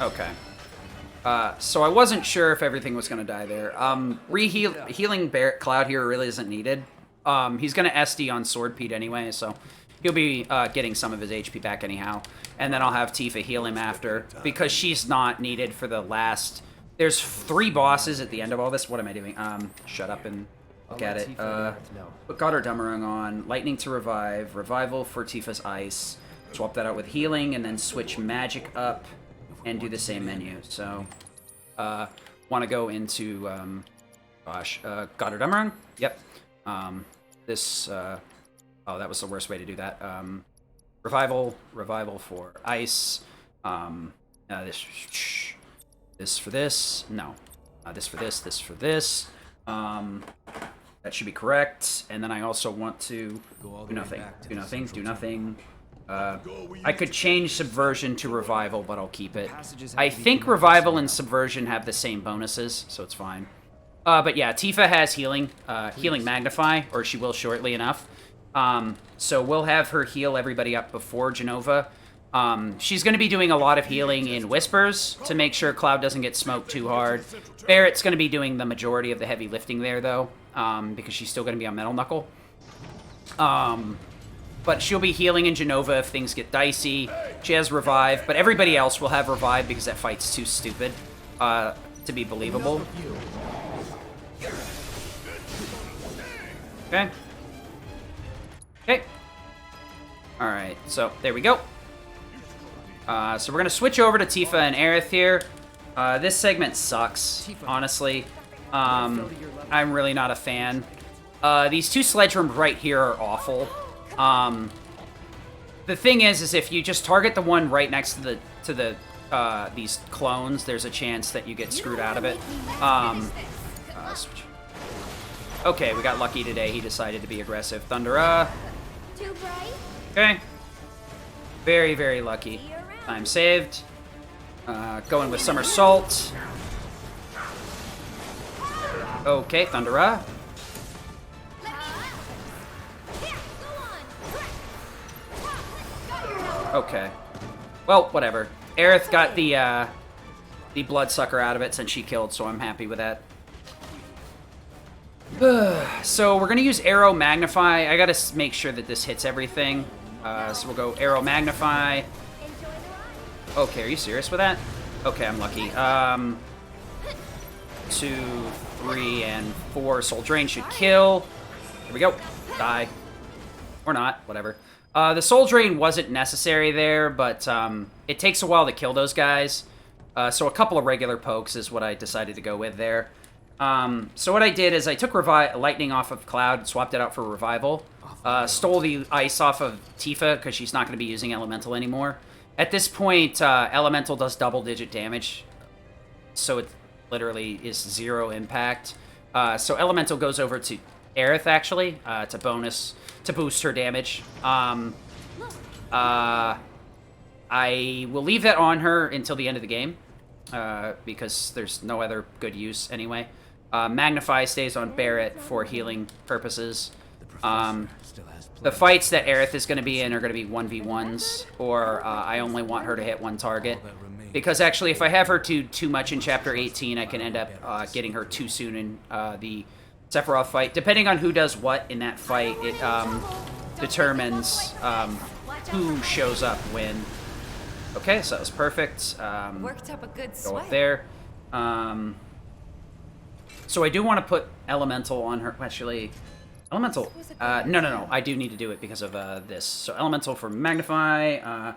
Okay. So I wasn't sure if everything was going to die there. Healing Barret Cloud here really isn't needed. He's going to SD on Sword Pete anyway, so he'll be getting some of his HP back anyhow. And then I'll have Tifa heal him after, because she's not needed for the last... There's 3 bosses at the end of all this. What am I doing? Shut up and look at it. Put God or Dummerung on. Lightning to revive. Revival for Tifa's Ice. Swap that out with healing, and then switch magic up and do the same menu. So, want to go into, God or Dummerung? Yep. Oh, that was the worst way to do that. Revival for Ice. This for this. No. This for this, this for this. That should be correct. And then I also want to do nothing. Do nothing, do nothing. I could change Subversion to Revival, but I'll keep it. I think Revival and Subversion have the same bonuses, so it's fine. But yeah, Tifa has healing, Healing Magnify, or she will shortly enough. So we'll have her heal everybody up before Jenova. She's going to be doing a lot of healing in Whispers to make sure Cloud doesn't get smoked too hard. Barret's going to be doing the majority of the heavy lifting there, though, because she's still going to be on Metal Knuckle. But she'll be healing in Jenova if things get dicey. She has Revive, but everybody else will have Revive because that fight's too stupid to be believable. Okay. Okay. Alright, so there we go. So we're going to switch over to Tifa and Aerith here. This segment sucks, honestly. I'm really not a fan. These two sledge rooms right here are awful. The thing is if you just target the one right next to these clones, there's a chance that you get screwed out of it. Okay, we got lucky today. He decided to be aggressive. Thundera. Okay. Very, very lucky. Time saved. Going with Somersault. Okay, Thundera. Okay. Well, whatever. Aerith got the bloodsucker out of it since she killed, so I'm happy with that. So we're gonna use Arrow Magnify. I gotta make sure that this hits everything. So we'll go Arrow Magnify. Okay, are you serious with that? Okay, I'm lucky. 2, 3, and 4. Soul Drain should kill. Here we go. Die. Or not, whatever. The Soul Drain wasn't necessary there, but it takes a while to kill those guys. So a couple of regular pokes is what I decided to go with there. So what I did is I took Lightning off of Cloud, swapped it out for Revival. Stole the Ice off of Tifa because she's not going to be using Elemental anymore. At this point, Elemental does double-digit damage, so it literally is 0 impact. So Elemental goes over to Aerith, actually, to boost her damage. I will leave that on her until the end of the game, because there's no other good use anyway. Magnify stays on Barrett for healing purposes. The fights that Aerith is going to be in are going to be 1v1s, or I only want her to hit one target. Because actually, if I have her do too much in Chapter 18, I can end up getting her too soon in the Sephiroth fight. Depending on who does what in that fight, it determines who shows up when. Okay, so that was perfect. Worked up a good go sweat. up there. So I do want to put Elemental on her. Actually, Elemental. No. I do need to do it because of this. So Elemental for Magnify.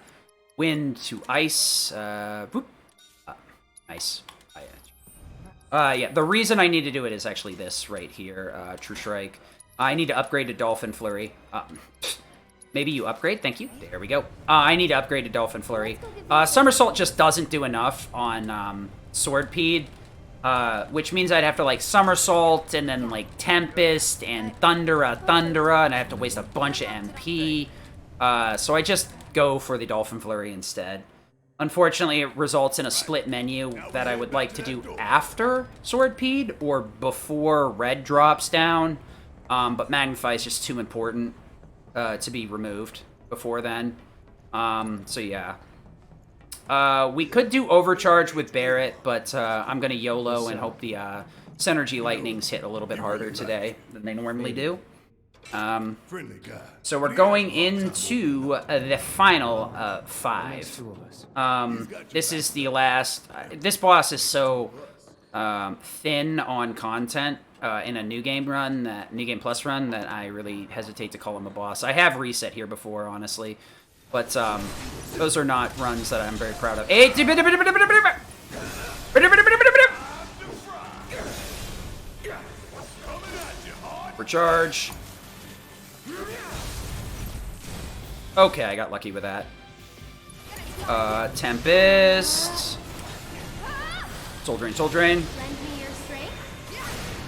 Wind to Ice. Boop. Ice. Yeah, the reason I need to do it is actually this right here. True Strike. I need to upgrade to Dolphin Flurry. Maybe you upgrade? Thank you. There we go. I need to upgrade to Dolphin Flurry. Somersault just doesn't do enough on Sword Pede. Which means I'd have to, like, Somersault, and then, like, Tempest, and Thundera, and I have to waste a bunch of MP. So I just go for the Dolphin Flurry instead. Unfortunately, it results in a split menu that I would like to do after Sword Pede, or before Red drops down. But Magnify is just too important to be removed before then. So yeah. We could do Overcharge with Barrett, but I'm going to YOLO and hope the Synergy Lightnings hit a little bit harder today than they normally do. So we're going into the final 5. This is the last... this boss is so thin on content in a New Game Plus run, that I really hesitate to call him a boss. I have reset here before, honestly. But those are not runs that I'm very proud of. Recharge. Okay, I got lucky with that. Tempest. Soul Drain.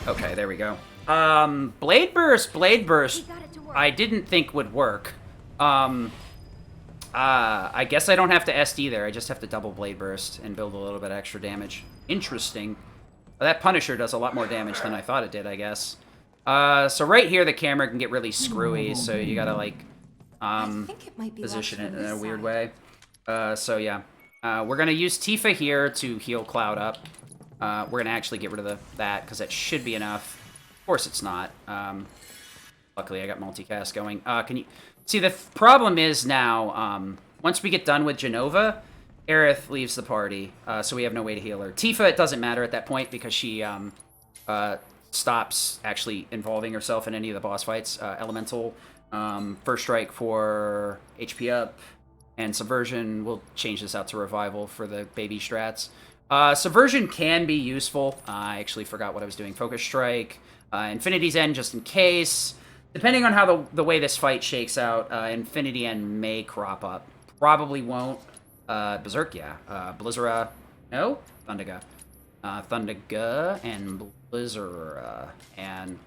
Okay, there we go. Blade Burst. I didn't think would work. I guess I don't have to SD there. I just have to double Blade Burst and build a little bit extra damage. Interesting. That Punisher does a lot more damage than I thought it did, I guess. So right here, the camera can get really screwy, so you gotta, like, position it in a weird way. So yeah. We're gonna use Tifa here to heal Cloud up. We're gonna actually get rid of that, because that should be enough. Of course it's not. Luckily, I got multicast going. Can you... See, the problem is now, once we get done with Genova, Aerith leaves the party, so we have no way to heal her. Tifa, it doesn't matter at that point, because she stops actually involving herself in any of the boss fights. Elemental, First Strike for HP up, and Subversion, we'll change this out to Revival for the baby strats. Subversion can be useful. I actually forgot what I was doing. Focus Strike, Infinity's End just in case. Depending on how the way this fight shakes out, Infinity End may crop up. Probably won't. Berserk, yeah. Blizzara, no? Thundaga. Thundaga and Blizzara. And,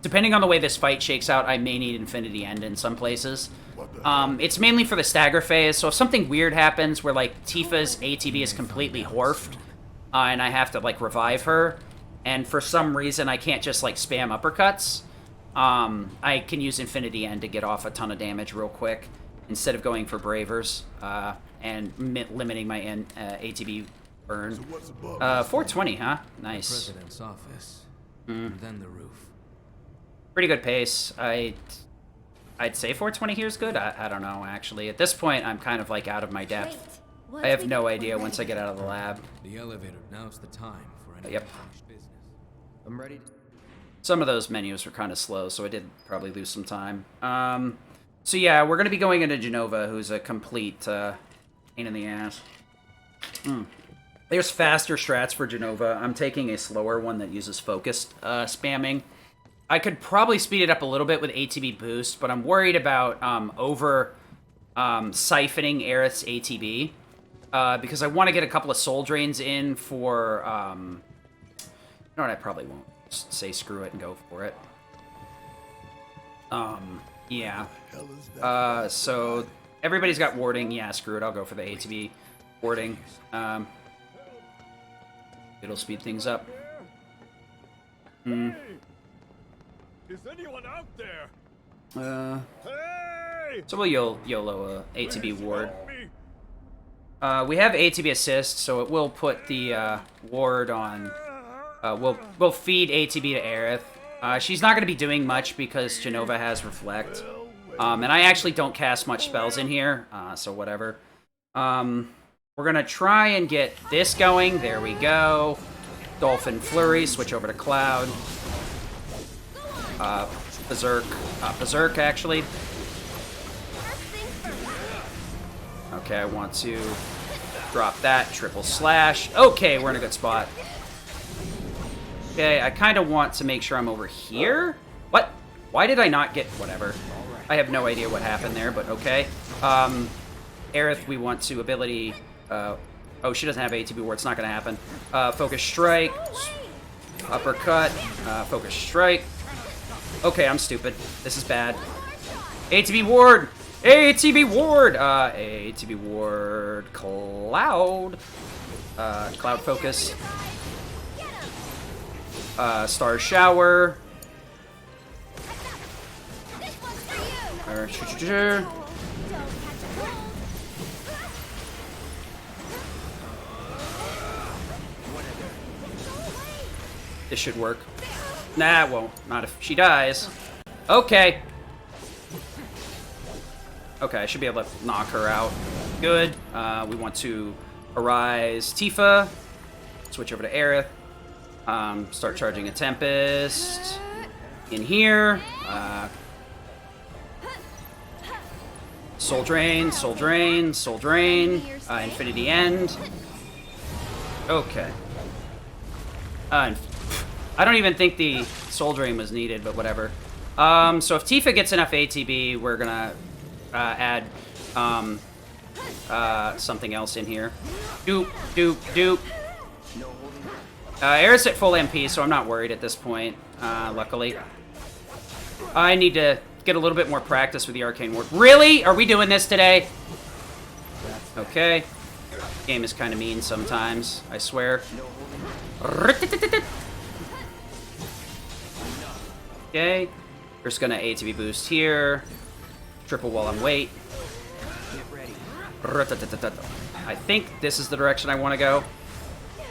depending on the way this fight shakes out, I may need Infinity End in some places. It's mainly for the stagger phase, so if something weird happens where, like, Tifa's ATB is completely horfed, and I have to, like, revive her, and for some reason I can't just, like, spam uppercuts, I can use Infinity End to get off a ton of damage real quick, instead of going for Bravers, and limiting my ATB burn. 420, huh? Nice. The president's office, and then the roof. Pretty good pace. I'd say 420 here is good. I don't know, actually. At this point, I'm kind of, like, out of my depth. I have no idea once I get out of the lab. The elevator. Now's the time for any unfinished business. I'm ready. Some of those menus were kind of slow, so I did probably lose some time. So yeah, we're going to be going into Genova, who's a complete pain in the ass. There's faster strats for Genova. I'm taking a slower one that uses focused spamming. I could probably speed it up a little bit with ATB boost, but I'm worried about siphoning Aerith's ATB, because I want to get a couple of soul drains in for, you know what, I probably won't just say screw it and go for it. Yeah. So everybody's got warding. Yeah, screw it, I'll go for the ATB warding. It'll speed things up. Is anyone out there? So we'll YOLO ATB ward. We have ATB assist, so it will put the ward on. We'll feed ATB to Aerith. She's not going to be doing much because Genova has Reflect, and I actually don't cast much spells in here, so whatever. We're gonna try and get this going. There we go. Dolphin Flurry. Switch over to Cloud. Berserk, actually. Okay, I want to drop that. Triple slash. Okay, we're in a good spot. Okay, I kind of want to make sure I'm over here. What? Why did I not get... Whatever. I have no idea what happened there, but okay. Aerith, we want to ability... oh, she doesn't have ATB ward. It's not going to happen. Focus Strike. Uppercut. Focus Strike. Okay, I'm stupid. This is bad. ATB ward! ATB ward! ATB ward... Cloud. Cloud focus. Star Shower. This should work. Nah, it won't. Not if she dies. Okay. Okay, I should be able to knock her out. Good. We want to Arise Tifa. Switch over to Aerith. Start charging a Tempest. In here. Soul Drain, Soul Drain, Soul Drain. Infinity End. Okay. I don't even think the Soul Drain was needed, but whatever. So if Tifa gets enough ATB, we're gonna add something else in here. Doop, doop, doop. Aerith's at full MP, so I'm not worried at this point, luckily. I need to get a little bit more practice with the Arcane Ward. Really? Are we doing this today? Okay. Game is kind of mean sometimes, I swear. Okay. We're just gonna ATB boost here. Triple while I'm wait. I think this is the direction I want to go.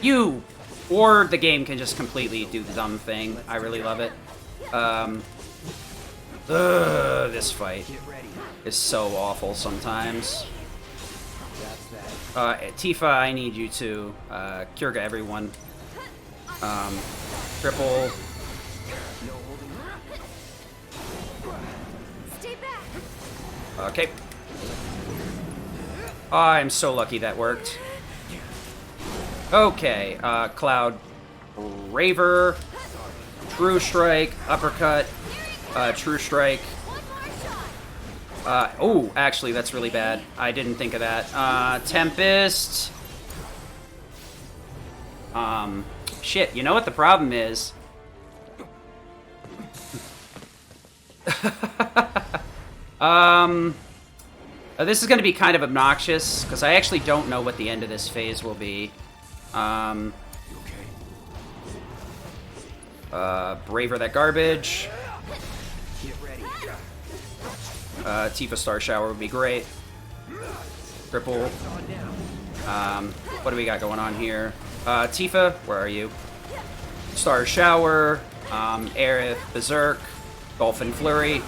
You! Or the game can just completely do the dumb thing. I really love it. This fight is so awful sometimes. Tifa, I need you to Kyrga everyone. Triple. Stay back. Okay. Oh, I'm so lucky that worked. Okay, Cloud Raver, True Strike, Uppercut, True Strike. Oh, actually, that's really bad. I didn't think of that. Tempest. Shit, you know what the problem is? This is going to be kind of obnoxious, because I actually don't know what the end of this phase will be. Braver that garbage. Tifa Star Shower would be great. Triple. What do we got going on here? Tifa, where are you? Star Shower. Aerith, Berserk. Dolphin Flurry.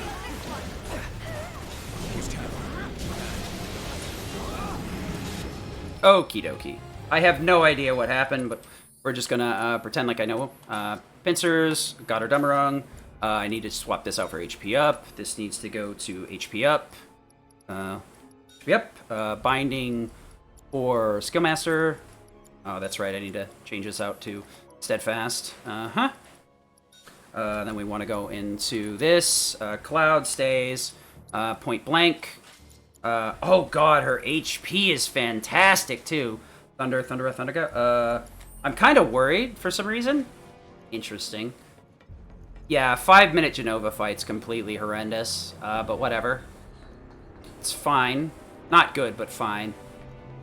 Okie dokie. I have no idea what happened, but we're just gonna pretend like I know. Pincers, got her Dummerung. I need to swap this out for HP up. This needs to go to HP up. HP up. Binding for Skillmaster. Oh, that's right. I need to change this out to Steadfast. Then we want to go into this. Cloud stays. Point Blank. Oh god, her HP is fantastic too. Thunder. I'm kind of worried for some reason. Interesting. Yeah, 5-minute Genova fight's completely horrendous, but whatever. It's fine. Not good, but fine.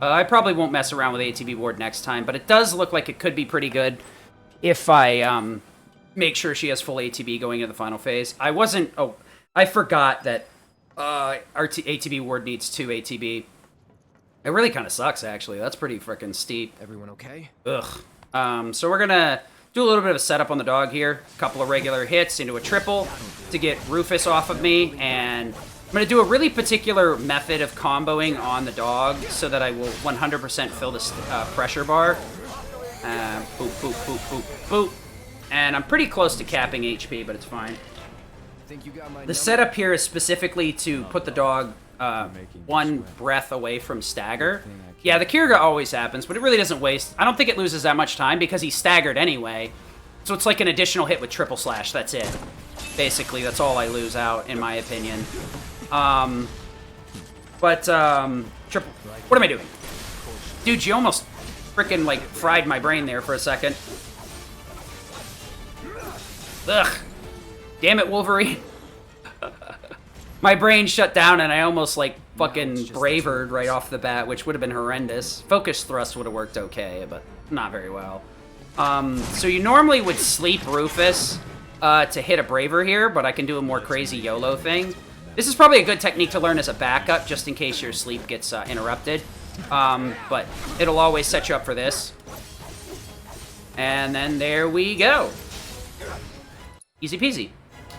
I probably won't mess around with ATB Ward next time, but it does look like it could be pretty good if I make sure she has full ATB going into the final phase. I forgot that our ATB Ward needs 2 ATB. It really kind of sucks, actually. That's pretty freaking steep. Everyone okay? Ugh. So we're gonna do a little bit of a setup on the dog here. A couple of regular hits into a triple to get Rufus off of me, and I'm gonna do a really particular method of comboing on the dog so that I will 100% fill this pressure bar. Boop, boop, boop, boop, boop. And I'm pretty close to capping HP, but it's fine. The setup here is specifically to put the dog one breath away from stagger. Yeah, the Kiriga always happens, but it really doesn't waste. I don't think it loses that much time because he's staggered anyway. So it's like an additional hit with triple slash. That's it. Basically, that's all I lose out, in my opinion. What am I doing? Dude, you almost freaking, like, fried my brain there for a second. Ugh. Damn it, Wolverine. My brain shut down and I almost, like, fucking bravered right off the bat, which would have been horrendous. Focus thrust would have worked okay, but not very well. So you normally would sleep Rufus to hit a braver here, but I can do a more crazy YOLO thing. This is probably a good technique to learn as a backup, just in case your sleep gets interrupted. But it'll always set you up for this. And then there we go. Easy peasy.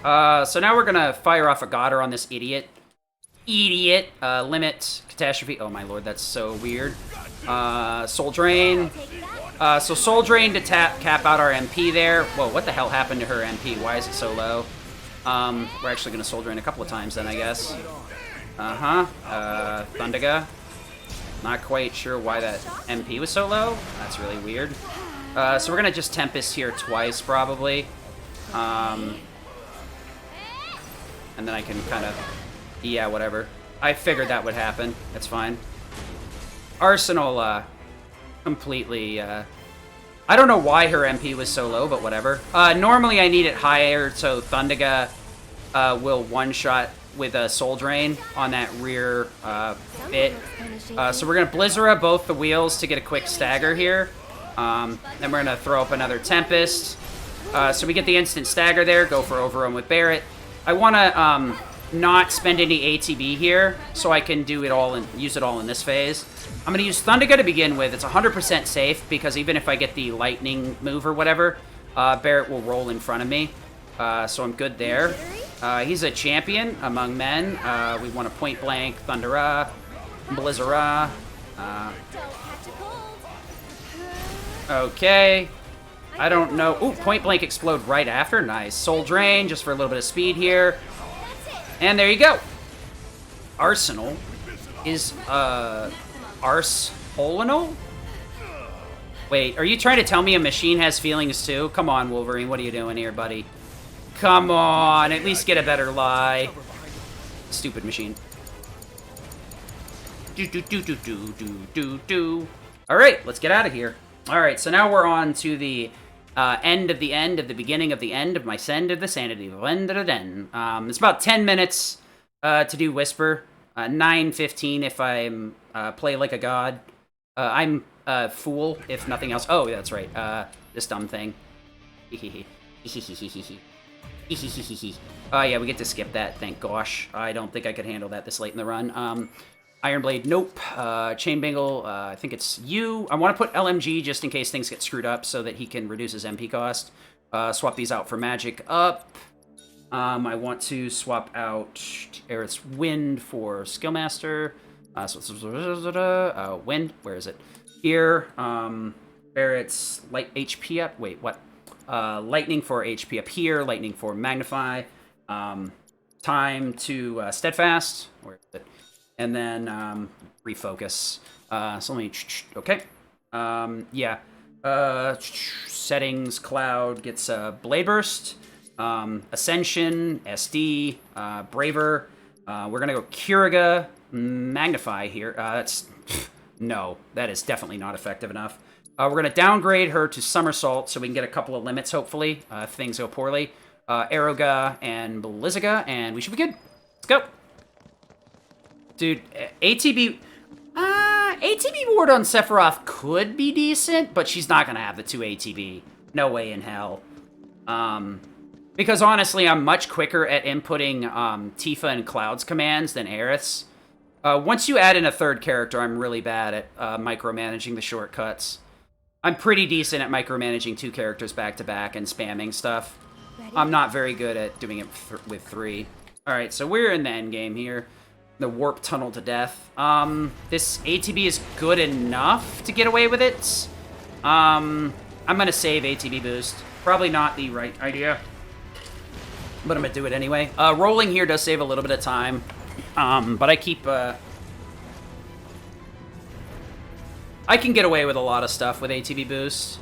So now we're gonna fire off a Godder on this idiot. Limit, Catastrophe. Oh my lord, that's so weird. Soul Drain. So Soul Drain to cap out our MP there. Whoa, what the hell happened to her MP? Why is it so low? We're actually gonna Soul Drain a couple of times then, I guess. Thundaga. Not quite sure why that MP was so low. That's really weird. So we're gonna just Tempest here twice, probably. And then I can kind of... Yeah, whatever. I figured that would happen. That's fine. Arsenal, completely, I don't know why her MP was so low, but whatever. Normally I need it higher, so Thundaga will one-shot with a Soul Drain on that rear bit. So we're going to Blizzara both the wheels to get a quick stagger here. Then we're going to throw up another Tempest. So we get the instant stagger there, go for Overrun with Barret. I want to not spend any ATB here, so I can do it all and use it all in this phase. I'm going to use Thundaga to begin with. It's 100% safe, because even if I get the lightning move or whatever, Barret will roll in front of me. So I'm good there. He's a champion among men. We want to Point Blank, Thundera, Blizzara. Okay. I don't know. Ooh, point blank explode right after. Nice. Soul drain just for a little bit of speed here. And there you go. Arsenal is Arsenal? Wait, are you trying to tell me a machine has feelings too? Come on, Wolverine, what are you doing here, buddy? Come on, at least get a better lie. Stupid machine. Alright, let's get out of here. Alright, so now we're on to the end of the beginning of the end of my send of the sanity. It's about 10 minutes to do Whisper. 9:15 if I'm play like a god. I'm a fool if nothing else. Oh, that's right. This dumb thing. Oh yeah, we get to skip that, thank gosh. I don't think I could handle that this late in the run. Iron Blade, nope. Chain Bangle, I think it's you. I want to put LMG just in case things get screwed up so that he can reduce his MP cost. Swap these out for Magic Up. I want to swap out Aerith's Wind for Skillmaster. Wind, where is it? Here. Barrett's Light HP up. Wait, what? Lightning for HP up here. Lightning for Magnify. Time to Steadfast. Where is it? And then refocus. So let me. Okay. Yeah. Settings. Cloud gets Blade Burst. Ascension, SD, Braver. We're gonna go Curiga, Magnify here. That's no, that is definitely not effective enough. We're gonna downgrade her to Somersault so we can get a couple of limits, hopefully, if things go poorly. Aeroga and Blizzaga, and we should be good. Let's go. Dude, ATB Ward on Sephiroth could be decent, but she's not gonna have the 2 ATB. No way in hell. Because honestly, I'm much quicker at inputting Tifa and Cloud's commands than Aerith's. Once you add in a third character, I'm really bad at micromanaging the shortcuts. I'm pretty decent at micromanaging 2 characters back-to-back and spamming stuff. I'm not very good at doing it with 3. Alright, so we're in the endgame here. The warp tunnel to death. This ATB is good enough to get away with it. I'm gonna save ATB boost. Probably not the right idea, but I'm gonna do it anyway. Rolling here does save a little bit of time, but I keep, I can get away with a lot of stuff with ATB boost.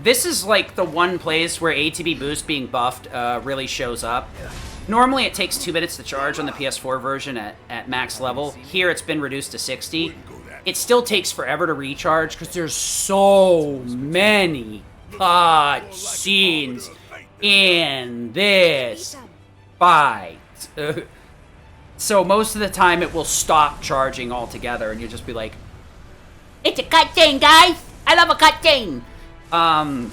This is like the one place where ATB boost being buffed really shows up. Normally it takes 2 minutes to charge on the PS4 version at max level. Here it's been reduced to 60. It still takes forever to recharge because there's so many scenes in this fight. So most of the time it will stop charging altogether and you'll just be like, it's a cutscene, guys! I love a cutscene!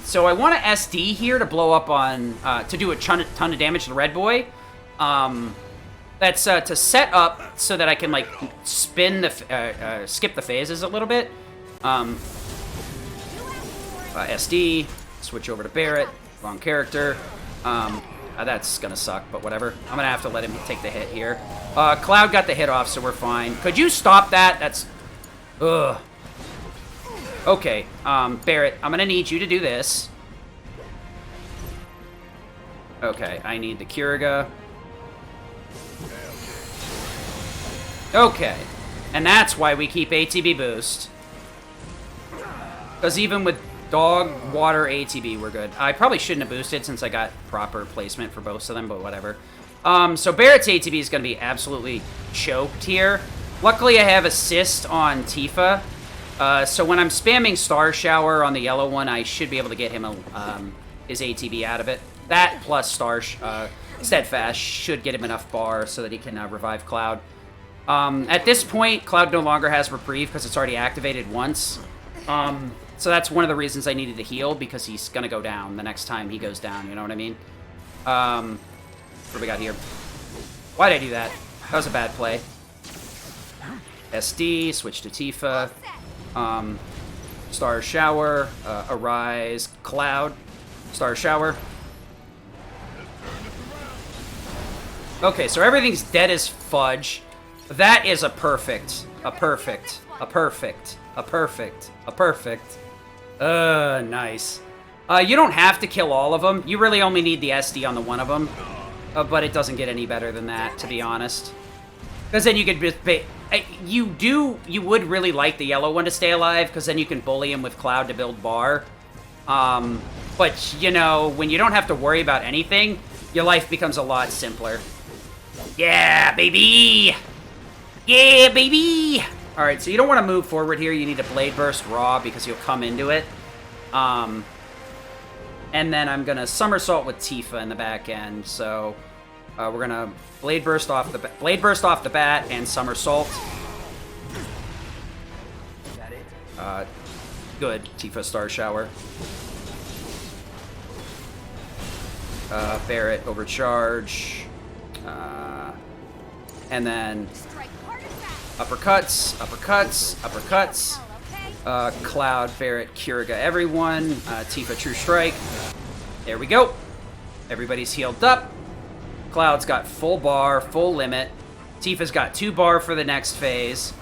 So I want to SD here to blow up on, to do a ton of damage to the red boy. That's to set up so that I can like spin the, skip the phases a little bit. SD, switch over to Barrett, wrong character. That's gonna suck, but whatever. I'm gonna have to let him take the hit here. Cloud got the hit off, so we're fine. Could you stop that? That's, ugh. Okay, Barrett, I'm gonna need you to do this. Okay, I need the Curiga. Okay, and that's why we keep ATB boost. Because even with dog, water, ATB, we're good. I probably shouldn't have boosted since I got proper placement for both of them, but whatever. So Barrett's ATB is going to be absolutely choked here. Luckily, I have assist on Tifa. So when I'm spamming Star Shower on the yellow one, I should be able to get him his ATB out of it. That plus Steadfast should get him enough bar so that he can revive Cloud. At this point, Cloud no longer has Reprieve because it's already activated once. So that's one of the reasons I needed to heal, because he's going to go down the next time he goes down, you know what I mean? What do we got here? Why'd I do that? That was a bad play. SD, switch to Tifa. Star Shower, Arise, Cloud, Star Shower. Okay, so everything's dead as fudge. That is a perfect. Nice. You don't have to kill all of them. You really only need the SD on the one of them. But it doesn't get any better than that, to be honest. Because then you could just... You would really like the yellow one to stay alive, because then you can bully him with Cloud to build bar. But, you know, when you don't have to worry about anything, your life becomes a lot simpler. Yeah, baby! Yeah, baby! Alright, so you don't want to move forward here. You need a Blade Burst raw, because you'll come into it. And then I'm going to Somersault with Tifa in the back end, so... we're going to Blade Burst off the bat and Somersault. Is that it? Good. Tifa Star Shower. Barret overcharge. And then uppercuts, uppercuts, uppercuts. Cloud, Barret, Kiriga, everyone. Tifa True Strike. There we go. Everybody's healed up. Cloud's got full bar, full limit. Tifa's got 2 bar for the next phase.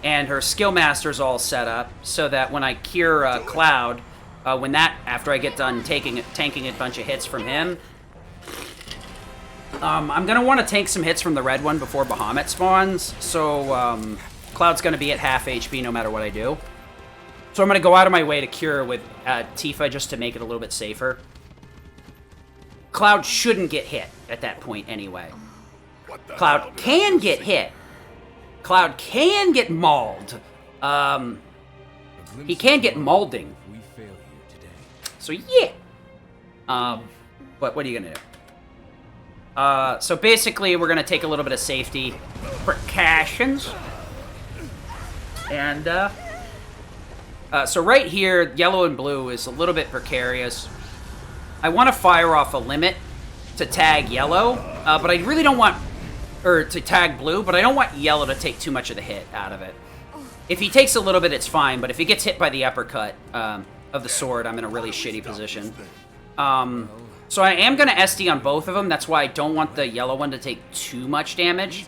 And her skill master's all set up so that when I cure Cloud, after I get done tanking a bunch of hits from him, I'm gonna want to tank some hits from the red one before Bahamut spawns. So Cloud's gonna be at half HP no matter what I do. So I'm gonna go out of my way to cure with Tifa just to make it a little bit safer. Cloud shouldn't get hit at that point anyway. Cloud can get hit. Cloud can get mauled. He can get maulding. So yeah. But what are you gonna do? So basically we're gonna take a little bit of safety precautions. And so right here, yellow and blue is a little bit precarious. I want to fire off a limit to tag yellow, but I really don't want, or to tag blue, but I don't want yellow to take too much of the hit out of it. If he takes a little bit, it's fine, but if he gets hit by the uppercut of the sword, I'm in a really shitty position. So I am going to SD on both of them. That's why I don't want the yellow one to take too much damage.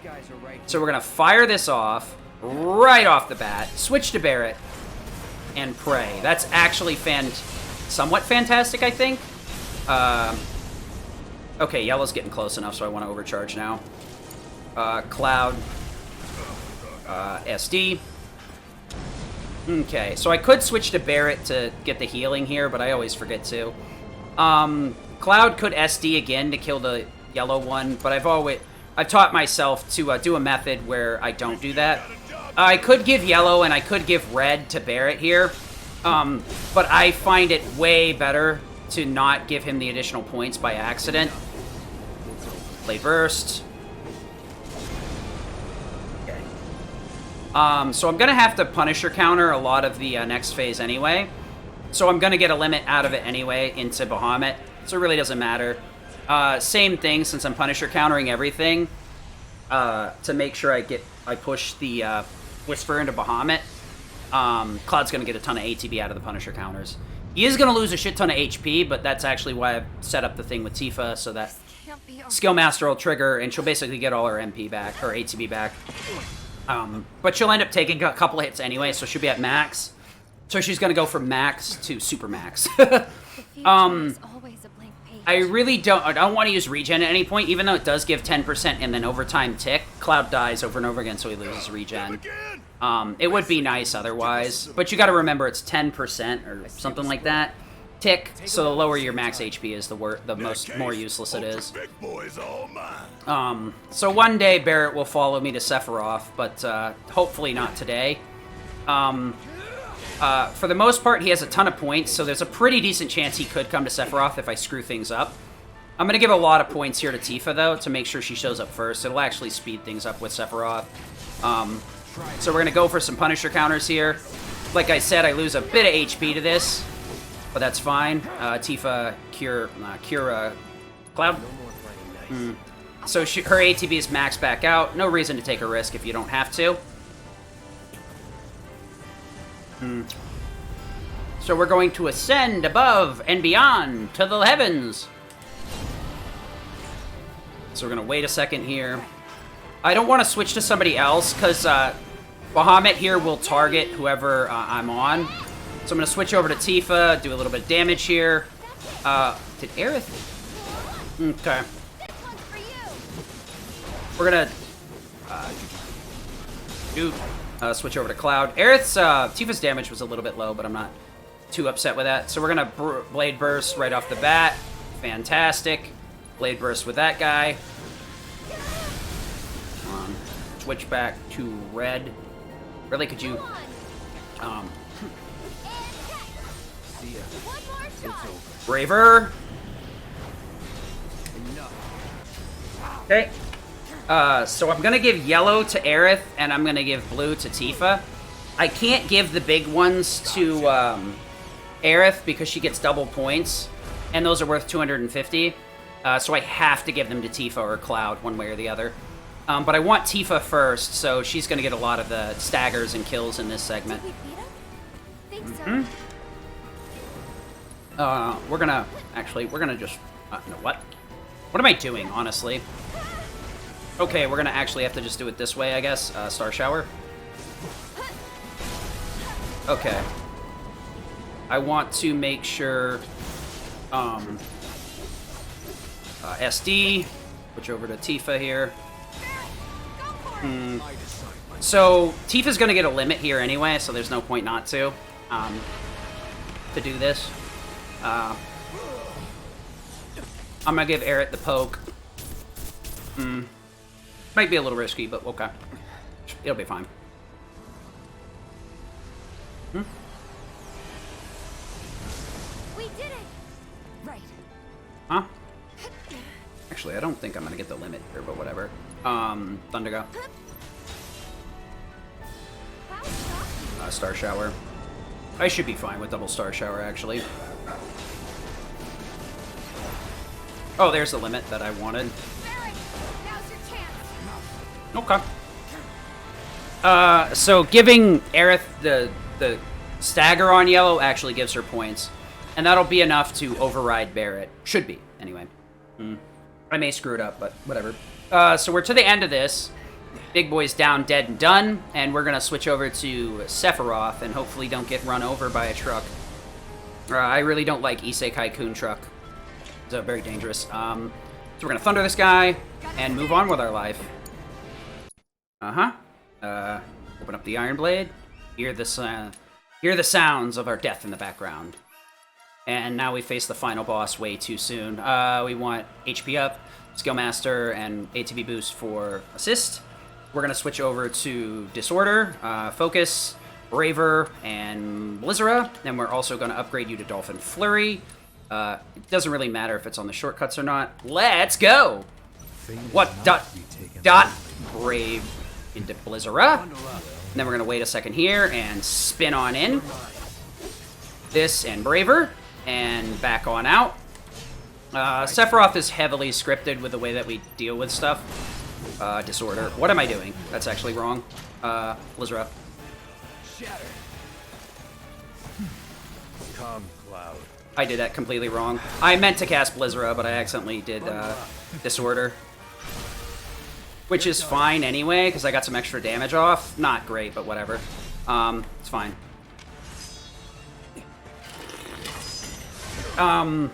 So we're going to fire this off right off the bat, switch to Barret, and pray. That's actually somewhat fantastic, I think. Okay, yellow's getting close enough, so I want to overcharge now. Cloud. SD. Okay, so I could switch to Barret to get the healing here, but I always forget to. Cloud could SD again to kill the yellow one, but I've taught myself to do a method where I don't do that. I could give yellow and I could give red to Barret here, but I find it way better to not give him the additional points by accident. Blade Burst. Okay. So I'm going to have to Punisher counter a lot of the next phase anyway. So I'm going to get a limit out of it anyway into Bahamut. So it really doesn't matter. Same thing, since I'm Punisher countering everything. To make sure I push the Whisper into Bahamut. Cloud's going to get a ton of ATB out of the Punisher counters. He is going to lose a shit ton of HP, but that's actually why I've set up the thing with Tifa, so that Skill Master will trigger, and she'll basically get all her MP back, her ATB back. But she'll end up taking a couple of hits anyway, so she'll be at max. So she's going to go from max to super max. I really don't want to use regen at any point, even though it does give 10% and then overtime tick. Cloud dies over and over again, so he loses regen. It would be nice otherwise, but you got to remember it's 10% or something like that tick. So the lower your max HP is, the more useless it is. So one day Barret will follow me to Sephiroth, but hopefully not today. For the most part, he has a ton of points, so there's a pretty decent chance he could come to Sephiroth if I screw things up. I'm going to give a lot of points here to Tifa, though, to make sure she shows up first. It'll actually speed things up with Sephiroth. So we're going to go for some Punisher counters here. Like I said, I lose a bit of HP to this, but that's fine. Tifa, Cure Cloud. So her ATB is maxed back out. No reason to take a risk if you don't have to. So we're going to ascend above and beyond to the heavens. So we're going to wait a second here. I don't want to switch to somebody else because Bahamut here will target whoever I'm on. So I'm going to switch over to Tifa, do a little bit of damage here. Did Aerith? Okay. We're gonna switch over to Cloud. Aerith's Tifa's damage was a little bit low, but I'm not too upset with that. So we're gonna Blade Burst right off the bat. Fantastic. Blade Burst with that guy. Switch back to red. Really, could you? See ya. It's over. Braver. Okay. So I'm gonna give yellow to Aerith, and I'm gonna give blue to Tifa. I can't give the big ones to Aerith because she gets double points, and those are worth 250. So I have to give them to Tifa or Cloud, one way or the other. But I want Tifa first, so she's gonna get a lot of the staggers and kills in this segment. We're gonna just, no, what? What am I doing, honestly? Okay, we're gonna actually have to just do it this way, I guess. Star Shower. Okay. I want to make sure, SD, switch over to Tifa here. So, Tifa's gonna get a limit here anyway, so there's no point not to do this. I'm gonna give Aerith the poke. Might be a little risky, but okay. It'll be fine. We did it! Right. Huh? Actually, I don't think I'm gonna get the limit here, but whatever. Thunder Go. Star Shower. I should be fine with double Star Shower, actually. Oh, there's the limit that I wanted. Okay. So giving Aerith the stagger on yellow actually gives her points. And that'll be enough to override Barret. Should be, anyway. I may screw it up, but whatever. So we're to the end of this. Big Boy's down, dead, and done. And we're going to switch over to Sephiroth and hopefully don't get run over by a truck. I really don't like Isekai Kun truck. It's very dangerous. So we're going to thunder this guy and move on with our life. Open up the Iron Blade. Hear the sounds of our death in the background. And now we face the final boss way too soon. We want HP up, Skill Master, and ATB boost for assist. We're gonna switch over to Disorder, Focus, Braver, and Blizzara. Then we're also gonna upgrade you to Dolphin Flurry. It doesn't really matter if it's on the shortcuts or not. Let's go! What dot Brave into Blizzara. And then we're gonna wait a second here and spin on in. This and Braver. And back on out. Sephiroth is heavily scripted with the way that we deal with stuff. Disorder. What am I doing? That's actually wrong. Blizzara. Shatter. Come, Cloud. I did that completely wrong. I meant to cast Blizzara, but I accidentally did Disorder. Which is fine anyway, because I got some extra damage off. Not great, but whatever. It's fine.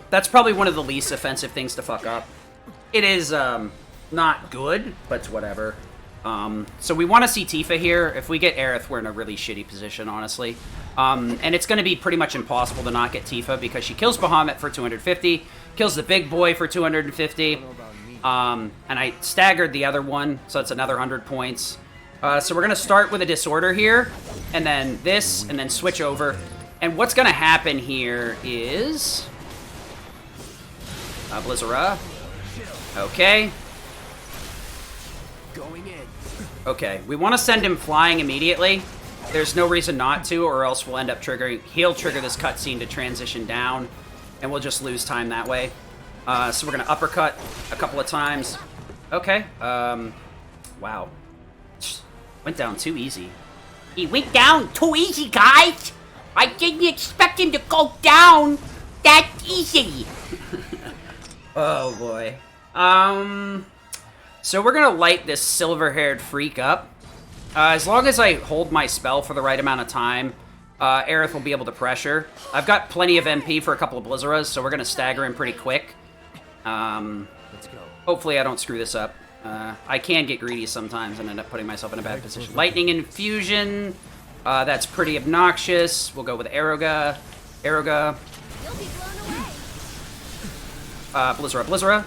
That's probably one of the least offensive things to fuck up. It is, not good, but it's whatever. So we want to see Tifa here. If we get Aerith, we're in a really shitty position, honestly. And it's going to be pretty much impossible to not get Tifa because she kills Bahamut for 250, kills the big boy for 250, and I staggered the other one, so it's another 100 points. So we're going to start with a Disorder here, and then this, and then switch over. And what's going to happen here is... Blizzara. Okay. Going in. Okay, we want to send him flying immediately. There's no reason not to, or else we'll end up triggering... He'll trigger this cutscene to transition down, and we'll just lose time that way. So we're going to uppercut a couple of times. Okay. Wow. Went down too easy. He went down too easy, guys! I didn't expect him to go down that easy. Oh boy. So we're gonna light this silver-haired freak up. As long as I hold my spell for the right amount of time, Aerith will be able to pressure. I've got plenty of MP for a couple of Blizzaras, so we're going to stagger him pretty quick. Let's go. Hopefully I don't screw this up. I can get greedy sometimes and end up putting myself in a bad position. Lightning Infusion. That's pretty obnoxious. We'll go with Aeroga. Aeroga. Blizzara, Blizzara.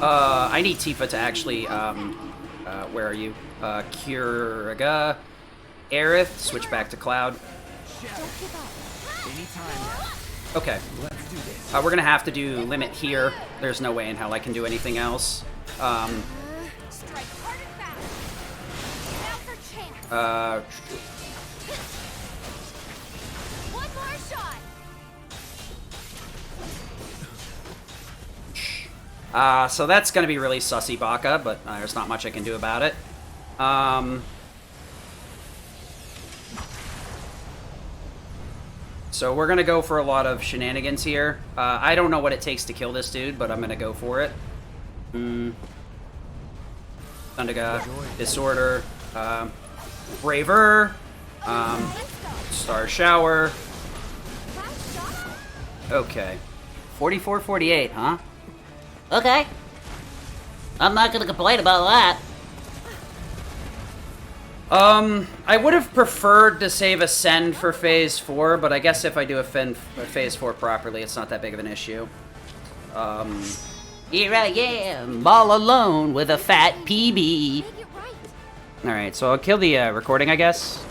I need Tifa to actually, where are you? Kiraga. Aerith, switch back to Cloud. Okay. We're gonna have to do limit here. There's no way in hell I can do anything else. So that's gonna be really sussy Baka, but there's not much I can do about it. So we're gonna go for a lot of shenanigans here. I don't know what it takes to kill this dude, but I'm gonna go for it. Thundaga, Disorder, Braver, Star Shower. Okay. 44-48, huh? Okay. I'm not gonna complain about that. I would have preferred to save Ascend for Phase 4, but I guess if I do a Phase 4 properly, it's not that big of an issue. Here I am, all alone with a fat PB. Alright, so I'll kill the recording, I guess.